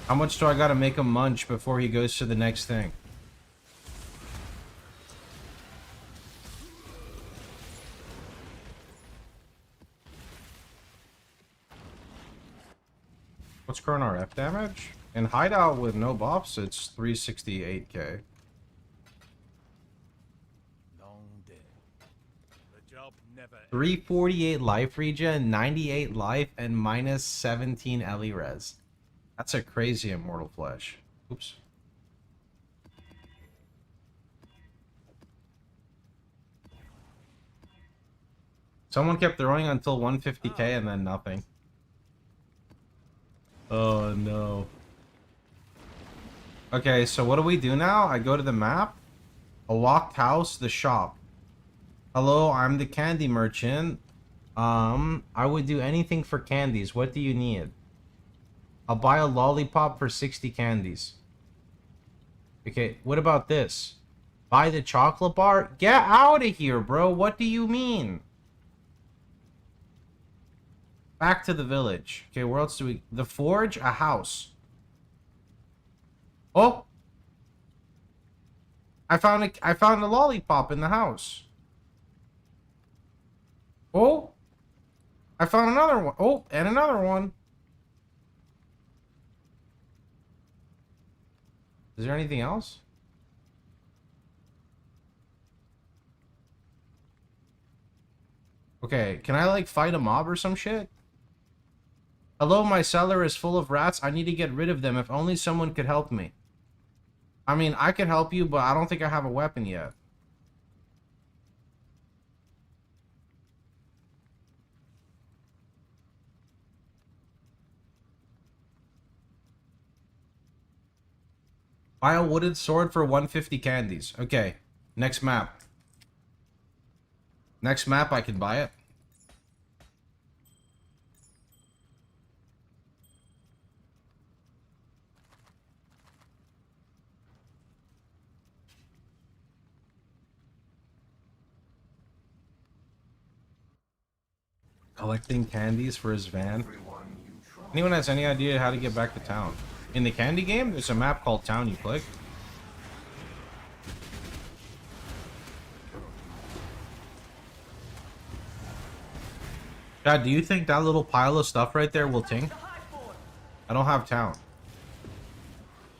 How much do I gotta make him munch before he goes to the next thing? What's current RF damage? In Hideout with no buffs, it's 368k. Long dead. 348 life regen, 98 life, and minus 17 Ellie res. That's a crazy immortal flesh. Oops. Someone kept throwing until 150k and then nothing. Oh no. Okay, so what do we do now? I go to the map. A locked house, the shop. Hello, I'm the candy merchant. I would do anything for candies. What do you need? I'll buy a lollipop for 60 candies. Okay, what about this? Buy the chocolate bar? Get out of here, bro. What do you mean? Back to the village. Okay, where else do we... The forge? A house. Oh! I found a lollipop in the house. Oh! I found another one. Oh, and another one. Is there anything else? Okay, can I like fight a mob or some shit? Hello, my cellar is full of rats. I need to get rid of them. If only someone could help me. I mean, I could help you, but I don't think I have a weapon yet. Buy a wooden sword for 150 candies. Okay, next map. Next map, I can buy it. Collecting candies for his van. Anyone has any idea how to get back to town? In the candy game, there's a map called Town you click. God, do you think that little pile of stuff right there will ting? I don't have town.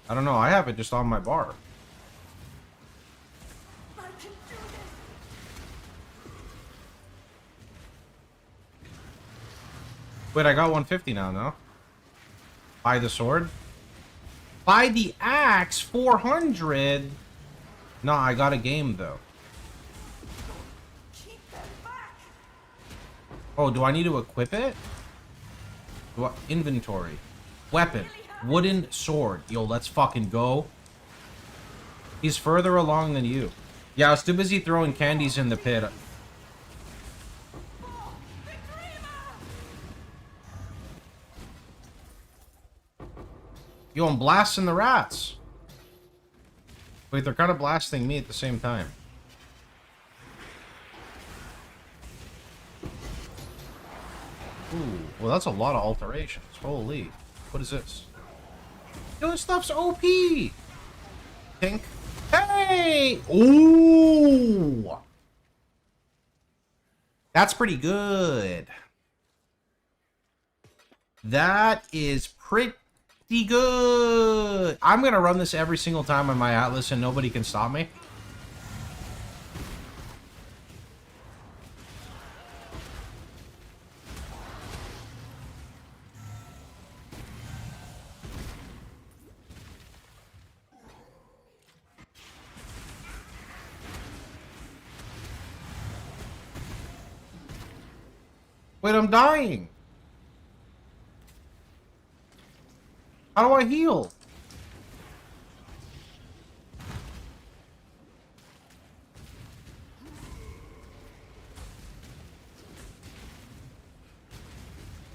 I don't know, I have it just on my bar. Wait, I got 150 now, no? Buy the sword? Buy the axe, 400? No, I got a game, though. Oh, do I need to equip it? Inventory. Weapon. Wooden sword. Yo, let's fucking go. He's further along than you. Yeah, I was too busy throwing candies in the pit. Yo, I'm blasting the rats. Wait, they're kind of blasting me at the same time. Ooh, well, that's a lot of alterations. Holy. What is this? Yo, this stuff's OP! Pink. Hey! Ooh! That's pretty good. That is pretty good. I'm gonna run this every single time on my Atlas and nobody can stop me. Wait, I'm dying. How do I heal?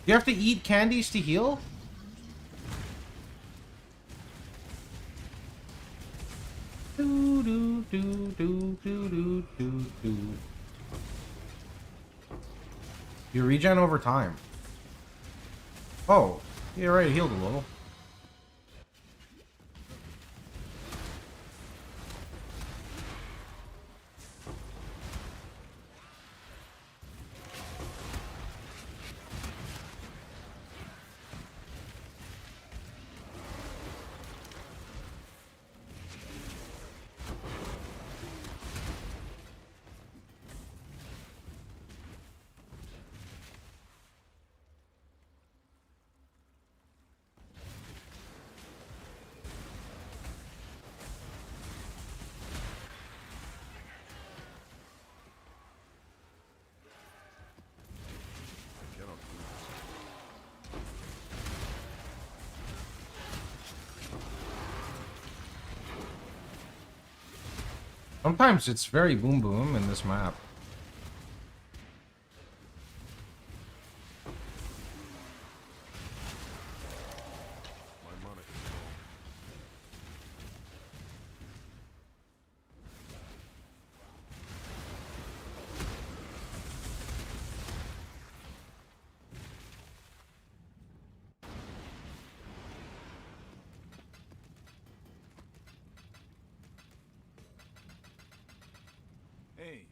You have to eat candies to heal? Do do do do do do do do. You regen over time. Oh, you're right, it healed a little. Sometimes it's very boom boom in this map. Hey.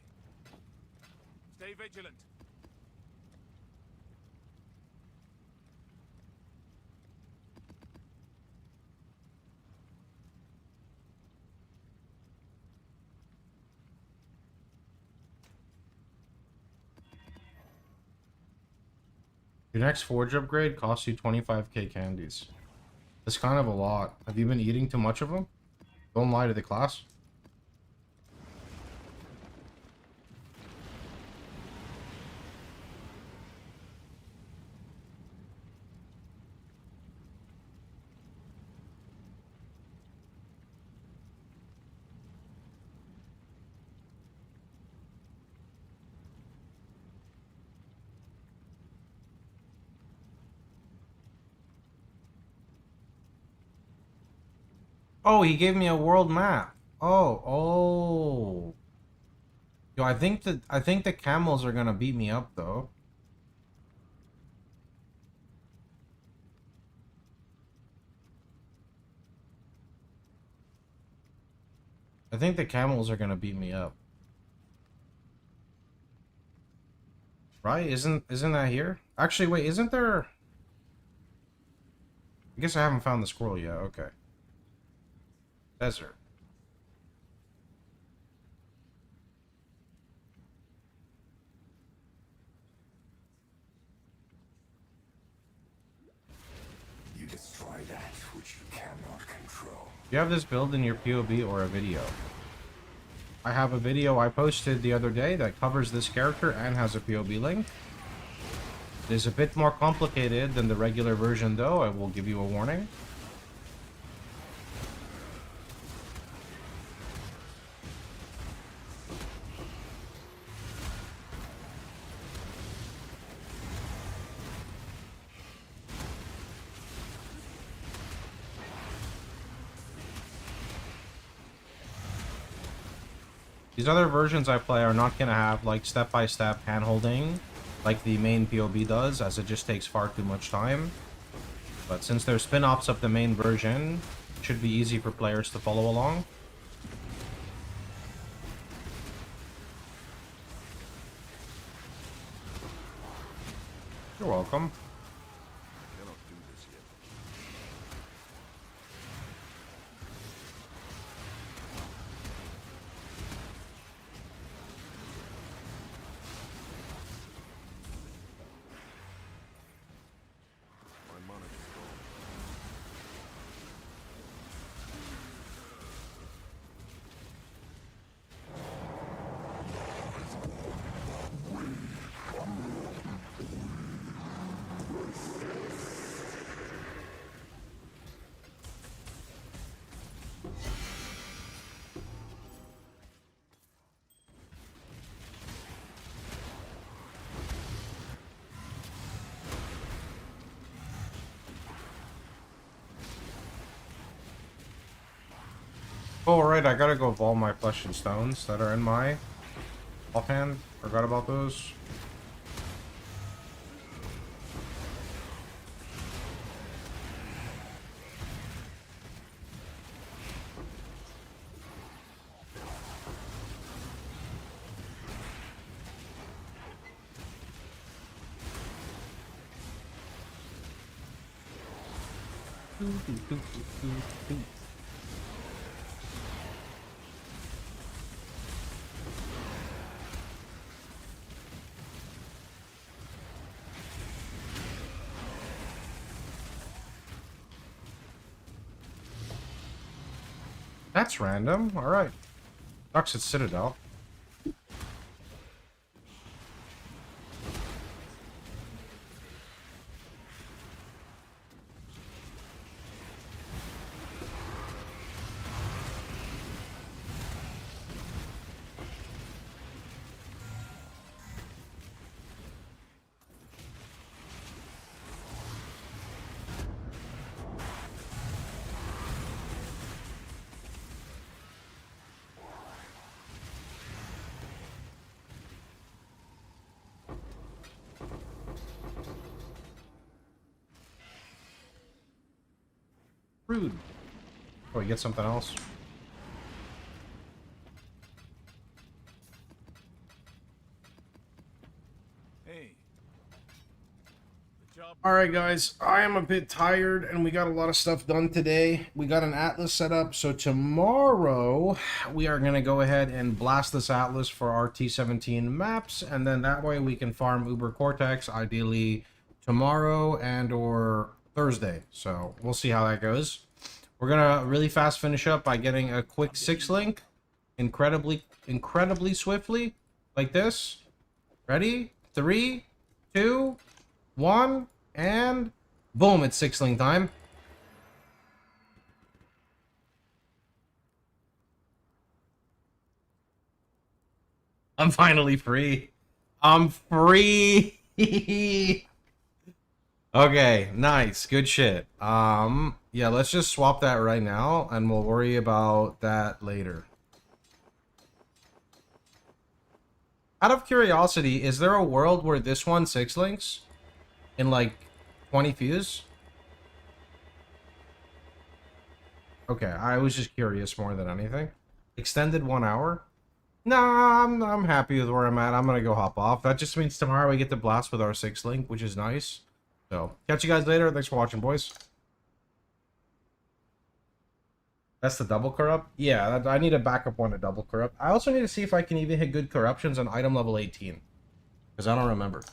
Stay vigilant. Your next forge upgrade costs you 25k candies. That's kind of a lot. Have you been eating too much of them? Don't lie to the class. Oh, he gave me a world map. Oh. Yo, I think the camels are gonna beat me up though. I think the camels are gonna beat me up. Right? Isn't that here? Actually, wait, isn't there? I guess I haven't found the scroll yet. Okay. Desert. You destroy that which you cannot control. Do you have this build in your POB or a video? I have a video I posted the other day that covers this character and has a POB link. It is a bit more complicated than the regular version though, I will give you a warning. These other versions I play are not gonna have like step-by-step hand-holding like the main POB does, as it just takes far too much time. But since they're spin-offs of the main version, it should be easy for players to follow along. You're welcome. Oh, right, I gotta go evolve my flesh and stones that are in my offhand. Forgot about those. That's random. Alright. Ducks at Citadel. Rude. Oh, we get something else. Hey. Alright guys, I am a bit tired and we got a lot of stuff done today. We got an Atlas set up, so tomorrow we are going to go ahead and blast this Atlas for our T17 maps, and then that way we can farm Uber Cortex, ideally tomorrow and or Thursday. So we'll see how that goes. We're going to really fast finish up by getting a quick 6-link, incredibly swiftly, like this. Ready? 3, 2, 1, and boom, it's 6-link time. I'm finally free. I'm free. Okay, nice. Good shit. Yeah, let's just swap that right now and we'll worry about that later. Out of curiosity, is there a world where this one 6-links in like 20 fuse? Okay, I was just curious more than anything. Extended 1 hour? Nah, I'm happy with where I'm at. I'm gonna go hop off. That just means tomorrow we get to blast with our 6-link, which is nice. So, catch you guys later. Thanks for watching, boys. That's the double corrupt? Yeah, I need a backup one to double corrupt. I also need to see if I can even hit good corruptions on item level 18. Because I don't remember.